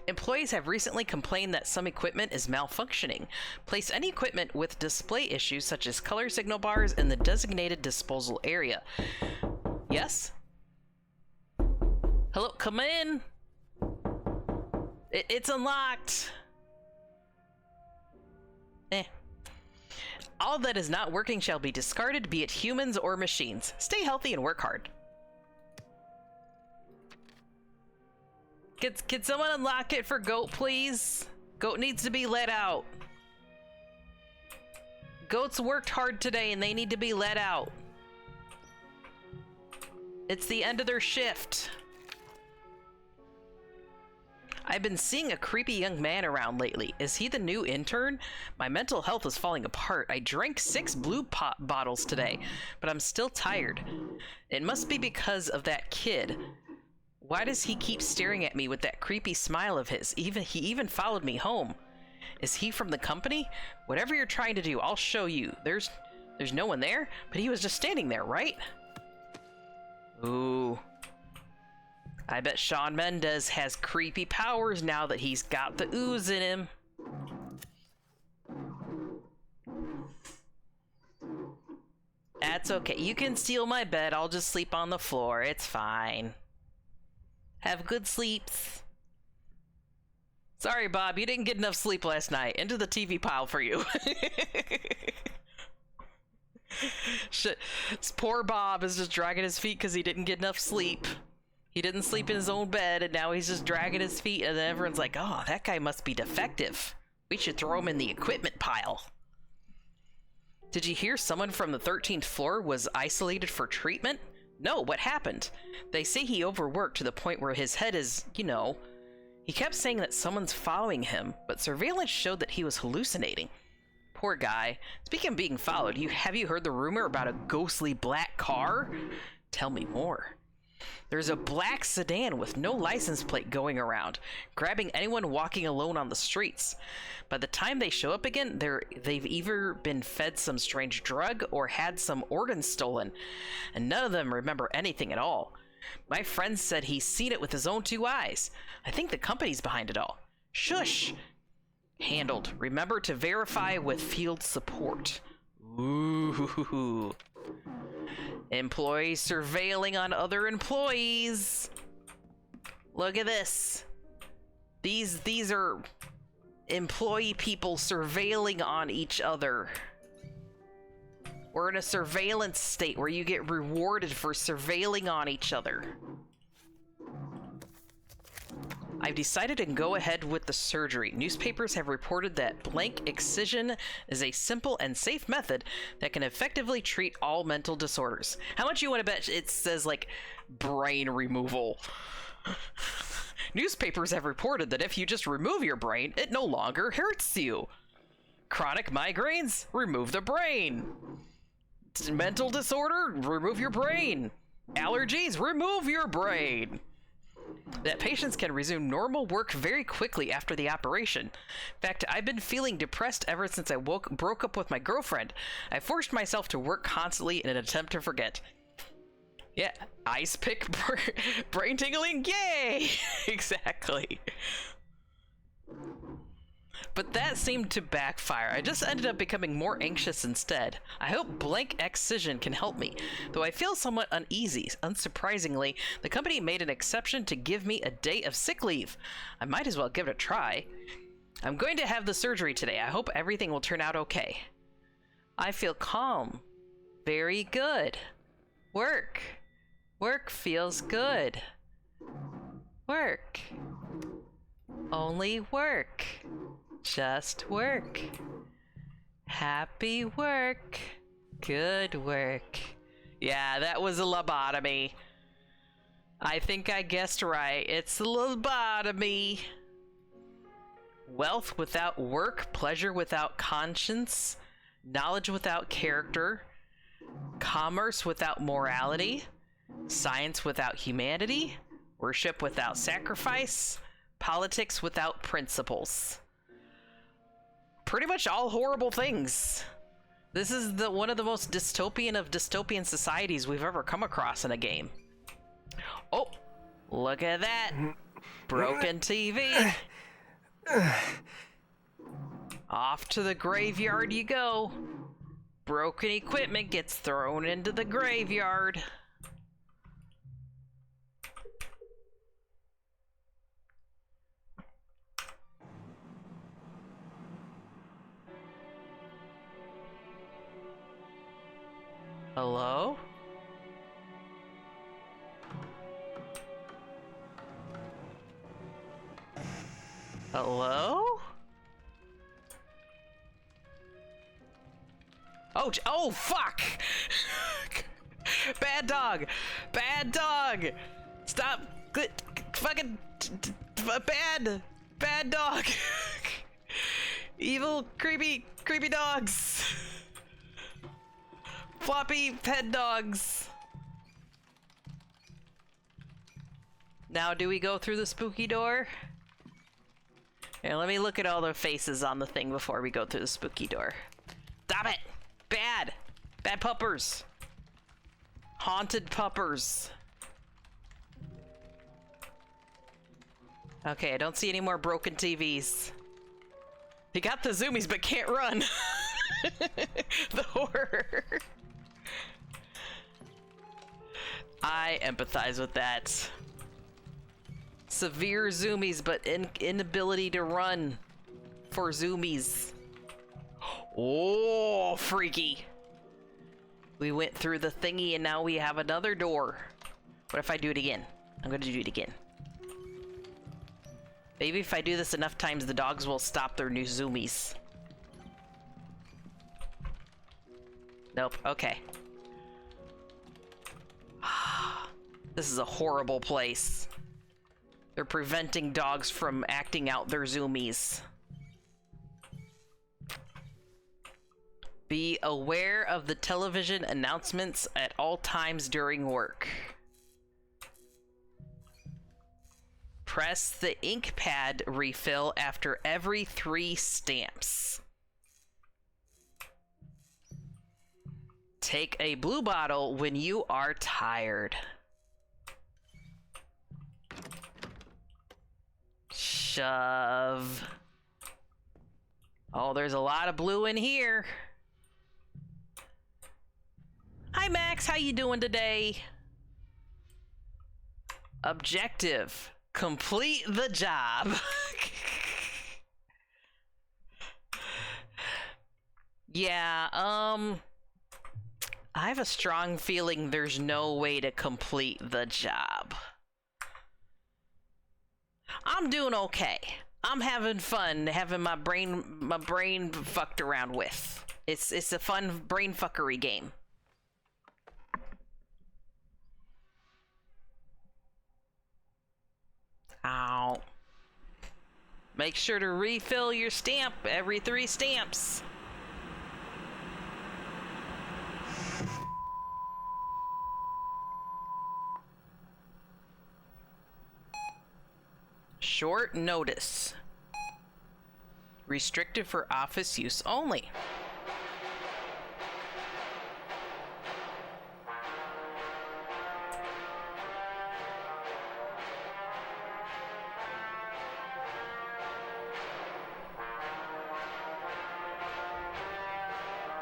Employees have recently complained that some equipment is malfunctioning. Place any equipment with display issues such as color signal bars in the designated disposal area. Yes? Hello, come in. It's unlocked. All that is not working shall be discarded, be it humans or machines. Stay healthy and work hard. Can someone unlock it for Goat, please? Goat needs to be let out. Goats worked hard today and they need to be let out. It's the end of their shift. I've been seeing a creepy young man around lately. Is he the new intern? My mental health is falling apart. I drank 6 blue pop bottles today, but I'm still tired. It must be because of that kid. Why does he keep staring at me with that creepy smile of his? He even followed me home. Is he from the company? Whatever you're trying to do, I'll show you. There's no one there, but he was just standing there, right? Ooh. I bet Sean Mendez has creepy powers now that he's got the ooze in him. That's okay. You can steal my bed. I'll just sleep on the floor. It's fine. Have good sleeps. Sorry, Bob. You didn't get enough sleep last night. Into the TV pile for you. Shit. This poor Bob is just dragging his feet because he didn't get enough sleep. He didn't sleep in his own bed, and now he's just dragging his feet, and then everyone's like, oh, that guy must be defective. We should throw him in the equipment pile. Did you hear someone from the 13th floor was isolated for treatment? No, what happened? They say he overworked to the point where his head is, you know. He kept saying that someone's following him, but surveillance showed that he was hallucinating. Poor guy. Speaking of being followed, have you heard the rumor about a ghostly black car? Tell me more. There's a black sedan with no license plate going around, grabbing anyone walking alone on the streets. By the time they show up again, they've either been fed some strange drug or had some organs stolen, and none of them remember anything at all. My friend said he's seen it with his own 2 eyes. I think the company's behind it all. Shush! Handled. Remember to verify with field support. Ooh. Employees surveilling on other employees. Look at this. These are employee people surveilling on each other. We're in a surveillance state where you get rewarded for surveilling on each other. I've decided to go ahead with the surgery. Newspapers have reported that blank excision is a simple and safe method that can effectively treat all mental disorders. How much you want to bet it says, like, brain removal? Newspapers have reported that if you just remove your brain, it no longer hurts you. Chronic migraines? Remove the brain. Mental disorder? Remove your brain. Allergies? Remove your brain. That patients can resume normal work very quickly after the operation. In fact, I've been feeling depressed ever since I broke up with my girlfriend. I forced myself to work constantly in an attempt to forget. Yeah, ice pick brain tingling, yay! Exactly. But that seemed to backfire. I just ended up becoming more anxious instead. I hope blank excision can help me, though I feel somewhat uneasy. Unsurprisingly, the company made an exception to give me a day of sick leave. I might as well give it a try. I'm going to have the surgery today. I hope everything will turn out okay. I feel calm. Very good. Work. Work feels good. Work. Only work. Just work. Happy work. Good work. Yeah, that was a lobotomy. I think I guessed right. It's a lobotomy. Wealth without work, pleasure without conscience, knowledge without character, commerce without morality, Science without humanity, worship without sacrifice, politics without principles. Pretty much all horrible things. This is one of the most dystopian of dystopian societies we've ever come across in a game. Oh, look at that. Broken TV. Off to the graveyard you go. Broken equipment gets thrown into the graveyard. Hello? Hello? Oh, fuck! Bad dog! Bad dog! Stop! Fucking bad dog! Evil, creepy dogs! Floppy head dogs! Now do we go through the spooky door? Here, let me look at all the faces on the thing before we go through the spooky door. Stop it! Bad puppers. Haunted puppers. Okay, I don't see any more broken TVs. He got the zoomies but can't run. The horror. I empathize with that. Severe zoomies but inability to run for zoomies. Oh, freaky. We went through the thingy and now we have another door. What if I do it again? I'm gonna do it again. Maybe if I do this enough times, the dogs will stop their new zoomies. Nope, okay. This is a horrible place. They're preventing dogs from acting out their zoomies. Be aware of the television announcements at all times during work. Press the ink pad refill after every 3 stamps. Take a blue bottle when you are tired. Shove. Oh, there's a lot of blue in here. Hi Max, how you doing today? Objective. Complete the job. Yeah, I have a strong feeling there's no way to complete the job. I'm doing okay. I'm having fun having my brain fucked around with. It's a fun brain fuckery game. Ow. Make sure to refill your stamp every 3 stamps. Short notice. Restricted for office use only.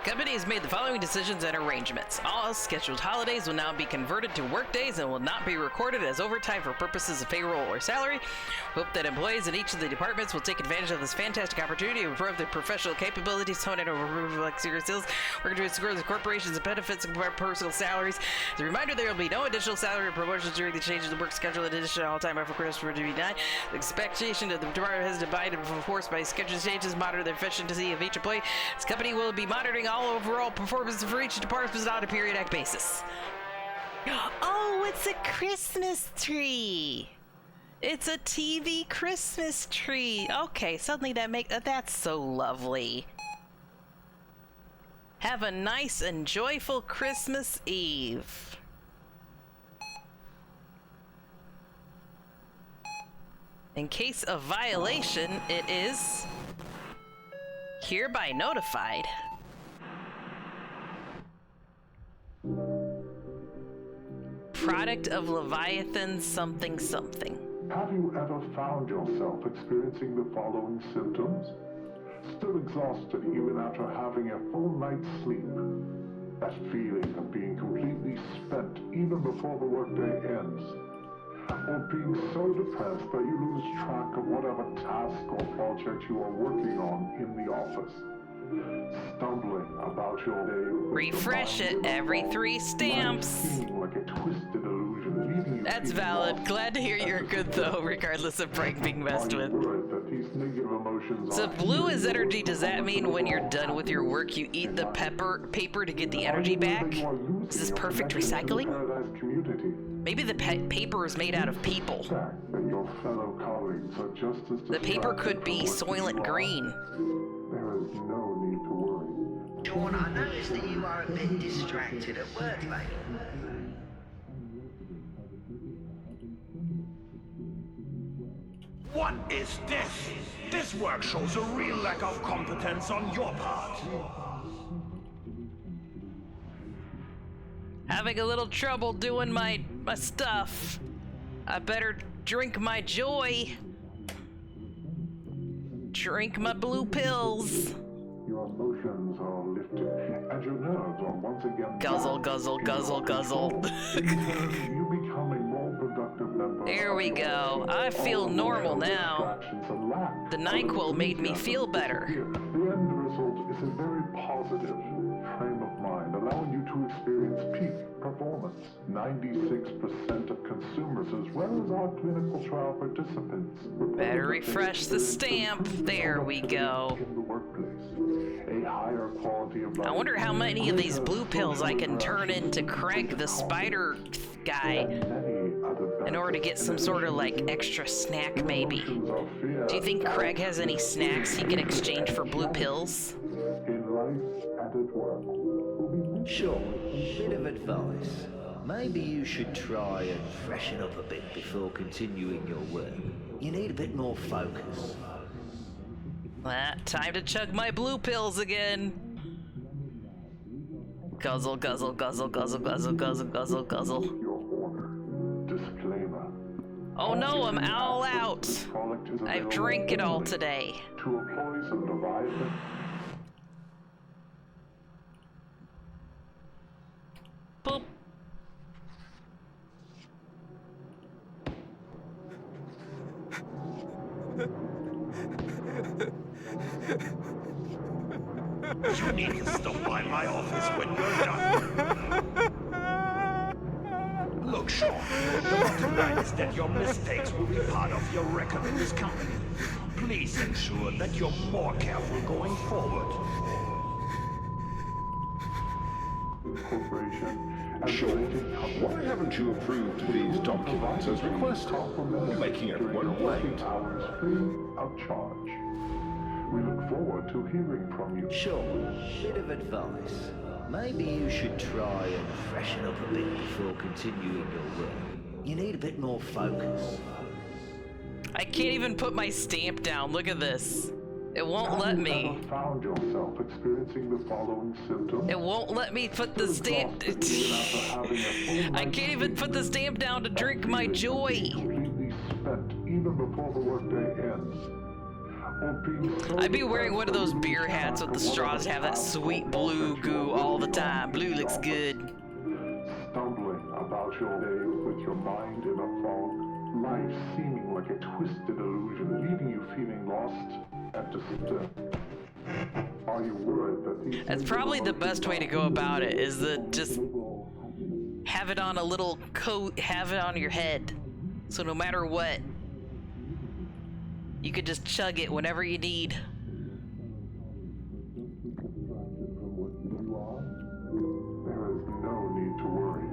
Company has made the following decisions and arrangements. All scheduled holidays will now be converted to work days and will not be recorded as overtime for purposes of payroll or salary. Hope that employees in each of the departments will take advantage of this fantastic opportunity to improve their professional capabilities, hone in over like serious skills, working to secure the corporations and benefits and personal salaries. As a reminder, there will be no additional salary or promotions during the change of the work schedule in addition to all-time effort requests for to be done. The expectation of the department has to abide and enforced by schedule changes, monitor the efficiency of each employee. This company will be monitoring all overall performance for each department on a periodic basis. Oh, it's a Christmas tree. It's a TV Christmas tree. Okay, suddenly that's so lovely. Have a nice and joyful Christmas Eve. In case of violation, it is hereby notified. Product of Leviathan something something. Have you ever found yourself experiencing the following symptoms? Still exhausted even after having a full night's sleep. That feeling of being completely spent even before the workday ends. Or being so depressed that you lose track of whatever task or project you are working on in the office. Stumbling about your day. Refresh it every 3 stamps. Like a twisted illusion, leaving you That's valid. Glad to hear you're good though, regardless of Frank being messed with. So if blue is energy, does that mean when you're done with your work, you eat the paper to get the energy back? Is this perfect recycling? Maybe the paper is made out of people. The paper could be Soylent Green. There is no need to worry. Sean, I noticed that you are a bit distracted at work lately. What is this? This work shows a real lack of competence on your part. Having a little trouble doing my stuff. I better drink my joy. Drink my blue pills. Your emotions are lifted, and your nerves are once again... Guzzle, guzzle, guzzle, guzzle. You become a more productive member. There we go. I feel normal now. The NyQuil made me feel better. The end result is a very positive frame of mind, allowing you to experience peak performance. 96% of consumers, as well as our clinical trial participants, better refresh the stamp. There we go. I wonder how many of these blue pills I can turn into Craig the spider guy in order to get some sort of like extra snack maybe. Do you think Craig has any snacks he can exchange for blue pills? Sure, bit of advice. Maybe you should try and freshen up a bit before continuing your work. You need a bit more focus. Time to chug my blue pills again. Guzzle, guzzle, guzzle, guzzle, guzzle, guzzle, guzzle, guzzle. Oh no, I'm all out. I've drank it all today. To employees of Leviathan. Boop. You need to stop by my office when you're done. Look, Sean, the bottom line is that your mistakes will be part of your record in this company. Please ensure that you're more careful going forward. Sure. Why haven't you approved these documents as requested? You're making everyone wait. Free of charge. We look forward to hearing from you. Sure, bit of advice. Maybe you should try and freshen up a bit before continuing your work. You need a bit more focus. I can't even put my stamp down. Look at this. It won't let me. Found yourself experiencing the following symptoms? It won't let me put the stamp. I can't even put the stamp down to drink my joy. Completely spent even before the workday ends. I'd be wearing one of those beer hats with the straws to have that sweet blue goo all the time. Blue looks good. Stumbling about your day with your mind in a fog, life seeming like a twisted illusion, leaving you feeling lost and disturbed. Are you worried that these... That's probably the best way to go about it, is to just have it on a little coat, have it on your head. So no matter what, you could just chug it whenever you need. There is no need to worry.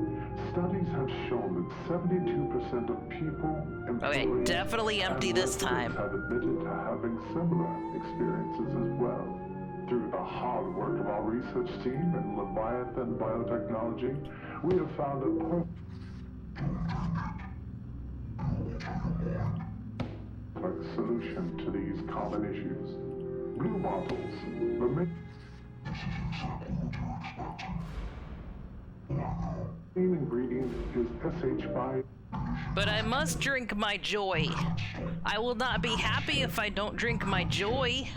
Studies have shown that 72% of people... Okay, definitely empty this time. ...have admitted to having similar experiences as well. Through the hard work of our research team in Leviathan Biotechnology, we have found a complex solution to these common issues. Blue bottles. The main ingredient is SH5. But I must drink my joy. I will not be happy if I don't drink my joy.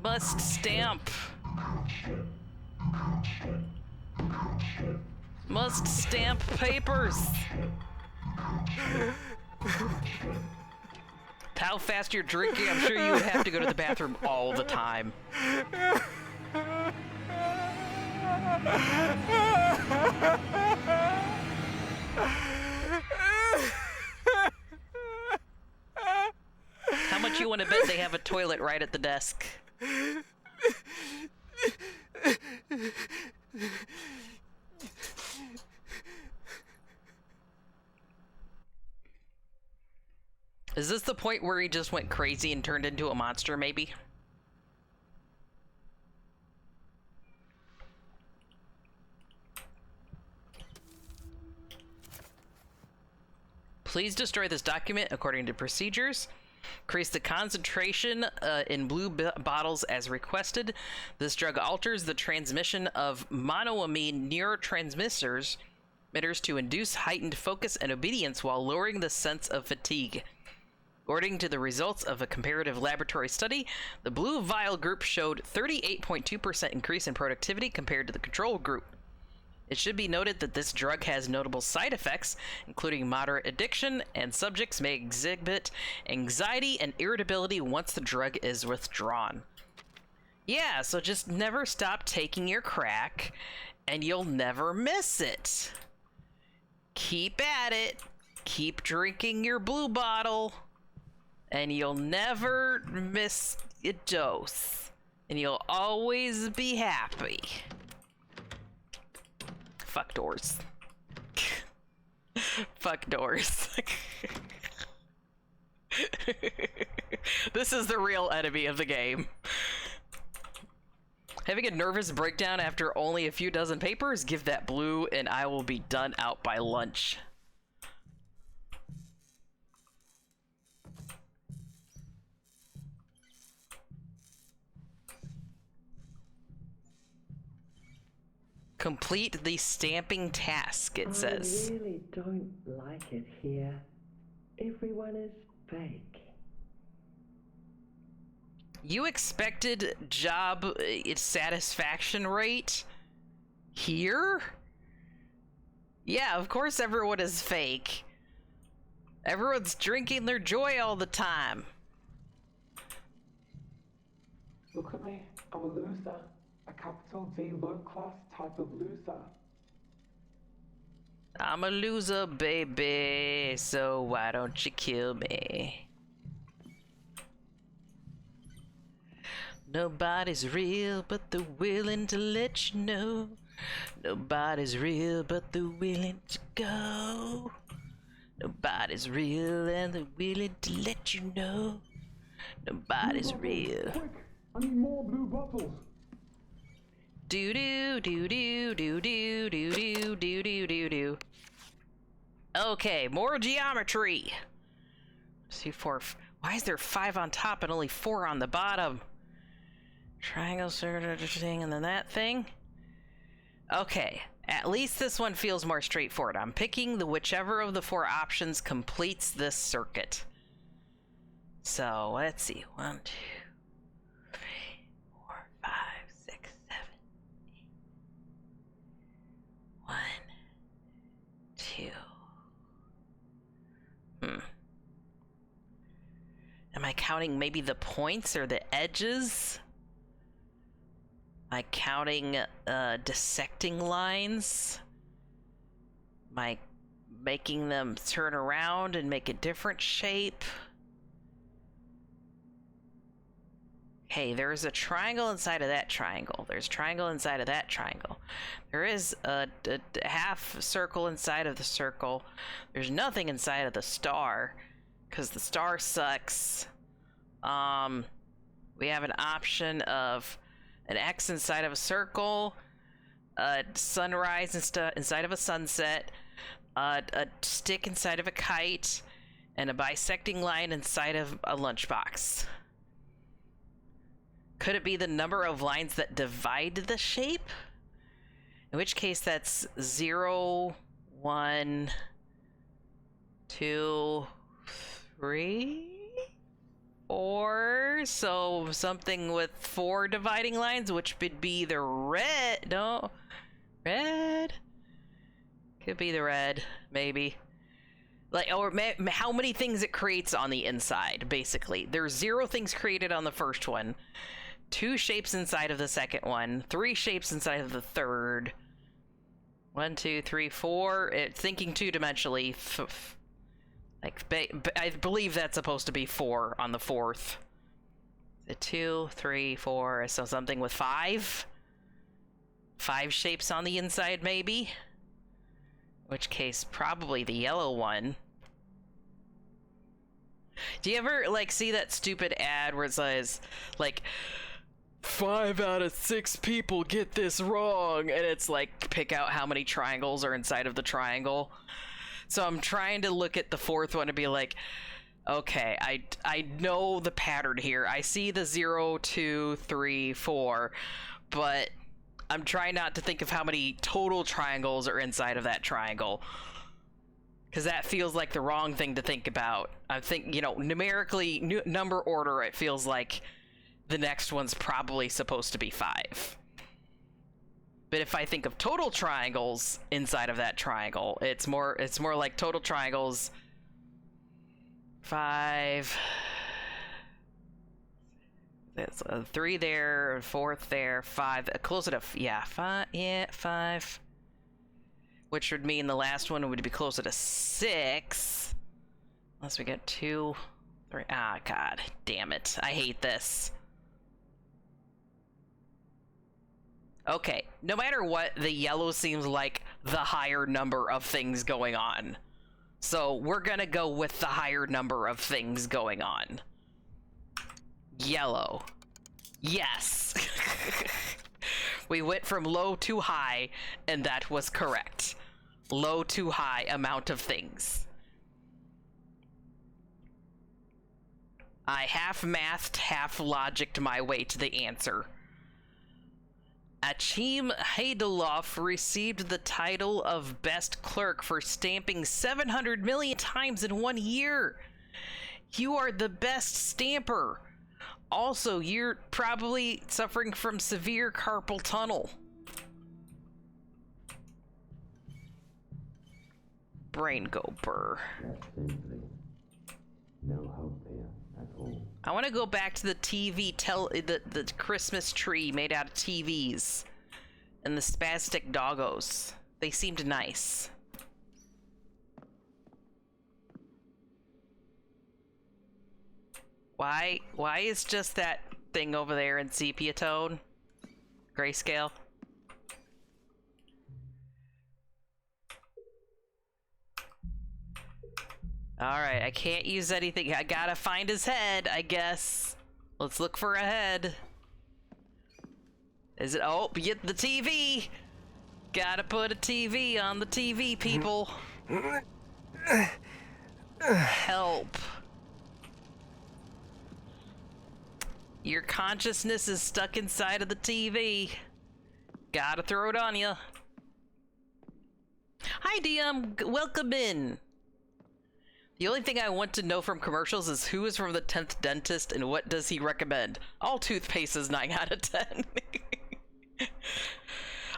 Must stamp. Must stamp papers. How fast you're drinking, I'm sure you would have to go to the bathroom all the time. How much you want to bet they have a toilet right at the desk? Is this the point where he just went crazy and turned into a monster, maybe? Please destroy this document according to procedures. Increase the concentration in blue bottles as requested. This drug alters the transmission of monoamine neurotransmitters to induce heightened focus and obedience while lowering the sense of fatigue. According to the results of a comparative laboratory study, the blue vial group showed 38.2% increase in productivity compared to the control group. It should be noted that this drug has notable side effects, including moderate addiction, and subjects may exhibit anxiety and irritability once the drug is withdrawn. Yeah, so just never stop taking your crack, and you'll never miss it. Keep at it. Keep drinking your blue bottle. And you'll never miss a dose. And you'll always be happy. Fuck doors. Fuck doors. This is the real enemy of the game. Having a nervous breakdown after only a few dozen papers? Give that blue and I will be done out by lunch. Complete the stamping task, it says. I really don't like it here. Everyone is fake. You expected job satisfaction rate here? Yeah, of course everyone is fake. Everyone's drinking their joy all the time. Look at me, I'm a loser. A capital D low-class type of loser. I'm a loser, baby, so why don't you kill me? Nobody's real but the willing to let you know. Nobody's real but the willing to go. Nobody's real and they're willing to let you know. Nobody's real. Quick! I need more blue bottles. Do do do do do do do do do do do do. Okay, more geometry. See, 4. Why is there 5 on top and only 4 on the bottom? Triangle, circle thing, and then that thing. Okay, at least this one feels more straightforward. I'm picking the whichever of the 4 options completes this circuit. So let's see. 1, 2, 3, 4, 5, 6, 7, 8. 1, 2. Am I counting maybe the points or the edges? Am I counting dissecting lines? Am I making them turn around and make a different shape? Hey, there's a triangle inside of that triangle. There's a triangle inside of that triangle. There is a half circle inside of the circle. There's nothing inside of the star, because the star sucks. We have an option of an X inside of a circle, a sunrise inside of a sunset, a stick inside of a kite, and a bisecting line inside of a lunchbox. Could it be the number of lines that divide the shape? In which case that's 0, 1, 2, 3, 4. So something with 4 dividing lines, which would be the red. No, red. Could be the red, maybe. Like, or how many things it creates on the inside, basically. There's 0 things created on the first one, 2 shapes inside of the second one, 3 shapes inside of the third. 1, 2, 3, 4. Thinking 2-dimensionally. I believe that's supposed to be 4 on the fourth. 2, 3, 4. So something with 5. 5 shapes on the inside, maybe. In which case, probably the yellow one. Do you ever, like, see that stupid ad where it says, like, 5 out of 6 people get this wrong, and it's like, pick out how many triangles are inside of the triangle? So I'm trying to look at the fourth one and be like, okay, I know the pattern here. I see the 0, 2, 3, 4, but I'm trying not to think of how many total triangles are inside of that triangle, because that feels like the wrong thing to think about. I think, you know, numerically, number order, it feels like the next one's probably supposed to be 5. But if I think of total triangles inside of that triangle, it's more like total triangles 5. There's a 3 there, a 4th there, 5. Close enough. Yeah, 5. Yeah, 5. Which would mean the last one would be closer to 6. Unless we get 2, 3. Ah, god damn it. I hate this. Okay, no matter what, the yellow seems like the higher number of things going on. So we're gonna go with the higher number of things going on. Yellow. Yes. We went from low to high, and that was correct. Low to high amount of things. I half-mathed, half-logicked my way to the answer. Achim Heideloff received the title of Best Clerk for stamping 700 million times in 1 year. You are the best stamper. Also, you're probably suffering from severe carpal tunnel. Brain go burr. No hope there at all. I want to go back to the TV, the Christmas tree made out of TVs, and the spastic doggos. They seemed nice. Why is just that thing over there in sepia tone? Grayscale? Alright, I can't use anything. I gotta find his head, I guess. Let's look for a head. Is it? Oh, get the TV! Gotta put a TV on the TV, people. Help. Your consciousness is stuck inside of the TV. Gotta throw it on you. Hi, DM. Welcome in. The only thing I want to know from commercials is who is from the 10th dentist and what does he recommend. All toothpaste is 9 out of 10.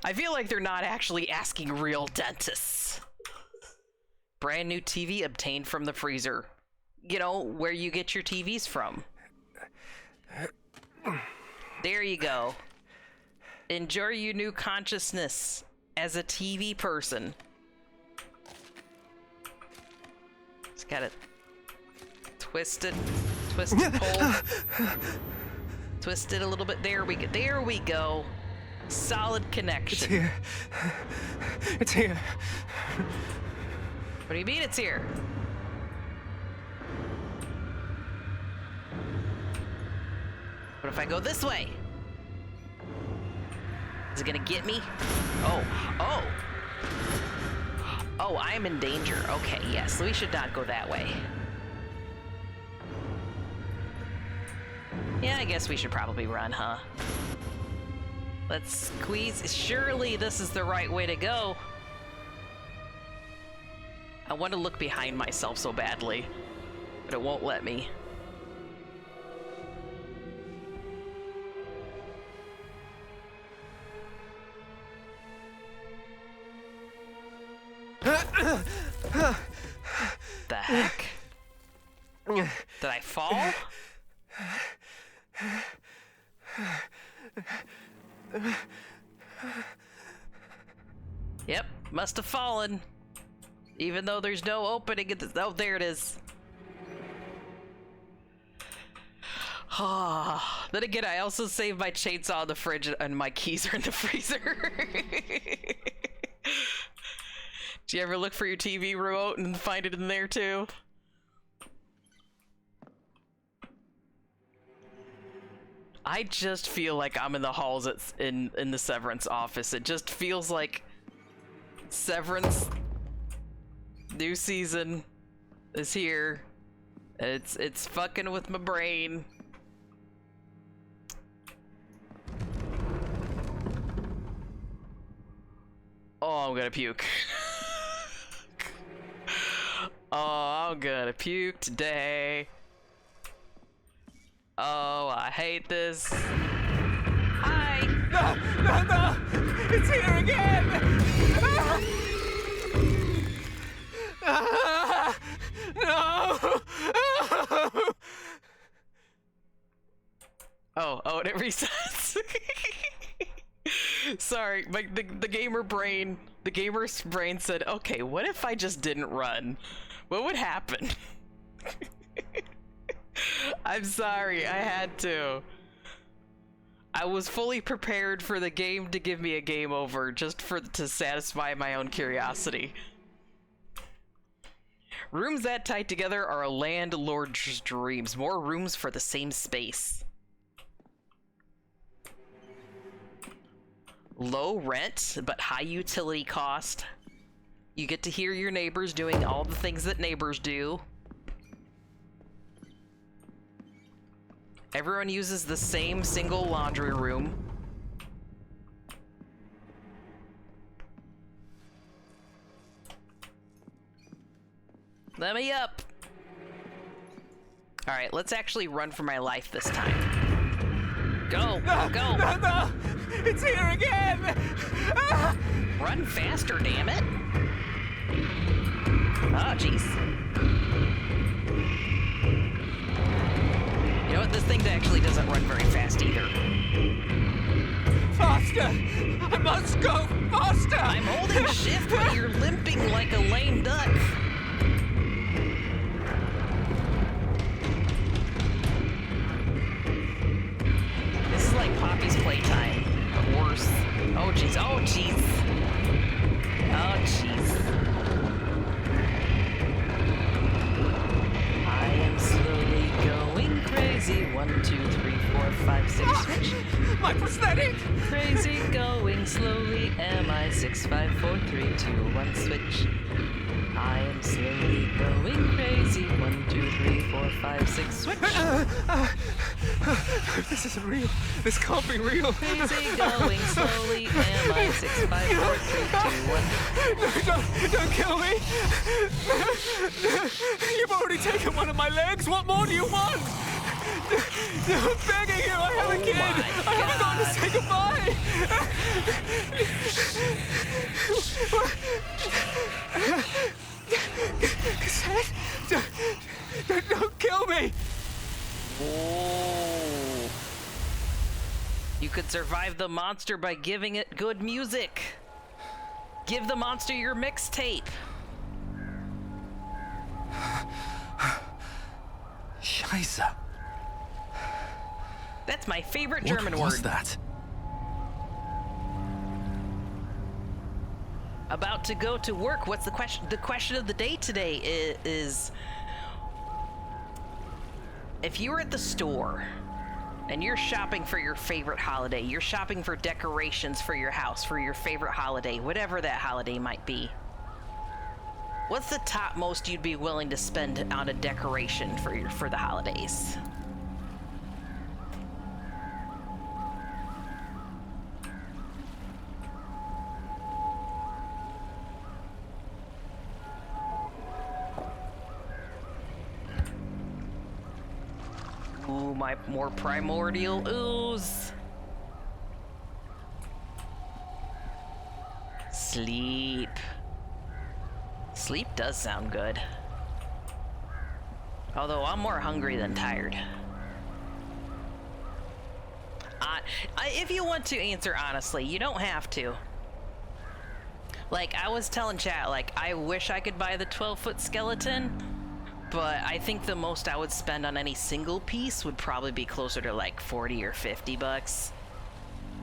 I feel like they're not actually asking real dentists. Brand new TV obtained from the freezer. You know, where you get your TVs from. There you go. Enjoy your new consciousness as a TV person. Just gotta twist it, pull, twist it a little bit. There we go. Solid connection. It's here. It's here. What do you mean it's here? What if I go this way? Is it gonna get me? Oh. Oh, I'm in danger. Okay, yes, we should not go that way. Yeah, I guess we should probably run, huh? Let's squeeze. Surely this is the right way to go. I want to look behind myself so badly, but it won't let me. The heck? Did I fall? Yep, must have fallen. Even though there's no opening at the— oh, there it is. Then again, I also saved my chainsaw in the fridge and my keys are in the freezer. Do you ever look for your TV remote and find it in there too? I just feel like I'm in the halls in the Severance office. It just feels like Severance new season is here. It's fucking with my brain. Oh, I'm gonna puke. Oh, I'm gonna puke today. Oh, I hate this. Hi! No! It's here again! No! Oh, and it resets. Sorry, the gamer's brain said, okay, what if I just didn't run? What would happen? I'm sorry, I had to. I was fully prepared for the game to give me a game over just to satisfy my own curiosity. Rooms that tight together are a landlord's dreams. More rooms for the same space. Low rent, but high utility cost. You get to hear your neighbors doing all the things that neighbors do. Everyone uses the same single laundry room. Let me up. All right, let's actually run for my life this time. Go, go. No! It's here again! Run faster, damn it. Oh, jeez. You know what? This thing actually doesn't run very fast either. Faster! I must go faster! I'm holding shift, but you're limping like a lame duck. This is like Poppy's playtime, but worse. Oh, jeez. Oh, jeez. Oh, jeez. I am slowly going crazy. 1, 2, 3, 4, 5, 6, switch. My prosthetic! Crazy going slowly. Am I 6, 5, 4, 3, 2, 1, switch. I am slowly going crazy. 1, 2, 3, 4, 5, 6, switch. This isn't real. This can't be real. Crazy going slowly. Am I 6, 5, 4, 3, 2, 1? No, don't kill me! You've already taken one of my legs. What more do you want? I'm begging you. I have a kid. I haven't gone to say goodbye. Cassette, don't kill me. Whoa. You could survive the monster by giving it good music. Give the monster your mixtape. Scheiße. That's my favorite German word. What was that? About to go to work. What's the question? The question of the day today is if you were at the store And you're shopping for your favorite holiday. You're shopping for decorations for your house, for your favorite holiday, whatever that holiday might be. What's the top most you'd be willing to spend on a decoration for the holidays? Ooh, my more primordial ooze. Sleep. Sleep does sound good. Although I'm more hungry than tired. If you want to answer honestly, you don't have to. Like, I was telling chat, like, I wish I could buy the 12-foot skeleton, but I think the most I would spend on any single piece would probably be closer to like 40 or 50 bucks.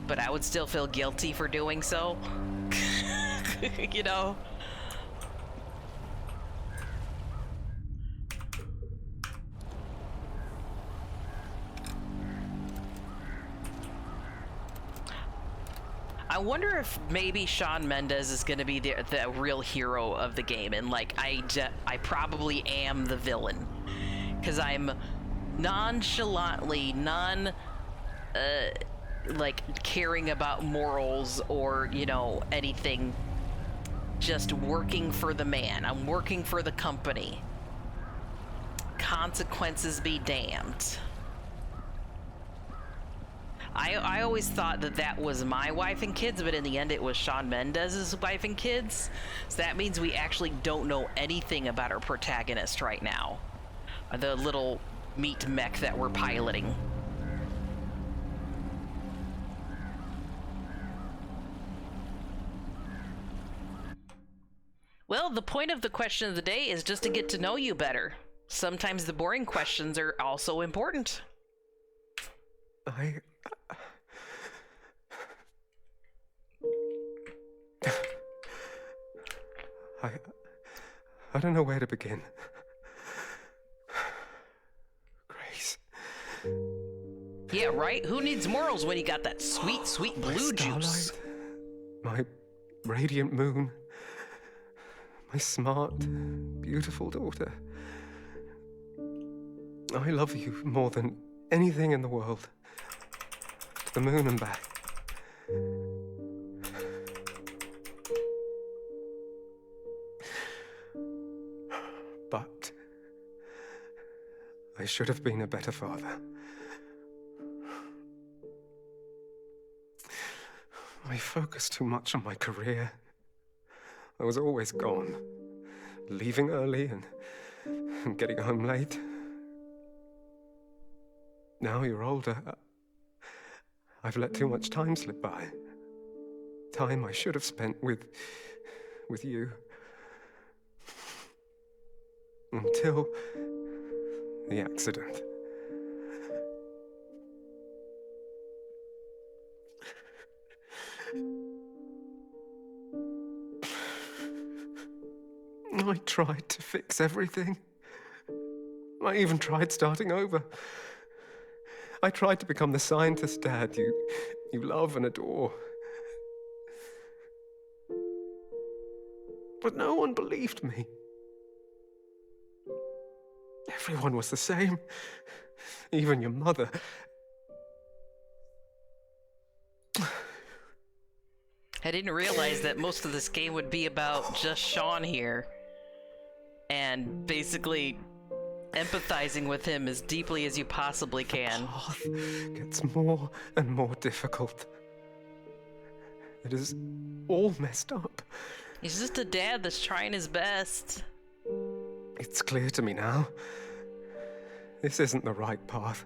But I would still feel guilty for doing so. You know? I wonder if maybe Sean Mendez is going to be the real hero of the game, and like I probably am the villain, because I'm nonchalantly like caring about morals or, you know, anything, just working for the man. I'm working for the company. Consequences be damned. I always thought that was my wife and kids, but in the end it was Sean Mendez's wife and kids. So that means we actually don't know anything about our protagonist right now. The little meat mech that we're piloting. Well, the point of the question of the day is just to get to know you better. Sometimes the boring questions are also important. I don't know where to begin. Grace. Yeah, right? Who needs morals when you got that sweet, sweet blue juice? My radiant moon. My smart, beautiful daughter. I love you more than anything in the world. To the moon and back. But I should have been a better father. I focused too much on my career. I was always gone, leaving early and getting home late. Now you're older, I've let too much time slip by. Time I should have spent with you. Until the accident. I tried to fix everything. I even tried starting over. I tried to become the scientist dad you love and adore. But no one believed me. Everyone was the same. Even your mother. I didn't realize that most of this game would be about just Sean here. And basically empathizing with him as deeply as you possibly can. The path gets more and more difficult. It is all messed up. He's just a dad that's trying his best. It's clear to me now. This isn't the right path.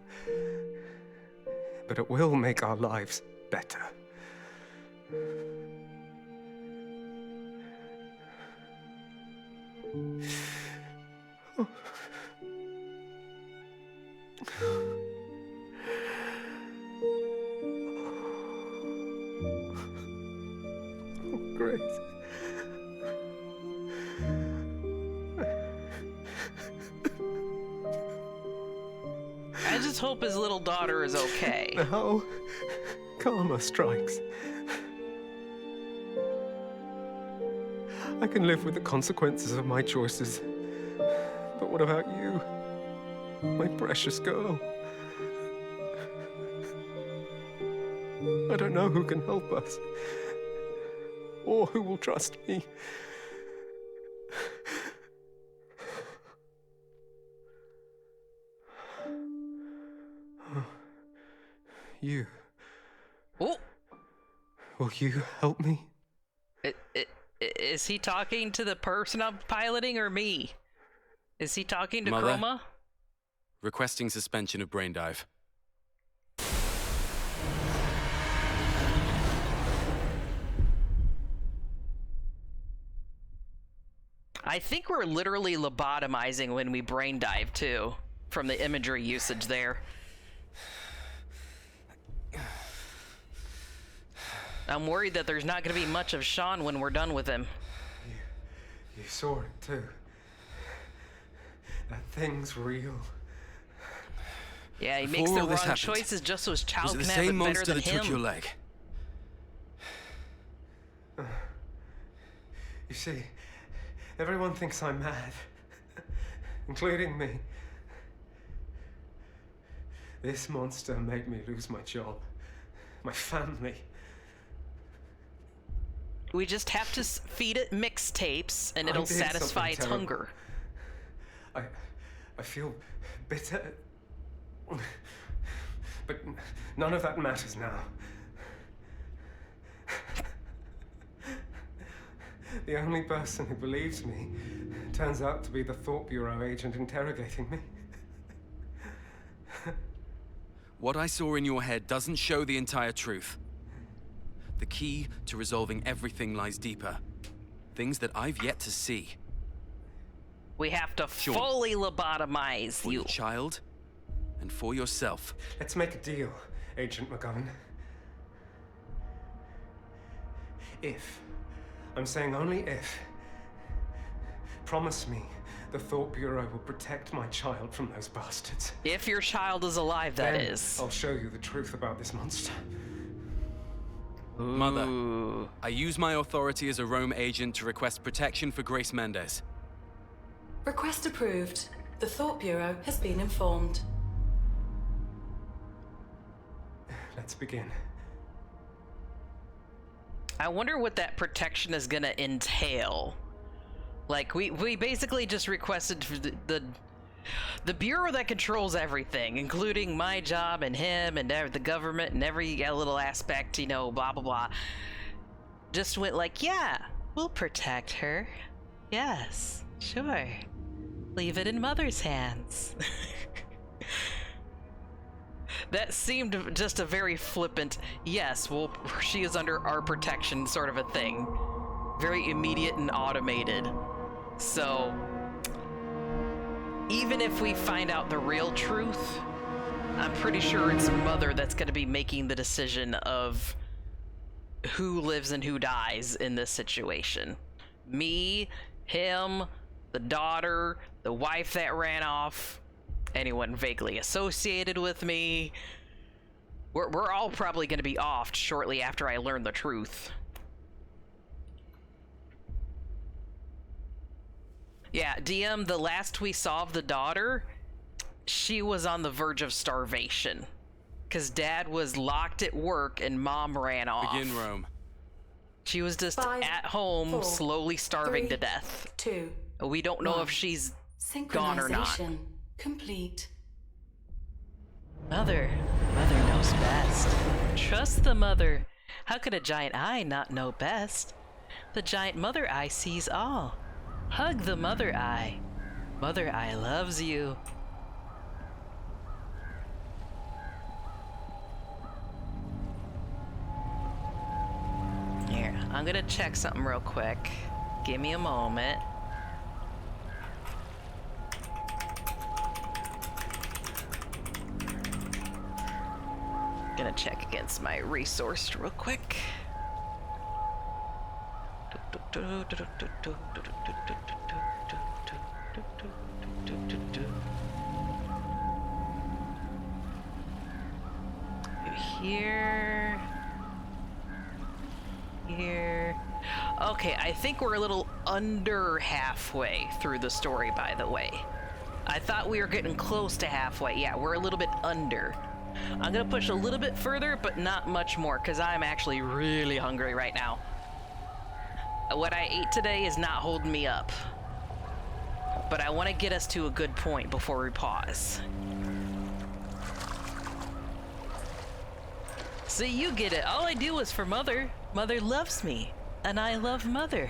But it will make our lives better. Oh. Oh, Grace. just hope his little daughter is okay. Now, karma strikes. I can live with the consequences of my choices. But what about you? My precious girl. I don't know who can help us. Or who will trust me. You. Oh. Will you help me? Is he talking to the person I'm piloting or me? Is he talking to Mother? Chroma? Requesting suspension of brain dive. I think we're literally lobotomizing when we brain dive too, from the imagery usage there. I'm worried that there's not going to be much of Sean when we're done with him. You saw it too. That thing's real. Yeah, he Before makes the all this wrong happened, choices just so his child Was it can the have it same better monster than that took your him. leg? You see, everyone thinks I'm mad, including me. This monster made me lose my job, my family. We just have to feed it mixtapes and I it'll did satisfy its something hunger. I feel bitter, but none of that matters now. The only person who believes me turns out to be the Thought Bureau agent interrogating me. What I saw in your head doesn't show the entire truth. The key to resolving everything lies deeper. Things that I've yet to see. We have to Sean, fully lobotomize for you. your child and for yourself. Let's make a deal, Agent McGovern. If, I'm saying only if, promise me the Thought Bureau will protect my child from those bastards. If your child is alive, that Then is. I'll show you the truth about this monster. Mother, I use my authority as a Rome agent to request protection for Grace Mendez. Request approved. The Thought Bureau has been informed. Let's begin. I wonder what that protection is gonna entail. Like, we basically just requested for the bureau that controls everything, including my job and him and the government and every little aspect, you know, blah blah blah. Just went like, yeah, we'll protect her. Yes, sure. Leave it in Mother's hands. That seemed just a very flippant, yes, well, she is under our protection sort of a thing. Very immediate and automated. So, even if we find out the real truth, I'm pretty sure it's Mother that's going to be making the decision of who lives and who dies in this situation. Me, him, the daughter, the wife that ran off, anyone vaguely associated with me. We're all probably going to be offed shortly after I learn the truth. Yeah, DM, the last we saw of the daughter, she was on the verge of starvation. Because Dad was locked at work and Mom ran off. Begin, Rome. She was just 5, at home, 4, slowly starving 3, to death. 2. We don't know 1. if she's gone or not. Synchronization complete. Mother knows best. Trust the mother. How could a giant eye not know best? The giant mother eye sees all. Hug the mother eye. Mother eye loves you. Here, I'm gonna check something real quick. Give me a moment. Gonna check against my resource real quick. here. Here. Okay, I think we're a little under halfway through the story, by the way. I thought we were getting close to halfway. Yeah, we're a little bit under. I'm gonna push a little bit further, but not much more, because I'm actually really hungry right now. What I ate today is not holding me up. But I want to get us to a good point before we pause. See, you get it. All I do is for Mother. Mother loves me, and I love Mother.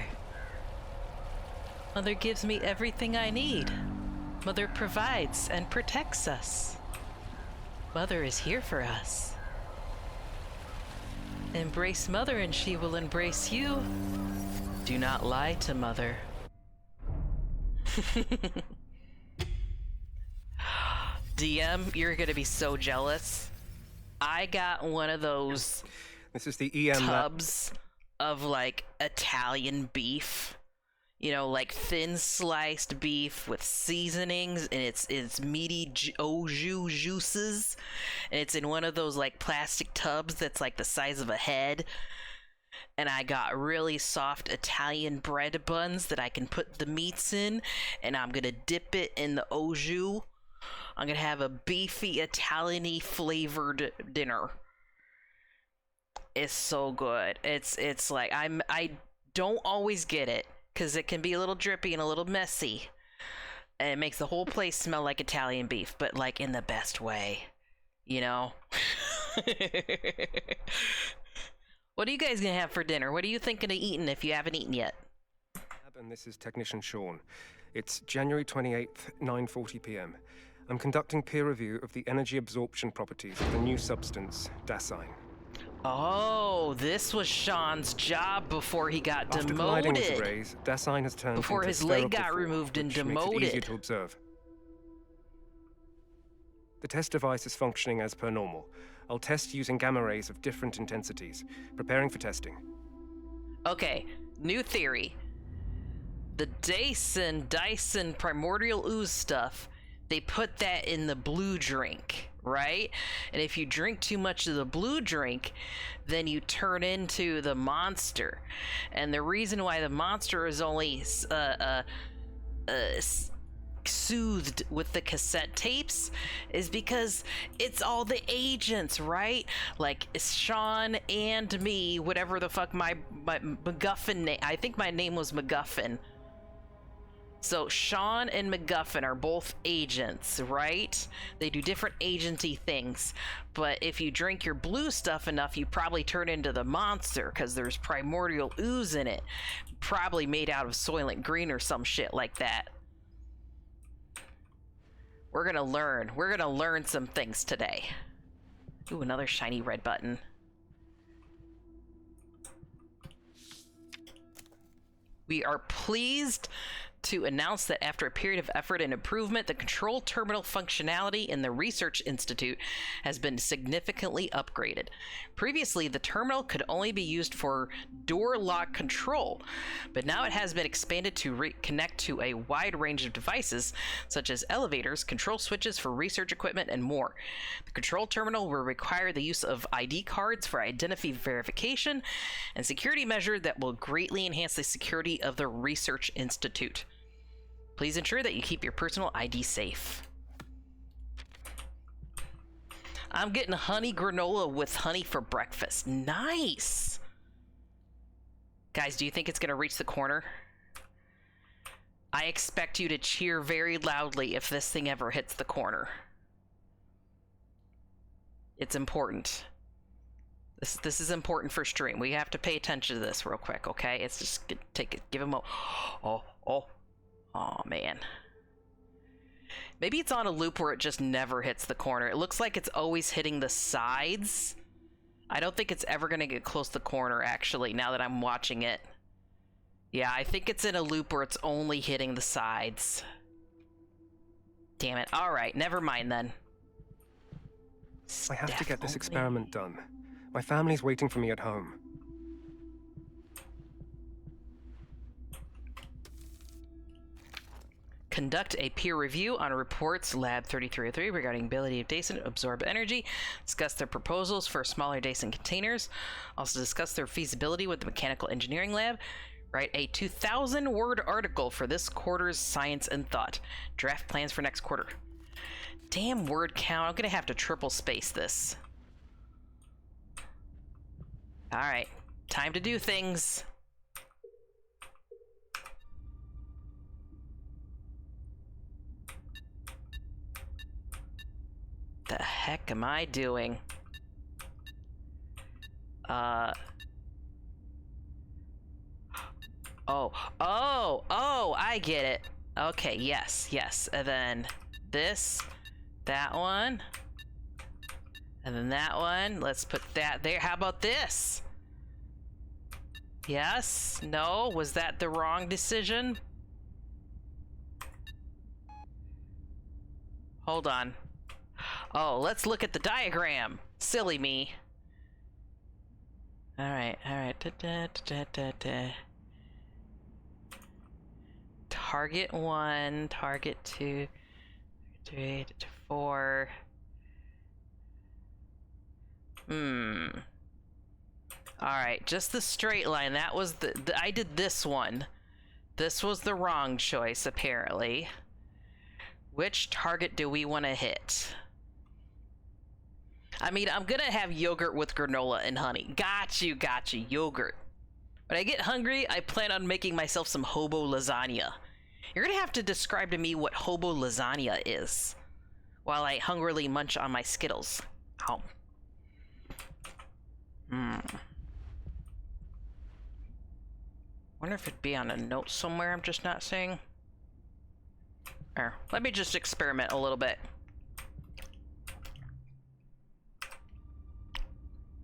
Mother gives me everything I need. Mother provides and protects us. Mother is here for us. Embrace Mother and she will embrace you. Do not lie to Mother. DM, you're gonna be so jealous. I got one of those This is the EM tubs of like Italian beef. You know, like thin sliced beef with seasonings, and it's meaty au jus juices, and it's in one of those like plastic tubs that's like the size of a head. And I got really soft Italian bread buns that I can put the meats in, and I'm gonna dip it in the au jus. I'm gonna have a beefy Italian-y flavored dinner. It's so good. It's like I don't always get it, because it can be a little drippy and a little messy, and it makes the whole place smell like Italian beef, but like in the best way, you know? What are you guys gonna have for dinner? What are you thinking of eating if you haven't eaten yet? And this is Technician Sean. It's January 28th, 9:40 p.m. I'm conducting peer review of the energy absorption properties of the new substance, Dasein. Oh, this was Sean's job before he got After colliding with demoted. the rays, Dasein has turned Before into his leg spherical got form, removed and which makes it easier demoted. to observe. The test device is functioning as per normal. I'll test using gamma rays of different intensities. Preparing for testing. Okay, new theory. The Dyson primordial ooze stuff, they put that in the blue drink, right? And if you drink too much of the blue drink, then you turn into the monster. And the reason why the monster is only soothed with the cassette tapes is because it's all the agents, right? Like Sean and me, whatever the fuck my MacGuffin name, I think my name was MacGuffin. So Sean and MacGuffin are both agents, right? They do different agency things, but if you drink your blue stuff enough, you probably turn into the monster because there's primordial ooze in it, probably made out of Soylent Green or some shit like that. We're gonna learn some things today. Ooh, another shiny red button. We are pleased to announce that after a period of effort and improvement, the control terminal functionality in the Research Institute has been significantly upgraded. Previously, the terminal could only be used for door lock control, but now it has been expanded to connect to a wide range of devices, such as elevators, control switches for research equipment, and more. The control terminal will require the use of ID cards for identity verification and security measure that will greatly enhance the security of the Research Institute. Please ensure that you keep your personal ID safe. I'm getting honey granola with honey for breakfast. Nice! Guys, do you think it's gonna reach the corner? I expect you to cheer very loudly if this thing ever hits the corner. It's important. This is important for stream. We have to pay attention to this real quick, okay? It's just give him a... Oh, man. Maybe it's on a loop where it just never hits the corner. It looks like it's always hitting the sides. I don't think it's ever going to get close to the corner, actually, now that I'm watching it. Yeah, I think it's in a loop where it's only hitting the sides. Damn it. All right, never mind then. I have to get this experiment done. My family's waiting for me at home. Conduct a peer review on reports Lab 3303 regarding ability of Dason to absorb energy. Discuss their proposals for smaller Dason containers. Also discuss their feasibility with the Mechanical Engineering Lab. Write a 2,000-word article for this quarter's Science and Thought. Draft plans for next quarter. Damn word count. I'm gonna have to triple space this. Alright. Time to do things. The heck am I doing? Oh, I get it. Okay, yes. And then this, that one, and then that one. Let's put that there. How about this? Yes? No? Was that the wrong decision? Hold on. Oh, let's look at the diagram. Silly me. Alright. Target 1, target 2, 3, 4. Alright, just the straight line. That was I did this one. This was the wrong choice, apparently. Which target do we want to hit? I mean, I'm gonna have yogurt with granola and honey. Got you, yogurt. When I get hungry, I plan on making myself some hobo lasagna. You're gonna have to describe to me what hobo lasagna is while I hungrily munch on my Skittles. Ow. Wonder if it'd be on a note somewhere I'm just not seeing. There. Let me just experiment a little bit.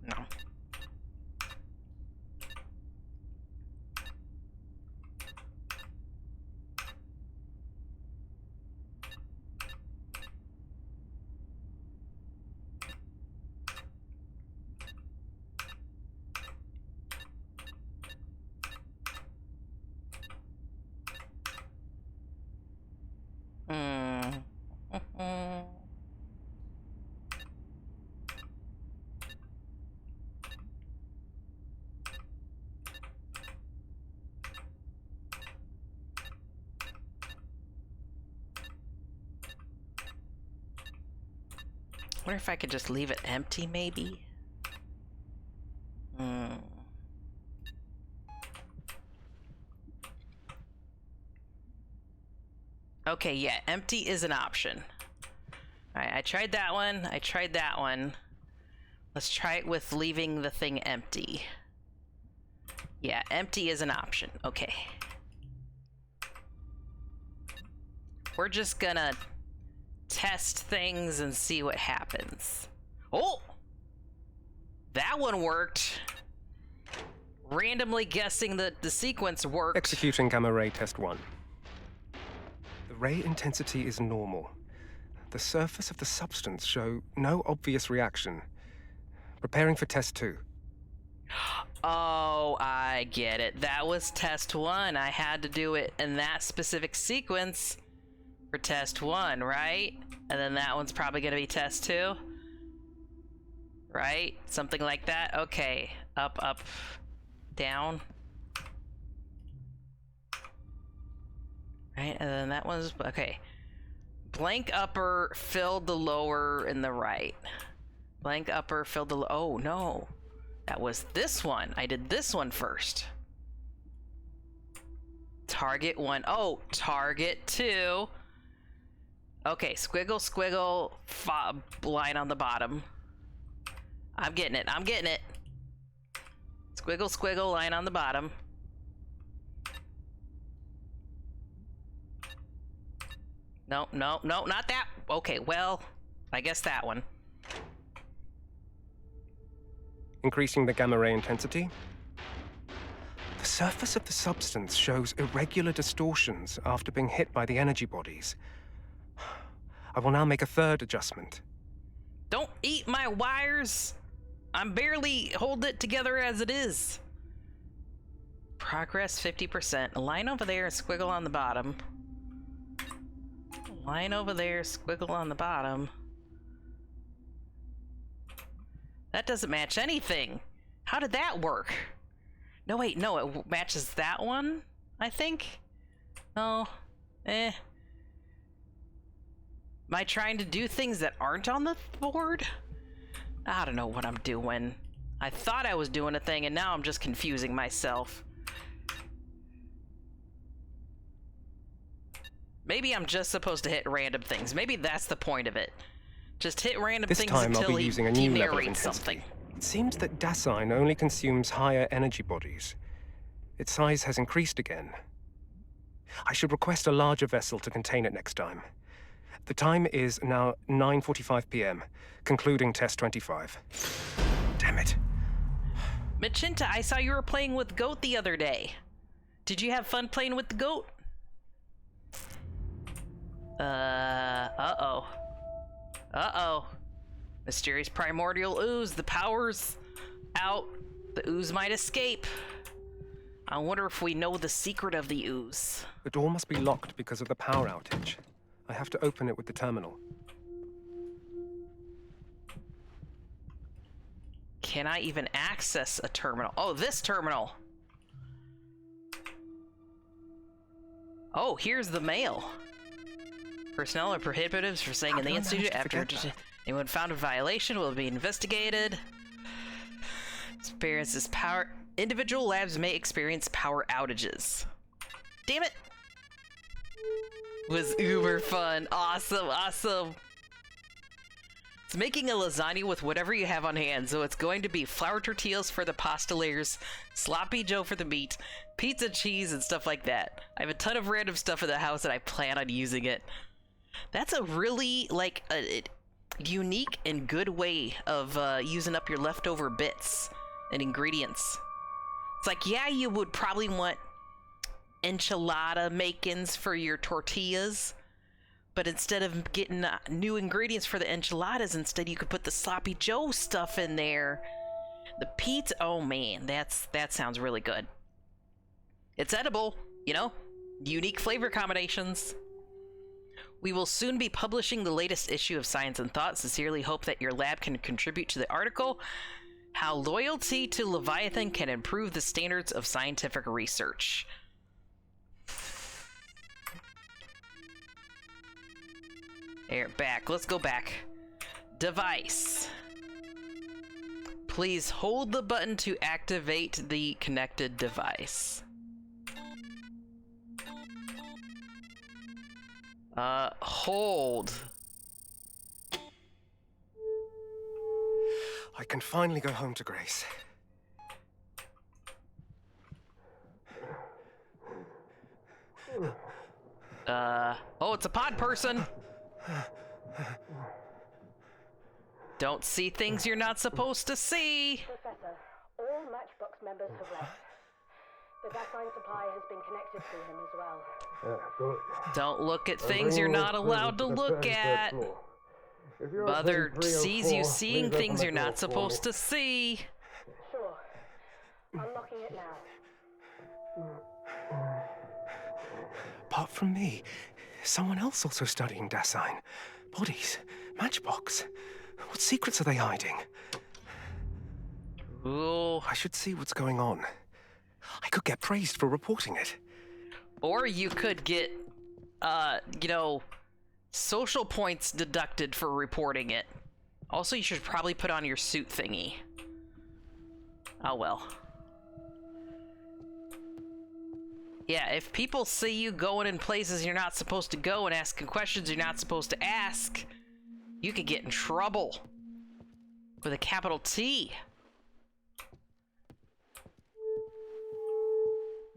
No. Wonder if I could just leave it empty, maybe? Okay, yeah, empty is an option. Alright, I tried that one. Let's try it with leaving the thing empty. Yeah, empty is an option. Okay. We're just gonna test things and see what happens. Oh! That one worked. Randomly guessing that the sequence worked. Executing gamma ray test 1. The ray intensity is normal. The surface of the substance show no obvious reaction. Preparing for test 2. Oh, I get it. That was test 1. I had to do it in that specific sequence for test 1, right? And then that one's probably gonna be test 2. Right? Something like that? Okay. Up, down. Right, and then that one's, okay. Blank upper filled the lower and the right. Blank upper filled the, oh no. That was this one. I did this one first. Target 1. Oh, target 2. Okay, squiggle, line on the bottom. I'm getting it. Squiggle, line on the bottom. No, not that. Okay, well, I guess that one. Increasing the gamma ray intensity. The surface of the substance shows irregular distortions after being hit by the energy bodies. I will now make a third adjustment. Don't eat my wires. I'm barely holding it together as it is. Progress 50%. A line over there and squiggle on the bottom. Line over there, squiggle on the bottom. That doesn't match anything. How did that work? No, wait, no, it matches that one, I think? No. Am I trying to do things that aren't on the board? I don't know what I'm doing. I thought I was doing a thing, and now I'm just confusing myself. Maybe I'm just supposed to hit random things. Maybe that's the point of it. Just hit random This things time until I'll be using a new level of narrates intensity. something. It seems that Dasein only consumes higher energy bodies. Its size has increased again. I should request a larger vessel to contain it next time. The time is now 9:45 p.m., concluding test 25. Damn it. Machinta, I saw you were playing with Goat the other day. Did you have fun playing with the Goat? Uh-oh. Uh-oh. Mysterious primordial ooze. The power's out. The ooze might escape. I wonder if we know the secret of the ooze. The door must be locked because of the power outage. I have to open it with the terminal. Can I even access a terminal? Oh, this terminal. Oh, here's the mail. Personnel are prohibited from staying in the institute after anyone found a violation will be investigated. Experiences power. Individual labs may experience power outages. Damn it! Was uber fun. Awesome, awesome. It's making a lasagna with whatever you have on hand, so it's going to be flour tortillas for the pasta layers, sloppy joe for the meat, pizza cheese, and stuff like that. I have a ton of random stuff in the house and I plan on using it. That's a really, like, a unique and good way of using up your leftover bits and ingredients. It's like, yeah, you would probably want enchilada makings for your tortillas, but instead of getting new ingredients for the enchiladas, instead you could put the sloppy joe stuff in there. The pizza, oh man, that sounds really good. It's edible, you know, unique flavor combinations. We will soon be publishing the latest issue of Science and Thought. Sincerely hope that your lab can contribute to the article, How Loyalty to Leviathan Can Improve the Standards of Scientific Research. Here, back. Let's go back. Device. Please hold the button to activate the connected device. Hold. I can finally go home to Grace. Oh, it's a pod person. Don't see things you're not supposed to see. Professor, all Matchbox members have left. The Dasein supply has been connected to him as well. Don't look at things you're not allowed to look at. Mother sees you seeing things you're not supposed to see. Sure. Unlocking it now. Apart from me, someone else also studying Dasein. Bodies, Matchbox. What secrets are they hiding? Ooh. I should see what's going on. I could get praised for reporting it. Or you could get, you know, social points deducted for reporting it. Also, you should probably put on your suit thingy. Oh well. Yeah, if people see you going in places you're not supposed to go and asking questions you're not supposed to ask, you could get in trouble. With a capital T.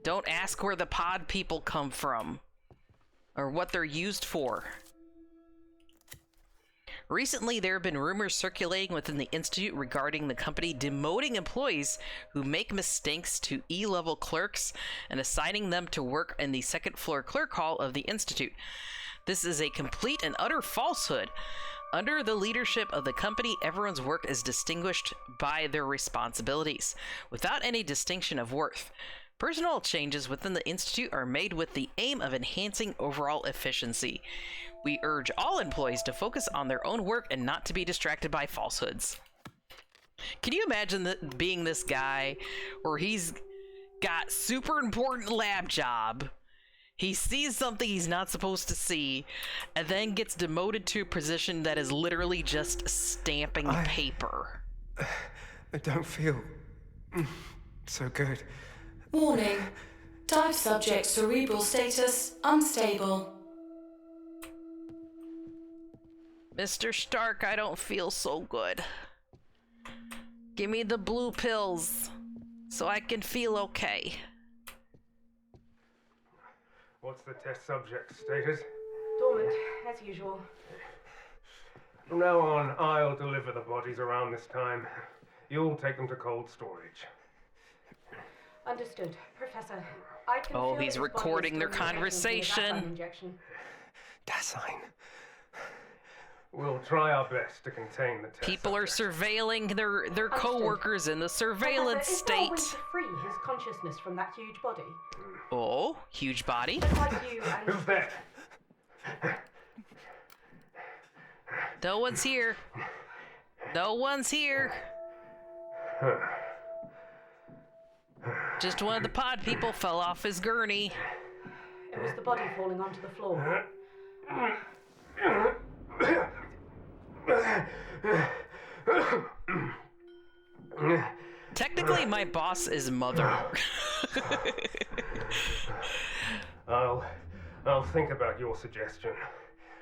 Don't ask where the pod people come from, or what they're used for. Recently, there have been rumors circulating within the Institute regarding the company demoting employees who make mistakes to E-level clerks and assigning them to work in the second floor clerk hall of the Institute. This is a complete and utter falsehood. Under the leadership of the company, everyone's work is distinguished by their responsibilities, without any distinction of worth. Personnel changes within the Institute are made with the aim of enhancing overall efficiency. We urge all employees to focus on their own work and not to be distracted by falsehoods. Can you imagine being this guy where he's got super important lab job, he sees something he's not supposed to see, and then gets demoted to a position that is literally just stamping paper? I don't feel so good. Warning. Dive subject cerebral status unstable. Mr. Stark, I don't feel so good. Give me the blue pills so I can feel okay. What's the test subject status? Dormant, as usual. From now on, I'll deliver the bodies around this time. You'll take them to cold storage. Understood. Professor, I can Oh, feel he's his body is recording their still reacting to the conversation. Dasein injection. Dasein. We'll try our best to contain the test. People are surveilling their co-workers in the surveillance Professor, is there a way state. to free his consciousness from that huge body? Oh, huge body. Just like you and... Who's that? No one's here. No one's here. Just one of the pod people fell off his gurney. It was the body falling onto the floor. Technically, my boss is Mother. I'll think about your suggestion.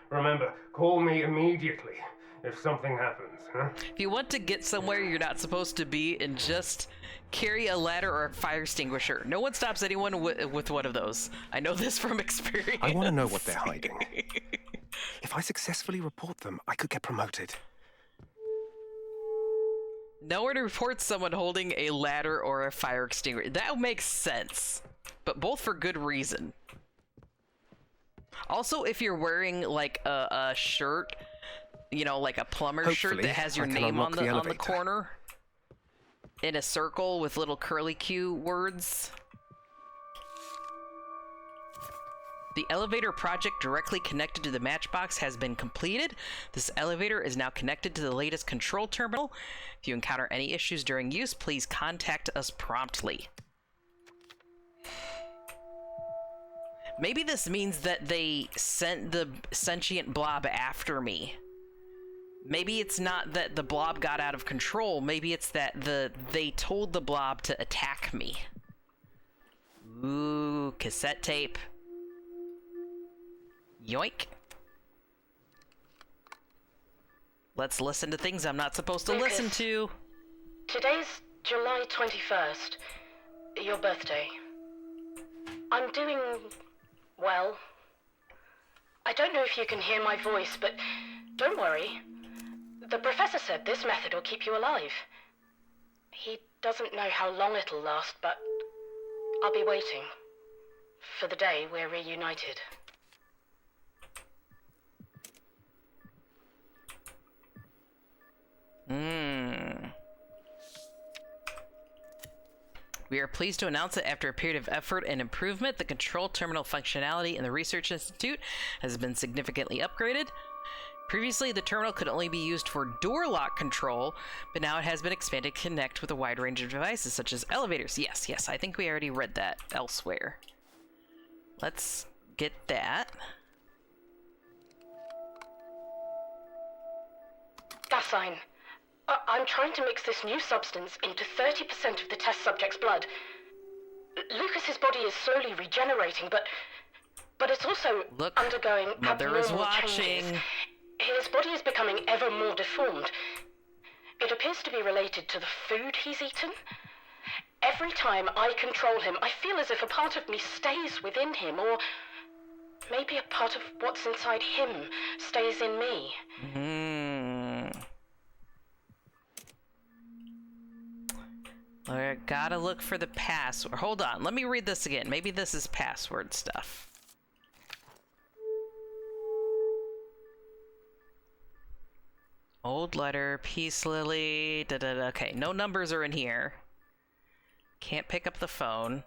Remember, call me immediately if something happens, huh? If you want to get somewhere you're not supposed to be, and just carry a ladder or a fire extinguisher. No one stops anyone with one of those. I know this from experience. I want to know what they're hiding. If I successfully report them, I could get promoted. No one reports someone holding a ladder or a fire extinguisher. That makes sense, but both for good reason. Also, if you're wearing like a shirt, you know, like a plumber shirt that has your name on the corner in a circle with little curly Q words. The elevator project directly connected to the matchbox has been completed. This elevator is now connected to the latest control terminal. If you encounter any issues during use, please contact us promptly. Maybe this means that they sent the sentient blob after me. Maybe it's not that the blob got out of control. Maybe it's that they told the blob to attack me. Ooh, cassette tape. Yoink. Let's listen to things I'm not supposed to listen to. Today's July 21st, your birthday. I'm doing well. I don't know if you can hear my voice, but don't worry. The professor said this method will keep you alive. He doesn't know how long it'll last, but I'll be waiting for the day we're reunited. We are pleased to announce that after a period of effort and improvement, the control terminal functionality in the Research Institute has been significantly upgraded. Previously, the terminal could only be used for door lock control, but now it has been expanded to connect with a wide range of devices, such as elevators. Yes, I think we already read that elsewhere. Let's get that. Dasein, I'm trying to mix this new substance into 30% of the test subject's blood. Lucas's body is slowly regenerating, but it's also undergoing Mother is abnormal watching. changes. His body is becoming ever more deformed. It appears to be related to the food he's eaten. Every time I control him, I feel as if a part of me stays within him, or maybe a part of what's inside him stays in me. I gotta look for the password. Hold on, let me read this again. Maybe this is password stuff. Old letter, peace lily, da-da-da. Okay, no numbers are in here. Can't pick up the phone.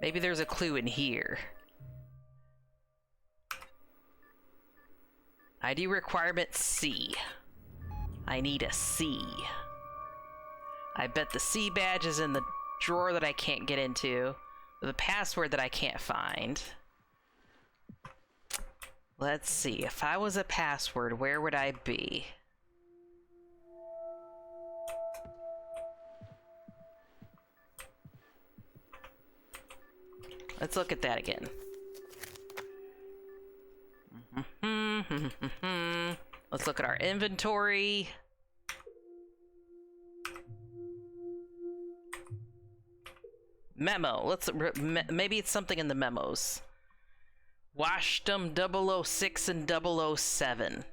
Maybe there's a clue in here. ID requirement C. I need a C. I bet the C badge is in the drawer that I can't get into. The password that I can't find. Let's see. If I was a password, where would I be? Let's look at that again. Let's look at our inventory. Memo. Maybe it's something in the memos. Washdom 006 and 007.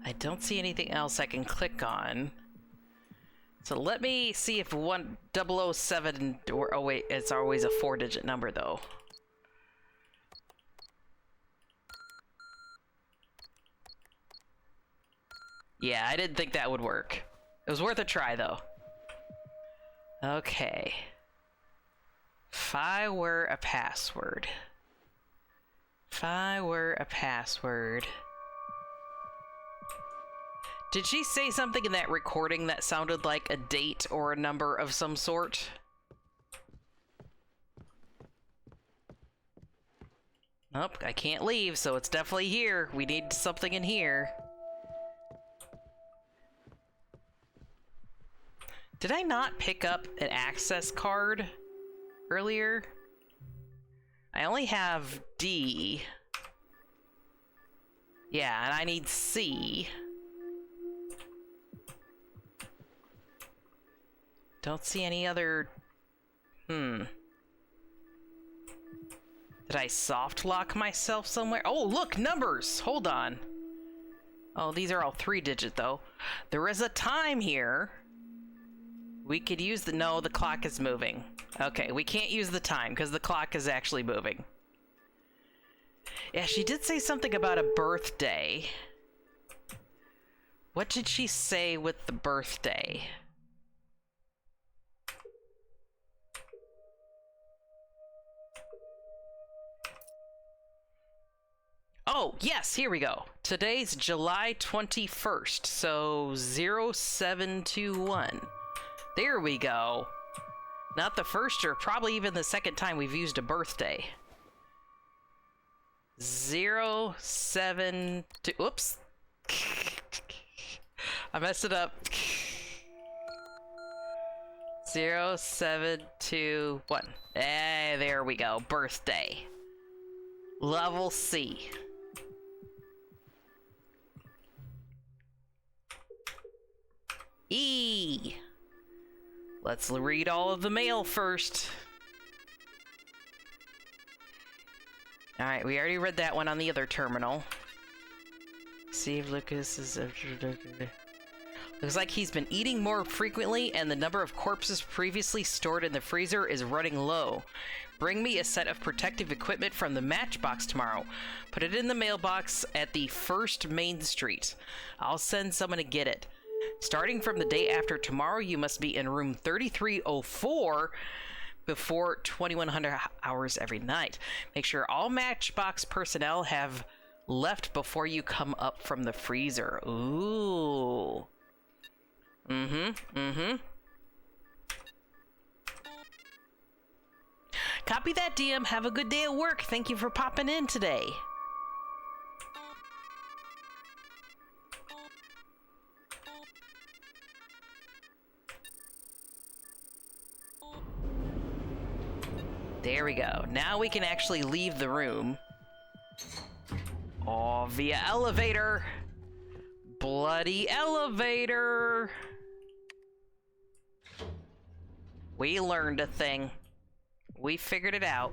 I don't see anything else I can click on. So let me see if 007 or oh wait, it's always a 4-digit number though. Yeah, I didn't think that would work. It was worth a try though. Okay. If I were a password. If I were a password. Did she say something in that recording that sounded like a date or a number of some sort? Nope, I can't leave, so it's definitely here. We need something in here. Did I not pick up an access card earlier? I only have D. Yeah, and I need C. Don't see any other... Did I soft lock myself somewhere? Oh, look, numbers! Hold on. Oh, these are all 3-digit, though. There is a time here. We could use the... No, the clock is moving. Okay, we can't use the time, because the clock is actually moving. Yeah, she did say something about a birthday. What did she say with the birthday? Oh, yes, here we go. Today's July 21st, so 0721. There we go. Not the first or probably even the second time we've used a birthday. 072. Oops. I messed it up. 0721. There we go. Birthday. Level C. E. Let's read all of the mail first. Alright, we already read that one on the other terminal. See if Lucas is... Looks like he's been eating more frequently and the number of corpses previously stored in the freezer is running low. Bring me a set of protective equipment from the Matchbox tomorrow. Put it in the mailbox at the 1st Main Street. I'll send someone to get it. Starting from the day after tomorrow, you must be in room 3304 before 2100 hours every night. Make sure all Matchbox personnel have left before you come up from the freezer. Ooh. Copy that, DM. Have a good day at work. Thank you for popping in today. There we go. Now we can actually leave the room. Oh, via elevator. Bloody elevator. We learned a thing. We figured it out.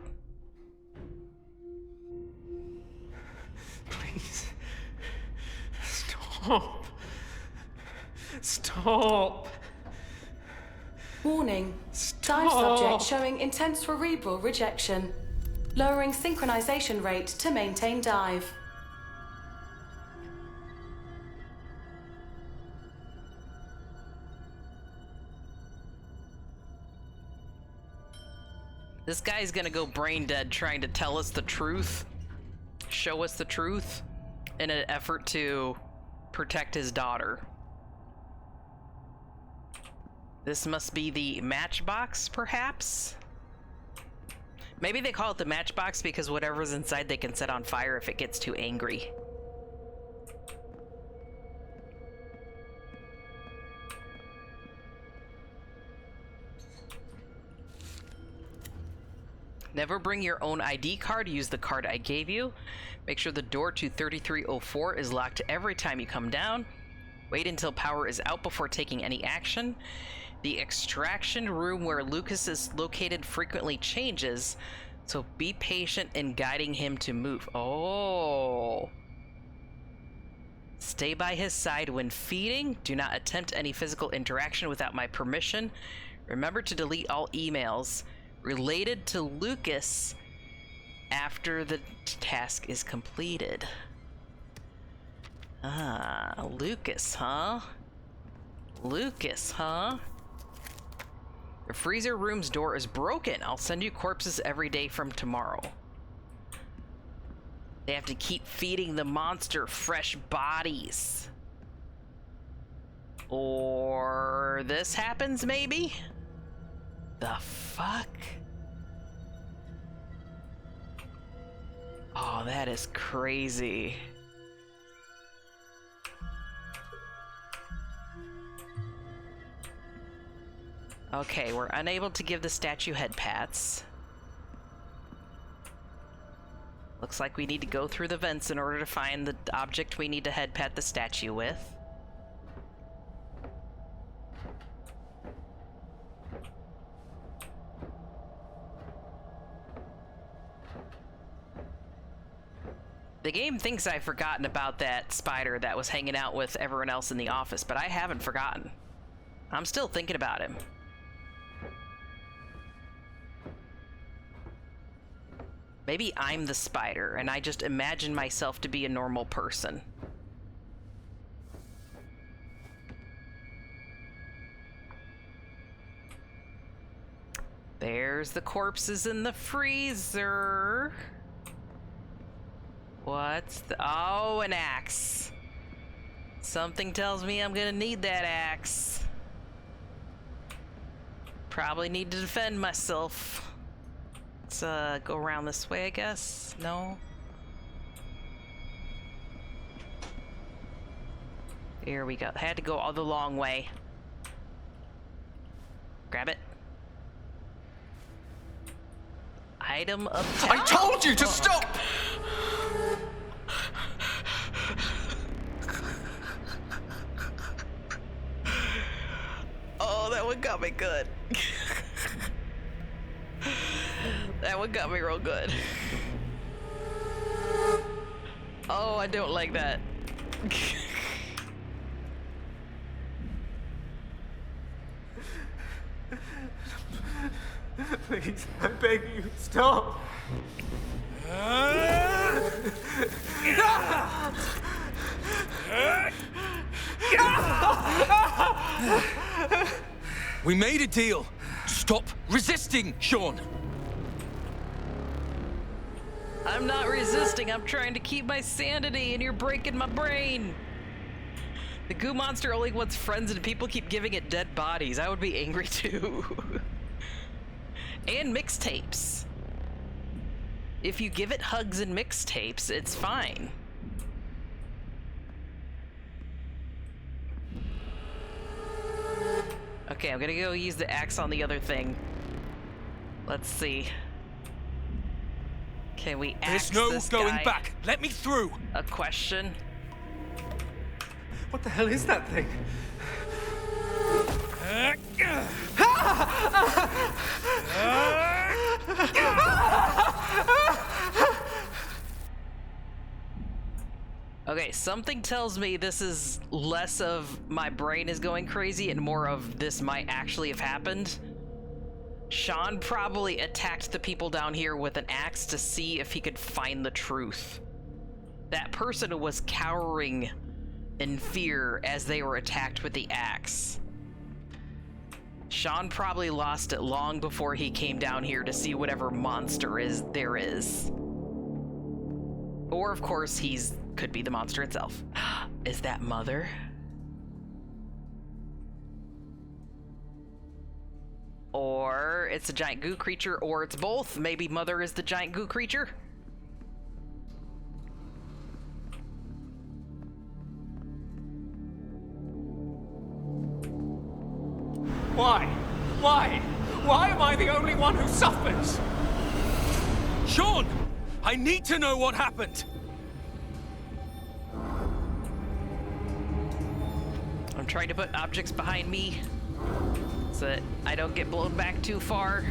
Please. Stop. Stop. Warning. Dive subject showing intense cerebral rejection. Lowering synchronization rate to maintain dive. This guy's gonna go brain dead trying to tell us the truth, show us the truth, in an effort to protect his daughter. This must be the matchbox, perhaps? Maybe they call it the matchbox because whatever's inside they can set on fire if it gets too angry. Never bring your own ID card. Use the card I gave you. Make sure the door to 3304 is locked every time you come down. Wait until power is out before taking any action. The extraction room where Lucas is located frequently changes, so be patient in guiding him to move. Oh. Stay by his side when feeding. Do not attempt any physical interaction without my permission. Remember to delete all emails related to Lucas after the task is completed. Ah, Lucas, huh? Lucas, huh? Your freezer room's door is broken. I'll send you corpses every day from tomorrow. They have to keep feeding the monster fresh bodies. Or this happens, maybe? The fuck? Oh, that is crazy. Okay, we're unable to give the statue head pats. Looks like we need to go through the vents in order to find the object we need to head pat the statue with. The game thinks I've forgotten about that spider that was hanging out with everyone else in the office, but I haven't forgotten. I'm still thinking about him. Maybe I'm the spider, and I just imagine myself to be a normal person. There's the corpses in the freezer. What's the... Oh, an axe. Something tells me I'm gonna need that axe. Probably need to defend myself. Let's go around this way, I guess. No? Here we go. Had to go all the long way. Grab it. Item of... I told you to stop! Oh, that one got me good. That one got me real good. Oh, I don't like that. Please, I beg you, stop. We made a deal. Stop resisting, Sean. I'm not resisting. I'm trying to keep my sanity, and you're breaking my brain. The goo monster only wants friends, and people keep giving it dead bodies. I would be angry too. And mixtapes. If you give it hugs and mixtapes, it's fine. Okay, I'm gonna go use the axe on the other thing. Let's see. Can we axe There's no this going guy? back. Let me through. A question. What the hell is that thing? Okay, something tells me this is less of my brain is going crazy and more of this might actually have happened. Sean probably attacked the people down here with an axe to see if he could find the truth. That person was cowering in fear as they were attacked with the axe. Sean probably lost it long before he came down here to see whatever monster there is. Or, of course, could be the monster itself. Is that Mother? Or it's a giant goo creature, or it's both. Maybe Mother is the giant goo creature. Why? Why? Why am I the only one who suffers? Sean! I need to know what happened! I'm trying to put objects behind me so that I don't get blown back too far.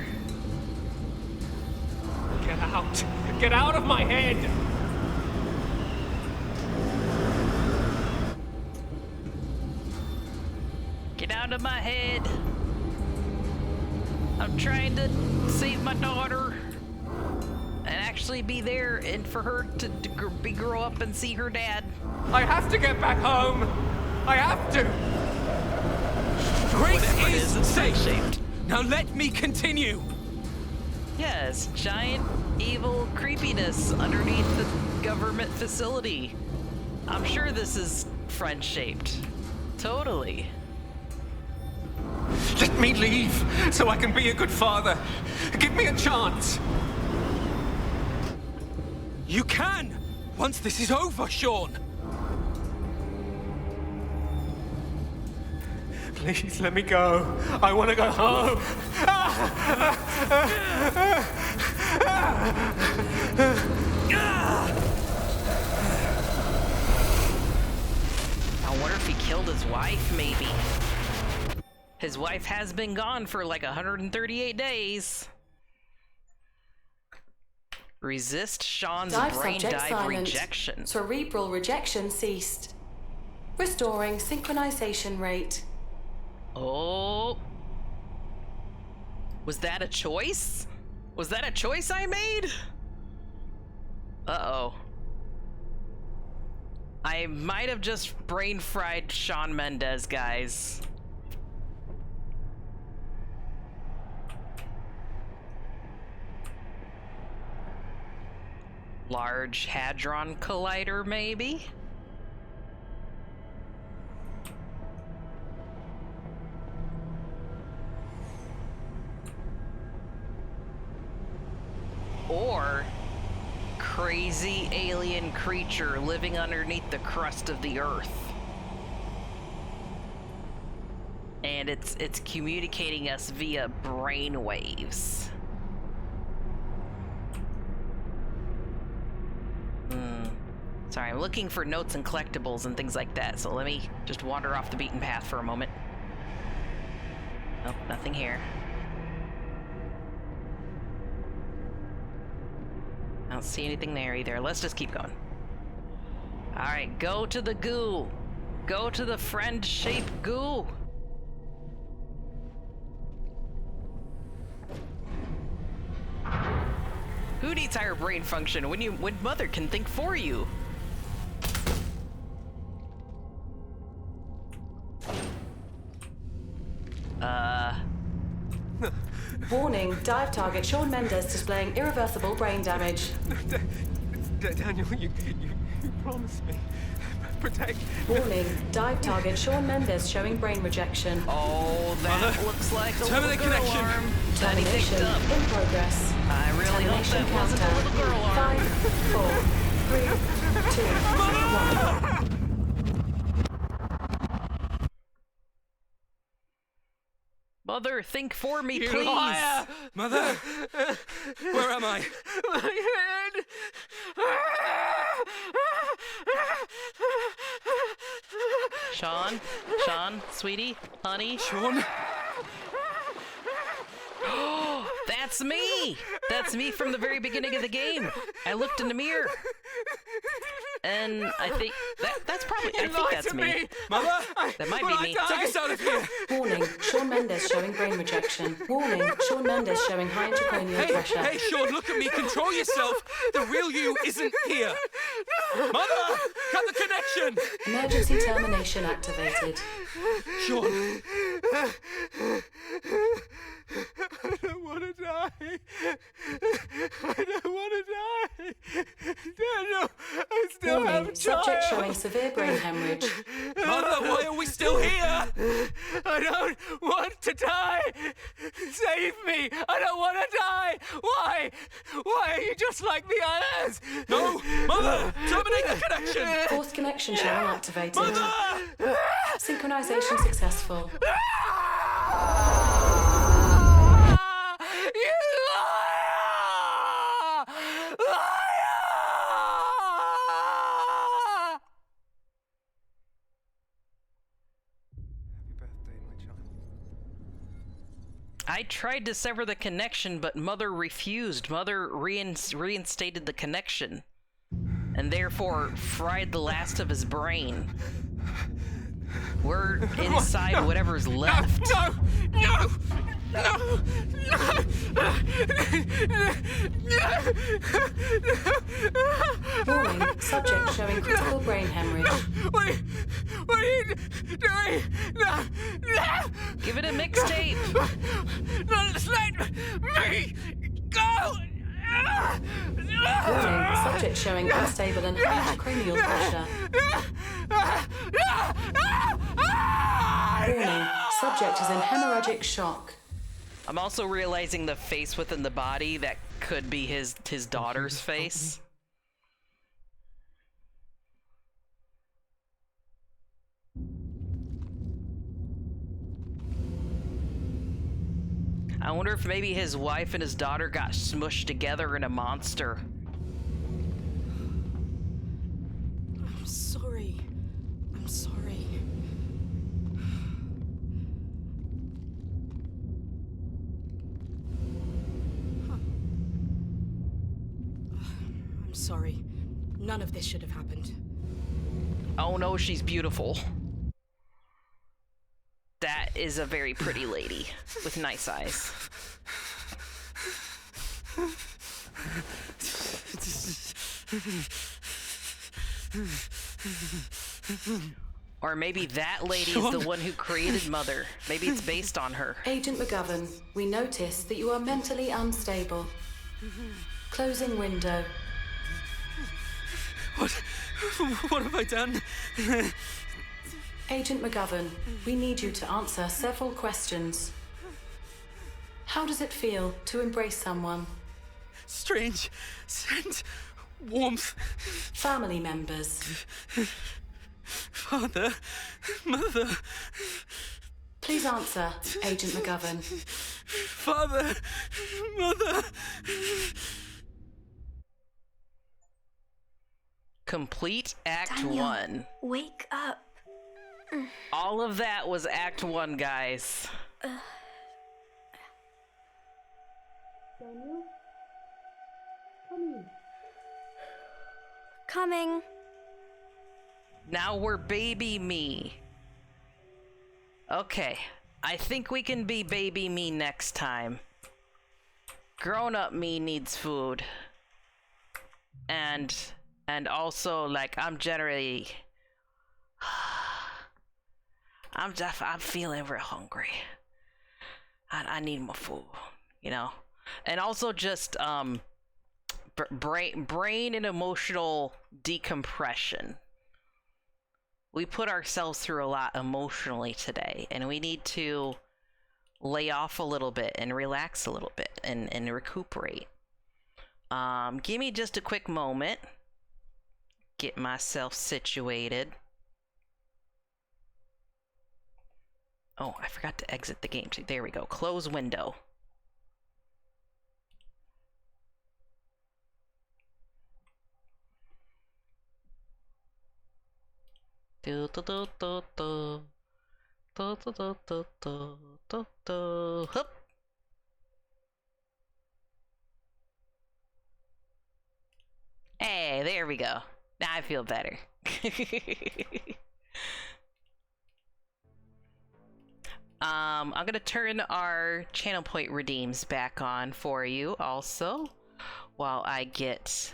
Get out! Get out of my head! Get out of my head. I'm trying to save my daughter and actually be there and for her to grow up and see her dad. I have to get back home! I have to! Grace is safe! Now let me continue! Yes, giant evil creepiness underneath the government facility. I'm sure this is friend-shaped. Totally. Let me leave so I can be a good father. Give me a chance. You can! Once this is over, Sean! Please let me go. I want to go home. I wonder if he killed his wife, maybe. His wife has been gone for like 138 days. Resist Sean's brain dive rejection. Cerebral rejection ceased. Restoring synchronization rate. Oh. Was that a choice? Was that a choice I made? Uh-oh. I might have just brain fried Sean Mendez, guys. Large Hadron Collider, maybe? Or crazy alien creature living underneath the crust of the Earth. And it's communicating us via brain waves. Sorry, I'm looking for notes and collectibles and things like that, so let me just wander off the beaten path for a moment. Nope, nothing here. I don't see anything there either. Let's just keep going. Alright, go to the goo. Go to the friend-shaped goo. Who needs higher brain function when Mother can think for you? Warning, dive target Sean Mendez displaying irreversible brain damage. Daniel, you promised me. Protect. Warning, dive target Sean Mendez showing brain rejection. Oh, that looks like a Terminate little girl connection. arm that he picked Termination up. in progress. I really hope that wasn't a little girl arm. 5, 4, 3, 2, 1. Mother, think for me, You please. liar! Mother! Where am I? My head! Sean, sweetie, honey. Sean? That's me! That's me from the very beginning of the game. I looked in the mirror. And I think that's probably, I think that's me. Mother? That might be me. Take us out of here! Warning, Sean Mendez showing brain rejection. Warning, Sean Mendez showing high intracranial pressure. Hey, Sean, look at me. Control yourself. The real you isn't here. Mother! Cut the connection! Emergency termination activated. Sean! showing severe brain hemorrhage. Mother, why are we still here? I don't want to die! Save me! I don't want to die! Why? Why are you just like the others? No! Mother! Terminate the connection! Forced connection channel activated. Mother! Synchronization successful. You liar! I tried to sever the connection, but Mother refused. Mother reinstated the connection, and therefore fried the last of his brain. We're inside whatever's left. No! Warning, subject showing critical brain hemorrhage. What are you doing? No! Give it a mixtape. Don't let me go! Warning, subject showing unstable and intracranial pressure. Warning, subject is in hemorrhagic shock. I'm also realizing the face within the body that could be his daughter's face. I wonder if maybe his wife and his daughter got smushed together in a monster. I'm sorry. I'm sorry. I'm sorry. None of this should have happened. Oh no, she's beautiful. That is a very pretty lady with nice eyes. Or maybe that lady is the one who created Mother. Maybe it's based on her. Agent McGovern, we notice that you are mentally unstable. Closing window. What have I done? Agent McGovern, we need you to answer several questions. How does it feel to embrace someone? Strange scent, warmth. Family members. Father, Mother. Please answer, Agent McGovern. Father, Mother. Complete Act Daniel, 1. Wake up. All of that was Act 1, guys. Daniel? Coming. Now we're baby me. Okay, I think we can be baby me next time. Grown-up me needs food. And also, like, I'm generally... I'm feeling real hungry. I need more food, you know? And also just, brain and emotional decompression. We put ourselves through a lot emotionally today, and we need to lay off a little bit and relax a little bit and recuperate. Give me just a quick moment. Get myself situated. Oh, I forgot to exit the game too. There we go. Close window. Hup. Hey, there we go. Now I feel better. I'm gonna turn our channel point redeems back on for you also, while I get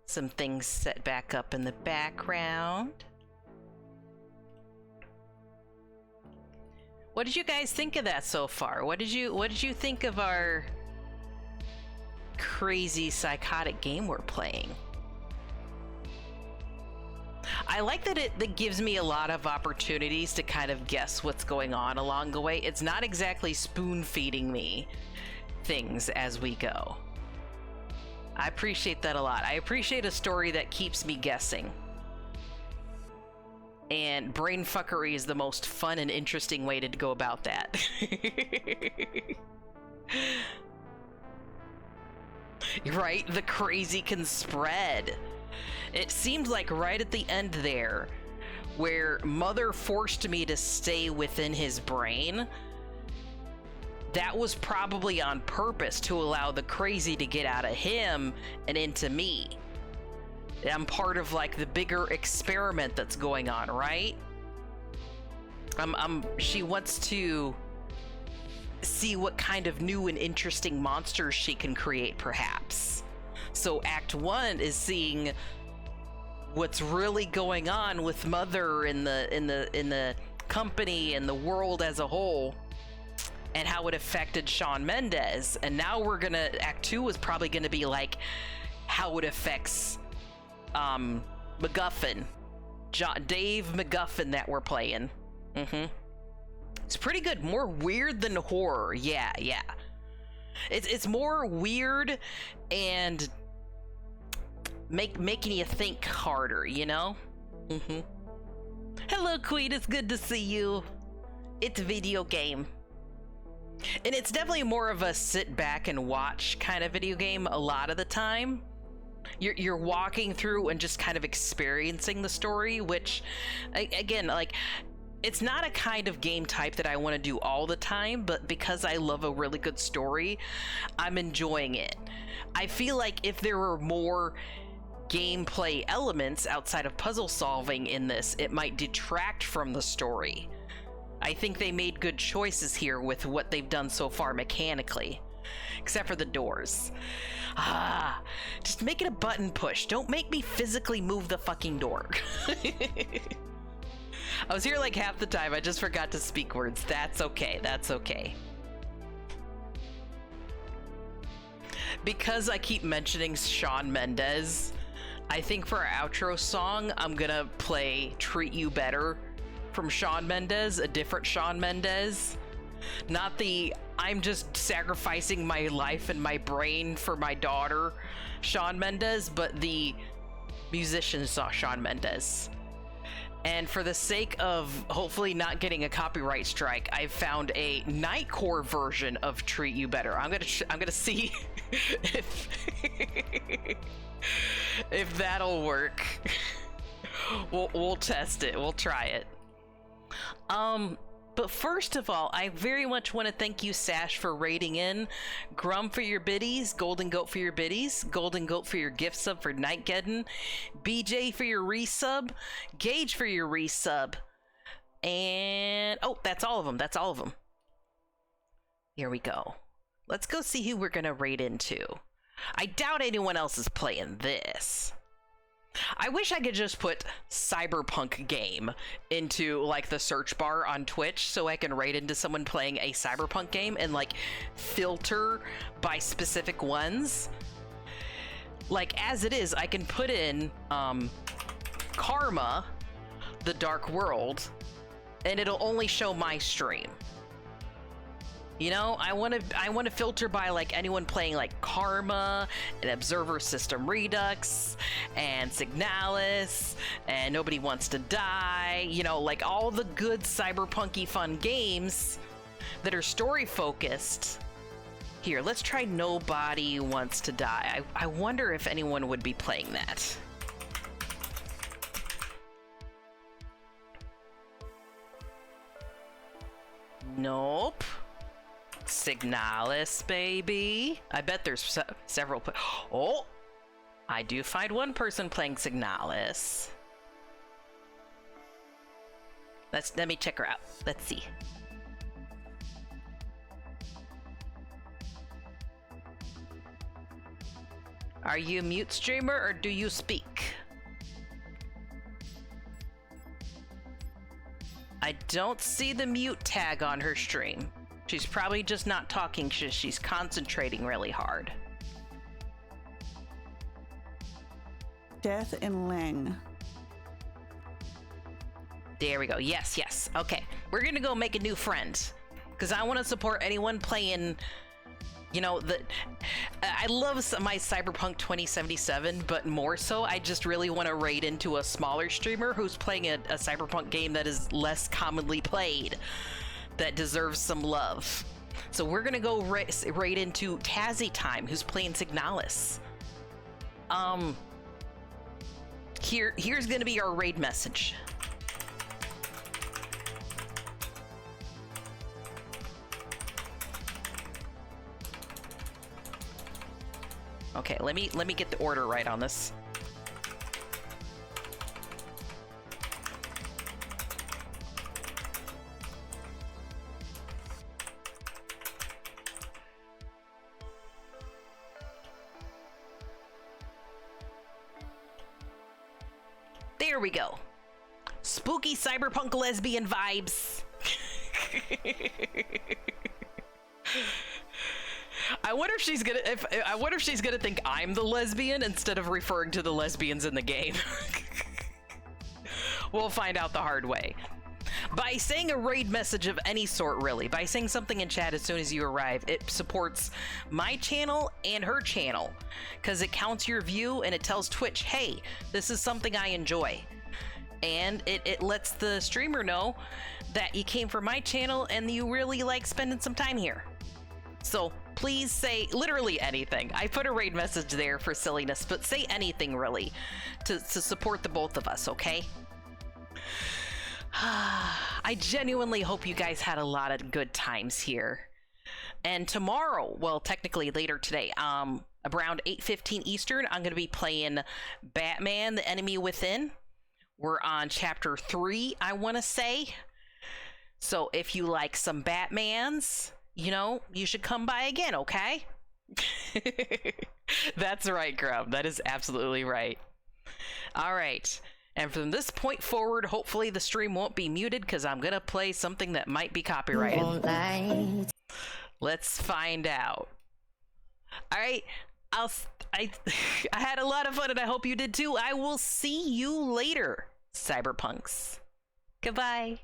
some things set back up in the background. What did you guys think of that so far? What did you think of our crazy psychotic game we're playing? I like that that gives me a lot of opportunities to kind of guess what's going on along the way. It's not exactly spoon feeding me things as we go. I appreciate that a lot. I appreciate a story that keeps me guessing. And brain fuckery is the most fun and interesting way to go about that. Right? The crazy can spread. It seemed like right at the end there, where Mother forced me to stay within his brain, that was probably on purpose to allow the crazy to get out of him and into me. I'm part of like the bigger experiment that's going on, right? She wants to see what kind of new and interesting monsters she can create, perhaps. So Act 1 is seeing what's really going on with Mother in the company and the world as a whole, and how it affected Sean Mendez. And now Act 2 is probably gonna be like how it affects MacGuffin, Dave MacGuffin that we're playing. It's pretty good. More weird than horror. Yeah. It's more weird and making you think harder, you know? Hello, Queen. It's good to see you. It's a video game. And it's definitely more of a sit back and watch kind of video game a lot of the time. You're walking through and just kind of experiencing the story, which, again, like, it's not a kind of game type that I want to do all the time, but because I love a really good story, I'm enjoying it. I feel like if there were more gameplay elements outside of puzzle solving in this, it might detract from the story. I think they made good choices here with what they've done so far mechanically. Except for the doors. Just make it a button push. Don't make me physically move the fucking door. I was here like half the time. I just forgot to speak words. That's okay. That's okay. Because I keep mentioning Sean Mendez, I think for our outro song, I'm gonna play Treat You Better from Sean Mendez, a different Sean Mendez. Not the I'm just sacrificing my life and my brain for my daughter Sean Mendez, but the musician Sean Mendez. And for the sake of hopefully not getting a copyright strike, I've found a Nightcore version of Treat You Better. I'm gonna see if that'll work. We'll test it. We'll try it. But first of all, I very much want to thank you, Sash, for raiding in, Grum for your biddies, Golden Goat for your biddies, Golden Goat for your gift sub for Nightgeddon, BJ for your resub, Gage for your resub, and oh, that's all of them. That's all of them. Here we go. Let's go see who we're gonna raid into. I doubt anyone else is playing this. I wish I could just put cyberpunk game into like the search bar on Twitch so I can raid into someone playing a cyberpunk game and like filter by specific ones. Like as it is, I can put in Karma, the Dark World, and it'll only show my stream. You know, I want to filter by like anyone playing like Karma and Observer System Redux and Signalis and Nobody Wants to Die, you know, like all the good cyberpunky fun games that are story focused. Here, let's try Nobody Wants to Die. I wonder if anyone would be playing that. Nope. Signalis, baby. I bet there's several. Oh, I do find one person playing Signalis. Let me check her out. Let's see. Are you a mute streamer or do you speak? I don't see the mute tag on her stream. She's probably just not talking, she's concentrating really hard. Death and Lang. There we go. Yes, yes. Okay, we're gonna go make a new friend because I want to support anyone playing. You know, I love my Cyberpunk 2077, but more so, I just really want to raid into a smaller streamer who's playing a Cyberpunk game that is less commonly played, that deserves some love. So we're gonna go raid into Tazzy Time, who's playing Signalis. Here's gonna be our raid message. Okay, let me get the order right on this. There we go. Spooky cyberpunk lesbian vibes. I wonder if she's gonna think I'm the lesbian instead of referring to the lesbians in the game. We'll find out the hard way. By saying a raid message of any sort, really, by saying something in chat as soon as you arrive, it supports my channel and her channel, because it counts your view and it tells Twitch, hey, this is something I enjoy. And it lets the streamer know that you came from my channel and you really like spending some time here. So please say literally anything. I put a raid message there for silliness, but say anything really to support the both of us, okay? I genuinely hope you guys had a lot of good times here. And tomorrow, well, technically later today, around 8:15 Eastern, I'm going to be playing Batman: The Enemy Within. We're on chapter 3, I want to say. So if you like some Batmans, you know, you should come by again, okay? That's right, Grub. That is absolutely right. All right. And from this point forward, hopefully the stream won't be muted because I'm going to play something that might be copyrighted. Let's find out. All right. I had a lot of fun and I hope you did too. I will see you later, Cyberpunks. Goodbye.